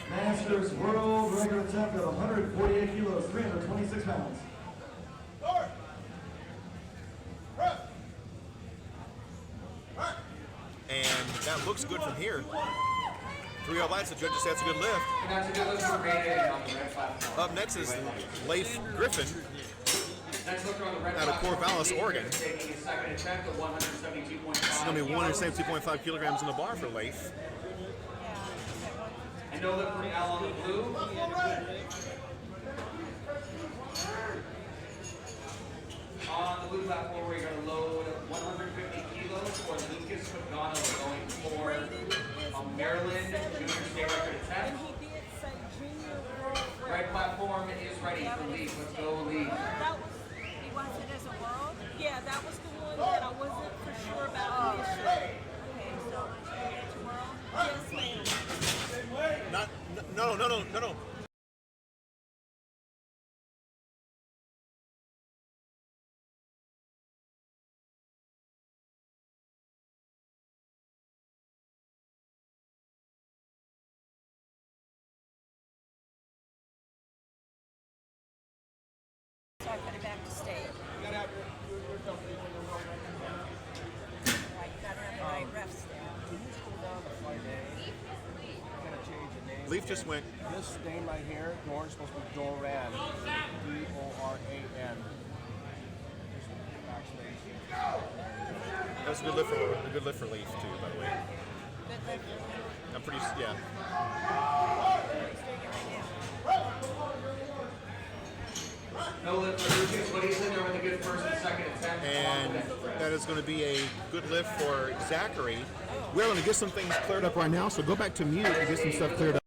Masters world record attempt of 148 kilos, 326 pounds. And that looks good from here. 3 red lights, the judges say that's a good lift. And that's a good lift for rated on the red platform. Up next is Leif Griffin Next lifter on the red out of platform, Corvallis, Oregon. taking his second attempt at 172.5. It's going to be 172.5 kilograms in the bar for Leif. And no lift for Al on the blue. On the blue platform, we're going to load 150 kilos for Lucas Pagano, going for Maryland Junior State Record attempt. Right platform is ready for Leaf. Let's go, Leaf. That was, he wants it as a world? Yeah, that was the one that I wasn't for sure about initially. Okay, so it's world? Yes, ma'am. Not, no. So I put it back to state. You gotta have your Right, you gotta have the right refs there. Can you scroll down to Fight A? You gotta change the name. Leaf just went. This name right here, Doran, is supposed to be Doran. D-O-R-A-N. That was a good lift for Leaf too, by the way. I'm pretty, yeah. No lift for Lucas, but he's in there with a good first and second attempt. And that is going to be a good lift for Zachary. We're going to get some things cleared up right now, so go back to mute and get some stuff cleared up.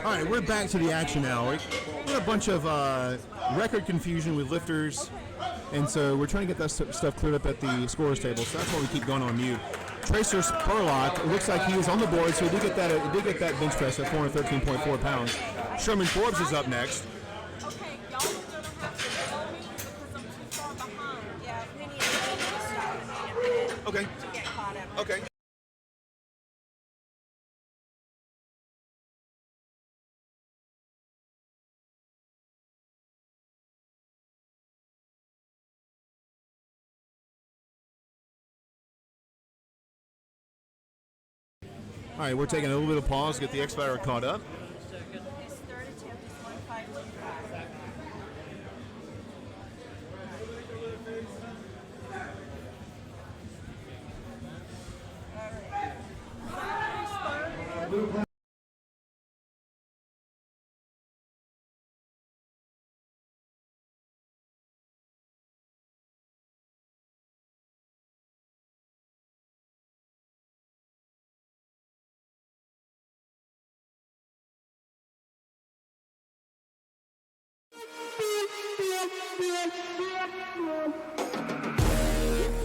All right, we're back to the action now. We got a bunch of record confusion with lifters, and so we're trying to get that stuff cleared up at the scores table. So that's why we keep going on mute. Tracer Spurlock, it looks like he is on the board, so he did get that bench press at 413.4 pounds. Sherman Forbes is up next. Okay, y'all are gonna have to tell me because I'm too far behind. Yeah, we need to stop in a minute Okay. to get caught up. Okay. All right, we're taking a little bit of pause to get the X-Fighter caught up. His third attempt is 1525.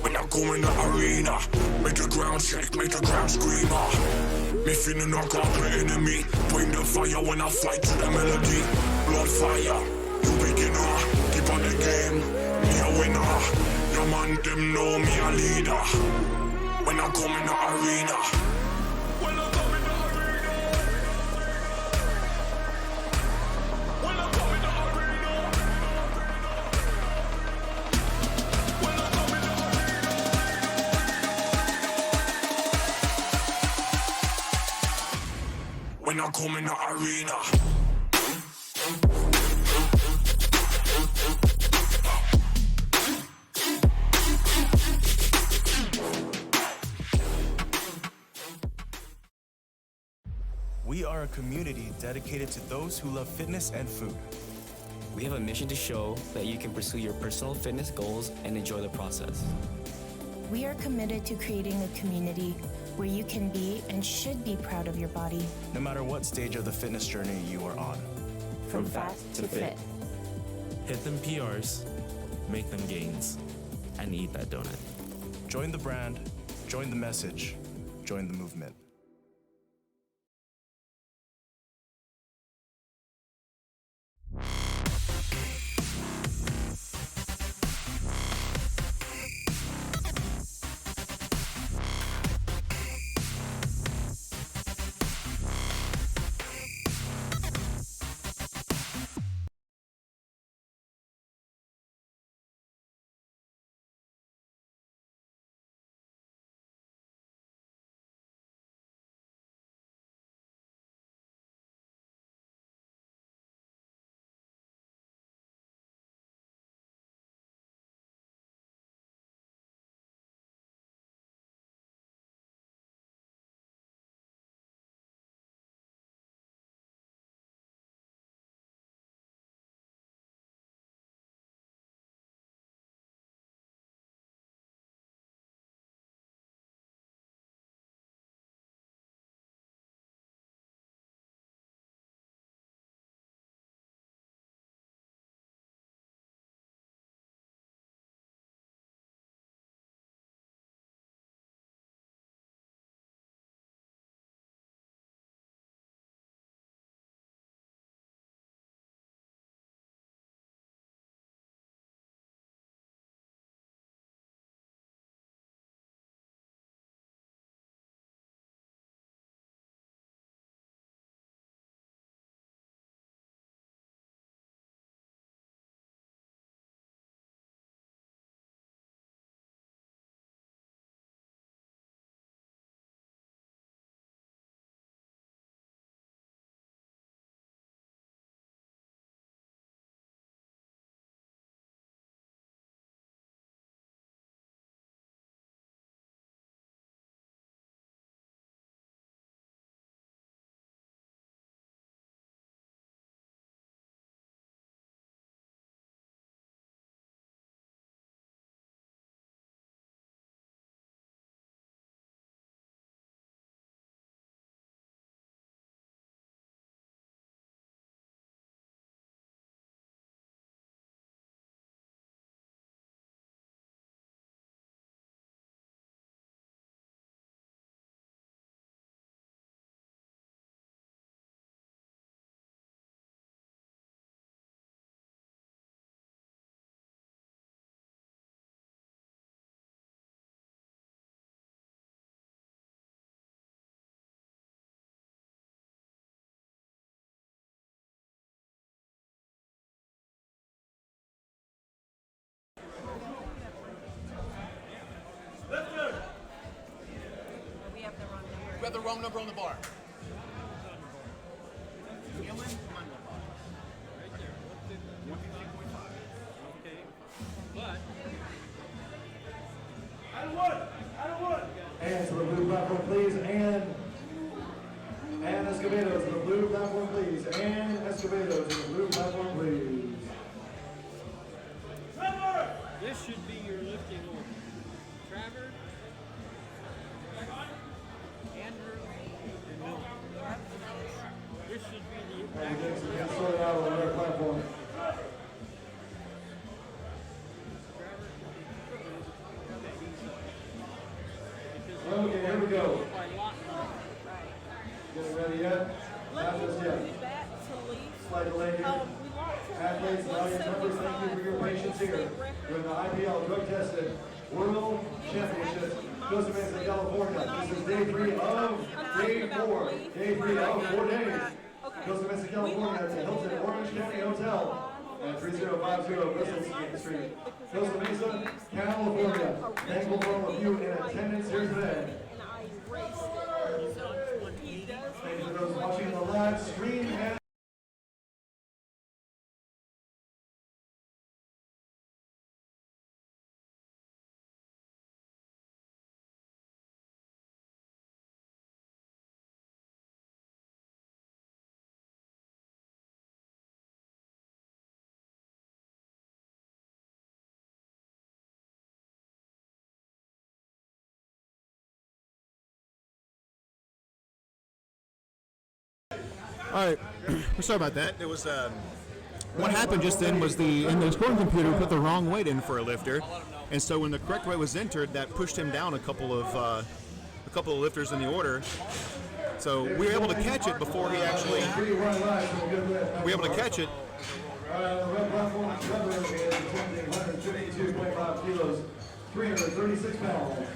When I go in the arena, make the ground shake, make the ground scream. Me feeling knock out the enemy. Bring the fire when I fight to the melody. Blood fire, you beginner. Keep on the game, me a winner. Your man them know me a leader. When I come in the arena. I come in the arena. We are a community dedicated to those who love fitness and food. We have a mission to show that you can pursue your personal fitness goals and enjoy the process. We are committed to creating a community where you can be and should be proud of your body. No matter what stage of the fitness journey you are on. From fat to fit. Hit them PRs, make them gains, and eat that donut. Join the brand, join the message, join the movement. We have the wrong number on the bar. And to the blue platform, please. And Escobedo to the blue platform, please. And Escobedo to the blue platform, please. This should be your lifting order. Trevor, Andrew, and Miller. This should be the And next we can sort out on our platform. Okay, here we go. Getting ready yet? Not just yet. Slight delay here. Athletes and audience members, thank you for your patience here. We're in the IPL drug tested World Championships, Costa, Mesa, California. This is day 3 of day 4. Day 3 of 4 days. Costa Mesa, California at the Hilton Orange County Hotel at 3050 Bristol Street. Costa Mesa, California. Thankful for all of you in attendance here today. Thank you for those watching on the live stream and All right, sorry about that. It was what happened just then was the scoring computer put the wrong weight in for a lifter, and so when the correct weight was entered, that pushed him down a couple of lifters in the order. So we were able to catch it before he actually. We were able to catch it. red platform, Trevor is attempting 152.5 kilos, 336 pounds.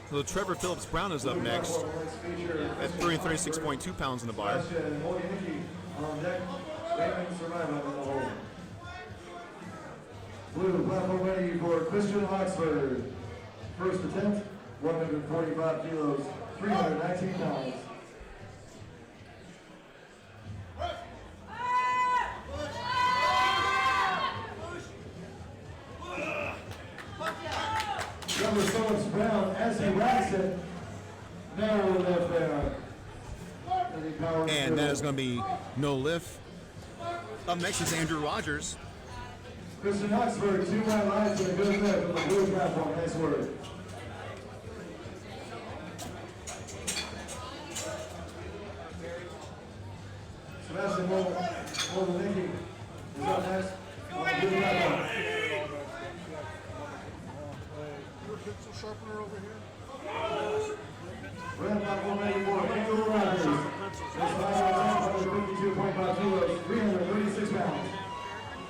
So Trevor Phillips Brown is up next at 336.2 pounds in the bar. Blue platform ready for Christian Oxford. First attempt, 145 kilos, 319 pounds. Trevor Phillips Brown, as he racks it, no lift there. And that is going to be no lift. Up next is Andrew Rogers. Christian Oxford, 2 white lines and a good lift on the blue platform. Nice work. Sebastian Moldenicki is up next on the blue platform. Pencil sharpener over here. Red platform ready for Andrew Rogers. His final attempt, 152.5 kilos, 336 pounds.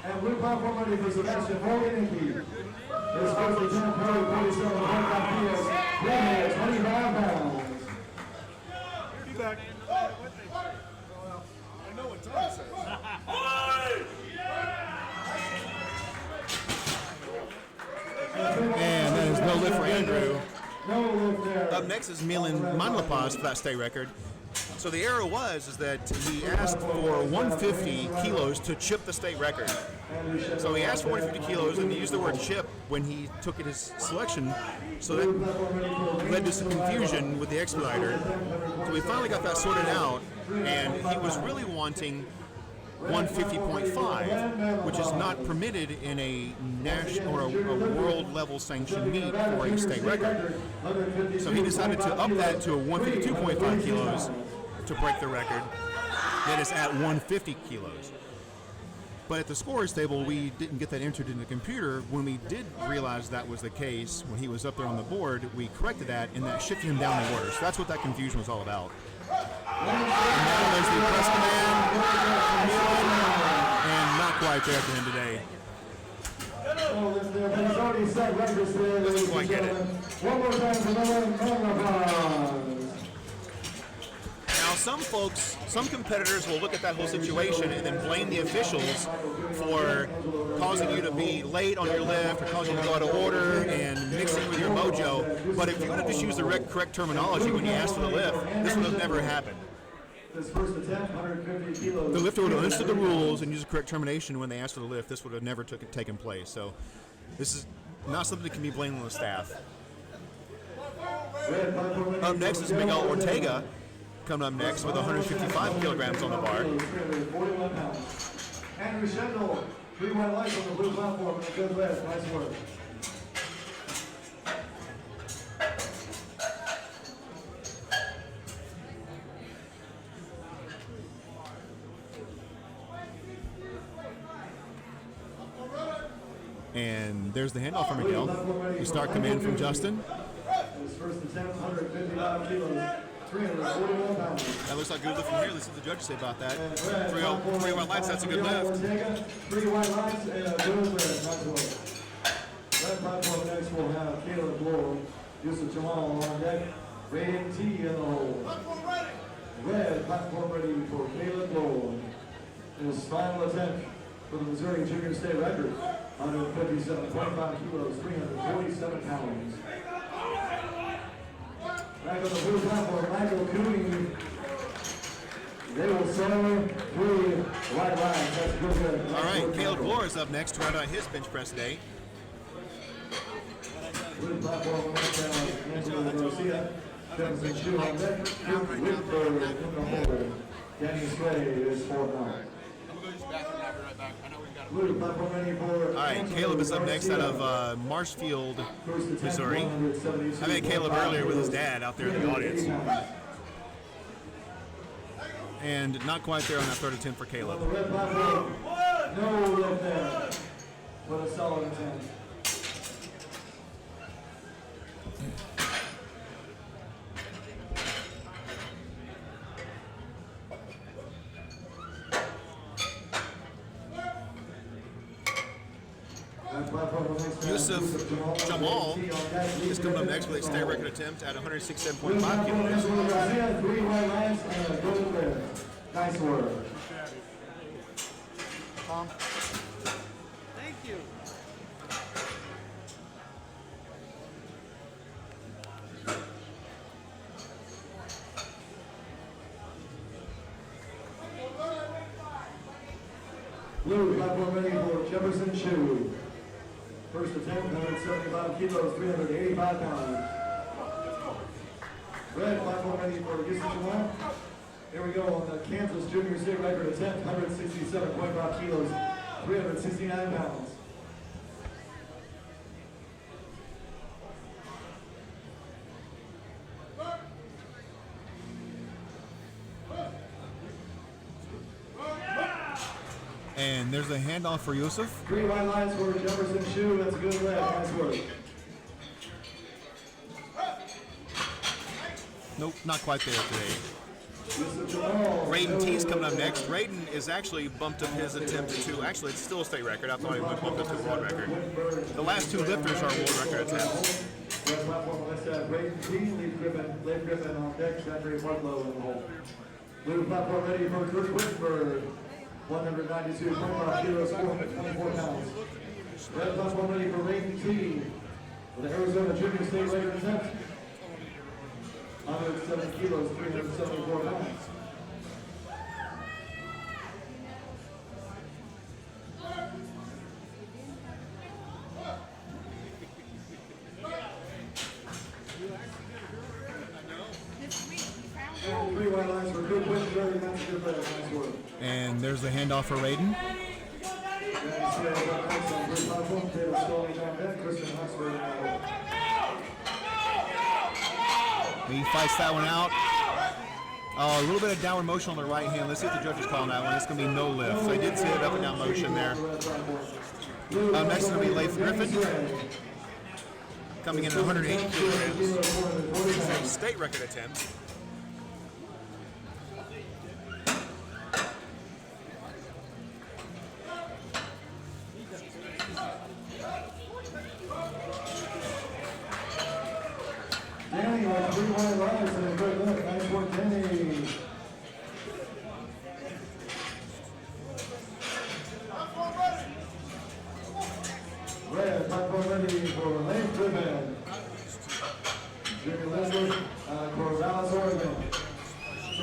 And blue platform ready for Sebastian Moldenicki. His first attempt, 147.5 kilos, 325 pounds. Be back. I know what time says. And that is no lift for Andrew. Up next is Milan Manlapas for that state record. So the error was that he asked for 150 kilos to chip the state record. So he asked for 150 kilos and he used the word chip when he took his selection. So that led to some confusion with the expediter. So we finally got that sorted out, and he was really wanting 150.5, which is not permitted in a national or a world level sanctioned meet for a state record. So he decided to up that to a 152.5 kilos to break the record. That is at 150 kilos. But at the scores table, we didn't get that entered in the computer. When we did realize that was the case, when he was up there on the board, we corrected that, and that shifted him down the order. So that's what that confusion was all about. And now there's the press command from Milan, and not quite there at the end today. Doesn't quite get it. One more time for Milan. Now some competitors will look at that whole situation and then blame the officials for causing you to be late on your lift or causing you to go out of order and mixing with your mojo. But if you would have just used the correct terminology when you asked for the lift, this would have never happened. This first attempt, 150 kilos. The lifter would have understood the rules and used the correct termination when they asked for the lift. This would have never taken place. So this is not something that can be blamed on the staff. Up next is Miguel Ortega, coming up next with 155 kilograms on the bar. Andrew Schendel, 3 white lights on the blue platform, and a good lift. Nice work. And there's the handoff from Miguel. The start command from Justin. His first attempt, 155 kilos, 341 pounds. That looks like a good lift from here. Let's see what the judges say about that. 3 white lights, that's a good lift. 3 white lights and a good lift. Nice work. Red platform next will have Caleb Bloor, Yusuf Jamal on deck, Raiden T in the hole. Red platform ready for Caleb Bloor. His final attempt for the Missouri Junior State record, 157.5 kilos, 347 pounds. Back on the blue platform, Michael Cooney, They will serve 3 right lines. That's good. All right, Caleb Glore is up next to round out his bench press day. Blue platform, Angela Garcia. Jefferson Shoe on deck. Duke Whitberg in the hole. Danny Sway is 4 now. I'm going to go use the bathroom. I'll be right back. I know we've got Blue platform ready for. All right, Caleb is up next out of Marshfield, Missouri. I met Caleb earlier with his dad out there in the audience. And not quite there on that third attempt for Caleb. On the red platform, no lift there. With a solid attempt. Yusuf Jamal is coming up next with a state record attempt at 167.5 kilos. 3 right lines and a golden red. Nice work. Tom. Thank you. Blue platform ready for Jefferson Shoe. First attempt, 175 kilos, 385 pounds. Red platform ready for Yusuf Jamal. Here we go on the Kansas Junior State record attempt, 167.5 kilos, 369 pounds. And there's a handoff for Yusuf. 3 right lines for Jefferson Shoe. That's a good red. Nice work. Nope, not quite there today. Raiden T's coming up next. Raiden is actually bumped up his attempt to, actually it's still a state record. I thought he went bumped up to a world record. The last 2 lifters are world record attempts. Red platform, let's have Raiden T, Leif Griffin on deck, Zachary Martlow in the hole. Blue platform ready for Kurt Whitberg. 192.5 kilos, 424 pounds. Red platform ready for Raiden T with the Arizona Junior State record attempt. 107 kilos, 374 pounds. And 3 white lines for Kurt Whitberg, that's good red. Nice work. And there's the handoff for Raiden. He fights that one out. A little bit of downward motion on the right hand. Let's see what the judges call on that one. It's going to be no lift. So he did see it up and down motion there. Next is going to be Leif Griffin. Coming in at 180 kilograms. State record attempt. Danny on 3 white lines and a good look. Nice work, Danny. Red, platform ready for Leif Griffin. Jimmy Leslie, Corvallis, Oregon.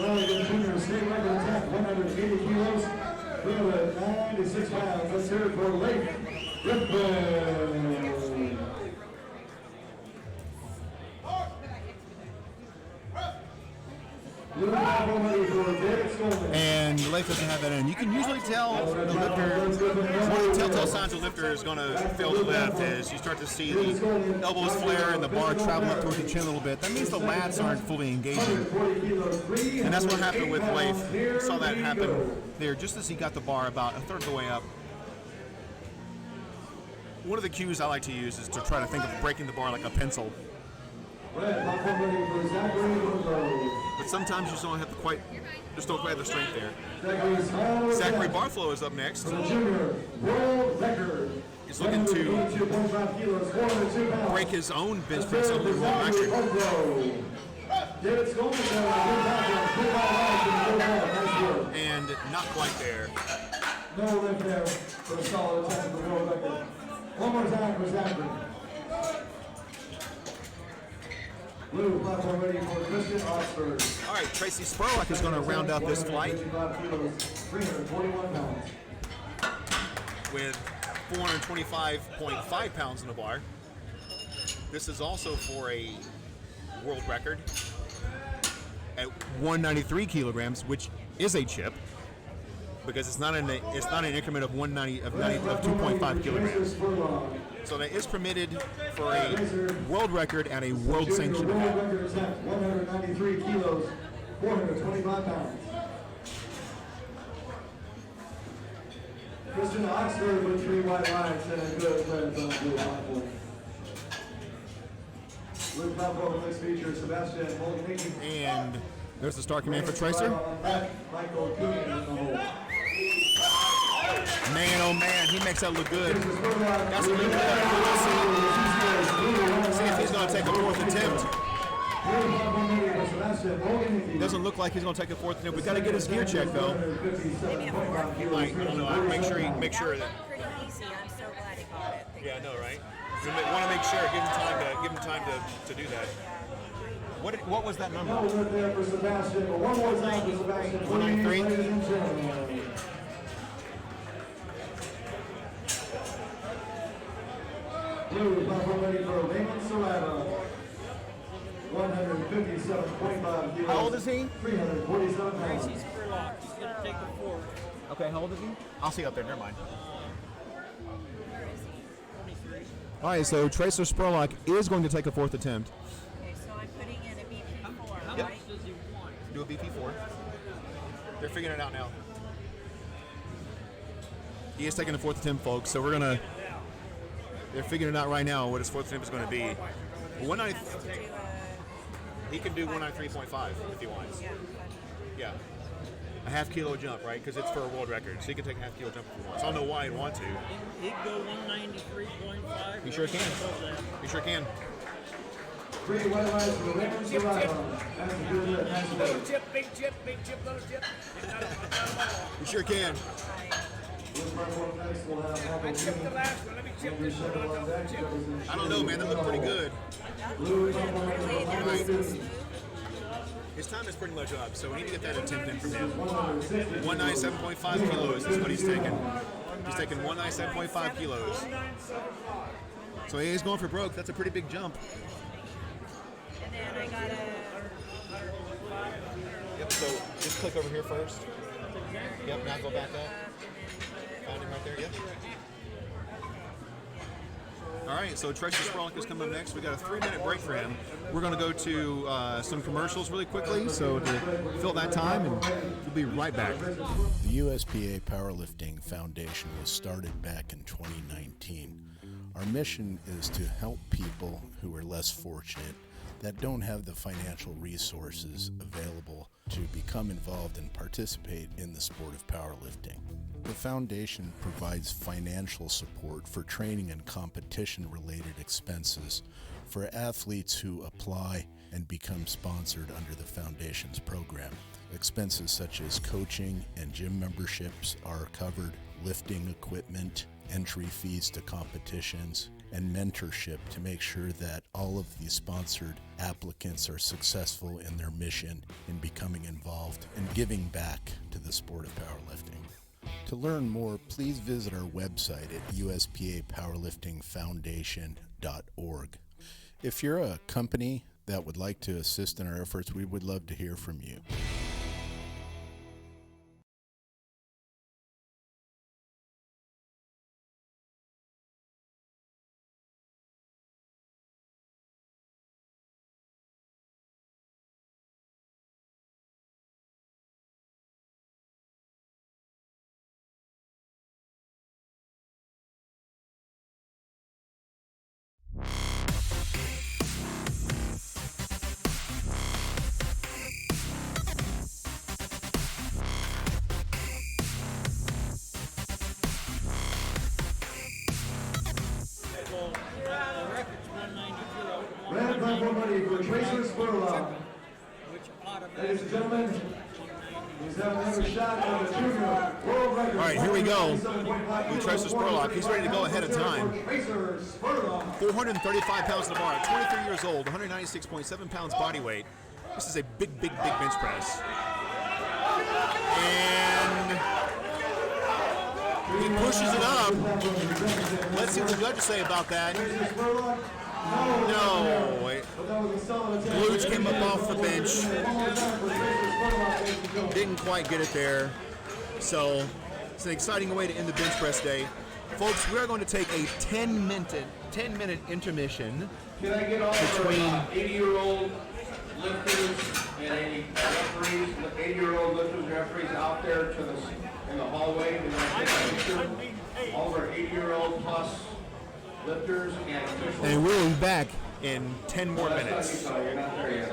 Oregon Junior State record attempt, 180 kilos, 396 pounds. Let's hear it for Leif Griffin. And Leif doesn't have that in. You can usually tell the lifter, one of the telltale signs a lifter is going to fail to lift is you start to see the elbows flare and the bar travel up towards the chin a little bit. That means the lats aren't fully engaging. And that's what happened with Leif. You saw that happen there just as he got the bar about a third of the way up. One of the cues I like to use is to try to think of breaking the bar like a pencil. But sometimes you just don't have to quite, just don't quite have the strength there. Zachary Barflow is up next. He's looking to break his own bench press over the world record. And not quite there. No lift there for a solid attack for the world record. One more time for Zachary. Blue platform ready for Christian Oxford. All right, Tracy Spurlock is going to round out this flight 341 pounds. with 425.5 pounds in the bar. This is also for a world record at 193 kilograms, which is a chip because it's not an increment of 2.5 kilograms. So that is permitted for a world record at a world sanctioned event. 193 kilos, 425 pounds. Christian Oxford with 3 white lines and a good friend on the blue platform. Blue platform next feature Sebastian Molganiki. And there's the start command for Tracer. Michael Cooney in the hole. Man, oh man, he makes that look good. That's a good play. We'll see if he's going to take a fourth attempt. Doesn't look like he's going to take a fourth attempt. We got to get his gear check though. He might. I don't know. Make sure that. Pretty easy. I'm so glad he got it. Yeah, I know, right? We want to make sure. Give him time to do that. What was that number? 193. Blue platform ready for Raymond Serrano. 157.5 kilos. How old is he? 347 pounds. Tracy's Spurlock. He's going to take the fourth. Okay, how old is he? I'll see up there. Never mind. 23. All right, so Tracer Spurlock is going to take a fourth attempt. Okay, so I'm putting in a BP4, How Yep. much does he want? Do a BP4. They're figuring it out now. He is taking a fourth attempt, folks. So they're figuring it out right now what his fourth attempt is going to be. He can do 193.5 if he wants. Yeah. A half kilo jump, right? Because it's for a world record. So he can take a half kilo jump if he wants. I don't know why he'd want to. He'd go 193.5. He sure can. He sure can. 3 white lines for Raymond Serrano. That's a good lift. Nice Little lift. chip, big chip, little chip. He sure can. Blue platform next will have Michael I chipped the Cooney. last one. Let me chip this one. I don't know, man. That looked pretty good. Blue platform ready for Michael Cooney. His time is pretty much up, so we need to get that attempt in from him. 197.5 kilos is what he's taking. He's taking 197.5 kilos. So he's going for broke. That's a pretty big jump. And then I got a... Yep, so just click over here first. Yep, now go back up. Found him right there, yep. All right, so Tracy Spurlock is coming up next. We got a 3-minute break for him. We're going to go to some commercials really quickly, so to fill that time, and we'll be right back. The USPA Powerlifting Foundation was started back in 2019. Our mission is to help people who are less fortunate, that don't have the financial resources available to become involved and participate in the sport of powerlifting. The foundation provides financial support for training and competition-related expenses for athletes who apply and become sponsored under the foundation's program. Expenses such as coaching and gym memberships are covered, lifting equipment, entry fees to competitions, and mentorship to make sure that all of the sponsored applicants are successful in their mission in becoming involved and giving back to the sport of powerlifting. To learn more, please visit our website at uspapowerliftingfoundation.org. If you're a company that would like to assist in our efforts, we would love to hear from you. Red platform ready for Tracer Spurlock. Ladies and gentlemen, he's All right, here we go. With Tracer Spurlock. He's ready to go ahead of time. 435 pounds to the bar, 23 years old, 196.7 pounds body weight. This is a big, big, big bench press. And he pushes it up. Let's see what the judges say about that. No. Glutes came up off the bench. Didn't quite get it there. So it's an exciting way to end the bench press day. Folks, we are going to take a 10-minute intermission. Can I get all between 80-year-old lifters and any referees, 80-year-old lifters and referees out there in the hallway? All of our 80-year-old plus lifters and officials. And we'll be back in 10 more minutes. You're not there yet.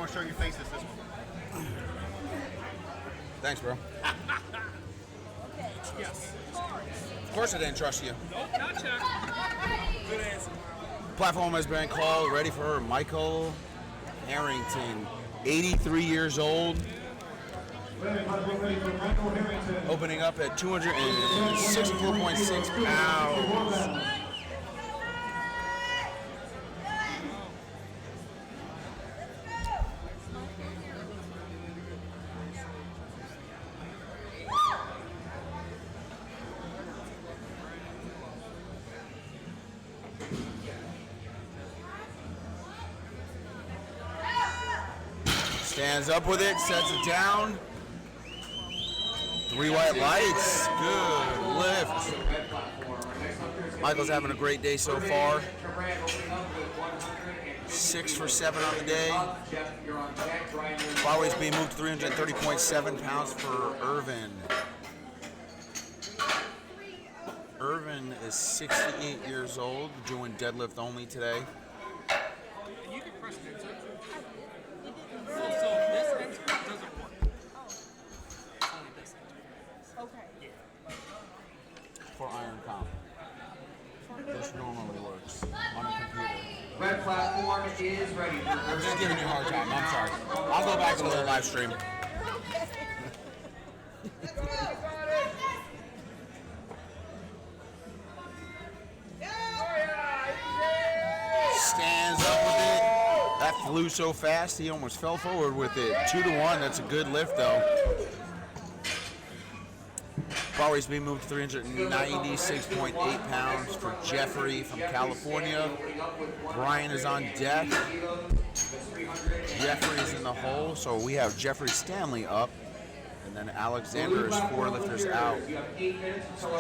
want to show your face is this one. Thanks, bro. Yes. Of course I didn't trust you. Nope, not checked. Good answer. Platform has been called. Ready for Michael Harrington, 83 years old. Opening up at 264.6 pounds. Stands up with it, sets it down. 3 white lights, good lift. Michael's having a great day so far. 6 for 7 on the day. Always being moved to 330.7 pounds for Irvin. Irvin is 68 years old, doing deadlift only today. You can press it, so this enter doesn't work. Only this enter. Okay. For Iron Comp. This normally works on a computer. Red platform is ready. I'm just giving you a hard time. I'm sorry. I'll go back to the live stream. Stands up with it. That flew so fast he almost fell forward with it. 2-1. That's a good lift though. Always being moved to 396.8 pounds for Jeffrey from California. Brian is on deck. Jeffrey's in the hole, so we have Jeffrey Stanley up, and then Alexander is 4 lifters out.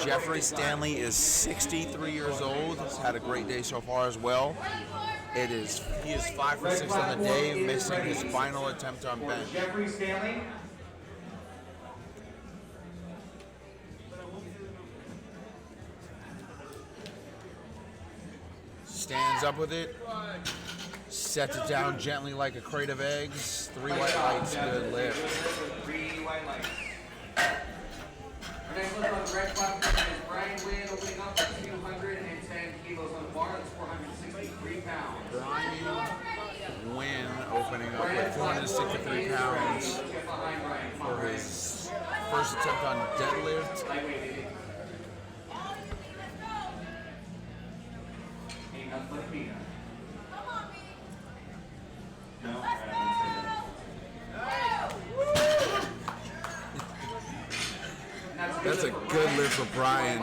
Jeffrey Stanley is 63 years old. He's had a great day so far as well. He is 5 for 6 on the day, missing his final attempt on bench. Jeffrey Stanley. Stands up with it, sets it down gently like a crate of eggs. 3 white lights, good lift. 3 white lights. Our next lift on the red platform is Brian Wynn, opening up at 210 kilos on the bar. That's 463 pounds. Brian Wynn opening up with 463 pounds for his first attempt on deadlift. That's a good lift for Brian.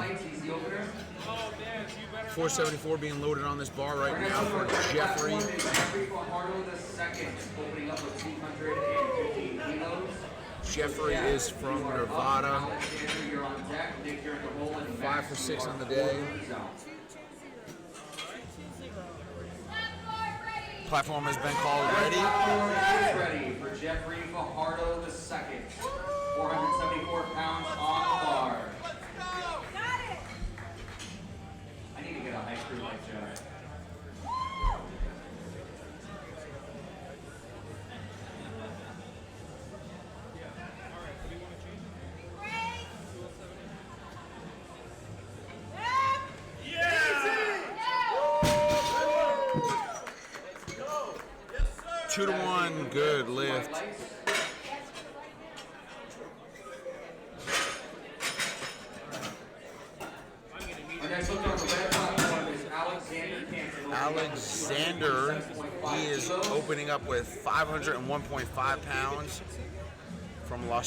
474 being loaded on this bar right now for Jeffrey. Jeffrey is from Nevada. 5 for 6 on the day. Platform has been called ready. Ready for Jeffrey Fajardo II. 474 pounds on the bar. Got it. I need to get a high crew like Jeff. Yeah! 2-1, good lift. Alexander, he is opening up with 501.5 pounds from LA.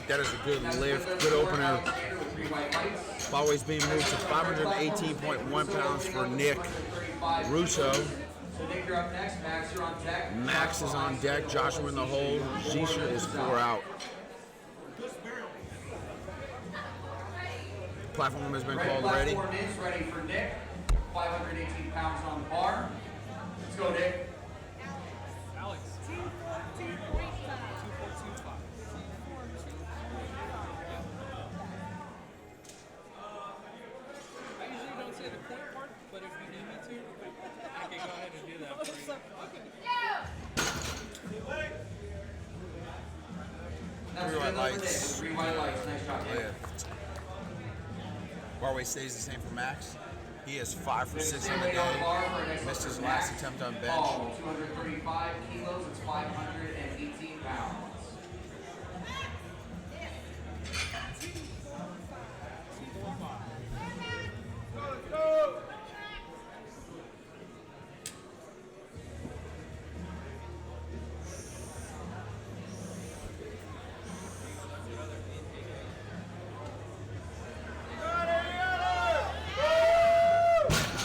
That is a good lift, good opener. Always being moved to 518.1 pounds for Nick Russo. Max is on deck, Joshua in the hole, Zisha is 4 out. Platform has been Red called ready. platform is ready for Nick. 518 pounds on the bar. Let's go, Nick. Alex. 2425. I usually don't say the point part, but if you need me to, I can go ahead and do that for you. That's Three white good luck for lights. Nick. 3 white lights. Nice job, Nick. Bar weight stays the same for Max. He is 5 for 6 on the Stand on the bar for day. an next Missed his one. last Max attempt on bench. Ball, 235 kilos. It's 518 pounds.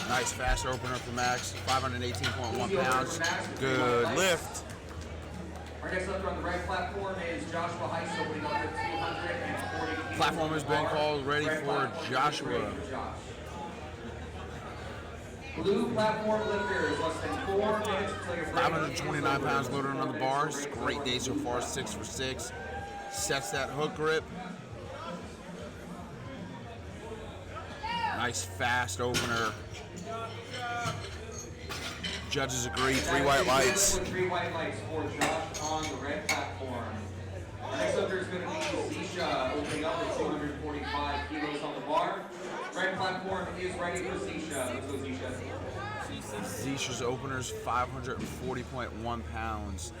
Nice fast opener for Max. 518.1 pounds. Good lift. Our next lifter on the red platform is Joshua Heiss, opening up with 240 kilos. Platform has been called ready for Joshua. Blue platform lifter is less than 4 minutes until your break. 529 pounds loaded on the bars. Great day so far, 6 for 6. Sets that hook grip. Nice fast opener. Judges agree, 3 white lights. 3 white lights for Josh on the red platform. Our next lifter is going to be Zisha, opening up with 245 kilos on the bar. Red platform is ready for Zisha. Let's go, Zisha. Zisha's openers, 540.1 pounds.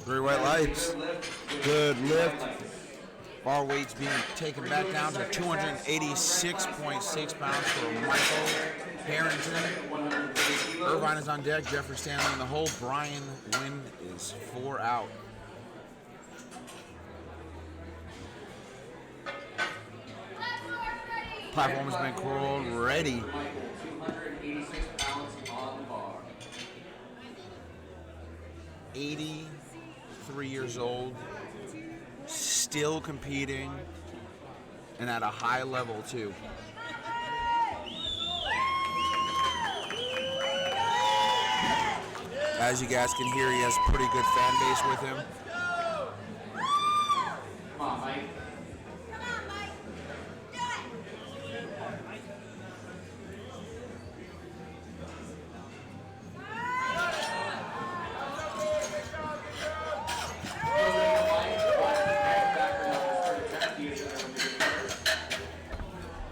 Three white lights. Good lift. Bar weight's being taken back down to 286.6 pounds for Michael Harrington. Irvine is on deck. Jeffrey Stanley in the hole. Brian Wynn is 4 out. Platform has been called ready. 286 pounds on the bar. 83 years old, still competing, and at a high level too. As you guys can hear, he has a pretty good fan base with him. Come on, Mike.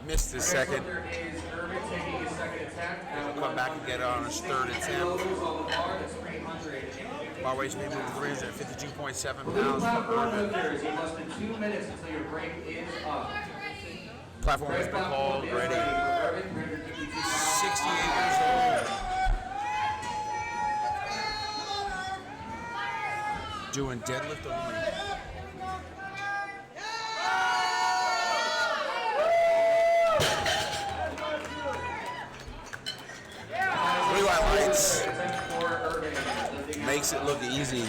Missed his second. Is Irvin taking his second attempt. He'll come back and get it on his third attempt. Bar weight's being moved to 352.7 pounds for Irvin. Lifters, in less than 2 minutes until your break is up. Platform has been called ready. 68 years old. Doing deadlift only. Three white lights. Makes it look easy.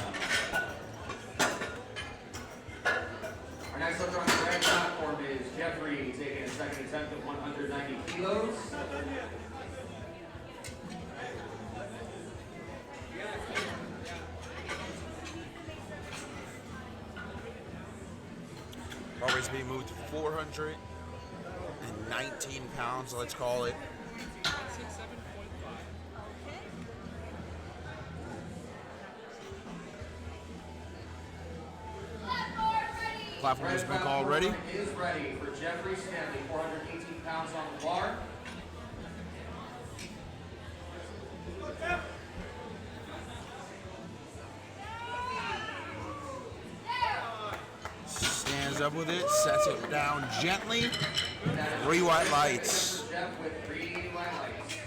Our next lifter on the red platform is Jeffrey, taking a second attempt at 190 kilos. Bar weight's being moved to 419 pounds, let's call it. Platform has been called ready. Is ready for Jeffrey Stanley, 418 pounds on the bar. Stands up with it, sets it down gently. 3 white lights. Jeff with 3 white lights.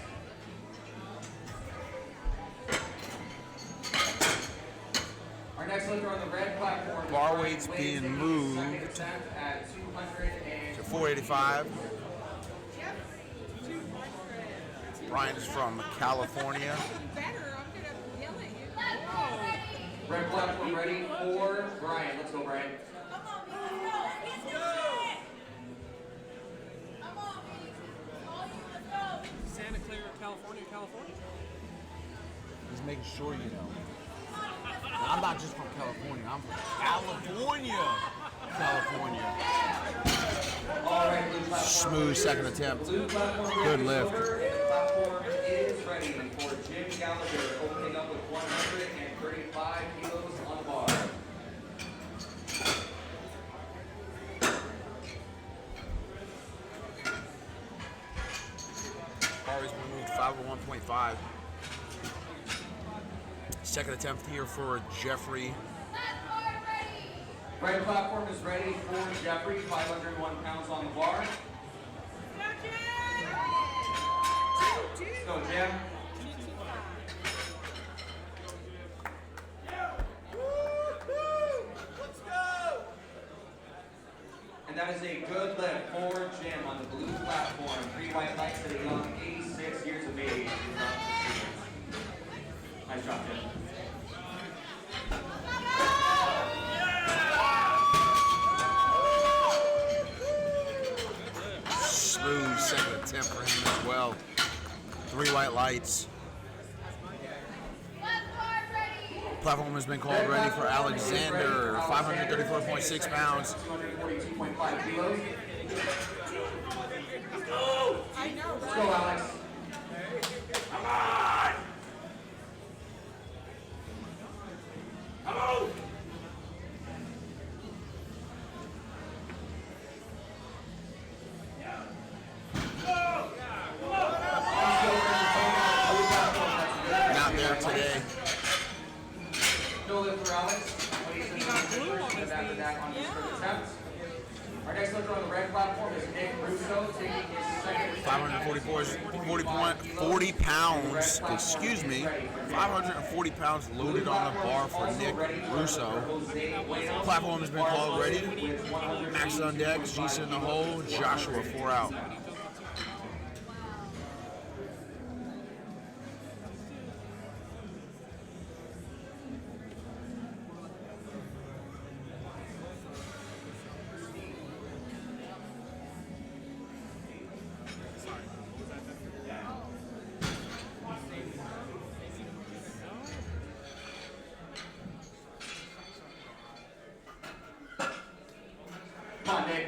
Our Our next lifter on the red platform. Bar weight's being moved at 200 to 485. Brian is from California. Red platform ready for Brian. Let's go, Brian. Santa Clara, California, California. Just making sure you know. Now, I'm not just from California. I'm from California. All right, blue platform. Smooth second attempt. Good lift. Platform is ready for Jim Gallagher, opening up with 135 kilos on the bar. Always been moved 501.5. Second attempt here for Jeffrey. Red platform is ready for Jeffrey, 501 pounds on the bar. Let's go, Jim. Let's go! And that is a good lift for Jim on the blue platform. 3 white lights at a young 86 years of age. Nice job, Jim. Smooth second attempt for him as well. 3 white lights. Platform has been called ready for Alexander, 534.6 pounds. 242.5 kilos. Let's go, Alex. Come on! Come on! Not there today. No lift for Alex. Our next lifter on the red platform is Nick Russo, taking his second. 40 pounds, excuse me, 540 pounds loaded on the bar for Nick Russo. Platform has been called ready. Max on deck, Gisa in the hole, Joshua 4 out. Come on, Nick.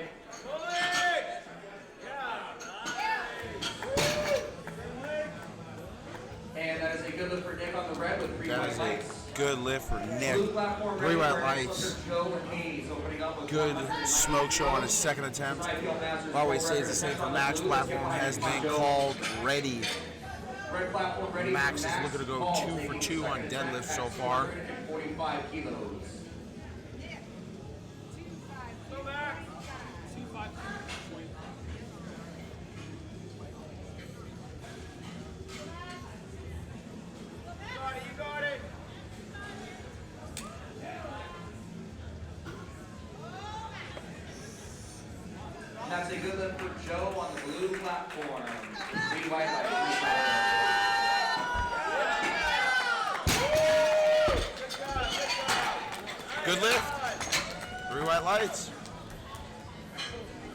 And that is a good lift for Nick on the red with 3 That white is lights. a good lift for Nick. 3 white lights. Good smoke show on his second attempt. Always stays the same for Max. Platform has been called ready. Max is looking to go 2 for 2 on deadlift so far. 45 kilos. You got it! And that's a good lift for Joe on the blue platform. 3 white lights. Good lift. 3 white lights.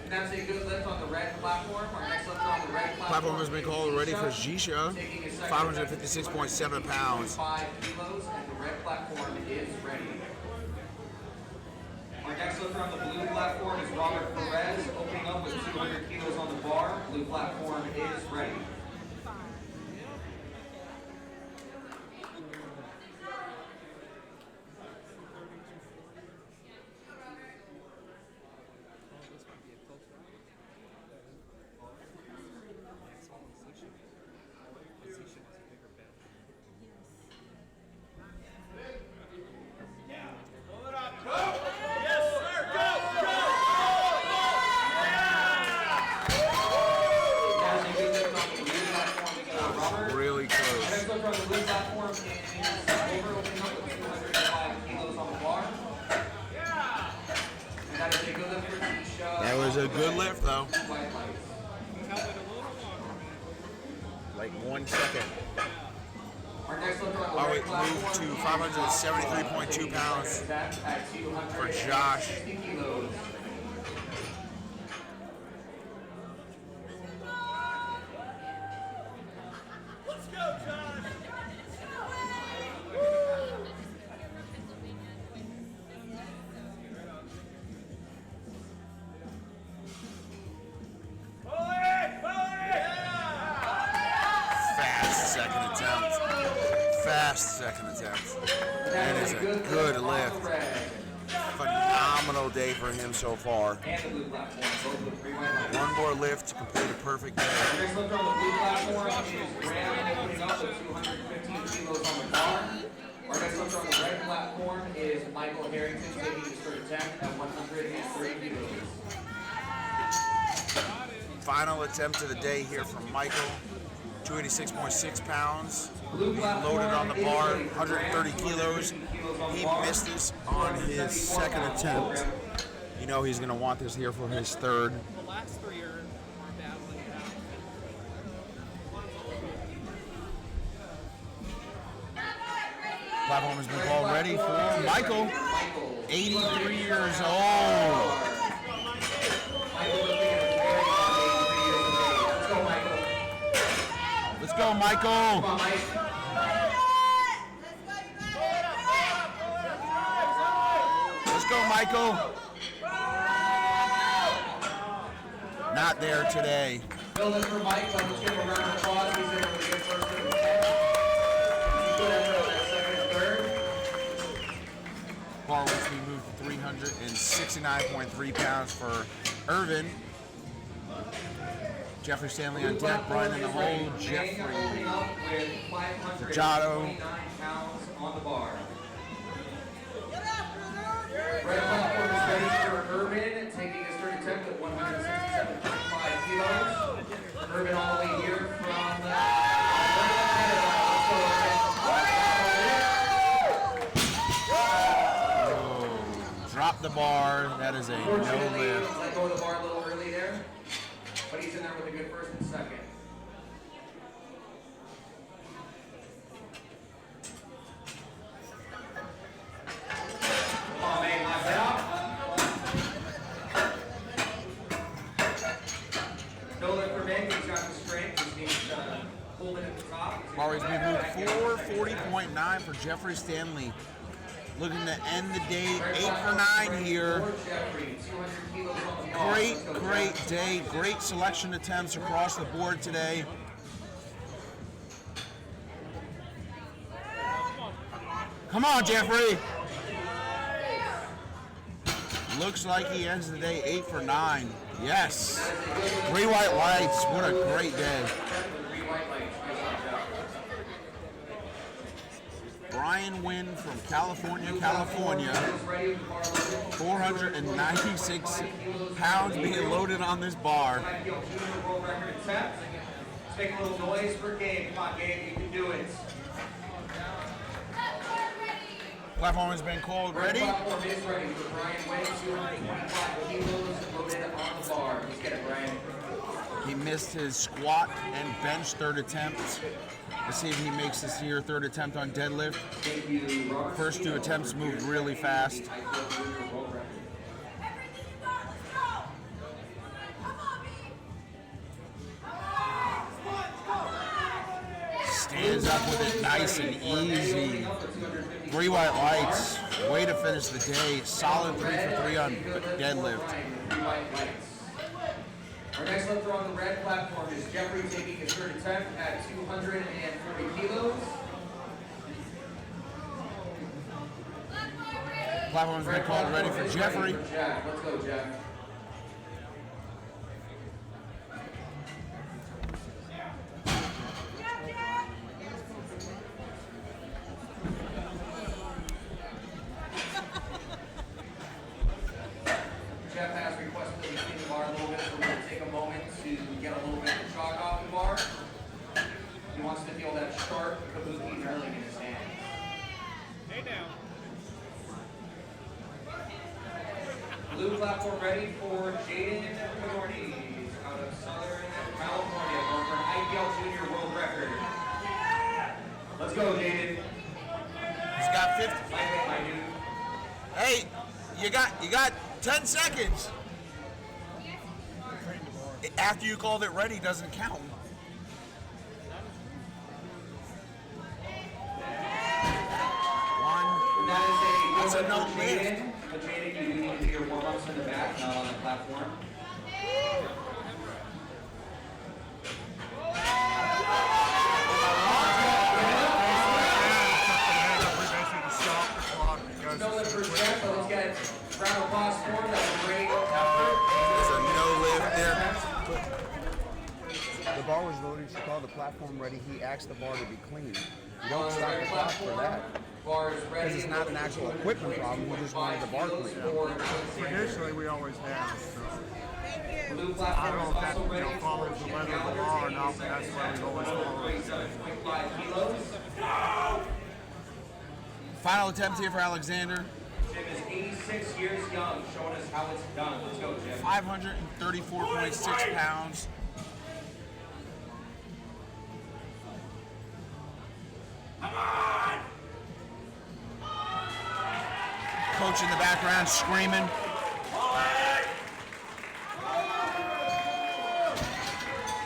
And that's a good lift on the red platform. Our next lift on the red Platform has been called ready for Jisha. 556.7 pounds. 5 kilos, and the red platform is ready. Our next lifter on the blue platform is Robert Perez, opening up with 200 kilos on the bar. Blue platform is ready. like 1 second. Our next lifter on the Our red weight platform moved to is 573.2 pounds at 260 for Josh. kilos. Let's go, Josh! Fast second attempt. Fast second attempt. That is a good lift. Phenomenal day for him so far. One more lift to complete a perfect day. Next lifter on the blue platform is Graham, opening up with 215 kilos on the bar. Our next lifter on the red platform is Michael Harrington, taking his third attempt at 103 kilos. Final attempt of the day here from Michael. 286.6 pounds. He's loaded on the bar, 130 kilos. He missed this on his second attempt. You know he's going to want this here for his third. The last three are battling it out. Platform has been called ready for Michael, 83 years old. Let's go, Michael. Let's go, Michael. Not there today. Building for Mike, let's give him a round of applause. He's in with a good first and 10. He's good after that second and third. Bar weight we moved to 369.3 pounds for Irvin. Jeffrey Stanley on deck, Brian in the hole, Jeffrey Jado. On the bar. Red platform is ready for Irvin, taking his third attempt at 167.5 kilos. Irvin all the way here from Drop the bar. That is a no lift. Let go of the bar a little early there, but he's in there with a good first and second. Come on, man, knock that out. No lift for Meg. He's got the strength. He needs hold it at the top. Always been moved 440.9 for Jeffrey Stanley. Looking to end the day 8 for 9 here. Great day. Great selection attempts across the board today. Come on, Jeffrey. Looks like he ends the day 8 for 9. Yes. 3 white lights. What a great day. Brian Wynn from California. 496 pounds being loaded on this bar. Make a little noise for Gabe. Come on, Gabe, you can do it. Platform has been called ready. Platform is ready for Brian Wynn. 225 kilos loaded on the bar. Let's get it, Brian. He missed his squat and bench third attempt. Let's see if he makes this here third attempt on deadlift. First 2 attempts moved really fast. Stands up with it nice and easy. 3 white lights. Way to finish the day. Solid 3 for 3 on deadlift. Our next lifter on the red platform is Jeffrey, taking his third attempt at 240 kilos. Platform's been called ready for Jeffrey. Let's go, Jeff. Jeff has requested that we clean the bar a little bit, so we're going to take a moment to get a little bit of chalk off the bar. He wants to feel that sharp Kabuki drilling in his hand. Hey now. Blue platform ready for Jaden Minority out of Southern California, going for an IPL Junior World Record. go, David. He's got 50. Hey, you got 10 seconds. After you called it ready doesn't count. That's a no lift. But Jaden, you do need to do your warm-ups in the back, not on the platform. No lift for Jeff, but let's get round of applause for him. That's a great effort. There's a no lift there. The bar was loaded. She called the platform ready. He asked the bar to be clean. You don't stop the clock for that. Because it's not an actual equipment problem. You just wanted the bar clean. Traditionally, we always have. So. I don't know if that follows the letter of the law or not, but that's why we've always followed. Final attempt here for Alexander. Jim is 86 years young, showing us how it's done. Let's go, Jim. 534.6 pounds. Come on! Coach in the background screaming.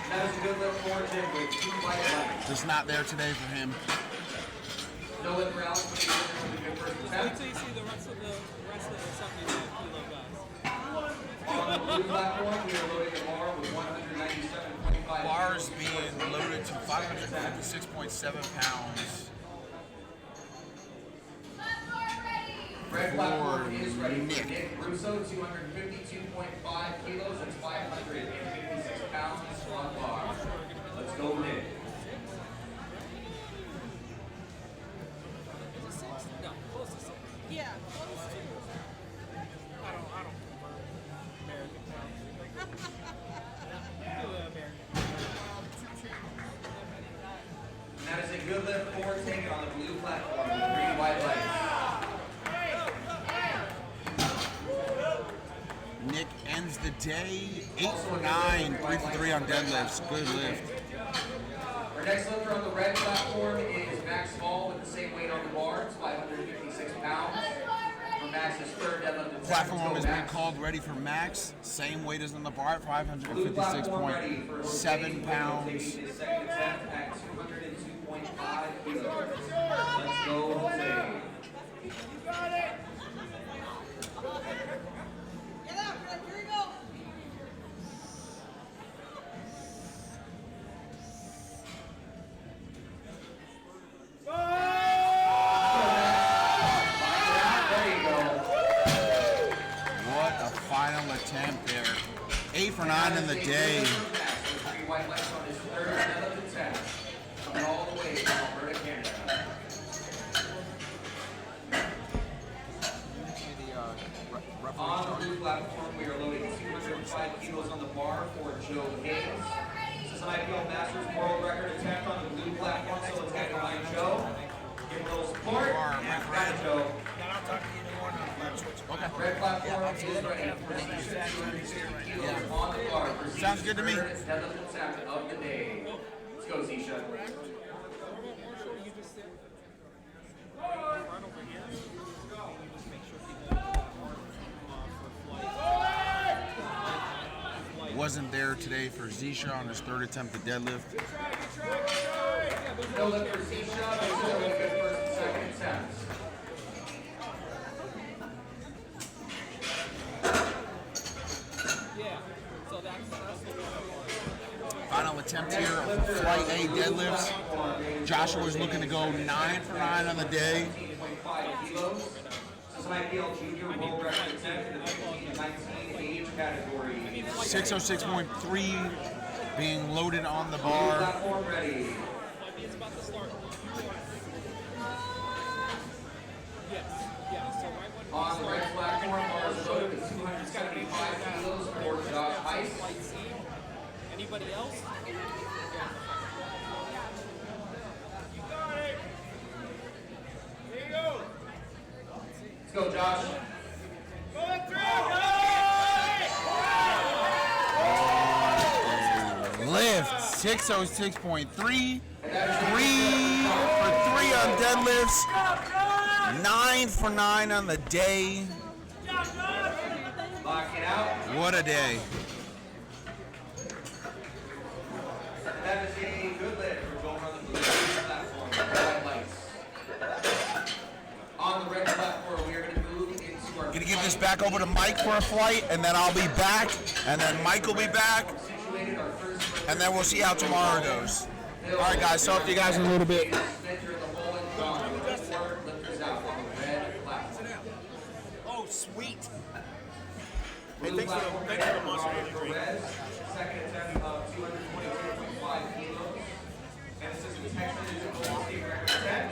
That was a good lift for Jim with 2 white legs. Just not there today for him. No lift for Alex, but he's a good first Wait attempt. till you see the rest of the 75 kilo guys. On the blue platform, we are loading the bar with 197.5. Bar is being loaded to 556.7 pounds. Red platform is ready for Nick Russo, 252.5 kilos and 556 pounds on bar. Let's go, Nick. No, close to 6. Yeah, close to. I don't American pounds. And that is a good lift for taking on the blue platform with 3 white legs. Nick ends the day 8 for 9, 3 for 3 on deadlifts. Good lift. Our next lifter on the red platform is Max Hall with the same weight on the bar. It's 556 pounds. For Max's third deadlift attempt. Platform has been called ready for Max. Same weight as on the bar at 556.7 pounds. His second attempt at 202.5 kilos. Let's go, Jose. You got it! Get up, Fred, here we go! There you go. What a final attempt there. 8 for 9 in the day. 3 white legs on his third deadlift attempt. Coming all the way from Alberta, Canada. On the blue platform, we are loading 205 kilos on the bar for Joe Hayes. This is an IPL Masters world record attempt on the blue platform, so let's get behind Joe. Give him a little support. And got it, Joe. Okay. Red platform is ready for 260 kilos on the bar. For Sounds good to me. Zisha's third deadlift attempt of the day. Let's go, Zisha. Wasn't there today for Zisha on his third attempt at deadlift. No lift for Zisha, but still a good first and second attempts. Yeah, so that's the Final attempt here of Flight A deadlifts. Joshua's looking to go 9 for 9 on the day. 5 kilos. This is an IPL junior world record attempt in the 15 to 19 age category. 606.3 being loaded on the Blue bar. platform ready. It's about to start. Yes, yeah, so right when On the red platform, bar is loaded with 275 kilos for Josh Heiss. Flight C. Anybody else? Let's go, Josh. Lift 606.3, 3 for 3 3 on deadlifts, 9 for 9 on the day. Lock it out. What a day. That is a good lift. We're going on the blue platform. Red lights. On the red platform, we are going to move into our... Gonna give this back over to Mike for a flight, and then I'll be back, and then Mike will be back, and then we'll see how tomorrow goes. All right, guys. Talk to you guys in a little bit. Oh, sweet. Hey, thanks for the Monster Energy drink. Second attempt of 222.5 kilos. And this is a Texas velocity record 10.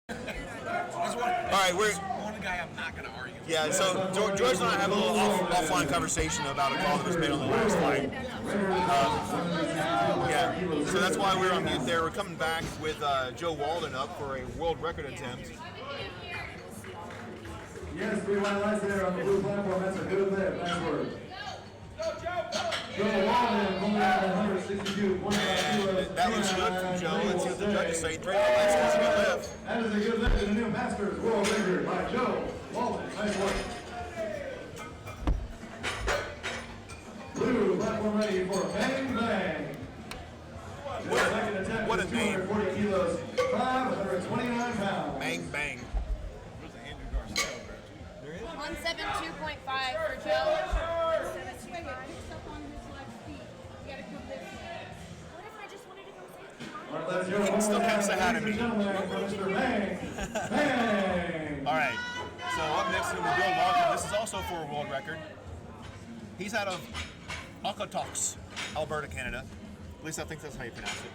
So, All right, we're one guy I'm not going to argue. Yeah, so George and I have a little offline conversation about a call that was made on the last flight. Yeah, so that's why we're on mute there. We're coming back with Joe Walden up for a world record attempt. Yes, 3 white lights there on the blue platform. That's a good lift. Nice work. Joe Walden coming out at 162.5 kilos. That looks good from Joe. Let's see what the judges say. 3 white lights, that's a good lift. That is a good lift in the new Masters World Record by Joe Walden. Nice work. Blue platform ready for Bang Bang. Second attempt What a is name. 240 kilos, 529 pounds. Bang, bang. 172.5 for Joe. You can still kind of say hi to me. All right. So up next is Bill Walker. This is also for a world record. He's out of Okotoks, Alberta, Canada. At least I think that's how you pronounce it.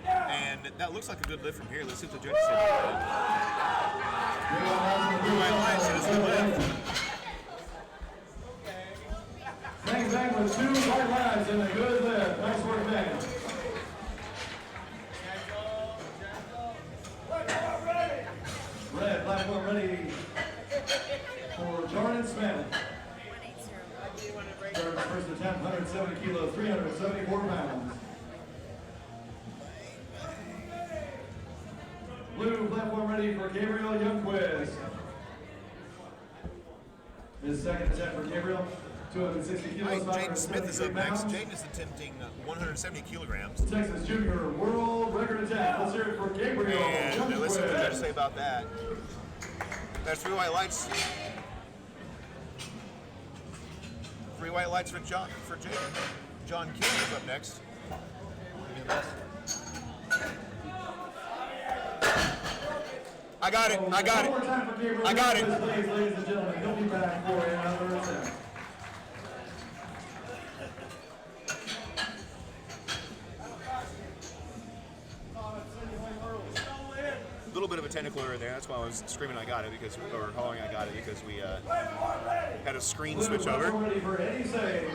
And that looks like a good lift from here. Let's see what the judges say about that. White lights, it is a good lift. Bang Bang with 2 white lights and a good lift. Nice work, Bang. Red platform ready for Jordan Smith. Jordan's first attempt, 170 kilos, 374 pounds. Blue platform ready for Gabriel Youngquist. His second attempt for Gabriel, 260 kilos, Jaden Smith is up next. pounds. Jaden is attempting 170 kilograms. Texas Junior World Record attempt. Let's hear it for Gabriel And let's see what the Youngquist. judges say about that. There's 3 white lights. 3 white lights for Jaden. John King is up next. I got it. I got it. I got it. Ladies and gentlemen, he'll be back for another attempt. A little bit of a technical error there. That's why I was screaming I got it, or hollering I got it, because we had a screen switch over. Ready for any save.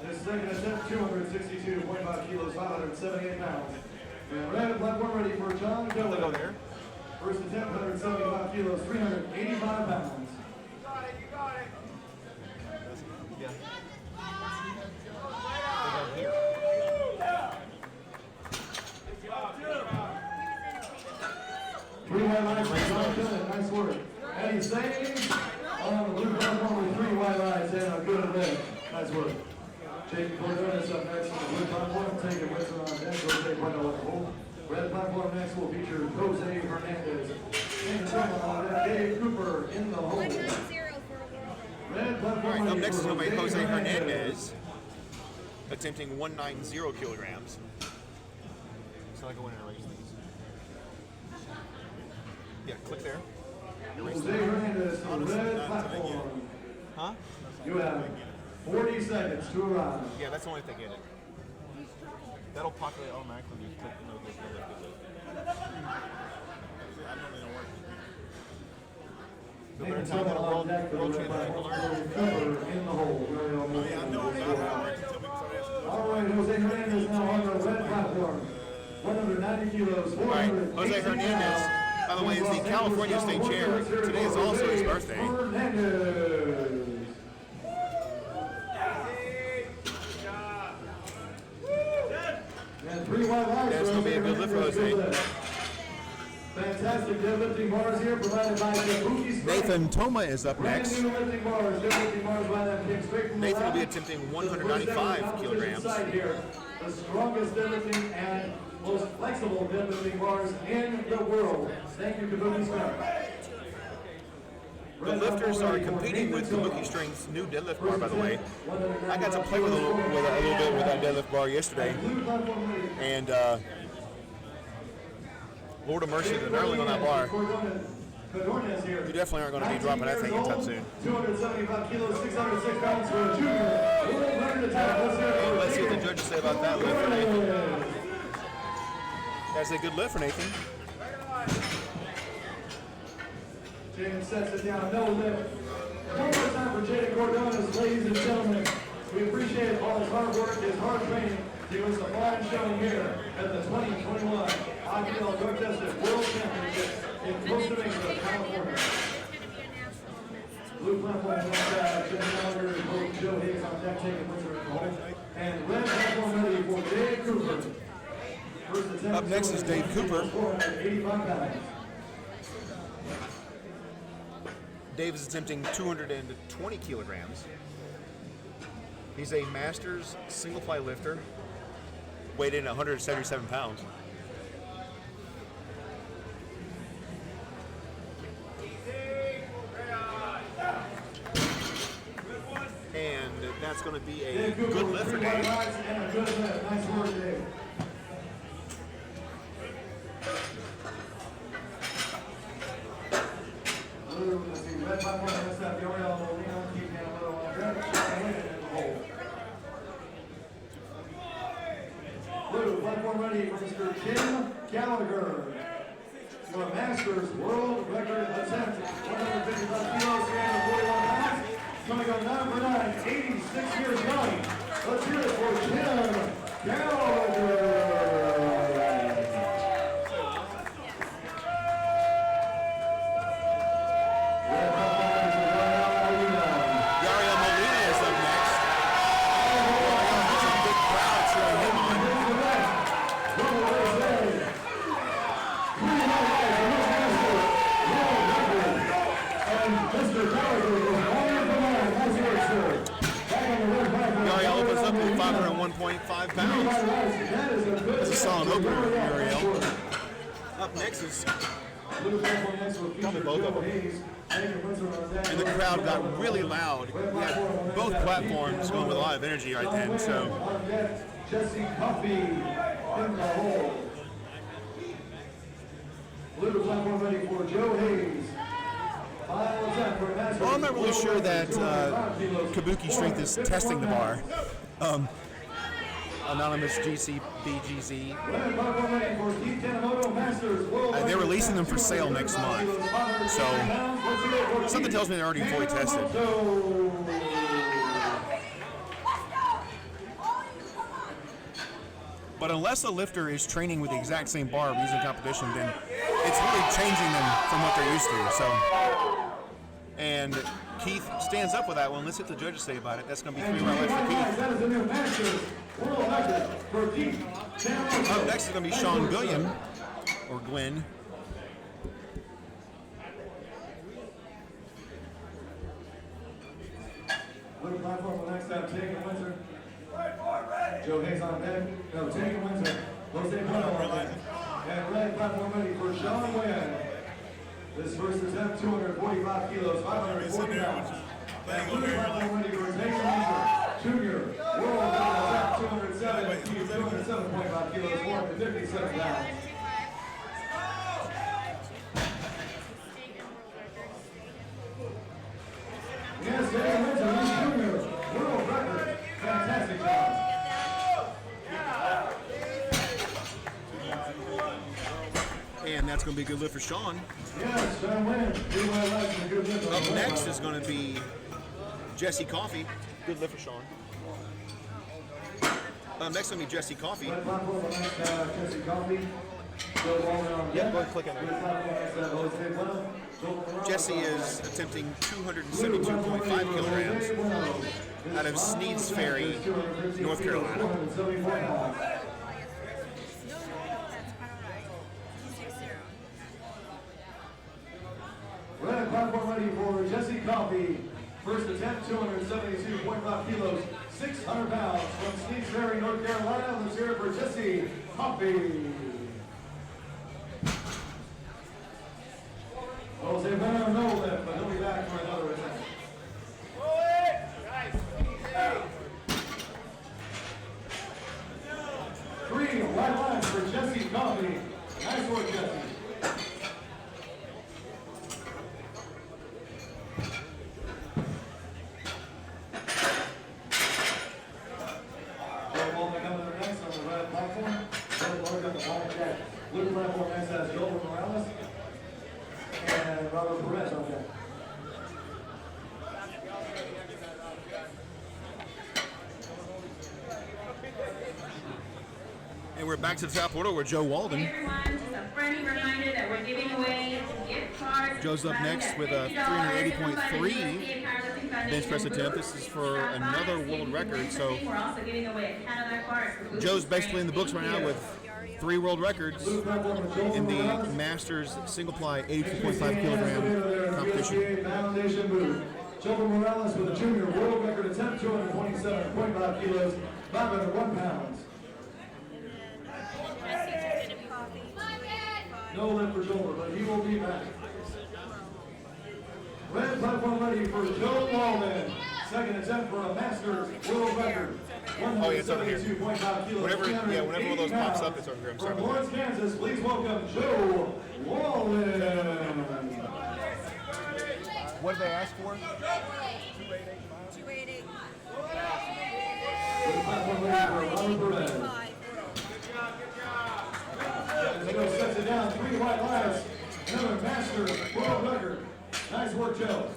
His second attempt, 262.5 kilos, 578 pounds. And red platform ready for John Dillon. First attempt, 175 kilos, 385 pounds. Three white lights for John Dillon. Nice work. And he saves on the blue platform with 3 white lights and a taking Windsor on deck, Jose Bueno. Red platform next will feature Jose Hernandez. And on deck, Dave Cooper in the hole. Red platform. All right, up next is going to be Jose Hernandez, attempting 190 kilograms. So I go in and erase these. Yeah, click there. Erase Jose Hernandez to the red platform. Huh? You have 40 seconds to arrive. Yeah, that's only if they get it. That'll populate automatically when you click the no lift. I don't know work. The better time than a world champion in the hole. I know about how it works until we start asking. All right, Jose Hernandez now on the red platform. 190 kilos. All right, Jose Hernandez, by the way, is the California State Chair. Today is also his birthday. That's going to be a good lift for Jose. Fantastic deadlifting bars here provided by Kabuki Strength. Nathan Toma is up next. Brand new lifting bars. Deadlifting bars by them came straight from the Nathan will lab. be attempting 195 kilograms. The strongest deadlifting and most flexible deadlifting bars in the world. Thank you, Kabuki Strength. The lifters are competing with Kabuki Strength's new deadlift bar, by the way. I got to play with a little bit with that deadlift bar yesterday. And Lord of mercy, the knurling on that bar. You definitely aren't going to be dropping that thing anytime soon. 275 kilos, 606 pounds for a junior. Let's see what the judges say about that lift for Nathan. That's a good lift for Nathan. Jaden sets it down, no lift. One more time for Jaden Cordones, ladies and gentlemen. We appreciate all his hard work, his hard training. He was the fine showing here at the 2021 IPL Drug Tested World Championship in Costa Mesa, California. Blue platform on side, Jim Gallagher, both Joe Hayes on deck taking Windsor at the hole. And red platform ready for Dave Cooper. First attempt. Up next is Dave Cooper. 485 pounds. Dave is attempting 220 kilograms. He's a Masters single ply lifter, weighed in at 177 pounds. And that's going to be a good lift for Dave. Nice work, Dave. Let's see, red platform, let's have Yoriel Molina, keep down a little on deck, and win it in the hole. Blue platform ready for Mr. Jim Gallagher. For a Masters World Record attempt, 155 kilos, 341 pounds, coming on 9 for 9, 86 years young. Let's hear it for Jim Gallagher. Uriel opens up with 501.5 pounds. That's a solid opener, Uriel. Up next is both of them. And the crowd got really loud. We had both platforms going with a lot of energy right then. So Jesse Coffey in the hole. Blue platform ready for Joe Hayes. Well, I'm not really sure that Kabuki Strength is testing the bar. Anonymous GCBGZ. They're releasing them for sale next month. So something tells me they're already fully tested. But unless a lifter is training with the exact same bar using competition, then it's really changing them from what they're used to. So, and Keith stands up with that one. Let's see what the judges say about it. That's going to be 3 round lift for Keith. Up next is going to be Sean Gilliam, or Glenn. Blue platform will next have taken Windsor. Joe Hayes on deck. No, Tank Windsor. Jose Bueno on deck. And red platform ready for Sean Wynn. This first attempt, 245 kilos, 540 pounds. And blue platform ready for Tank Windsor. Junior, world attempt, 207.5 kilos, 457 pounds. Yes, Tank Windsor, he's junior, world record. Fantastic job. And that's going to be a good lift for Sean. Yes, Sean Wynn. Good lift. Up next is going to be Jesse Coffey. Good lift for Sean. Next is going to be Jesse Coffey. Jesse Coffey. Yeah, go ahead and click on that. Jesse is attempting 272.5 kilograms out of Sneads Ferry, North Carolina. Red platform ready for Jesse Coffey. First attempt, 272.5 kilos, 600 pounds from Sneads Ferry, North Carolina. Let's hear it for Jesse Coffey. Jose Bueno, no lift, but he'll be back for another attempt. Three wide lines for Jesse Coffey. Nice work, Jesse. Blue platform next has Joel Morales and Robert Perez on deck. And we're back to the top order with Joe Walden. Hey everyone, just a friendly reminder that we're giving away gift cards. Joe's up next with a 380.3 bench press attempt. This is for another world record. So Joe's basically in the books right now with 3 world records in the Masters single ply 82.5 kilogram competition. Joel Morales with a junior world record attempt, 227.5 kilos, 501 pounds. No lift for Joel, but he will be back. Red platform ready for Joe Walden. Second attempt for a Masters world record. Oh, yeah, it's over here. 172.5 kilos. Whenever one of those pops up, it's over here. I'm sorry From about Lawrence, Kansas, please welcome Joe Walden. What did they ask for? 288. Red platform ready for Robert Perez. Joe sets it down, 3 white lines. Another Masters world record. Nice work, Joe.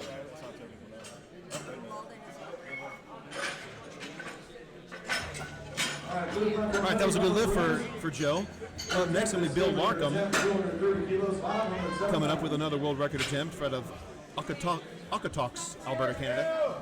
All right, that was a good lift for Joe. Up next, going to be Bill Markham, coming up with another world record attempt out of Okotoks, Alberta, Canada.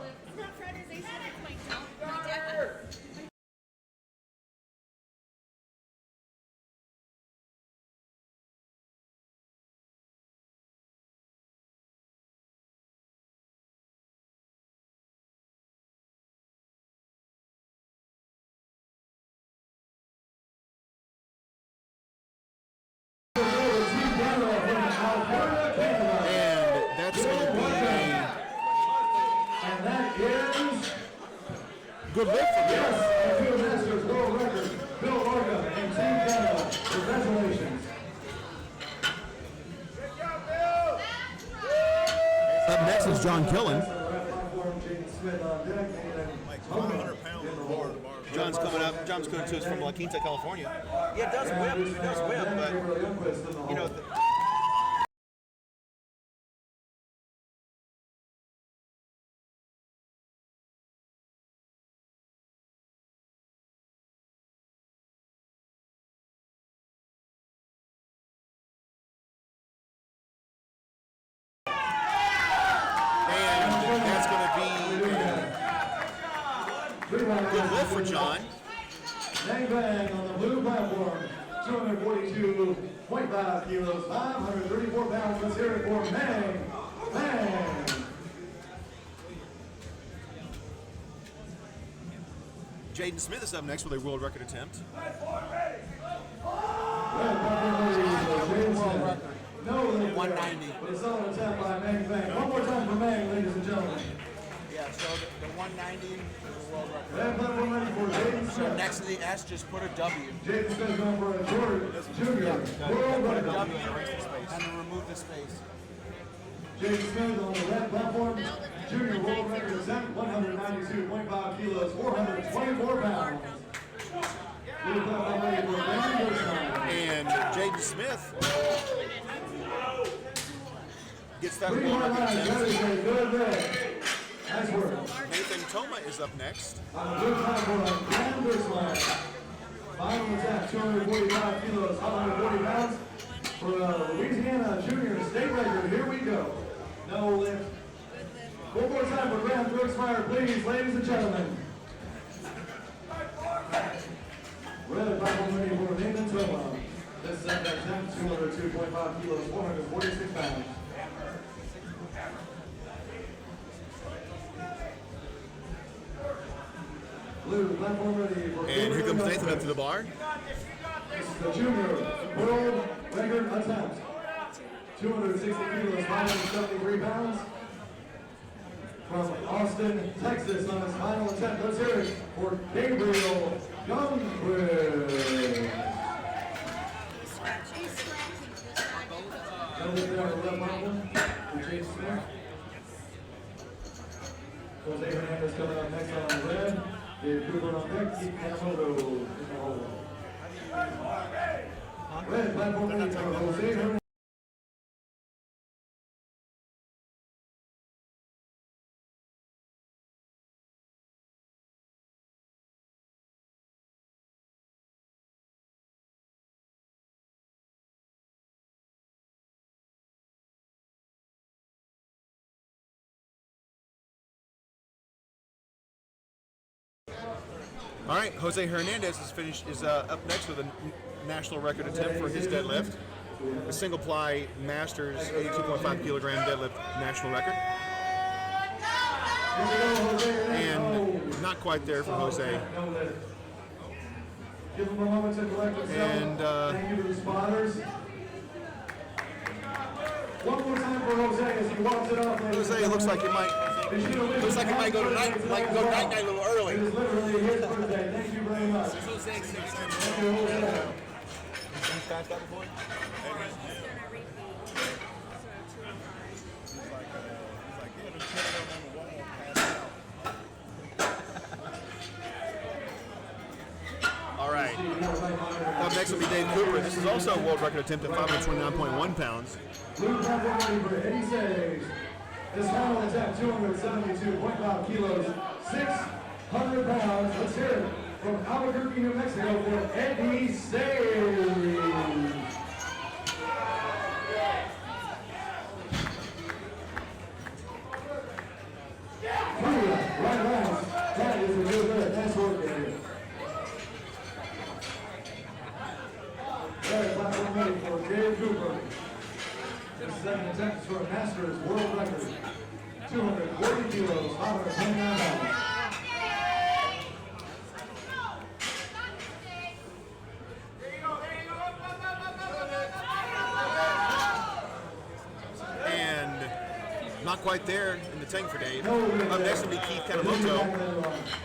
Good lift for Bill. Yes, and 2 Masters world record. Bill Markham and Team Canada. Congratulations. Up next is John Killen. John's coming up. John's coming to us from La Quinta, California. Yeah, it does whip. It does whip, but you know. Good lift for John. Bang bang on the blue platform. 242.5 kilos, 534 pounds. Let's hear it for Bang Bang. Jaden Smith is up next with a world record attempt. No, 190. But it's on attempt by Mang Bang. One more time for Mang, ladies and gentlemen. Yeah, so the 190 is a world record. Red platform ready for Jaden Smith. So next to the S, just put a W. Jaden Smith going for a junior world Put a record. W and erase the space. And then remove the space. Jaden Smith on the red platform, junior world record attempt, 192.5 kilos, 424 pounds. Blue platform ready for Van Bushman. And Jaden Smith gets that Three world more record lines, that is attempt. a good red. Nice work. Nathan Toma is up next. On the blue platform, Van Bushman. Final attempt, 245 kilos, 140 pounds. For Louisiana junior state record, here we go. No lift. One more time for Graham Brooksmeyer, please, ladies and gentlemen. Red platform ready for Nathan Toma. This is at attempt, 202.5 kilos, 446 pounds. Blue platform ready for And here comes Nathan up to the bar. This is the junior world record attempt. 260 kilos, 573 pounds. From Austin, Texas on his final attempt. Let's hear it for Gabriel Youngwood. Joseph there on the left platform for James Smith. Jose Hernandez coming up next on the red. Dave Cooper on deck. Keith Kamoto in the hole. Red platform ready for Jose Hernandez. All right, Jose Hernandez is up next with a national record attempt for his deadlift. A single ply Masters 82.5 kilogram deadlift national record. And not quite there for Jose. Give him a moment to collect himself. And thank you to the spotters. One more time for Jose as he walks it off. Jose looks like it might go tonight, like go night a little early. It is literally his birthday. Thank you very much. Thank you, Jose. All right. Up next will be Dave Cooper. This is also a world record attempt at 529.1 pounds. Blue platform ready for Eddie Saves. His final attempt, 272.5 kilos, 600 pounds. Let's hear it from Albuquerque, New Mexico for Eddie Saves. Right lines. That is a good red. Nice work, Eddie. Red platform ready for Dave Cooper. His second attempt is for a Masters world record. 240 kilos, 529 pounds. And not quite there in the tank for Dave. Up next will be Keith Kanemoto.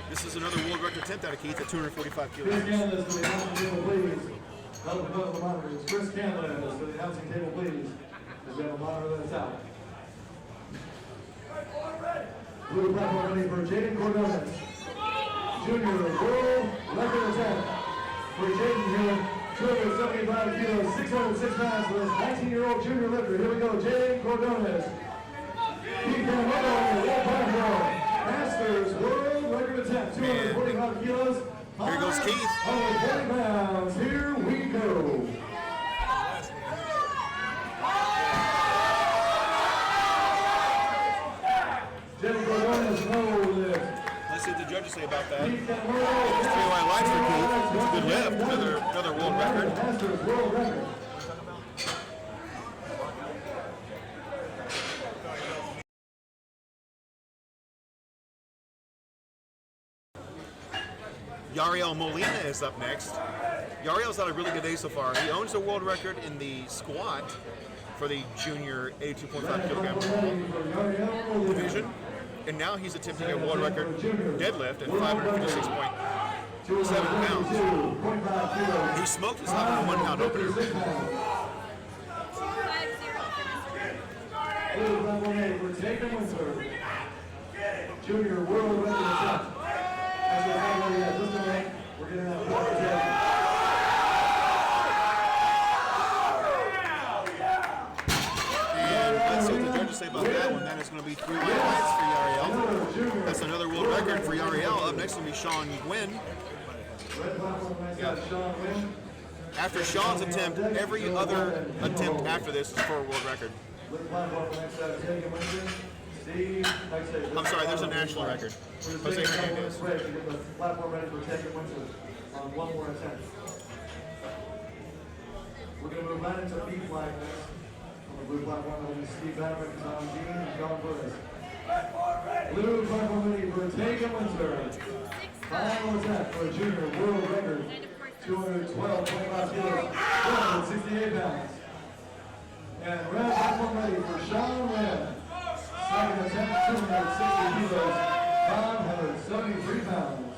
This is another world record attempt out of Keith at 245 Chris kilograms. Canlis to the announcing table, please. Help the the monitors. Chris Canlis to the announcing table, please. As we have a monitor that's out. Blue platform ready for Jaden Cordones. Junior world record attempt for Jaden here. 275 kilos, 606 pounds for this 19-year-old junior lifter. Here we go, Jaden Cordones. Keith Kanemoto on the red platform. Masters world record attempt, 245 kilos. Here goes Keith. 140 pounds. Here we go. Jaden Cordones, no lift. Let's see what the judges say about that. 3 white lights for Keith. It's a good lift. Another world record. Masters world record. Yariel Molina is up next. Yariel's had a really good day so far. He owns the world record in the squat for the junior 82.5 kilogram division. And now he's attempting a world record deadlift at 556.7 pounds. He smoked his 101 pound opener. Junior world record attempt. We're getting that water jet. And let's see what the judges say about that one. That is going to be 3 white lights for Yariel. That's another world record for Yariel. Up next will be Sean Gwynn. Yeah. After Sean's attempt, every other attempt after this is for a world record. I'm sorry, there's a national record. Jose Hernandez. Platform ready for taking Winter on one more attempt. We're going to move right into B flag next. On the blue platform, it'll be Steve Bannerman, Tom Dean, and John Burris. Blue platform ready for taking Winter. Final attempt for a junior world record. 212.5 kilos, 268 pounds. And red platform ready for Sean Wynn. Second attempt, 260 kilos, 573 pounds.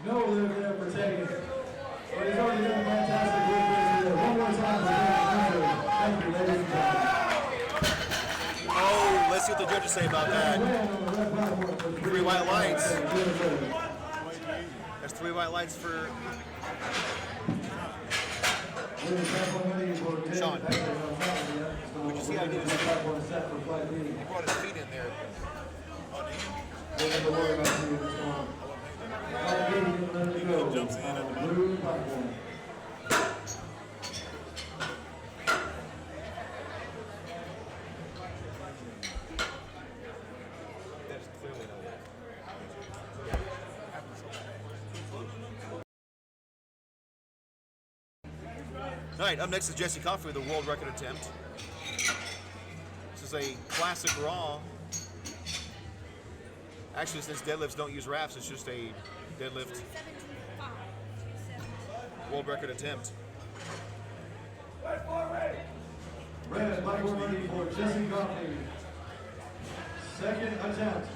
No live there for taking it. But he's already done a fantastic work here. One more time for Winter. Thank you, ladies and gentlemen. Oh, let's see what the judges say about that. 3 white lights. That's 3 white lights for Sean. Would you see how he did his feet? He brought his feet in there. Jumps in at the blue platform. All right, up next is Jesse Coffey with a world record attempt. This is a classic raw. Actually, since deadlifts don't use wraps, it's just a deadlift world record attempt. Red, black one ready for Jesse Coffey. Second attempt.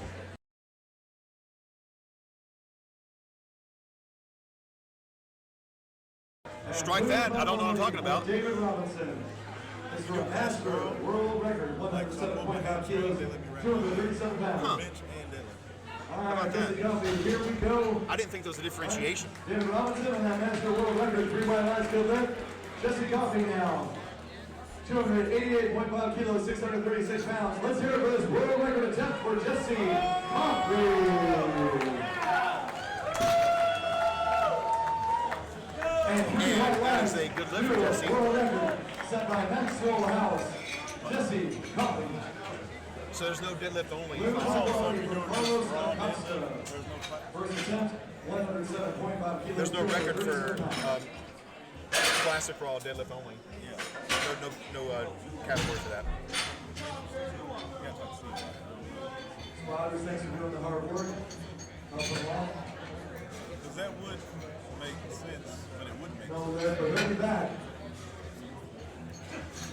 Strike that. I don't know what I'm talking about. David Robinson is for a master world record, 107.5 kilos, 237 pounds. Huh. All right, Jesse Coffey, here we go. I didn't think there was a differentiation. David Robinson on that master world record, 3 white lights, good lift. Jesse Coffey now, 288.5 kilos, 636 pounds. Let's hear it for this world record attempt for Jesse Coffey. And that is a good lift for Jesse. World record set by Maxwell House, Jesse Coffey. So there's no deadlift only. First attempt, 107.5 kilos. There's no record for classic raw deadlift only. No category for that. Spotters, thanks for doing the hard work. Helping along. Because that would make sense, but it wouldn't make sense. No, but bring it back.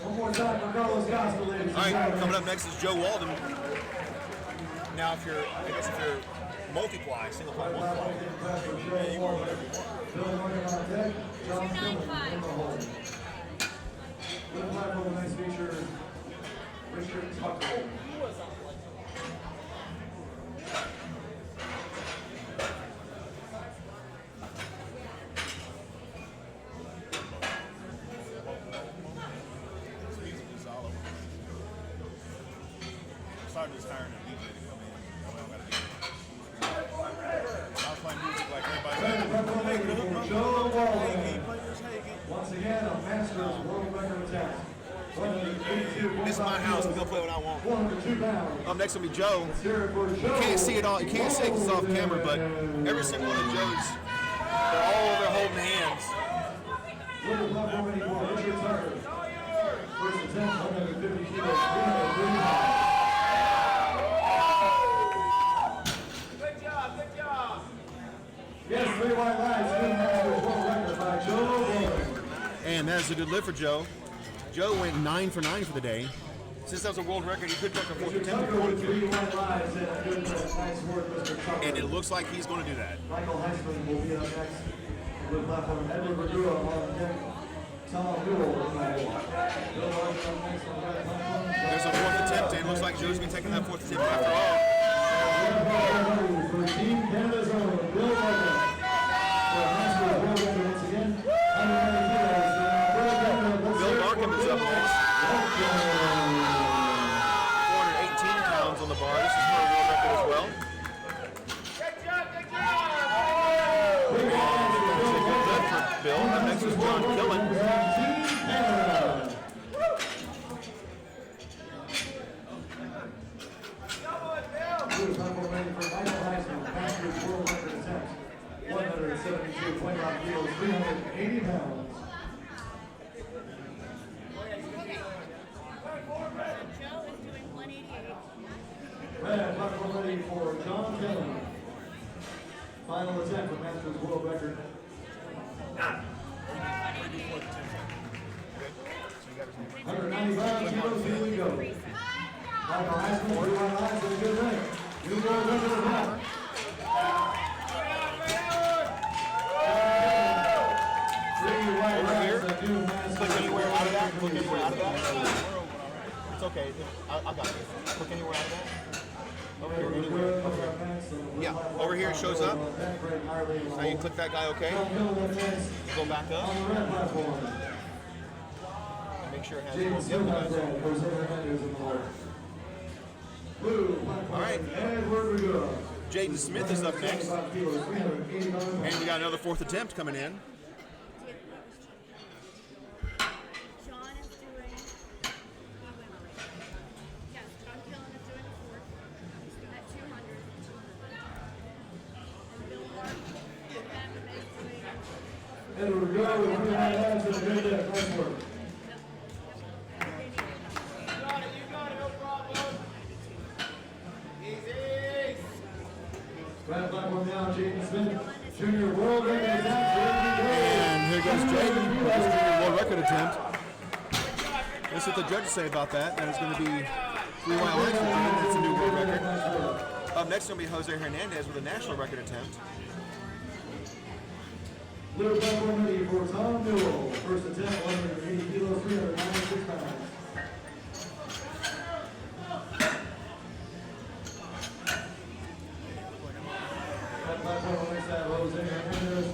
One more time for Carlos Costa, ladies. All right, coming up next is Joe Walden. Now, if you're multiply, single ply, multiply. Bill Morgan on deck, John Stillman in the hole. Good platform, the next feature, Richard Tucker. Start just hiring a DJ to come in. I don't gotta do it. I'll play music like everybody. Joe Walden. Once again, a Masters world record attempt. This is my house. We're gonna play what I want. 102 pounds. Up next will be Joe. You can't see it all. You can't see it 'cause it's off camera, but every single one of Joe's, they're all over holding hands. Little platform ready for Richard Tucker. First attempt, 150 kilos, 303 pounds. good lift for Joe. Joe went 9 for 9 for the day. Since that was a world record, he could take a fourth attempt if he wanted to. And it looks like he's going to do that. Michael Heisman will be up next with platform Edward Verdura on deck. Tom Newell on that one. Bill Martin up next on that platform. There's a fourth attempt, and it looks like Joe's going to be taking that fourth attempt after all. For Team Canada's own, Bill Martin. For a master of world record once again. 190 kilos. Bill Markham is up next. 418 pounds on the bar. This is for a world record as well. Good for Bill. Up next is John Killen. World record attempt. 172.5 kilos, 380 pounds. Red platform ready for John Kelly. Final attempt for Masters World Record. 195 kilos, here we go. Michael Heisman, 3 1 lines, and a good ring. New world record attempt. Over here. Click anywhere out of that. Click anywhere out of that. It's okay. I got it. Click anywhere out of that. Over here. Anywhere. Okay. Yeah. Over here it shows up. Now you click that guy. Okay. Go back up. And make sure it has. Yep. All right. Jaden Smith is up next. And we got another fourth attempt coming in. Edward Go, with 3 hands and a good deck. Nice work. Grand platform now, Jaden Smith, junior world record attempt. And here goes Jaden with his junior world record attempt. This is what the judges say about that. That is going to be 3 wide lines for Jaden. That's a new world record. Up next is going to be Jose Hernandez with a national record attempt. Blue platform ready for Tom Newell. First attempt, 180 kilos, 396 pounds. That platform next to Jose Hernandez,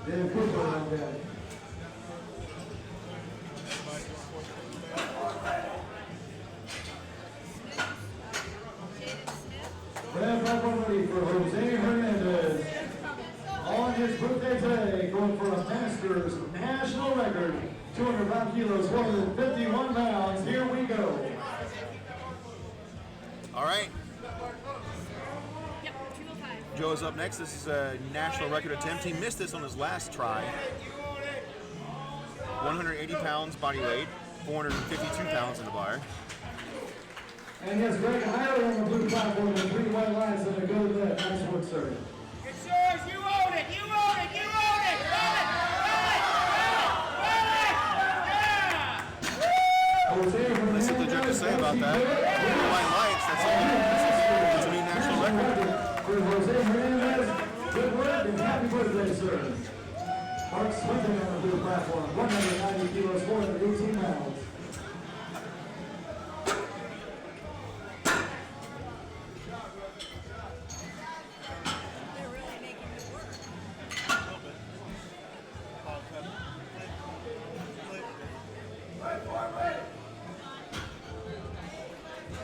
Dave Cooper on deck. Red platform ready for Jose Hernandez. On his birthday today, going for a Masters national record, 205 kilos, 151 pounds. Here we go. All right. Joe's up next. This is a national record attempt. He missed this on his last try. 180 pounds body weight, 452 pounds in the bar. And yes, Greg Hiley on the blue platform with 3 white lines and a good lift. Nice work, sir. It's yours. You own it. You own it. You own it. Run it. Run it. Run it. Yeah. Let's see what the judges say about that. White lights. That's a new national record. For Jose Hernandez, good work and happy birthday, sir. Mark Swinton on the blue platform, 190 kilos, 418 pounds.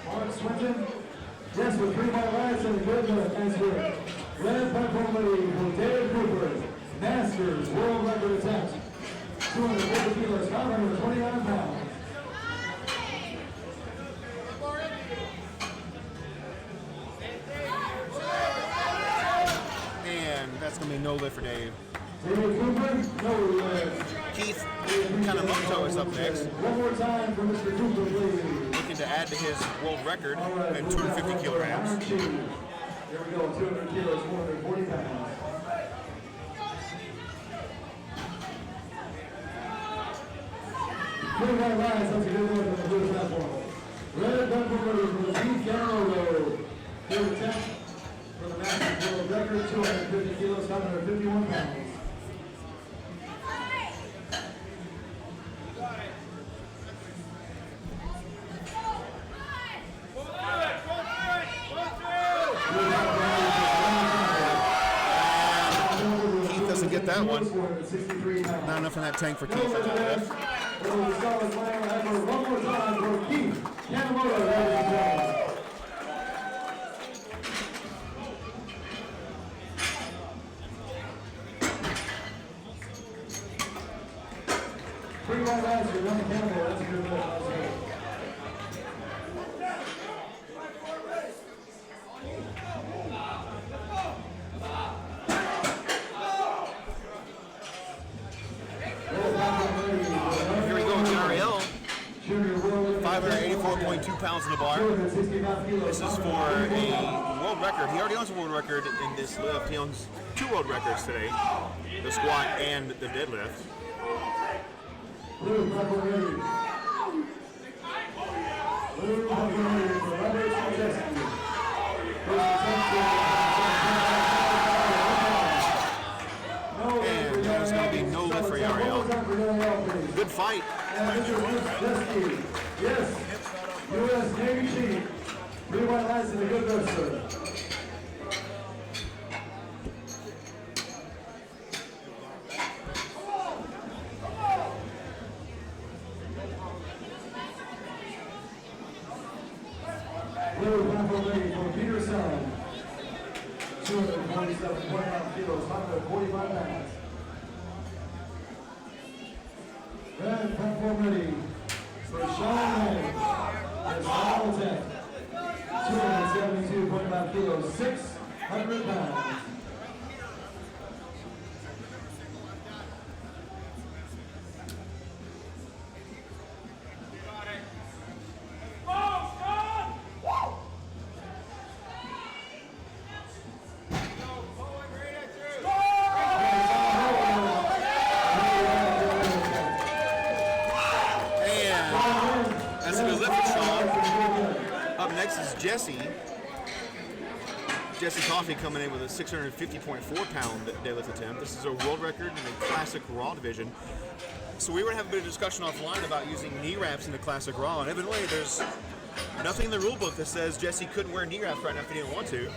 Mark Swinton, yes, with 3 white lights and a good lift. Nice work. Red platform ready for Dave Cooper, Masters world record attempt. 250 kilos, 529 pounds. And that's going to be no lift for Dave. David Cooper, no lift. Keith Kanemoto is up next. One more time for Mr. Cooper, please. Looking to add to his world record at 250 kilograms. Here we go, 200 kilos, 440 pounds. Blue white lines, that's a good one from the blue platform. Red bumper for the Beef Gallo. Here attempt for the national world record, 250 kilos, 551 pounds. Keith doesn't get that one. Not enough in that tank for Keith. One more time for Keith Yamamoto, ladies and gentlemen. Three white lines for one Campbell, that's a good lift. That's good. Here we go with Ariel. 584.2 pounds in the bar. This is for a world record. He already owns a world record in this lift. He owns 2 world records today, the squat and the deadlift. And there's going to be no lift for Ariel. Good fight. Yes, U.S. Navy Chief. 3 white lines and a good lift, sir. Blue platform ready for Peterson. 247.5 kilos, 545 pounds. Red platform ready for Sean Lane. His final attempt. 272.5 kilos, 600 pounds. Jesse Coffey coming in with a 650.4 pound deadlift attempt. This is a world record in the classic raw division. So we were having a bit of discussion offline about using knee wraps in the classic raw, and evidently there's nothing in the rule book that says Jesse couldn't wear knee wraps right now if he didn't want to.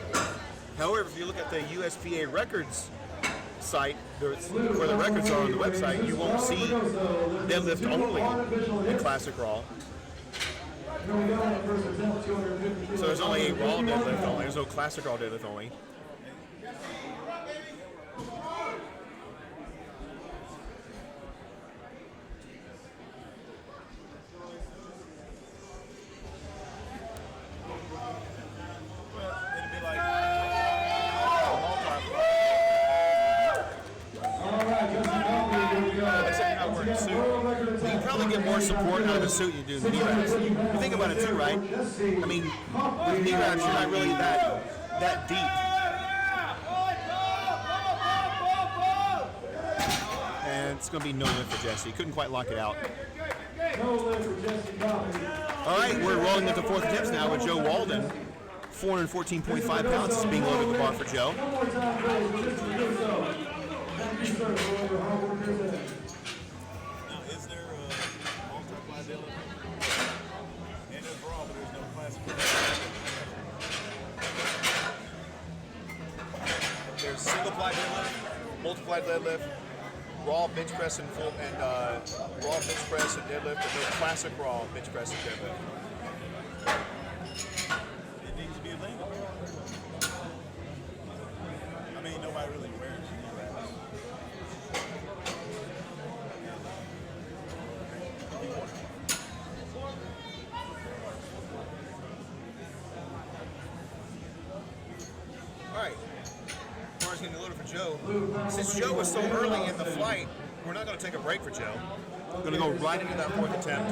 However, if you look at the USPA records site, where the records are on the website, you won't see deadlift only in classic raw. So there's only a raw deadlift only, there's no classic raw deadlift only. More support out of a suit you do in knee wraps. You think about it too, right? I mean, with knee wraps, you're not really that deep. And it's going to be no lift for Jesse. Couldn't quite lock it out. All right, we're rolling into 4th attempts now with Joe Walden. 414.5 pounds is being loaded at the bar for Joe. There's single ply deadlift, multiply deadlift, raw bench press and raw bench press and deadlift, and no classic raw bench press and deadlift. It needs to be illegal. I mean, nobody really wears knee wraps. All right. Bar's getting loaded for Joe. Since Joe was so early in the flight, we're not going to take a break for Joe. We're going to go right into that 4th attempt.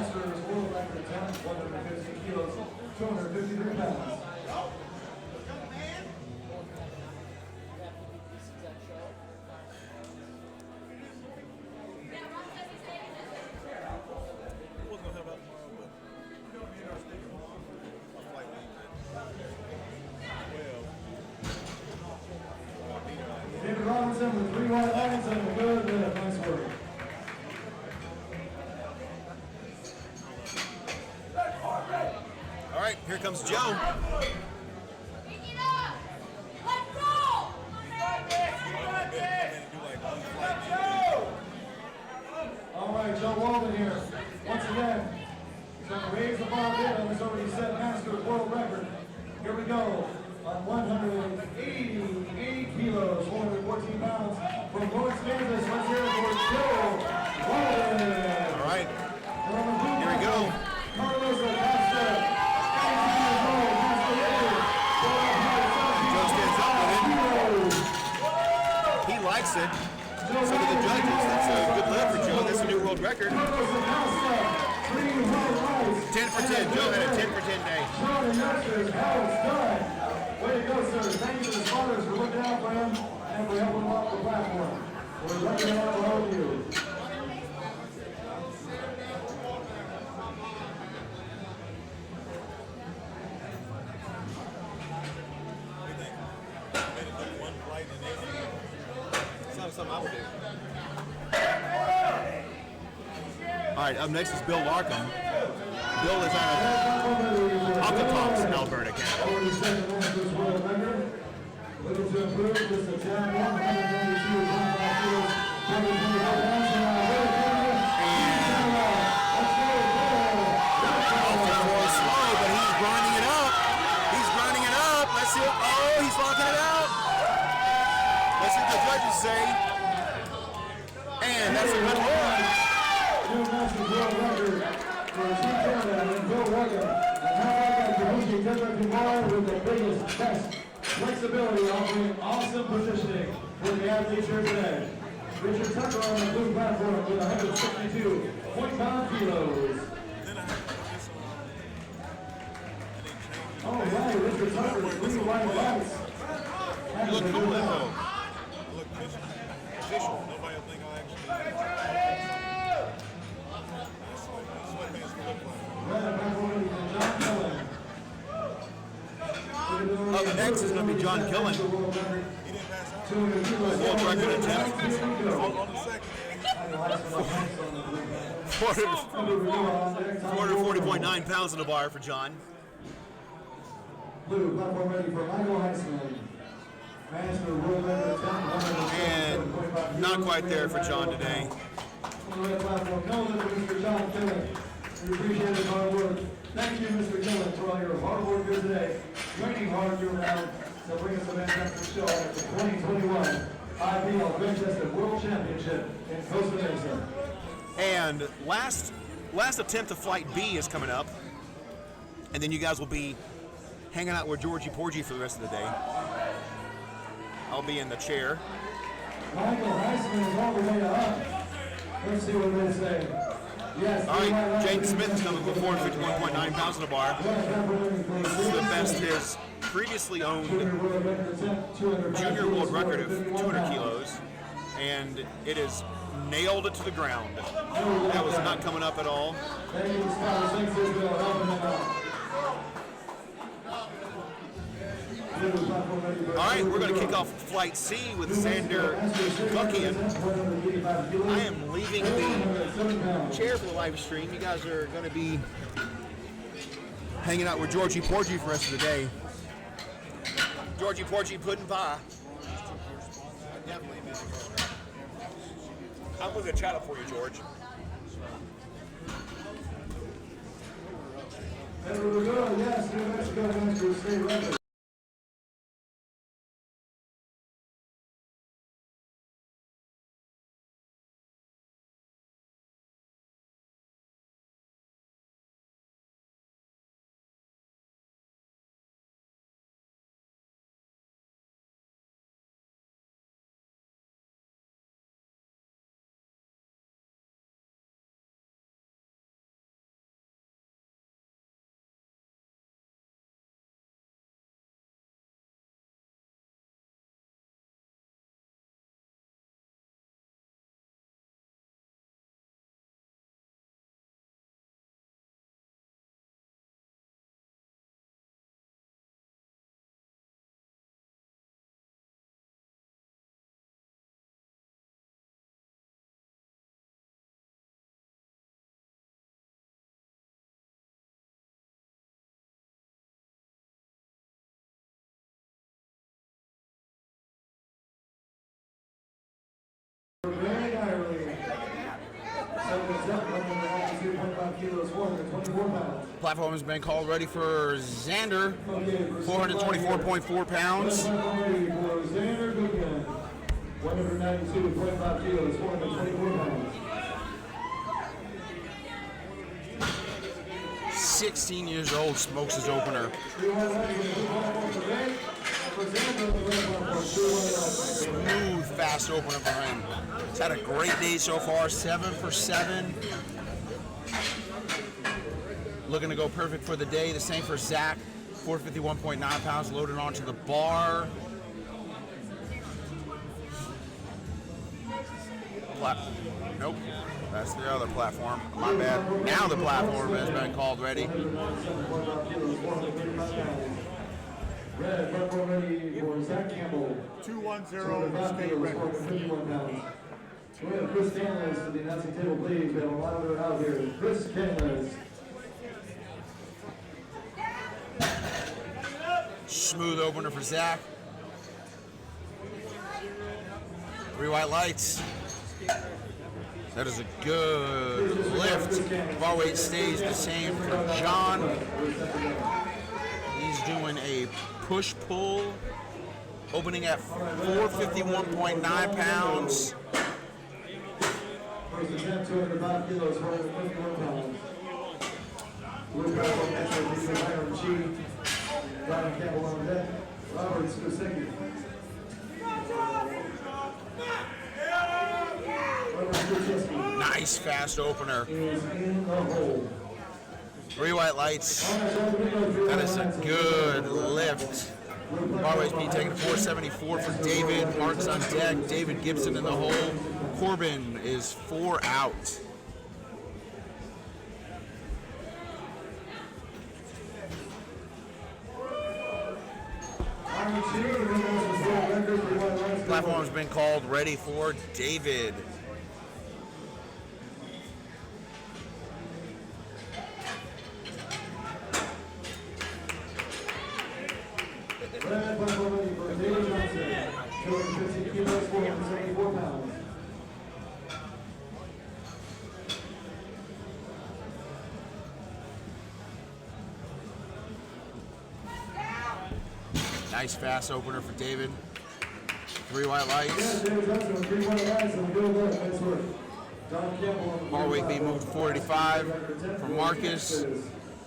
Here comes Joe. All right, Joe Walden here. Once again, he's going to raise the bar a bit on his already set master world record. Here we go. On 188 kilos, 414 pounds, from Lawrence, Kansas. Let's hear it for Joe Walden. All right. Here we go. Carlos Costa. Joe stands up with it. He likes it. So do the judges. That's a good lift for Joe. That's a new world record. 10 for 10. Joe had a 10 for 10 day. Way to go, sir. Thank you to the spotters for looking out for him and for helping him off the platform. We're looking out for all of you. Sounds something I would do. All right, up next is Bill Larkham. Bill is out of Octopops, Alberta, Canada. Little to improve, just a 10, Slow, but he's grinding it up. He's grinding it up. Let's see. Oh, he's locking it out. Let's see what the judges say. And that's a good one. New master's world record for Team Canada and Bill Larkham. And how about that Kabuki Strength bar with the biggest, best flexibility, offering awesome positioning for the athletes here today. Richard Tucker on the blue platform with 162.5 kilos. All right, Richard Tucker, 3 white lights. You look cool, though. Look official. Nobody will think I Up next is going to be John Killen. World record attempt. 440.9 pounds in the bar for John. Blue platform ready for Michael Heisman. Master world record attempt. And not quite there for John today. On the red platform, no limit, Mr. John Killen. We appreciate his hard work. Thank you, Mr. Killen, for all your hard work here today. Training hard year-round to bring us a fantastic show at the 2021 IPL Manchester World Championship in Costa Mesa. And last attempt of Flight B is coming up. And then you guys will be hanging out with Georgie Porgy for the rest of the day. I'll be in the chair. Michael Heisman is all the way up. Let's see what they say. Yes. All right, Jaden Smith is coming with 451.9 pounds in the bar. This is the best his previously owned junior world record of 200 kilos, and it is nailed it to the ground. That was not coming up at all. All right, we're going to kick off Flight C with Xander Buckian. I am leaving the chair for the live stream. You guys are going to be hanging out with Georgie Porgy for the rest of the day. Georgie Porgy pudding pie. I'm going to chat up for you, George. There we go, yes, New Mexico Master State record. Platform has been called ready for Xander, 424.4 pounds. 192.5 kilos, 424 pounds. 16 years old, smokes his opener. Smooth, fast opener for him. He's had a great day so far, 7 for 7. Looking to go perfect for the day. The same for Zach, 451.9 pounds loaded onto the bar. Nope, that's the other platform. My bad. Now the platform has been called ready. Red platform ready for Zach Campbell. 210 state record. 51 pounds. We have Chris Canlis to the announcing table, please. We have a monitor out here. Chris Canlis. Smooth opener for Zach. 3 white lights. That is a good lift. Bar weight stays the same for John. He's doing a push-pull, opening at 451.9 pounds. First attempt, 205 kilos, 451 pounds. Blue platform, extra Lisa Myron Chi. Ryan Campbell on deck. Robert Skusecki. Nice fast opener. 3 white lights. That is a good lift. Bar weight speed taken to 474 for David. Mark's on deck. David Gibson in the hole. Corbin is 4 out. Platform has been called ready for David. Red platform ready for David Johnson. 250 kilos, 474 pounds. Nice fast opener for David. 3 white lights. David Johnson with 3 white lights and good work. Nice work. Don Campbell. Bar weight being moved to 485 for Marcus.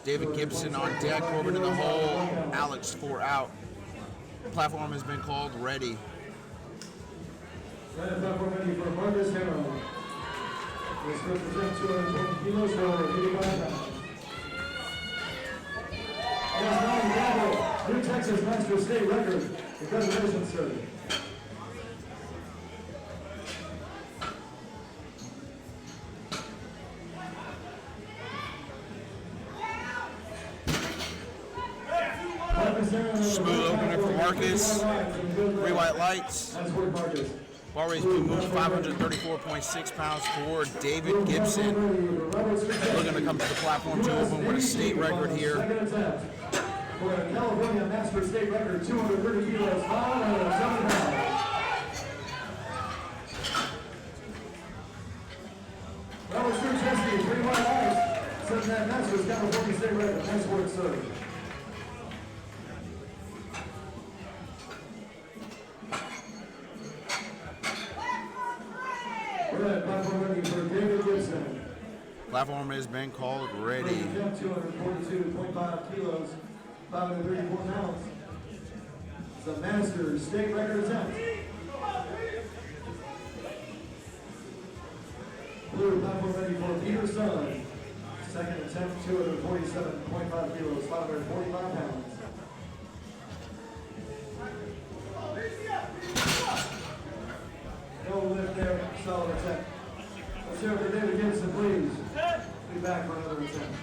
David Gibson on deck. Corbin in the hole. Alex 4 out. Platform has been called ready. Red platform ready for Marcus Harrow. His first attempt, 220 kilos, 485 pounds. Yes, Don Campbell, New Texas Master State record. Congratulations, sir. Smooth opener for Marcus. 3 white lights. Bar weight being moved 534.6 pounds for David Gibson. Looking to come to the platform to open with a state record here. For a California Master State record, 230 kilos, 507 pounds. Robert Struczewski, 3 white lights. Setting that Masters California State record. Nice work, sir. Red platform ready for David Gibson. Platform has been called ready. 242.5 kilos, 534 pounds. It's a Masters State record attempt. Blue platform ready for Peter Sun. Second attempt, 247.5 kilos, 545 pounds. No lift there, solid attempt. Let's hear it for David Gibson, please. Be back for another attempt.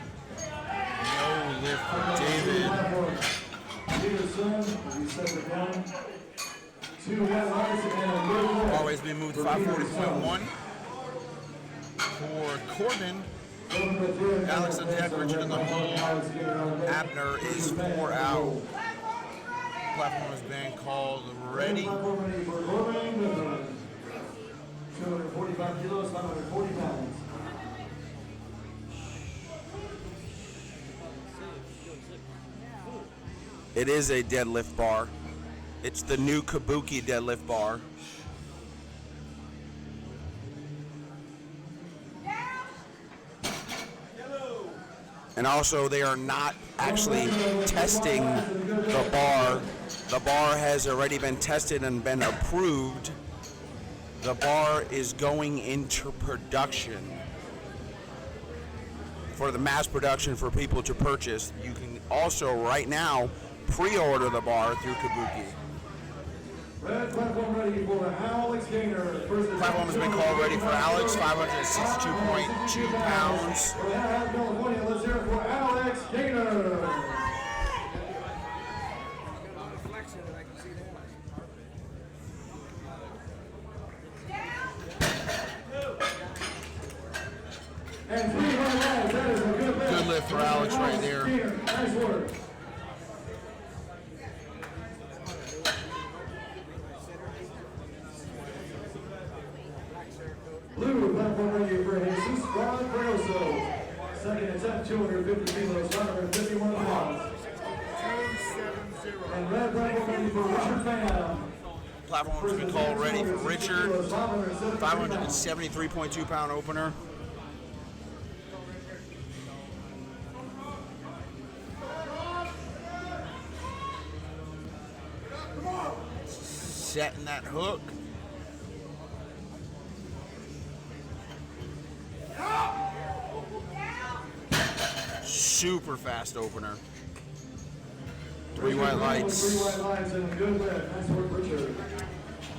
No lift for David. Peter Sun, we set it down. 2 white lights and a good one. Always been moved to 540.1 for Corbin. Alex on deck, Richard in the hole. Abner is 4 out. Platform has been called ready. 245 kilos, 540 pounds. It is a deadlift bar. It's the new Kabuki deadlift bar. And also, they are not actually testing the bar. The bar has already been tested and been approved. The bar is going into production for the mass production for people to purchase. You can also, right now, pre-order the bar through Kabuki. Red platform ready for Alex Gainer. Platform has been called ready for Alex, 562.2 pounds. For Anaheim, California, let's hear it for Alex Gainer. And 3 right lives, that is a good lift. Good lift for Alex right there. Nice work. Blue platform ready for Jesus Rodrigoso. Second attempt, 250 kilos, 151 pounds. And red platform ready for Richard Pham. Platform has been called ready for Richard, 573.2 pound opener. Setting that hook. Super fast opener. 3 white lights. 3 white lights and a good lift. Nice work, Richard.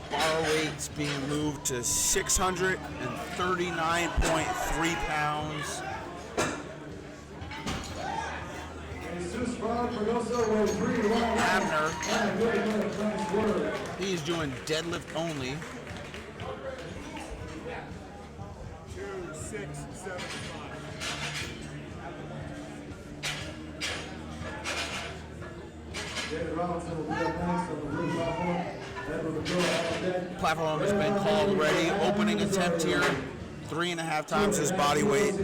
Bar weight's being moved to 639.3 pounds. Jesus Rodrigoso with 3 white lights Abner. and a good lift. Nice work. He's doing deadlift only. 2,675. David Robinson will be up next on the blue platform. Platform has been called ready. Opening attempt here. 3.5 times his body weight.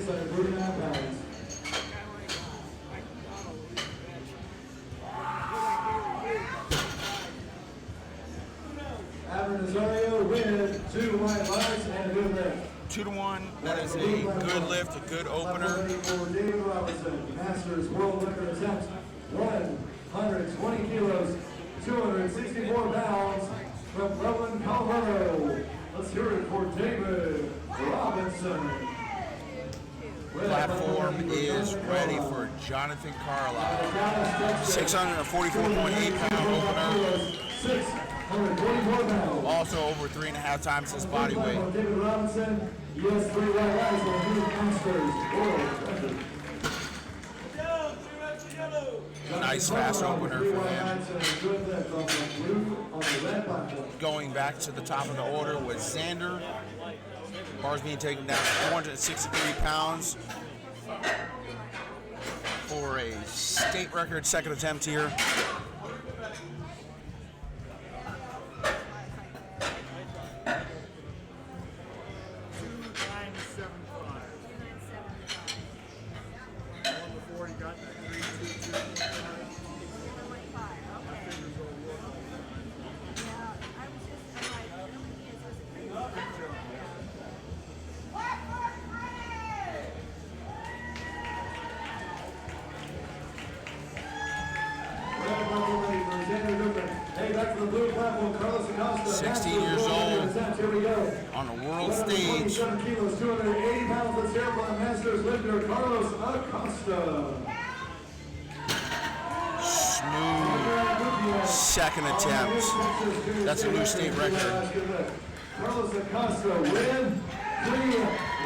Abner Nazario with 2 white lights and a good lift. 2-1. That is a good lift, a good opener. For David Robinson, Masters World Record attempt 120 kilos, 264 pounds from Loveland, Colorado. Let's hear it for David Robinson. Platform is ready for Jonathan Carlisle. 644.8 pound opener. 644 pounds. Also over 3.5 times his body weight. David Robinson, US 3 white lights on the Masters World Record. Nice fast opener for him. Going back to the top of the order with Xander. Bar's being taken down to 463 pounds for a state record second attempt here. Hey, back to the blue platform, Carlos Costa. 16 years old Here we go. on the world stage. 27 kilos, 280 pounds. Let's hear it for the Masters lifter, Carlos Acosta. Smooth second attempt. That's a new state record. Carlos Acosta with 3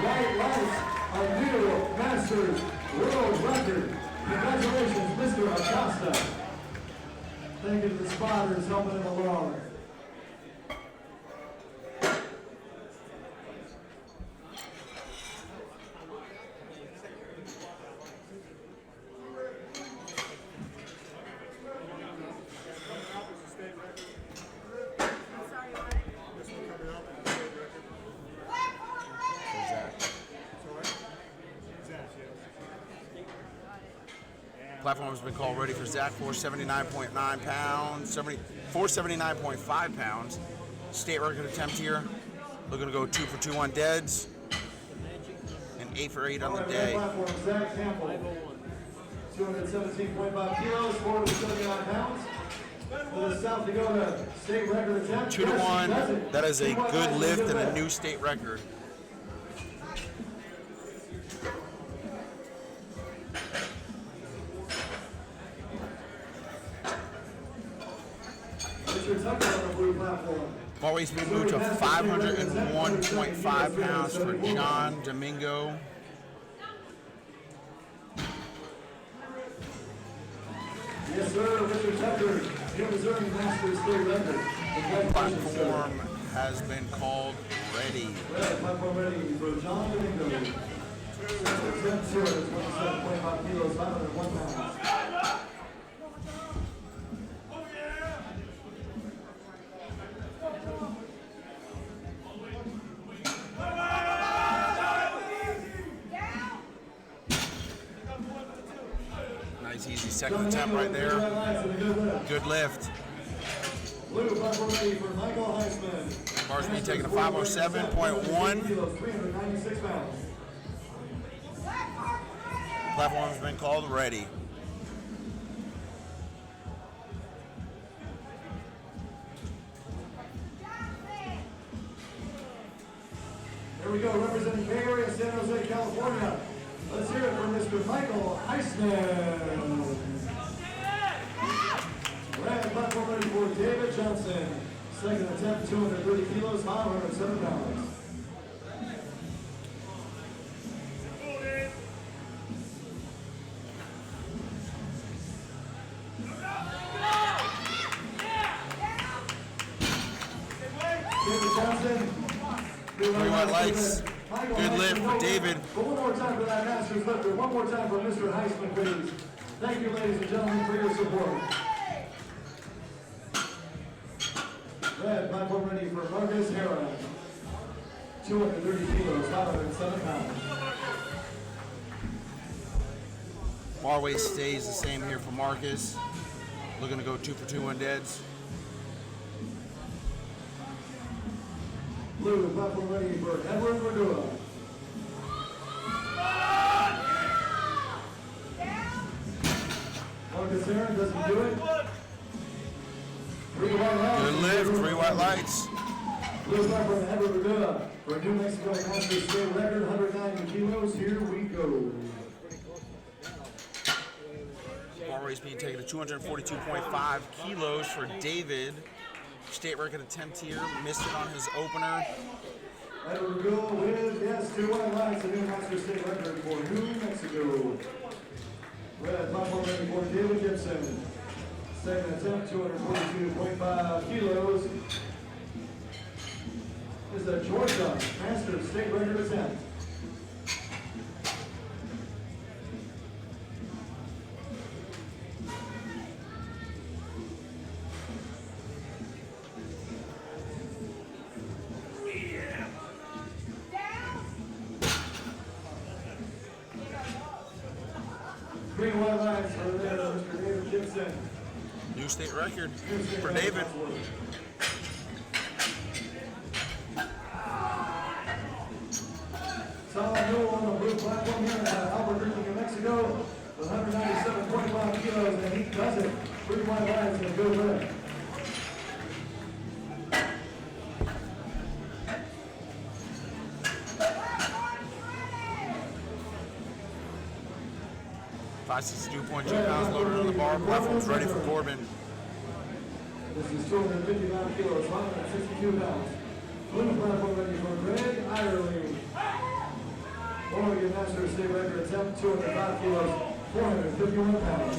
white lights, a new Masters world record. Congratulations, Mr. Acosta. Thank you to the spotters helping him along. Platform has been called ready for Zach, 479.9 pounds, 479.5 pounds. State record attempt here. Looking to go 2 for 2 on deads and 8 for 8 on the day. Platform, Zach Campbell, 217.5 kilos, 479 pounds. For the South Dakota state record attempt. 2 to 1. That is a good lift and a new state record. Bar weight's been moved to 501.5 pounds for John Domingo. Yes, sir. Mr. Tucker, your Missouri Masters state record. Platform has been called ready. Platform ready for John Domingo. 227.5 kilos, 501 pounds. Nice, easy second attempt right there. Good lift. Blue platform ready for Michael Heisman. Bar's being taken to 507.1. 396 pounds. Platform has been called ready. Here we go, representing Bay Area, San Jose, California. Let's hear it from Mr. Michael Heisman. Red platform ready for David Johnson. Second attempt, 230 kilos, 507 pounds. David Johnson. 3 white lights. Good lift for David. One more time for that Masters lifter. One more time for Mr. Heisman, please. Thank you, ladies and gentlemen, for your support. Red platform ready for Marcus Hera. 230 kilos, 507 pounds. Bar weight stays the same here for Marcus. Looking to go 2 for 2 on deads. Blue platform ready for Edward Regula. Marcus Aaron doesn't do it. 3 white lights. Good lift, 3 white lights. Blue platform Edward Regula for New Mexico Masters state record, 190 kilos. Here we go. Bar weight's being taken to 242.5 kilos for David. State record attempt here, missed it on his opener. Edward Regula with, yes, 2 white lights, a new master state record for New Mexico. Red platform ready for David Gibson. Second attempt, 242.5 kilos. This is a Georgia master state record attempt. Green white lines for there, Mr. David Gibson. New state record for David. Solid Newell on the blue platform here at Albuquerque, New Mexico, with 197.5 kilos, and he does it. Green white lines and a good lift. £562.2 loaded on the bar. Platform's ready for Corbin. This is 259 kilos, 162 pounds. Blue platform ready for Greg Ireland. Oregon Master State record attempt, 205 kilos, 451 pounds.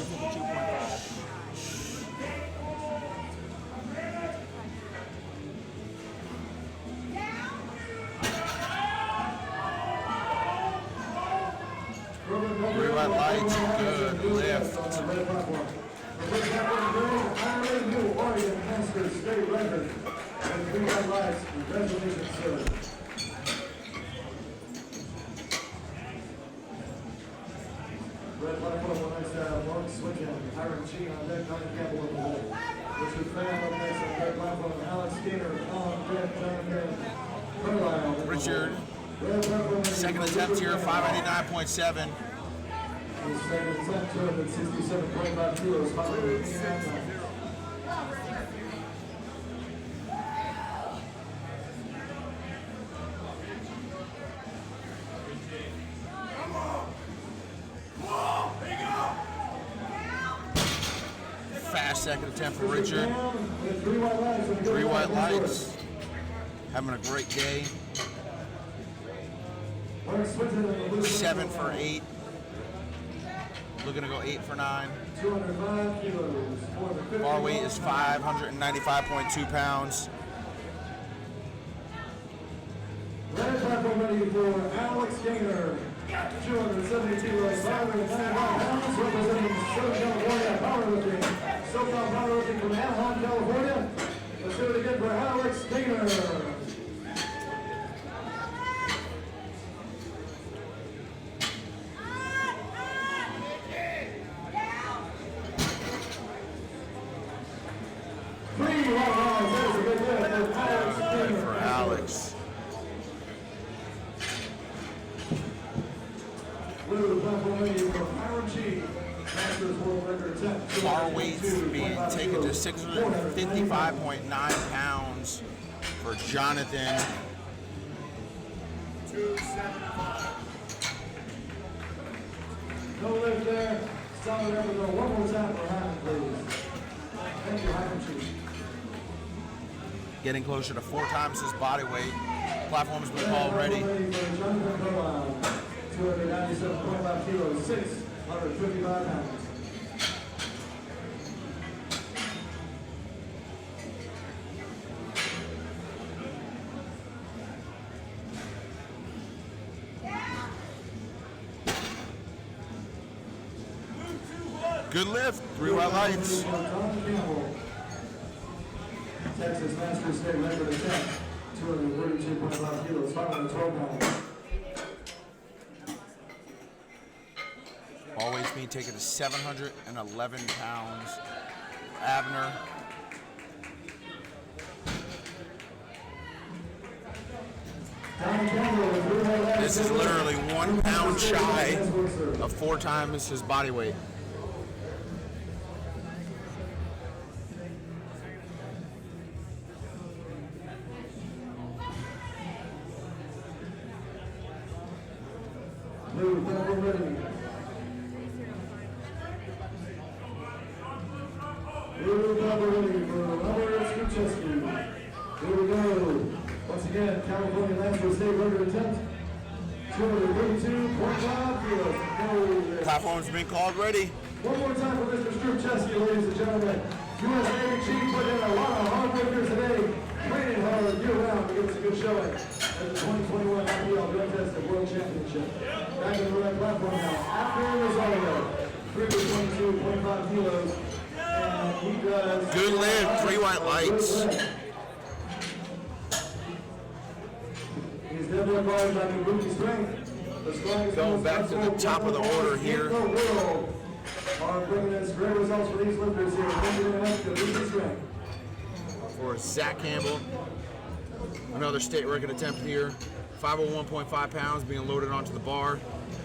Three white lights, good lift. New Oregon Master State record. And 3 white lights. Congratulations, sir. Red platform will next have Mark Swinton, Hiram Sheen on deck, Connie Campbell on the hole. Richard Pham up next on red platform, Alex Gainer on deck, Jonathan Carlisle. Richard, second attempt here, 589.7. His second attempt, 267.5 kilos, 589. Fast second attempt for Richard. 3 white lights. Having a great day. 7 for 8. Looking to go 8 for 9. 205 kilos. Bar weight is 595.2 pounds. Red platform ready for Alex Gainer. 270 kilos, 595 pounds, representing Southern California powerlifting. SoCal powerlifting from Anaheim, California. Let's do it again for Alex Gainer. For Alex. Bar weights being taken to 655.9 pounds for Jonathan. 275. No lift there. Solid effort though. One more time for Hyman, please. Thank you, Hyman Chief. Getting closer to 4 times his body weight. Platform's been called ready. 297.5 kilos, 655 pounds. Good lift, 3 white lights. Texas Master State record attempt, 232.5 kilos, 512 pounds. Always being taken to 711 pounds. Abner. This is literally 1 pound shy of 4 times his body weight. Here we go. Once again, California National State record attempt. 232.5 kilos. Platform's been called ready. One more time for Mr. Strupcheski, ladies and gentlemen. USPA Chief put in a lot of hard work here today, training hard year-round to give us a good showing at the 2021 IPL Drug Test World Championship. Back in the red platform now. After Rosario, 322.5 kilos. And he does... Good lift, 3 white lights. He's definitely acquired by Kabuki Strength. Going back to the top of the order here. Are bringing us great results for these lifters here. Kabuki Strength. For Zach Campbell. Another state record attempt here. 501.5 pounds being loaded onto the bar.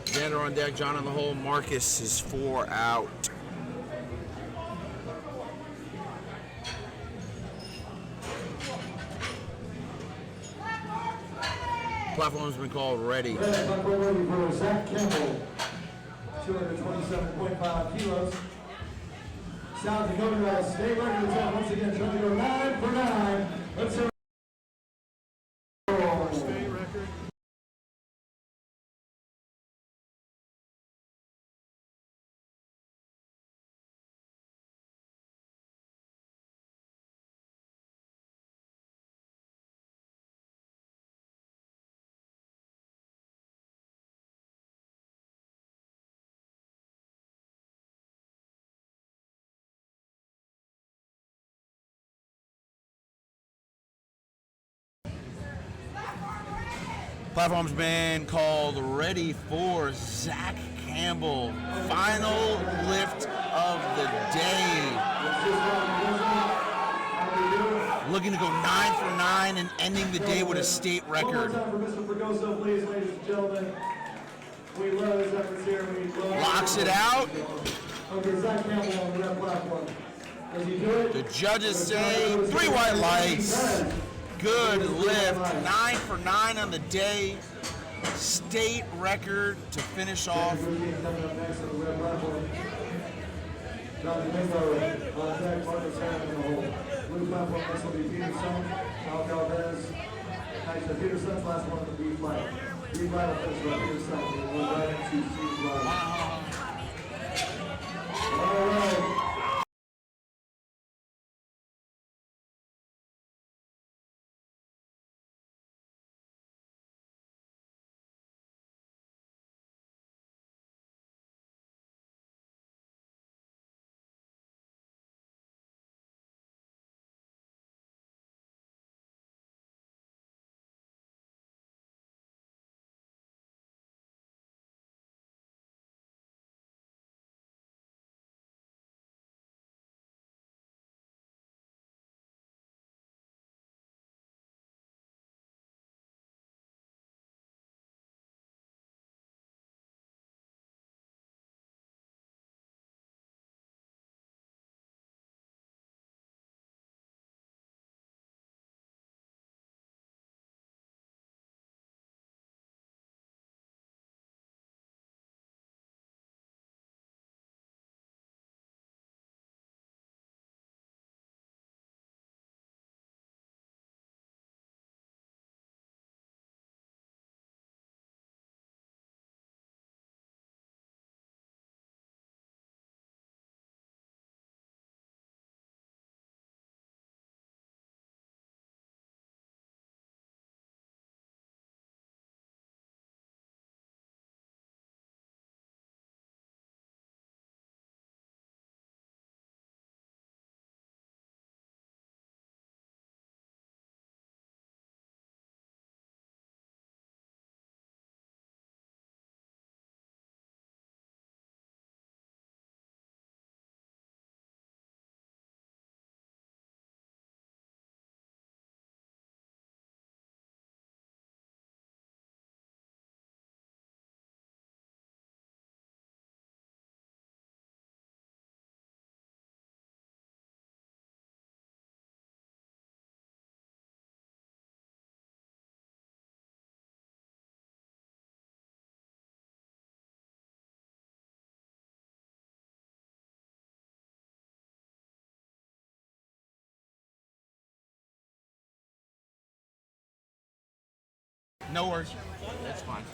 Xander on deck, John on the hole. Marcus is 4 out. Platform's been called ready. Platform ready for Zach Campbell. 227.5 kilos. South Dakota state record attempt once again. Trying to go 9 for 9. Let's see. State record. Platform's been called ready for Zach Campbell, final lift of the day. Looking to go 9 for 9 and ending the day with a state record. Locks it out. The judges say 3 white lights. Good lift. 9 for 9 on the day. State record to finish off. Blue platform, this will be Peterson, Al Galvez. Actually, Peterson's last one on the B flight. B flight will finish with Peterson. We'll go right into C flight. All right. No worries. That's fine.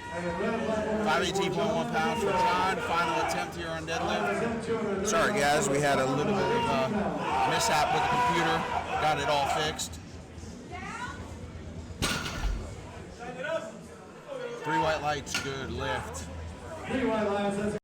518.1 pounds for John. Final attempt here on deadlift. Sorry, guys. We had a little bit of mishap with the computer. Got it all fixed. 3 white lights. Good lift. 3 white lights.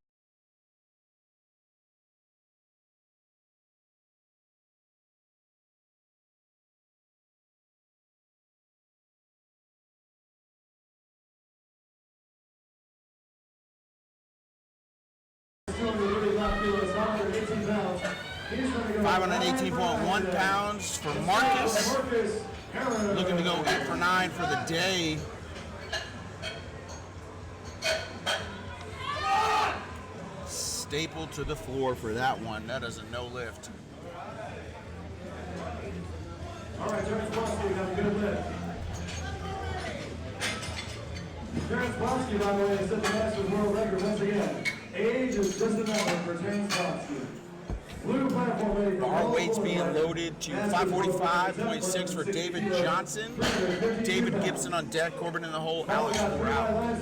$518.1 pounds for Marcus. Looking to go 8 for 9 for the day. Stapled to the floor for that one. That is a no lift. All right, Terrence Bosky, have a good lift. Terrence Bosky, by the way, set the Masters world record once again. Age is just a number for Terrence Bosky. Blue platform ready for bar weights being loaded to 545.6 for David Johnson. David Gibson on deck, Corbin in the hole, Alex Moore out.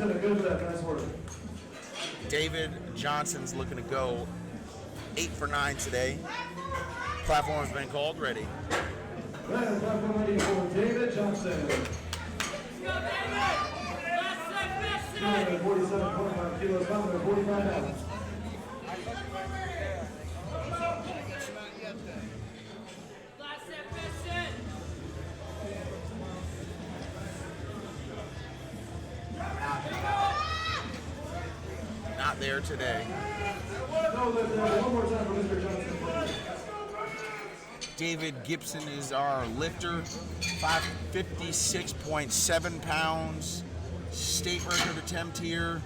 David Johnson's looking to go 8 for 9 today. Platform has been called, ready. Platform ready for David Johnson. 247.5 kilos, 545 pounds. not there today. No lift there. One more time for Mr. Johnson. David Gibson is our lifter, 556.7 pounds, state record attempt here.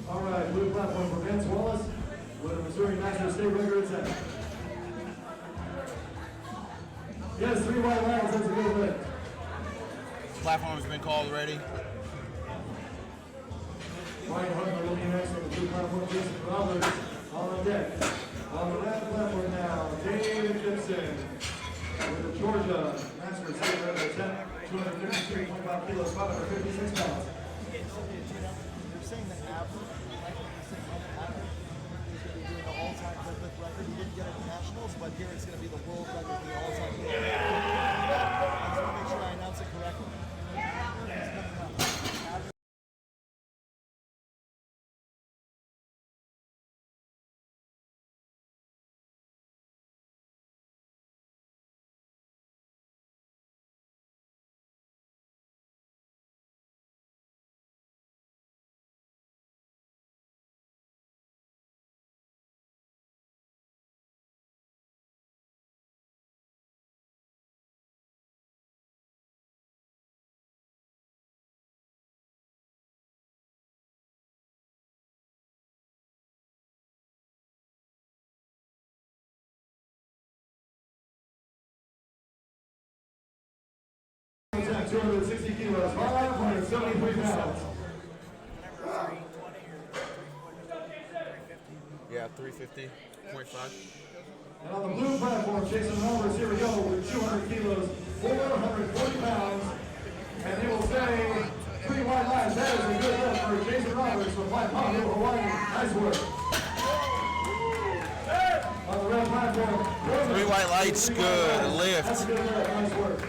All right, blue platform for Vince Wallace with a Missouri National State record attempt. Yes, 3 white lines, that's a good lift. Platform has been called already. Ryan Hartman will be next on the blue platform. Jason Roberts on deck. On the red platform now, David Gibson with the Georgia National State record attempt, 253.5 kilos, 556 pounds. They're saying the average, like when they say average, is going to be doing the all-time deadlift record. He didn't get it at nationals, but here it's going to be the world record, the all-time deadlift. I just want to make sure I announce it correctly. Attempt, 260 kilos, 573 pounds. Yeah, 350.5. And on the blue platform, Jason Roberts, here we go, with 200 kilos, 440 pounds. And they will say, 3 white lines, that is a good lift for Jason Roberts from White Mountain, Hawaii. Nice work. On the red platform, 3 white lights, good lift. That's a good lift, nice work.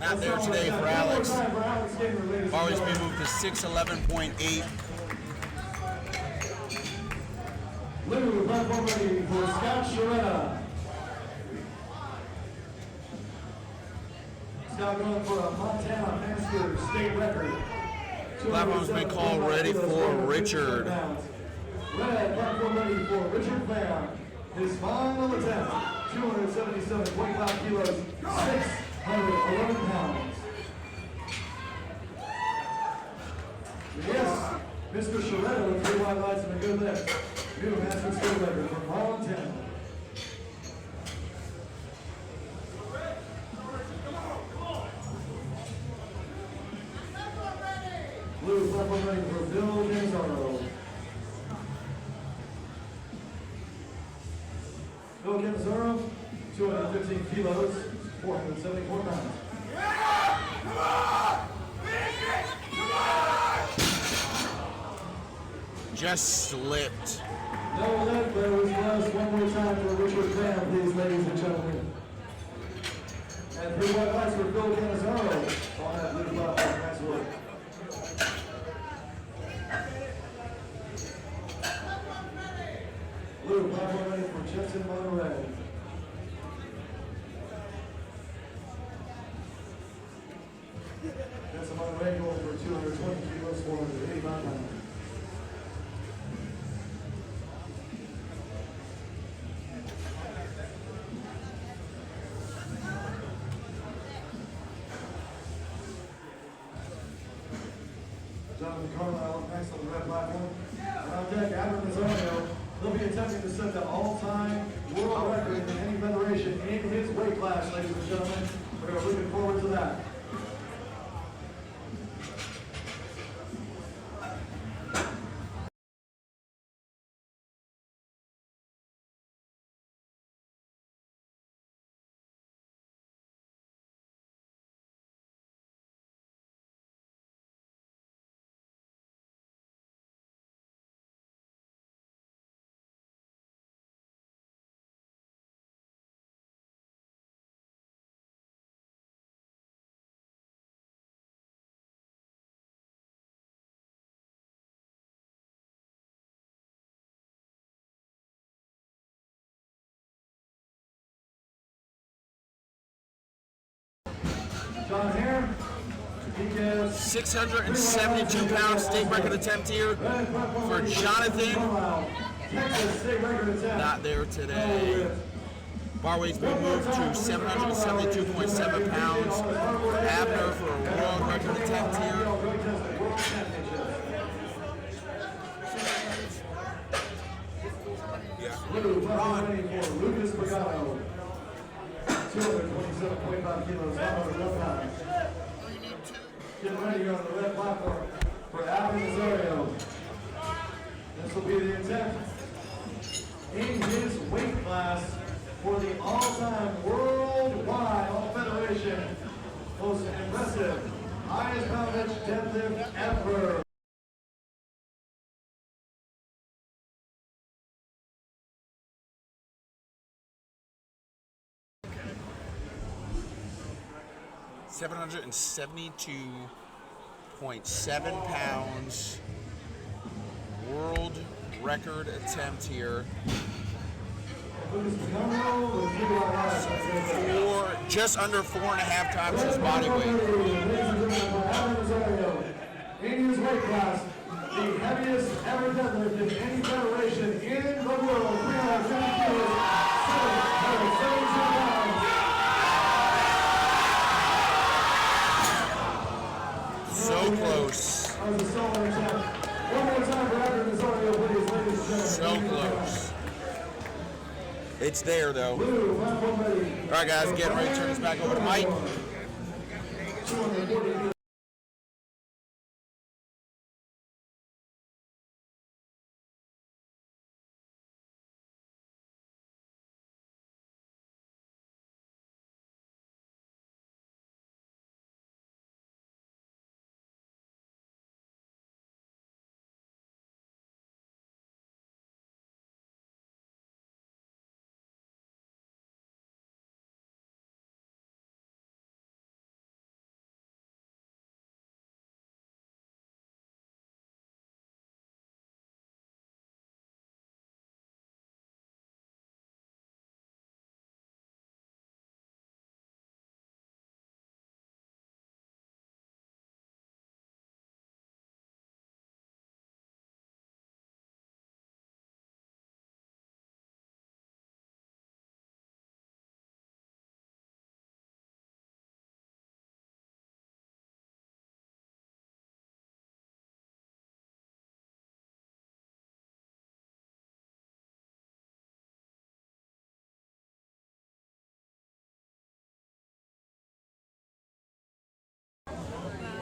Not there today for Alex. Always been moved to 611.8. Blue platform ready for Scott Sharetta. Scott going for a Montana Master state record. Platform's been called ready for Richard. Red platform ready for Richard Van. His final attempt, 277.5 kilos, 611 pounds. Yes, Mr. Sharetta with 3 white lights and a good lift. New Master state record from Montana. Blue platform ready for Bill Canzaro. Bill Canzaro, 215 kilos, 474 pounds. Just slipped. No lift, but it was close. One more time for Richard Graham, please, ladies and gentlemen. And 3 white lights for Bill Canzaro on that blue platform. Nice work. Blue platform ready for Jetson Monterey. Jetson Monterey going for 220 kilos, 485 pounds. Jonathan Carlisle next on the red platform. And on deck, Adam Mazzarino. He'll be attempting to set the all-time world record in any federation in his weight class, ladies and gentlemen. We're looking forward to that. John Hare. He gets 672-pound state record attempt here for Jonathan. Texas state record attempt. Not there today. Bar weight's been moved to 772.7 pounds. Abner for a world record attempt here. Blue, ready for Lucas Pagano. 227.5 kilos, 501 pounds. Getting ready here on the red platform for Abner Osorio. This will be the attempt in his weight class for the all-time worldwide all-federation most impressive highest poundage deadlift ever. $772.7 pounds. World record attempt here. Just under 4.5 times his body weight. In his weight class, the heaviest ever deadlift in any federation in the world, 350 kilos, 772 pounds. So close. That was a solo attempt. One more time for Abner Osorio, please, ladies and gentlemen. So close. It's there though. All right, guys, getting ready to turn this back over to Mike.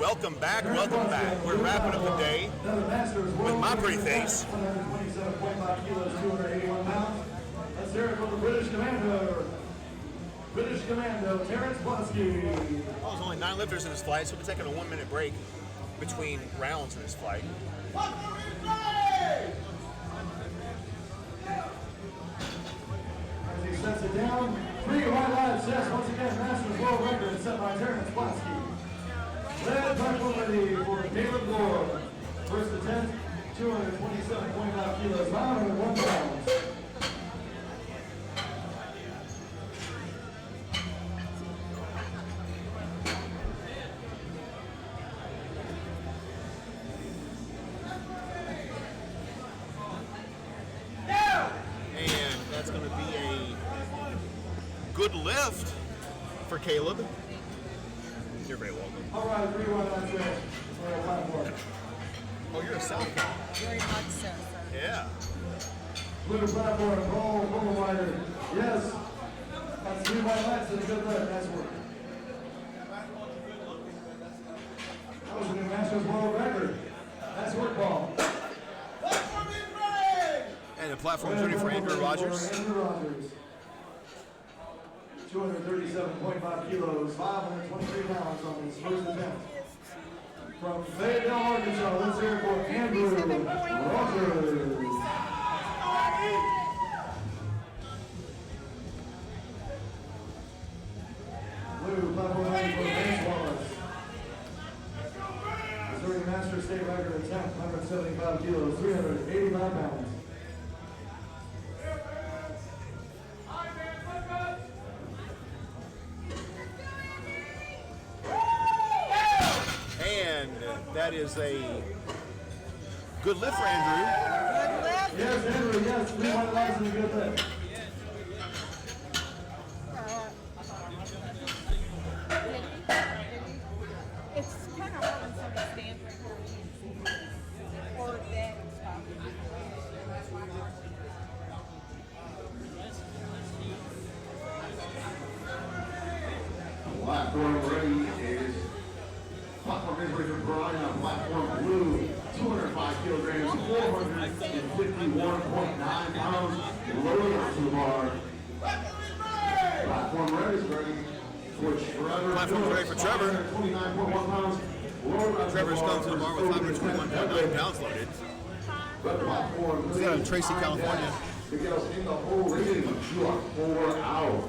Welcome back, welcome back. We're wrapping up the day with my pretty face. 127.5 kilos, 281 pounds. Let's hear it from the British Commando. British Commando, Terrence Blonsky. Oh, there's only 9 lifters in this flight, so we're taking a 1-minute break between rounds in this flight. As he sets it down, 3 right live sets. Once again, Masters world record set by Terrence Blonsky. Led by ready for Caleb Gore. First attempt, 227.5 kilos, 501 pounds. And that's going to be a good lift for Caleb. You're very welcome. All right, 3 right live sets. Platform. Oh, you're a southpaw. Very much so, sir. Yeah. Blue platform, roll wider. Yes. That's 3 right lights and a good lift. Nice work. That was a new Masters world record. Nice work, Paul. And the platform's ready for Andrew Rogers. Andrew Rogers. 237.5 kilos, 523 pounds on his first attempt. From Fayetteville, Arkansas, let's hear it for Andrew Rogers. Blue platform ready for Vince Wallace. Missouri Master State record attempt, 175 kilos, 385 pounds. that is a good lift for Andrew. Good lift. Yes, Andrew, yes. 3 white lights is a good lift. It's kind of hard when somebody stands right there. Or that stuff. Platform ready is platform is ready for Brian on platform blue, 205 kilograms, 451.9 pounds, loaded onto the bar. Platform red is ready for Trevor. Platform ready for Trevor. 29.1 pounds, loaded onto Trevor's the bar. going to the bar with 521.9 pounds loaded. He's out of Tracy, California. Miguel's in the hole rating. You are 4 out.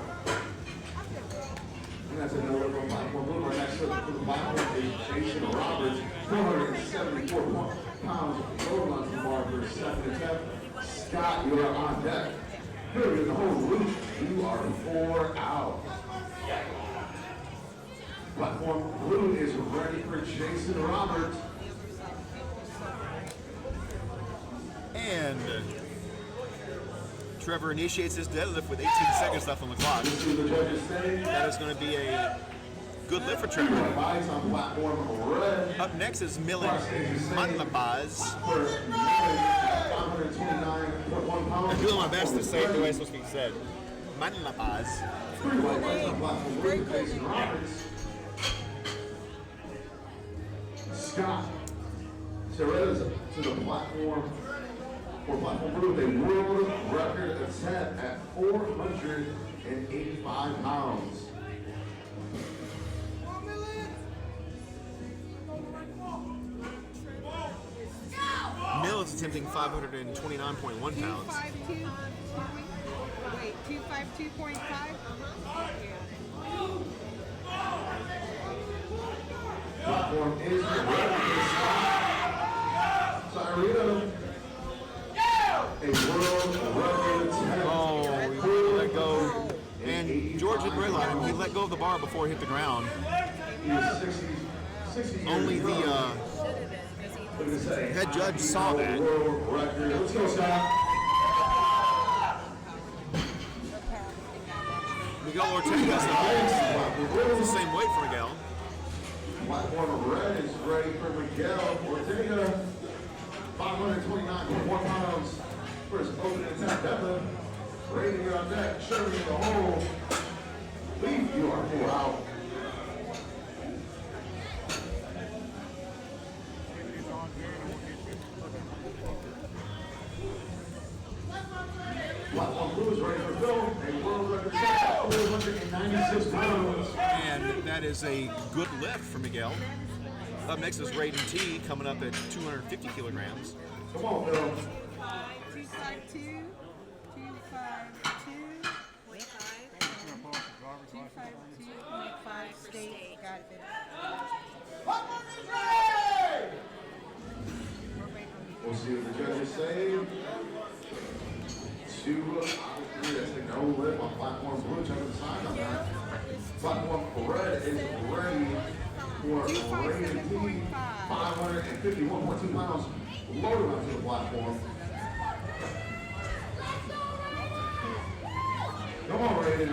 And that's another from platform blue. Right next to the platform is Jason Roberts, 474 pounds, loaded onto the bar for his second attempt. Scott, you are on deck. Here in the whole loop, you are 4 out. Platform blue is ready for Jason Roberts. And Trevor initiates his deadlift with 18 seconds left on the clock. That is going to be a good lift for Trevor. Up next is Milan Manlabaz. I'm doing my best to say it the way it's supposed to be said. Manlabaz. Scott Cereza to the platform for platform blue with a world record attempt at 485 pounds. Mill is attempting 529.1 pounds. 252.5? Platform is ready for Scott Cyrita. A world record attempt. Oh, he let go. And George didn't realize him. He let go of the bar before it hit the ground. Only the head judge saw that. Let's go, Scott. Miguel Ortega is the same weight for Miguel. Platform red is ready for Miguel Ortega. 529.1 pounds for his opening attempt deadlift. Ready to get on deck, shoving in the hole. Leave, you are 4 out. Platform blue is ready for Phil. A world record 496 pounds. And that is a good lift for Miguel. Up next is Raiden T, coming up at 250 kilograms. Come on, Phil. 252. 252.5 state. Got it. We'll see what the judges say. 2 out of 3. That's a no lift on platform blue. Check the sign on that. Platform red is ready for Raiden T. 551.2 pounds loaded onto the platform. Come on, Raiden.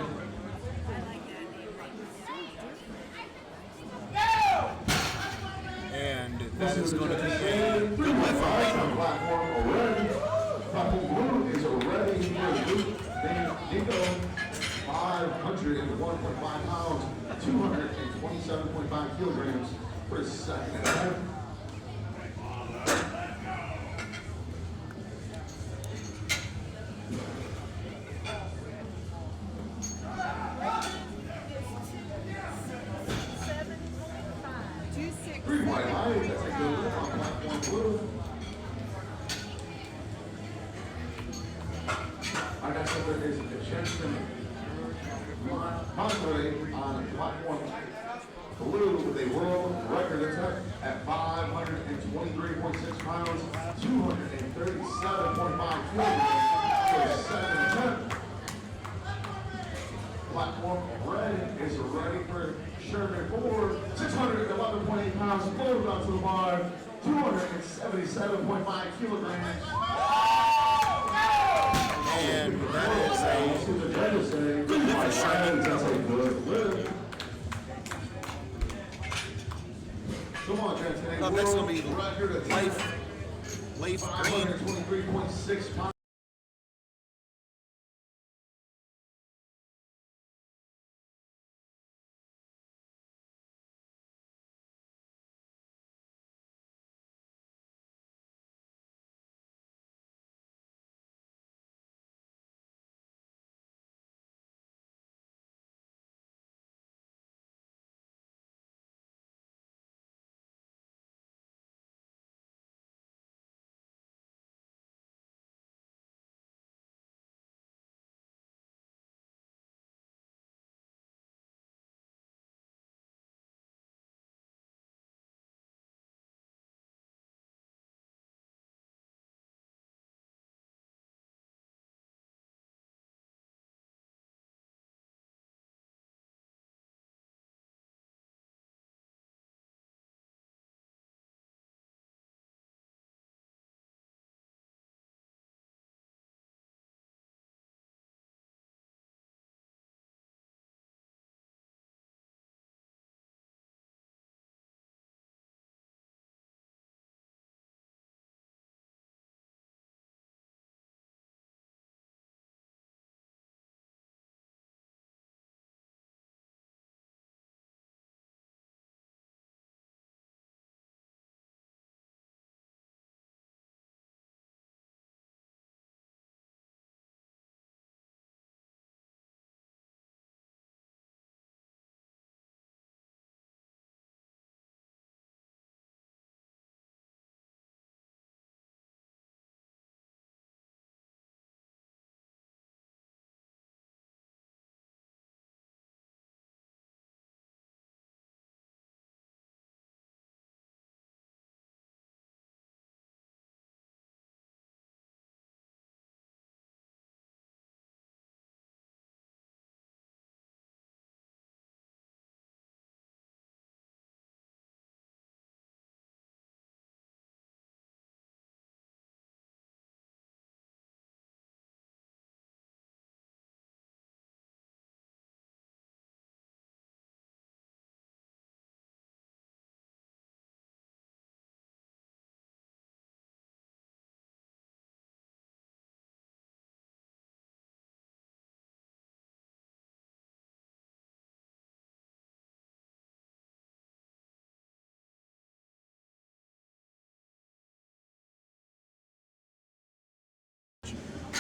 And that is going to be a good lift for Raiden. Platform blue is ready for Luke Nico. 501.5 pounds, 227.5 kilograms for his second attempt. Three white lights, that's a good lift on platform blue. Our next one is Jensen Monterey on platform blue with a world record attempt at 523.6 pounds, 237.5 kilograms for his second attempt. platform. Red is ready for Sherman Ford. 611.8 pounds, floated onto the bar. 277.5 kilograms. And that is a good lift for Sherman. That's a good lift. Come on, Trent. Up next will be Leif Green. 23.6 pounds.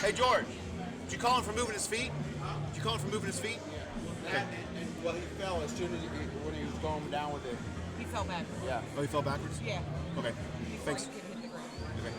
Hey, George, did you call him for moving his feet? Did you call him for moving his feet? And well, he fell as soon as when he was going down with it. He fell backwards. Yeah. Oh, he fell backwards? Yeah. Okay. Thanks. Before he could hit the ground. Okay.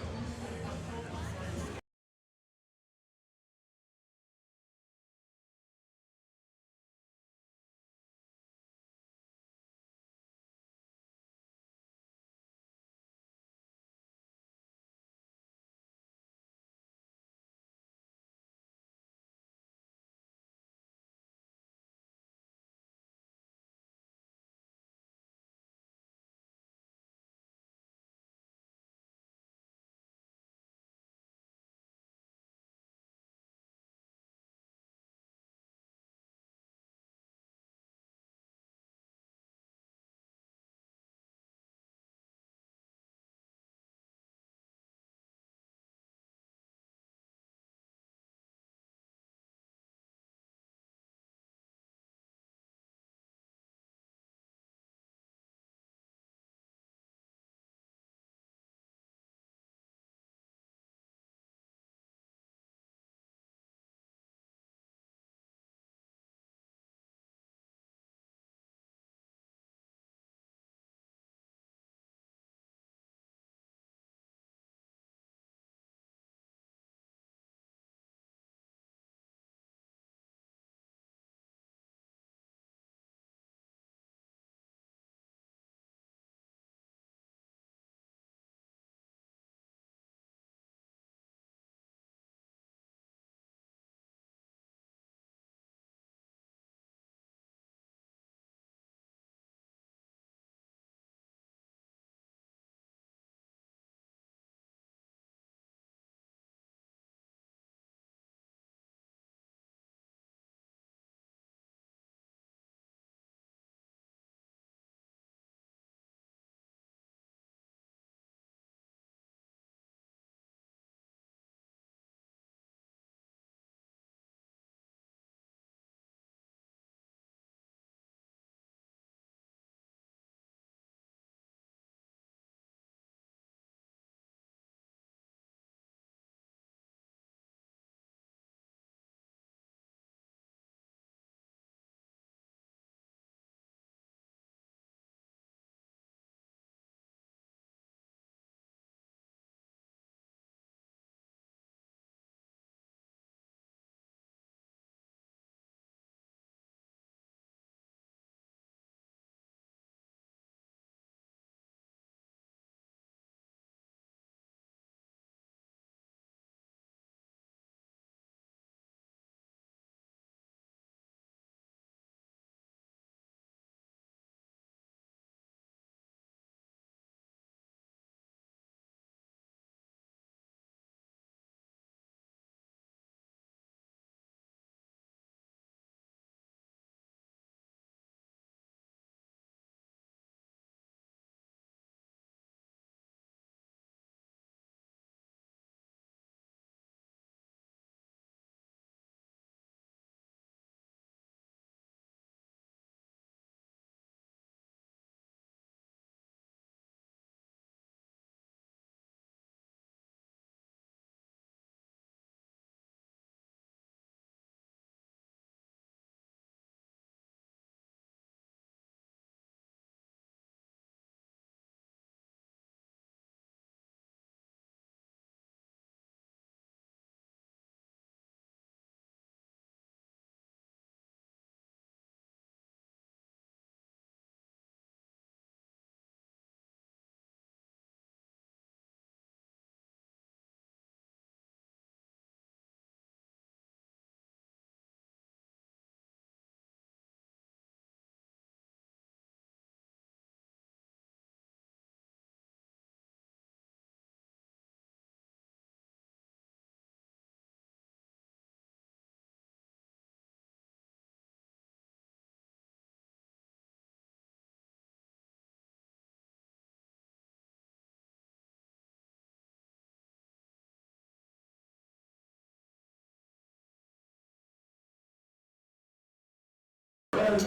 I'm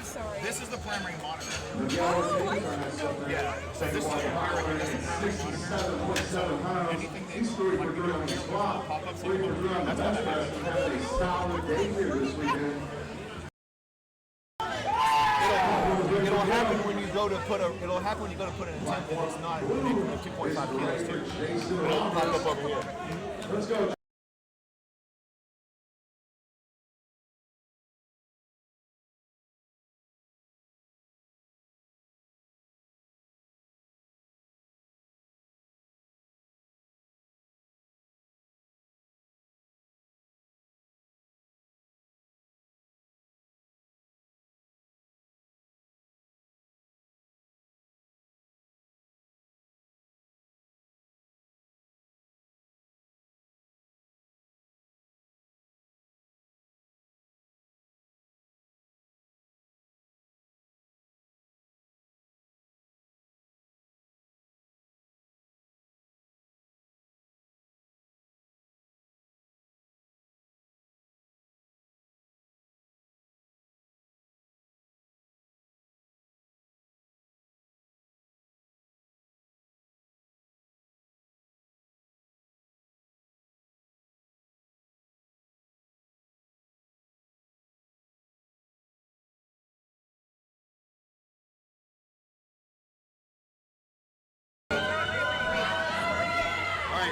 sorry. This is the primary monitor. Oh, I didn't know. Yeah. So this is the primary monitor. So anything that like we do up here, pop-ups like that's what it is. It'll happen when you go to put a. It'll happen when you go to put an attempt and it's not 2.5 kilos too. It'll pop up over here. Let's go.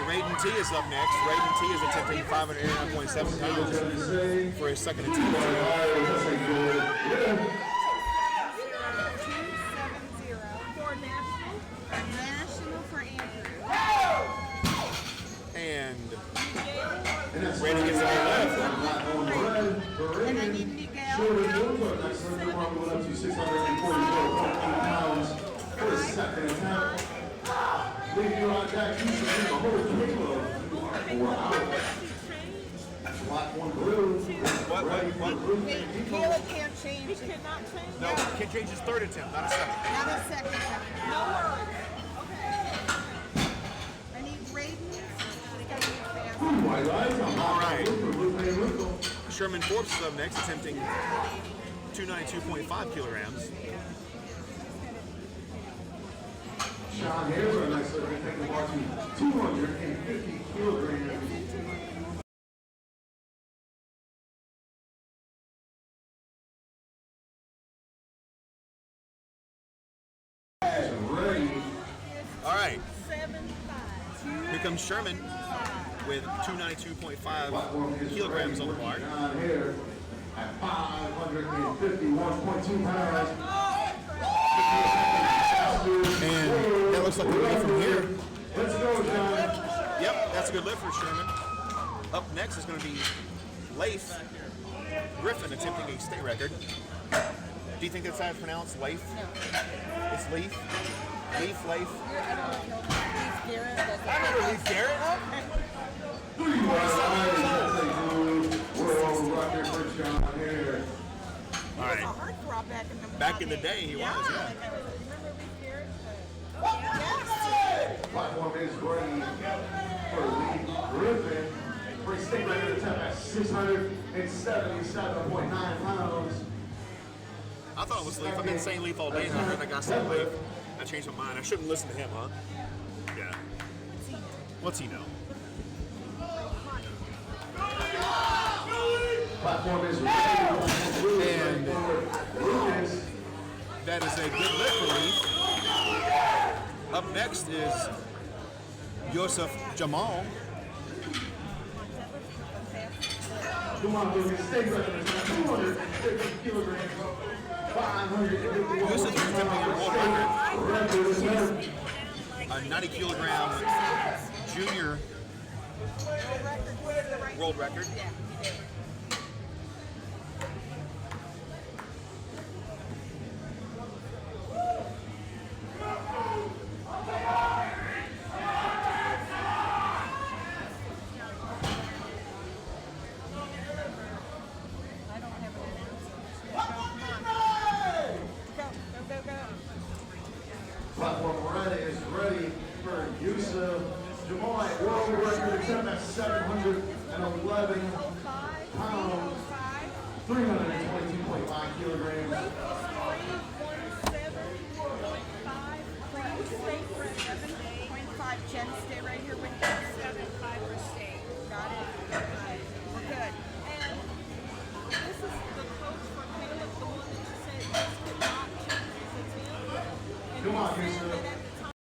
Raiden T is up next. Raiden T is attempting 589.7 pounds for his second attempt. 270 for national for Andrew. And Raiden gets a good left. And I need Miguel. Next one, going up to 644.8 pounds for his second attempt. Leaving you on that, you should bring the whole kilo. You are out. Black one blue. What? Caleb can't change. He cannot change. No, he can change his third attempt, not a second. Not a second. No worries. Okay. I need Raiden. All right. Sherman Forbes is up next, attempting 292.5 kilograms. Sean Hayes are nice looking, taking the bar to 250 kilograms. All right. Here comes Sherman with 292.5 kilograms on the bar. Here at 551.2 pounds. And that looks like a way from here. Let's go, John. Yep, that's a good lift for Sherman. Up next is going to be Leif Griffin attempting a state record. Do you think that's how it's pronounced? Leif? No. It's Leif? Leif? I don't know. Leif Garrett. I remember Leif Garrett. World record for John here. All right. Back in the day, he was, yeah. Platform is ready for Leif Griffin for a state record attempt at 677.9 pounds. I thought it was Leif. I've been saying Leif all day, and I heard that guy say Leif. I changed my mind. I shouldn't listen to him, huh? Yeah. What's he know? Platform is ready. And that is a good lift for Leif. Up next is Yosef Jamal. Yosef is attempting a world record. A 90 kilogram junior world record. Platform ready is ready for Yusuf Jamal. World record attempt at 711 pounds 322.5 kilograms. 317.5. Jen, stay right here with you. 7.5 for stay. Got it? Right. We're good. And this is the coach for Caleb, the one that you said this could not change. It's him. And Come on, he's saying Caleb. that at the time.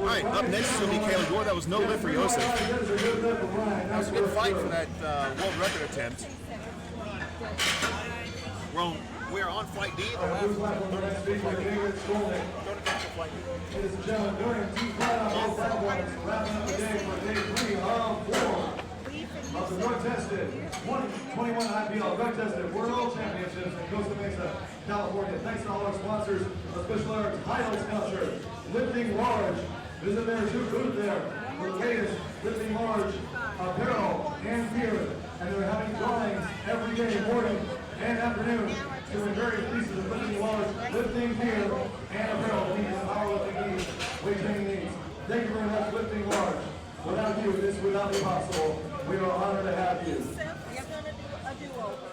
All right, up next is going to be Caleb Gore. That was no lift for Yosef. That was a good fight for that world record attempt. We're on flight D. Ladies and gentlemen, during two flat-out platforms, wrapping up the day for day 3 of 4 of the drug-tested 2021 IPL drug-tested World Championships in Costa Mesa, California. Thanks to all our sponsors, especially our title sponsor, Lifting Large. Visit their two booths there for the latest Lifting Large apparel and gear. And they're having drawings every day, morning and afternoon, to the various pieces of Lifting Large, lifting gear and apparel to meet the powerlifting needs, weight training needs. Thank you very much, Lifting Large. Without you, this would not be possible. We are honored to have you. You're going to do a do-over.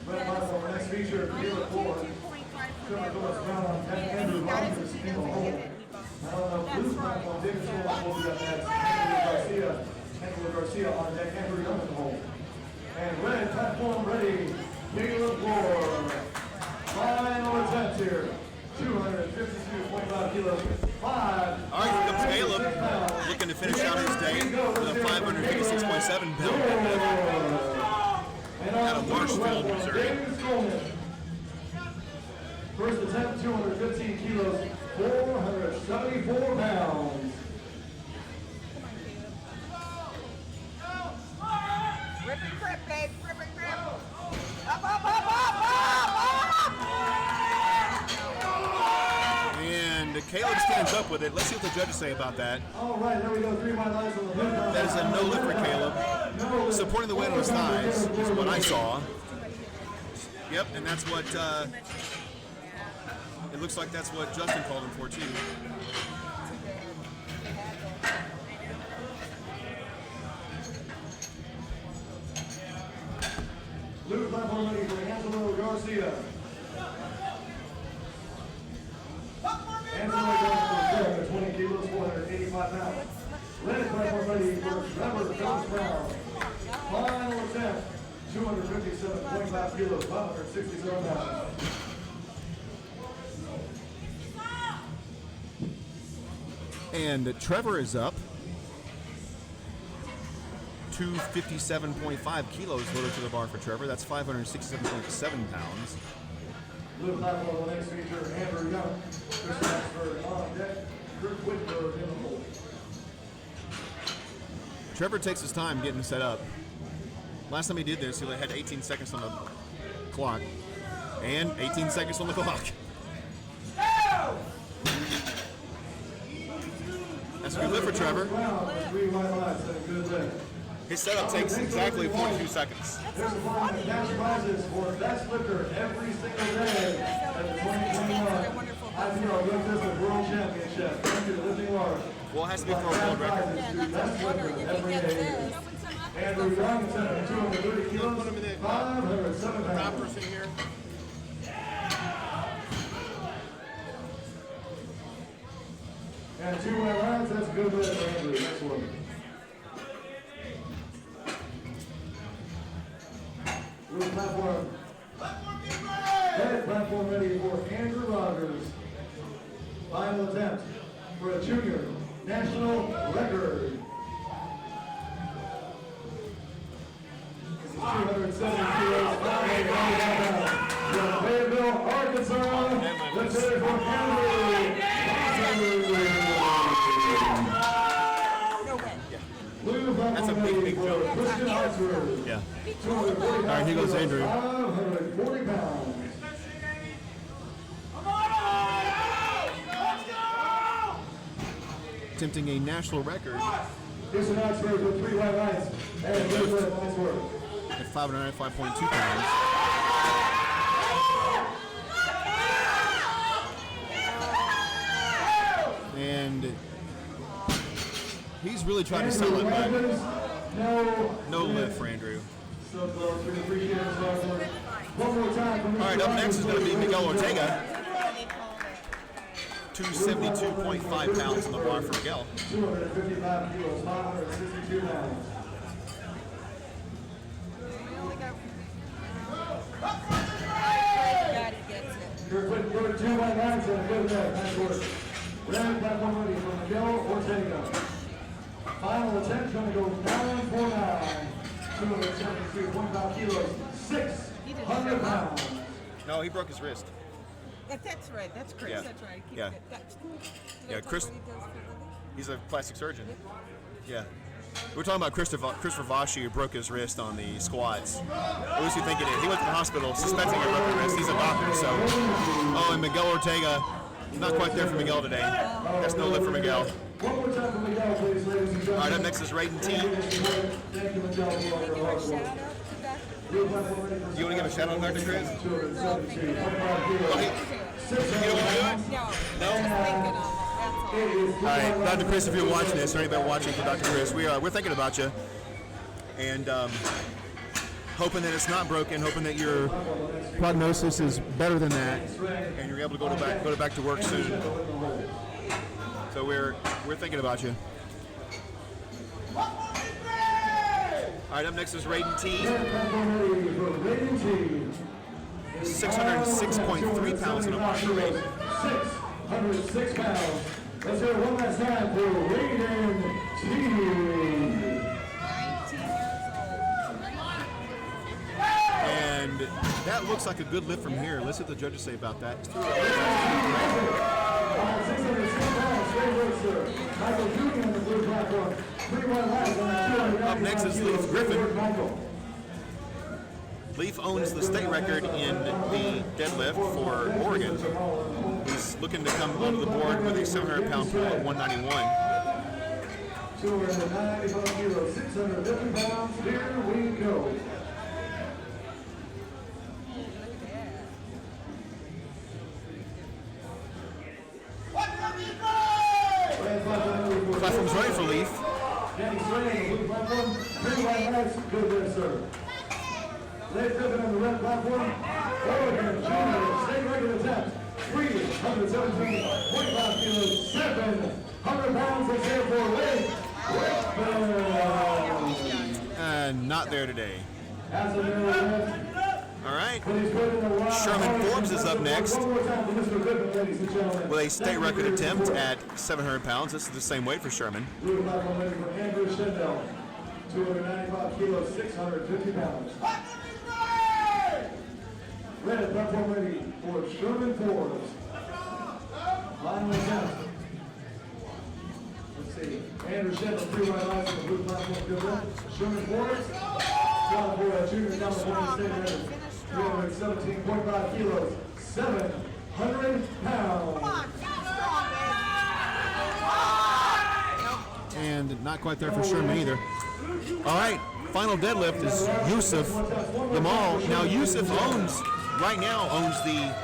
Right about our next feature, Caleb Gore. Trevor Doris Brown on 10, Andrew Rogers in the hole. Blue platform, David Schultz will be up next. Angela Garcia on deck, Andrew Young in the hole. And red platform ready, Caleb Gore. Final attempt here. 252.5 kilos. All right, here comes Caleb, looking to finish out his day with a 556.7 pound deadlift out of Marshfield, Missouri. First attempt, 215 kilos, 474 pounds. Rip and grip, babe. Rip and grip. Up, up, up, up, up, up. And Caleb stands up with it. Let's see what the judges say about that. All right, there we go. 3 wide lines on the hook. That is a no lift for Caleb. Supporting the weight on his thighs is what I saw. Yep, and that's what, it looks like that's what Justin called him for too. Blue platform ready for Angelo Garcia. Angelo Garcia for 20 kilos, 485 pounds. Red platform ready for Trevor Doris Brown. Final attempt, 257.5 kilos, 567 pounds. And Trevor is up. 257.5 kilos loaded to the bar for Trevor. That's 567.7 pounds. Blue platform on the next feature, Andrew Young. Chris Maxford on deck. Kirk Whitberg in the hole. Trevor takes his time getting set up. Last time he did this, he only had 18 seconds on the clock. And 18 seconds on the clock. That's a good lift for Trevor. His setup takes exactly 42 seconds. There's a lot of cash prizes for best lifter every single day at the 2021 IPL Drug-Tested World Championship. Thank you to Lifting Large. Well, it has to be for a world record. Best lifter every day. Andrew Young, 230 kilos, 507 pounds. Here. And 2 wide lines, that's a good lift for Andrew. Next one. Blue platform. Red platform ready for Andrew Rogers. Final attempt for a junior national record. This is 270 kilos, 585 pounds. That's a big, big jump. Yeah. All right, here goes Andrew. 540 pounds. Attempting a national record Houston Oxford with 3 white lights and 3 red lights work. at 595.2 pounds. And he's really trying to sell it, but no lift for Andrew. So close, we appreciate it. One more time. All right, up next is going to be Miguel Ortega. 272.5 pounds on the bar for Miguel. 255 kilos, 562 pounds. You're 2 white lines and a good red. Nice work. Red platform ready for Miguel Ortega. Final attempt going to go 949. 272.5 kilos, 600 pounds. No, he broke his wrist. That's right. That's Chris. Yeah. That's right. Yeah. Yeah, Chris. He's a plastic surgeon. Yeah. We're talking about Christopher Vashi, who broke his wrist on the squats. What was he thinking? He went to the hospital suspecting a broken wrist. He's a doctor, so. Oh, and Miguel Ortega, not quite there for Miguel today. That's no lift for Miguel. One more time for Miguel, please, ladies and gentlemen. All right, up next is Raiden T. Thank you, Miguel, for all your hard work. Do you want to give a shout out to Dr. Chris? All right, Dr. Chris, if you're watching this, or anybody watching for Dr. Chris, we're thinking about you, and hoping that it's not broken, hoping that your prognosis is better than that, and you're able to go back to work soon. So we're thinking about you. All right, up next is Raiden T. 606.3 pounds in a bar for Raiden. 606 pounds. Let's hear it one last time for Raiden T. And that looks like a good lift from here. Let's see what the judges say about that. Up next is Leaf Griffin. Leaf owns the state record in the deadlift for Oregon. He's looking to come onto the board with a 700-pound pull at 191. 295 kilos, 650 pounds. Here we go. Platform's ready for Leaf. Good there, sir. Ladies and gentlemen, on the red platform, Oregon Junior State Record attempt, 317.5 kilos, 700 pounds. Let's hear for Leif Griffin. And not there today. As a new event, all right. Sherman Forbes is up next with a state record attempt at 700 pounds. This is the same weight for Sherman. Blue platform ready for Andrew Shindell, 295 kilos, 650 pounds. Red platform ready for Sherman Forbes. Final attempt. Let's see. Andrew Shindell, 3 white lines on the blue platform. Good luck. Sherman Forbes. For Junior California State record. 317.5 kilos, 700 pounds. And not quite there for Sherman either. All right, final deadlift is Yusuf Gamal. Now Yusuf right now owns the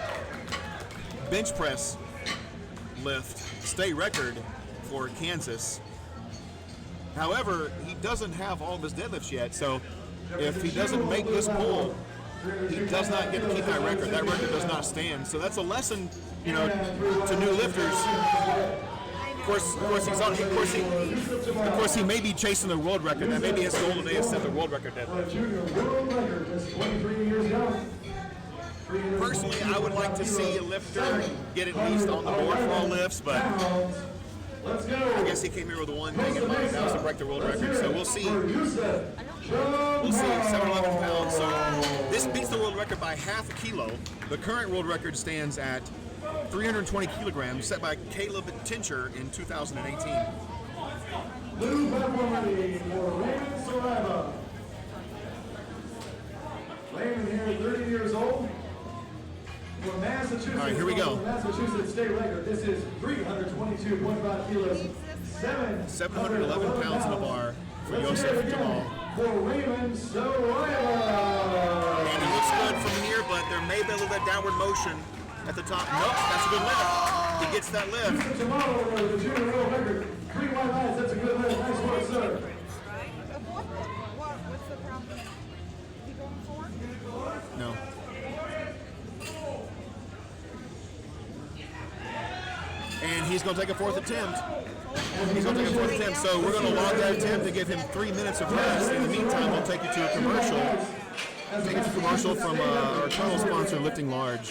bench press lift state record for Kansas. However, he doesn't have all of his deadlifts yet, so if he doesn't make this pull, he does not get to keep that record. That record does not stand. So that's a lesson, to new lifters. Of course, he may be chasing the world record. That may be his goal today is set the world record deadlift. Personally, I would like to see a lifter get at least on the board for all lifts, but I guess he came here with one thing in mind. That was to break the world record. So we'll see. We'll see. 711 pounds. So this beats the world record by half a kilo. The current world record stands at 320 kilograms, set by Caleb Tincher in 2018. Blue platform ready for Massachusetts state record. This is 322.5 kilos. 711 pounds in the bar for Yosef Jamal. For Raymond Saraiva. And he looks good from here, but there may be a little bit of downward motion at the top. Nope, that's a good lift. He gets that lift. Jamal with the junior world record. 3 white lines, that's a good lift. Nice work, sir. What's the problem? He going for? No. And he's going to take a fourth attempt. He's going to take a fourth attempt, so we're going to log that attempt to give him 3 minutes of rest. In the meantime, we'll take you to a commercial. Take you to a commercial from our channel sponsor, Lifting Large.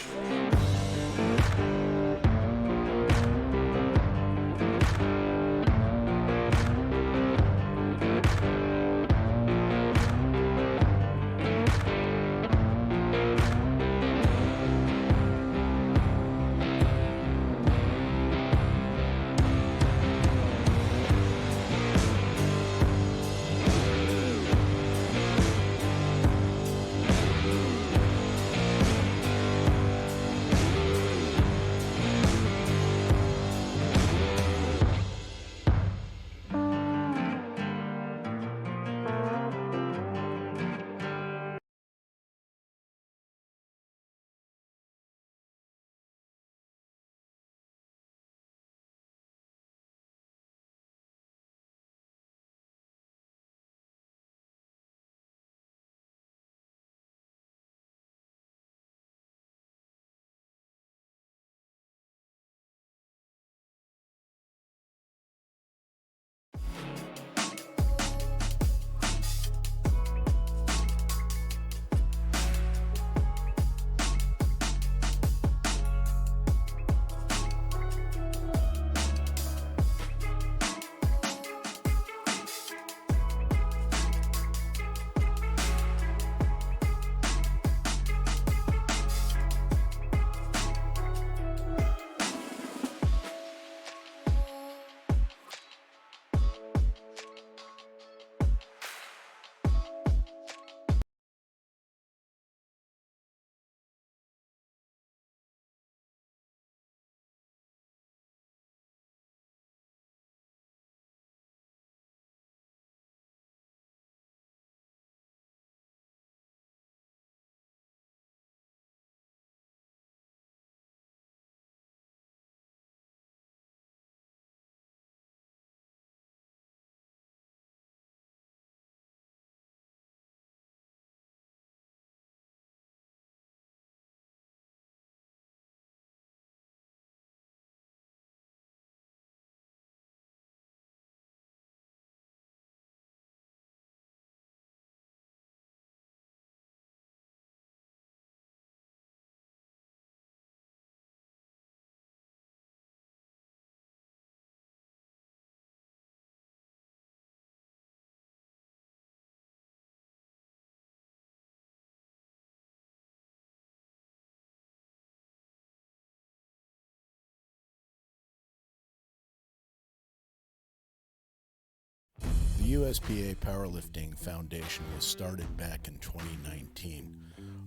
The USPA Powerlifting Foundation was started back in 2019.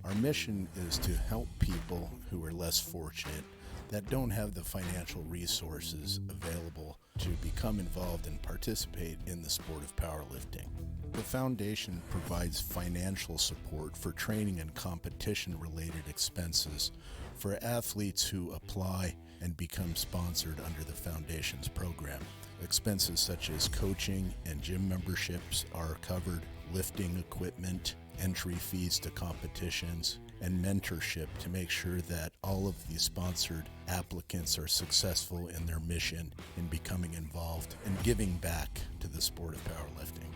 Our mission is to help people who are less fortunate, that don't have the financial resources available to become involved and participate in the sport of powerlifting. The foundation provides financial support for training and competition-related expenses for athletes who apply and become sponsored under the foundation's program. Expenses such as coaching and gym memberships are covered, lifting equipment, entry fees to competitions, and mentorship to make sure that all of the sponsored applicants are successful in their mission in becoming involved and giving back to the sport of powerlifting.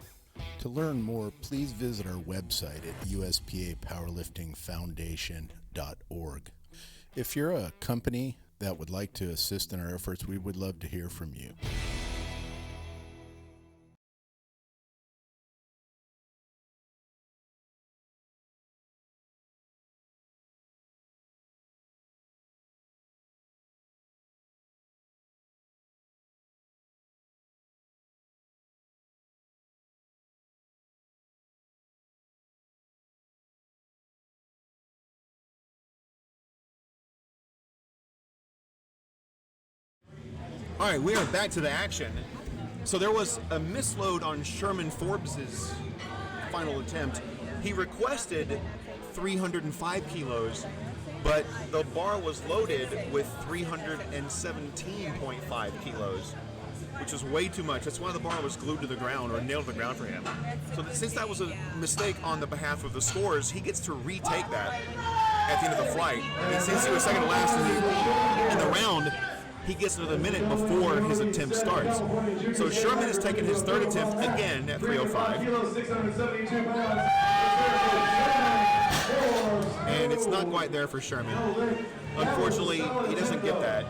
To learn more, please visit our website at uspapowerliftingfoundation.org. If you're a company that would like to assist in our efforts, we would love to hear from you. All right, we are back to the action. So there was a misload on Sherman Forbes's final attempt. He requested 305 kilos, but the bar was loaded with 317.5 kilos, which is way too much. That's why the bar was glued to the ground or nailed to the ground for him. So since that was a mistake on the behalf of the scorers, he gets to retake that at the end of the flight. And since he was second to last in the round, he gets another minute before his attempt starts. So Sherman has taken his third attempt again at 305. And it's not quite there for Sherman. Unfortunately, he doesn't get that.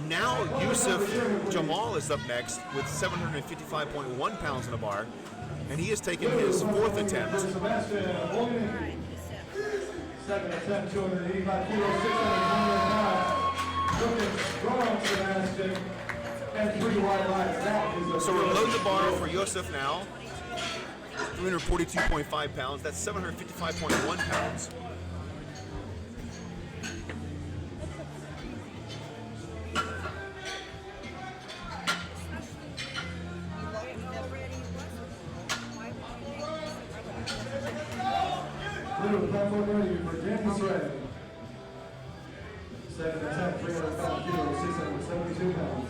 Now Yusuf Jamal is up next with 755.1 pounds in a bar, and he has taken his fourth attempt. Second attempt, 285 kilos, 600 pounds. Looking strong, Sebastian. And 3 wide lines. That is a so we're loading the bar for Yusuf now. 342.5 pounds. That's 755.1 pounds. Blue platform ready for Danny Sray. Second attempt, 305 kilos, 672 pounds.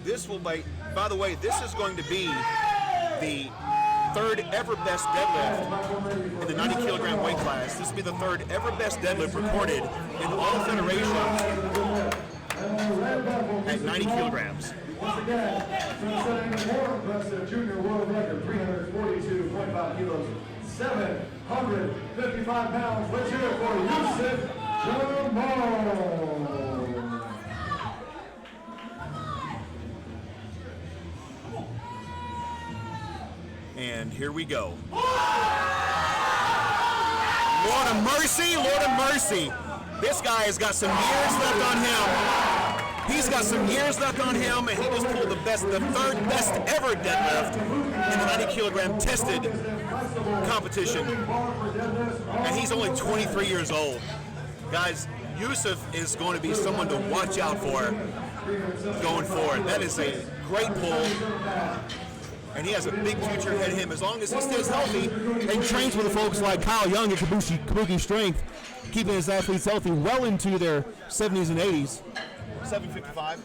This will be, by the way, this is going to be the third ever best deadlift in the 90 kilogram weight class. This will be the third ever best deadlift recorded in all federations at 90 kilograms. Once again, setting the more impressive junior world record, 342.5 kilos, 755 pounds. Let's hear it for Yusuf Jamal. And here we go. Lord of mercy, Lord of mercy. This guy has got some years left on him. He's got some years left on him, and he just pulled the third best ever deadlift in the 90 kilogram tested competition. And he's only 23 years old. Guys, Yusuf is going to be someone to watch out for going forward. That is a great pull. And he has a big future ahead of him as long as he stays healthy and trains with the folks like Kyle Young at Kabuki Strength, keeping his athletes healthy well into their 70s and 80s. 755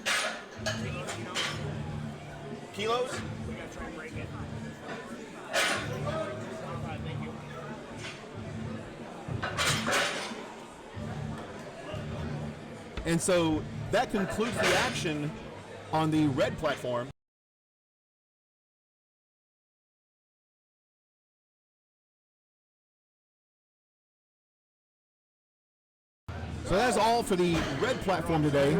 kilos. And so that concludes the action on the red platform. So that's all for the red platform today.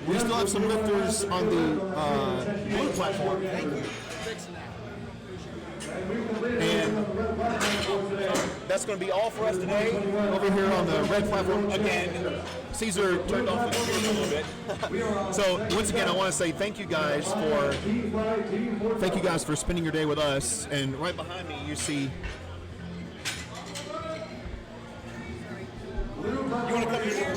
We still have some lifters on the blue platform. And that's going to be all for us today over here on the red platform. Again, Caesar turned off the computer a little bit. So once again, I want to say thank you guys for spending your day with us. And right behind me, you see. You want to come here?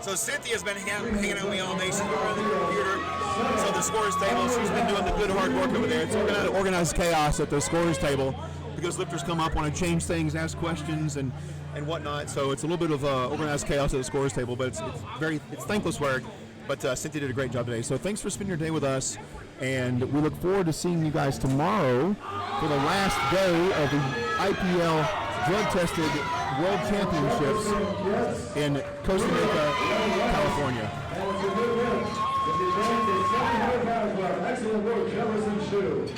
So Cynthia's been hanging out with me all day. She's been around the computer. So the scores table, she's been doing the good hard work over there. It's organized chaos at the scores table because lifters come up, want to change things, ask questions, and whatnot. So it's a little bit of organized chaos at the scores table, but it's thankless work. But Cynthia did a great job today. So thanks for spending your day with us, and we look forward to seeing you guys tomorrow for the last day of the IPL drug-tested World Championships in Costa Mesa, California. Excellent work, Jefferson Shoe.